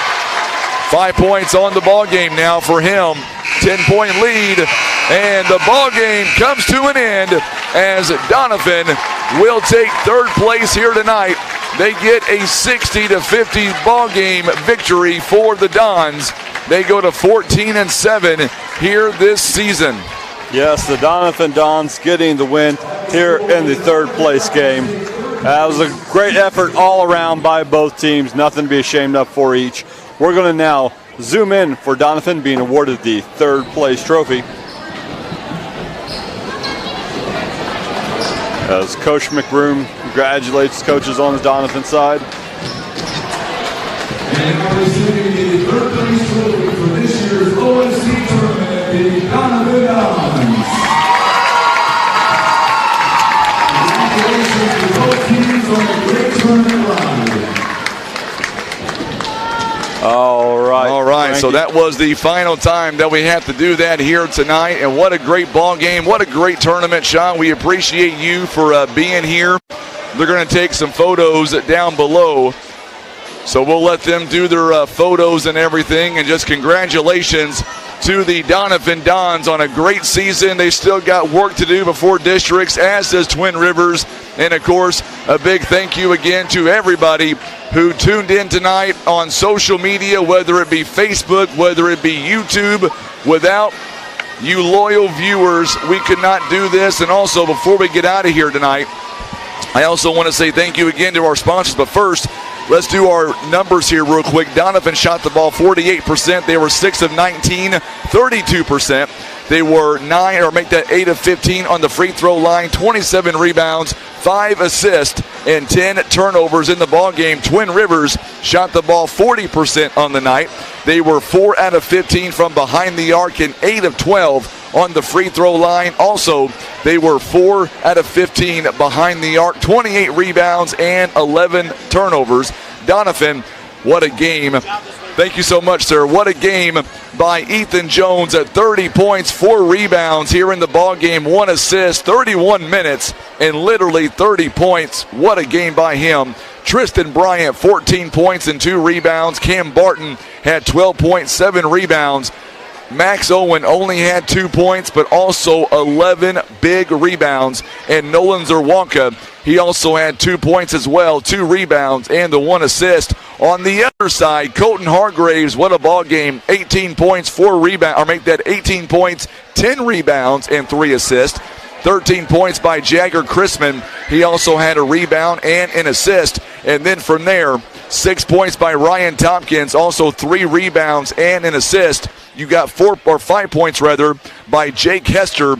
5 points on the ball game now for him. 10-point lead, and the ball game comes to an end as Doniphan will take 3rd place here tonight. They get a 60-50 ball game victory for the Dons. They go to 14-7 here this season. Yes, the Doniphan Dons getting the win here in the 3rd place game. That was a great effort all around by both teams. Nothing to be ashamed of for each. We're going to now zoom in for Doniphan being awarded the 3rd place trophy. As Coach McBroom congratulates coaches on the Doniphan side. And we're receiving the 3rd place trophy for this year's OFC tournament, the Donovan Dons. Congratulations to both teams on a great tournament ride. All right. So that was the final time that we have to do that here tonight. And what a great ball game. What a great tournament, Sean. We appreciate you for being here. They're going to take some photos down below. So we'll let them do their photos and everything. And just congratulations to the Doniphan Dons on a great season. They still got work to do before districts, as does Twin Rivers. And, of course, a big thank you again to everybody who tuned in tonight on social media, whether it be Facebook, whether it be YouTube. Without you loyal viewers, we could not do this. And also, before we get out of here tonight, I also want to say thank you again to our sponsors. But first, let's do our numbers here real quick. Donovan shot the ball 48%. They were 6 of 19, 32%. They were 8 of 15 on the free throw line, 27 rebounds, 5 assists, and 10 turnovers in the ball game. Twin Rivers shot the ball 40% on the night. They were 4 out of 15 from behind the arc and 8 of 12 on the free throw line. Also, they were 4 out of 15 behind the arc, 28 rebounds, and 11 turnovers. Donovan, what a game. Thank you so much, sir. What a game by Ethan Jones at 30 points, 4 rebounds here in the ball game, 1 assist, 31 minutes, and literally 30 points. What a game by him. Tristan Bryant, 14 points and 2 rebounds. Cam Barton had 12 points, 7 rebounds. Max Owen only had 2 points, but also 11 big rebounds. And Nolan Zerwanka, he also had 2 points as well, 2 rebounds, and the 1 assist. On the other side, Colton Hargraves, what a ball game. 18 points, 4 rebounds, or make that 18 points, 10 rebounds, and 3 assists. 13 points by Jagger Chrisman. He also had a rebound and an assist. And then from there, 6 points by Ryan Tompkins, also 3 rebounds and an assist. You got 5 points by Jake Hester,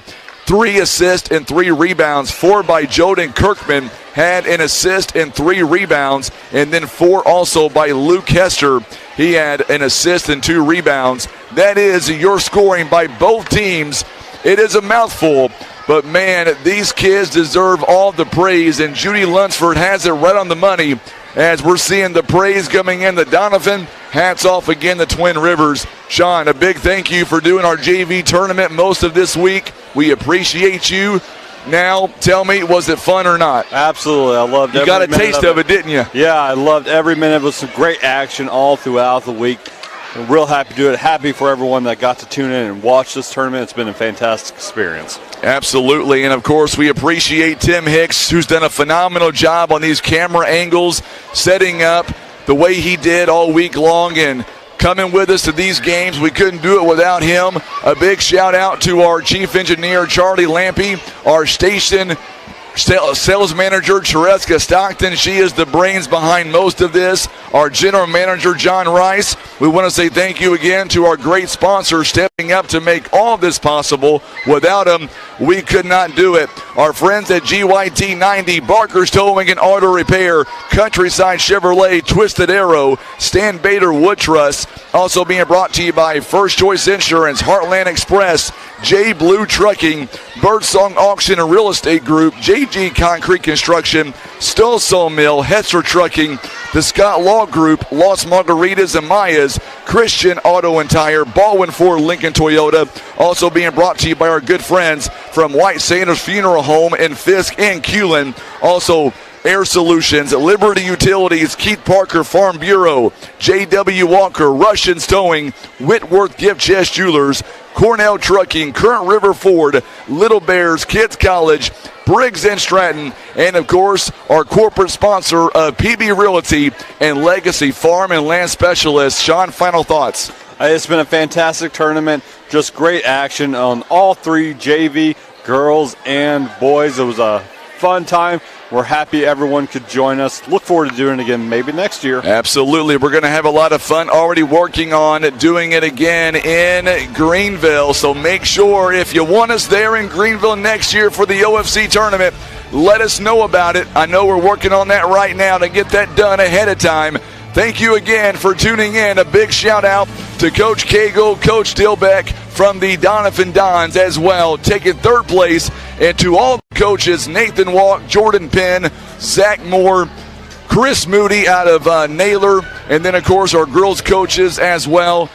3 assists and 3 rebounds. 4 by Joden Kirkman, had an assist and 3 rebounds. And then 4 also by Luke Hester. He had an assist and 2 rebounds. That is your scoring by both teams. It is a mouthful, but man, these kids deserve all the praise. And Judy Lunsford has it right on the money. As we're seeing the praise coming in, the Donovan, hats off again to Twin Rivers. Sean, a big thank you for doing our JV tournament most of this week. We appreciate you. Now, tell me, was it fun or not? Absolutely. I loved every minute. You got a taste of it, didn't you? Yeah, I loved every minute. It was some great action all throughout the week. I'm real happy to do it. Happy for everyone that got to tune in and watch this tournament. It's been a fantastic experience. Absolutely. And, of course, we appreciate Tim Hicks, who's done a phenomenal job on these camera angles, setting up the way he did all week long and coming with us to these games. We couldn't do it without him. A big shout-out to our chief engineer, Charlie Lampy, our station sales manager, Tereska Stockton. She is the brains behind most of this. Our general manager, John Rice. We want to say thank you again to our great sponsors stepping up to make all this possible. Without them, we could not do it. Our friends at GYT 90, Barker's Towing and Auto Repair, Countryside Chevrolet, Twisted Arrow, Stan Bader Wood Truss. Also being brought to you by First Choice Insurance, Heartland Express, J Blue Trucking, Birdsong Auction and Real Estate Group, JG Concrete Construction, Stoll Sawmill, Hetzer Trucking, the Scott Law Group, Los Margaritas and Mayas, Christian Auto and Tire, Baldwin Ford Lincoln Toyota. Also being brought to you by our good friends from White Sanders Funeral Home in Fisk and Culin. Also Air Solutions, Liberty Utilities, Keith Parker Farm Bureau, J.W. Walker, Russians Towing, Whitworth Gift Chest Jewelers, Cornell Trucking, Current River Ford, Little Bears, Kids College, Briggs & Stratton, and, of course, our corporate sponsor of PB Realty and Legacy Farm and Land Specialists. Sean, final thoughts. It's been a fantastic tournament. Just great action on all 3 JV, girls and boys. It was a fun time. We're happy everyone could join us. Look forward to doing it again maybe next year. Absolutely. We're going to have a lot of fun already working on doing it again in Greenville. So make sure if you want us there in Greenville next year for the OFC tournament, let us know about it. I know we're working on that right now to get that done ahead of time. Thank you again for tuning in. A big shout out to Coach Cagle, Coach Dilbeck from the Doniphan Dons as well, taking 3rd place, and to all the coaches, Nathan Walk, Jordan Penn, Zach Moore, Chris Moody out of Naylor, and then, of course, our girls coaches as well.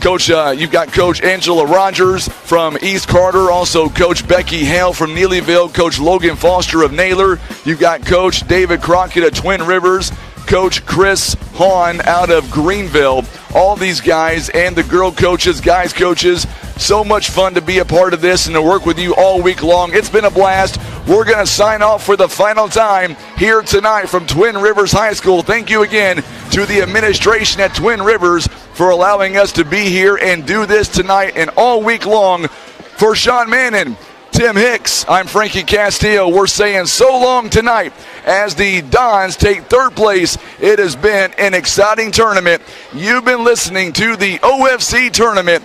Coach, you've got Coach Angela Rogers from East Carter, also Coach Becky Hale from Neelyville, Coach Logan Foster of Naylor. You've got Coach David Crockett of Twin Rivers, Coach Chris Hahn out of Greenville. All these guys and the girl coaches, guys coaches, so much fun to be a part of this and to work with you all week long. It's been a blast. We're going to sign off for the final time here tonight from Twin Rivers High School. Thank you again to the administration at Twin Rivers for allowing us to be here and do this tonight and all week long. For Sean Mannon, Tim Hicks, I'm Frankie Castillo. We're saying so long tonight as the Dons take third place. It has been an exciting tournament. You've been listening to the OFC tournament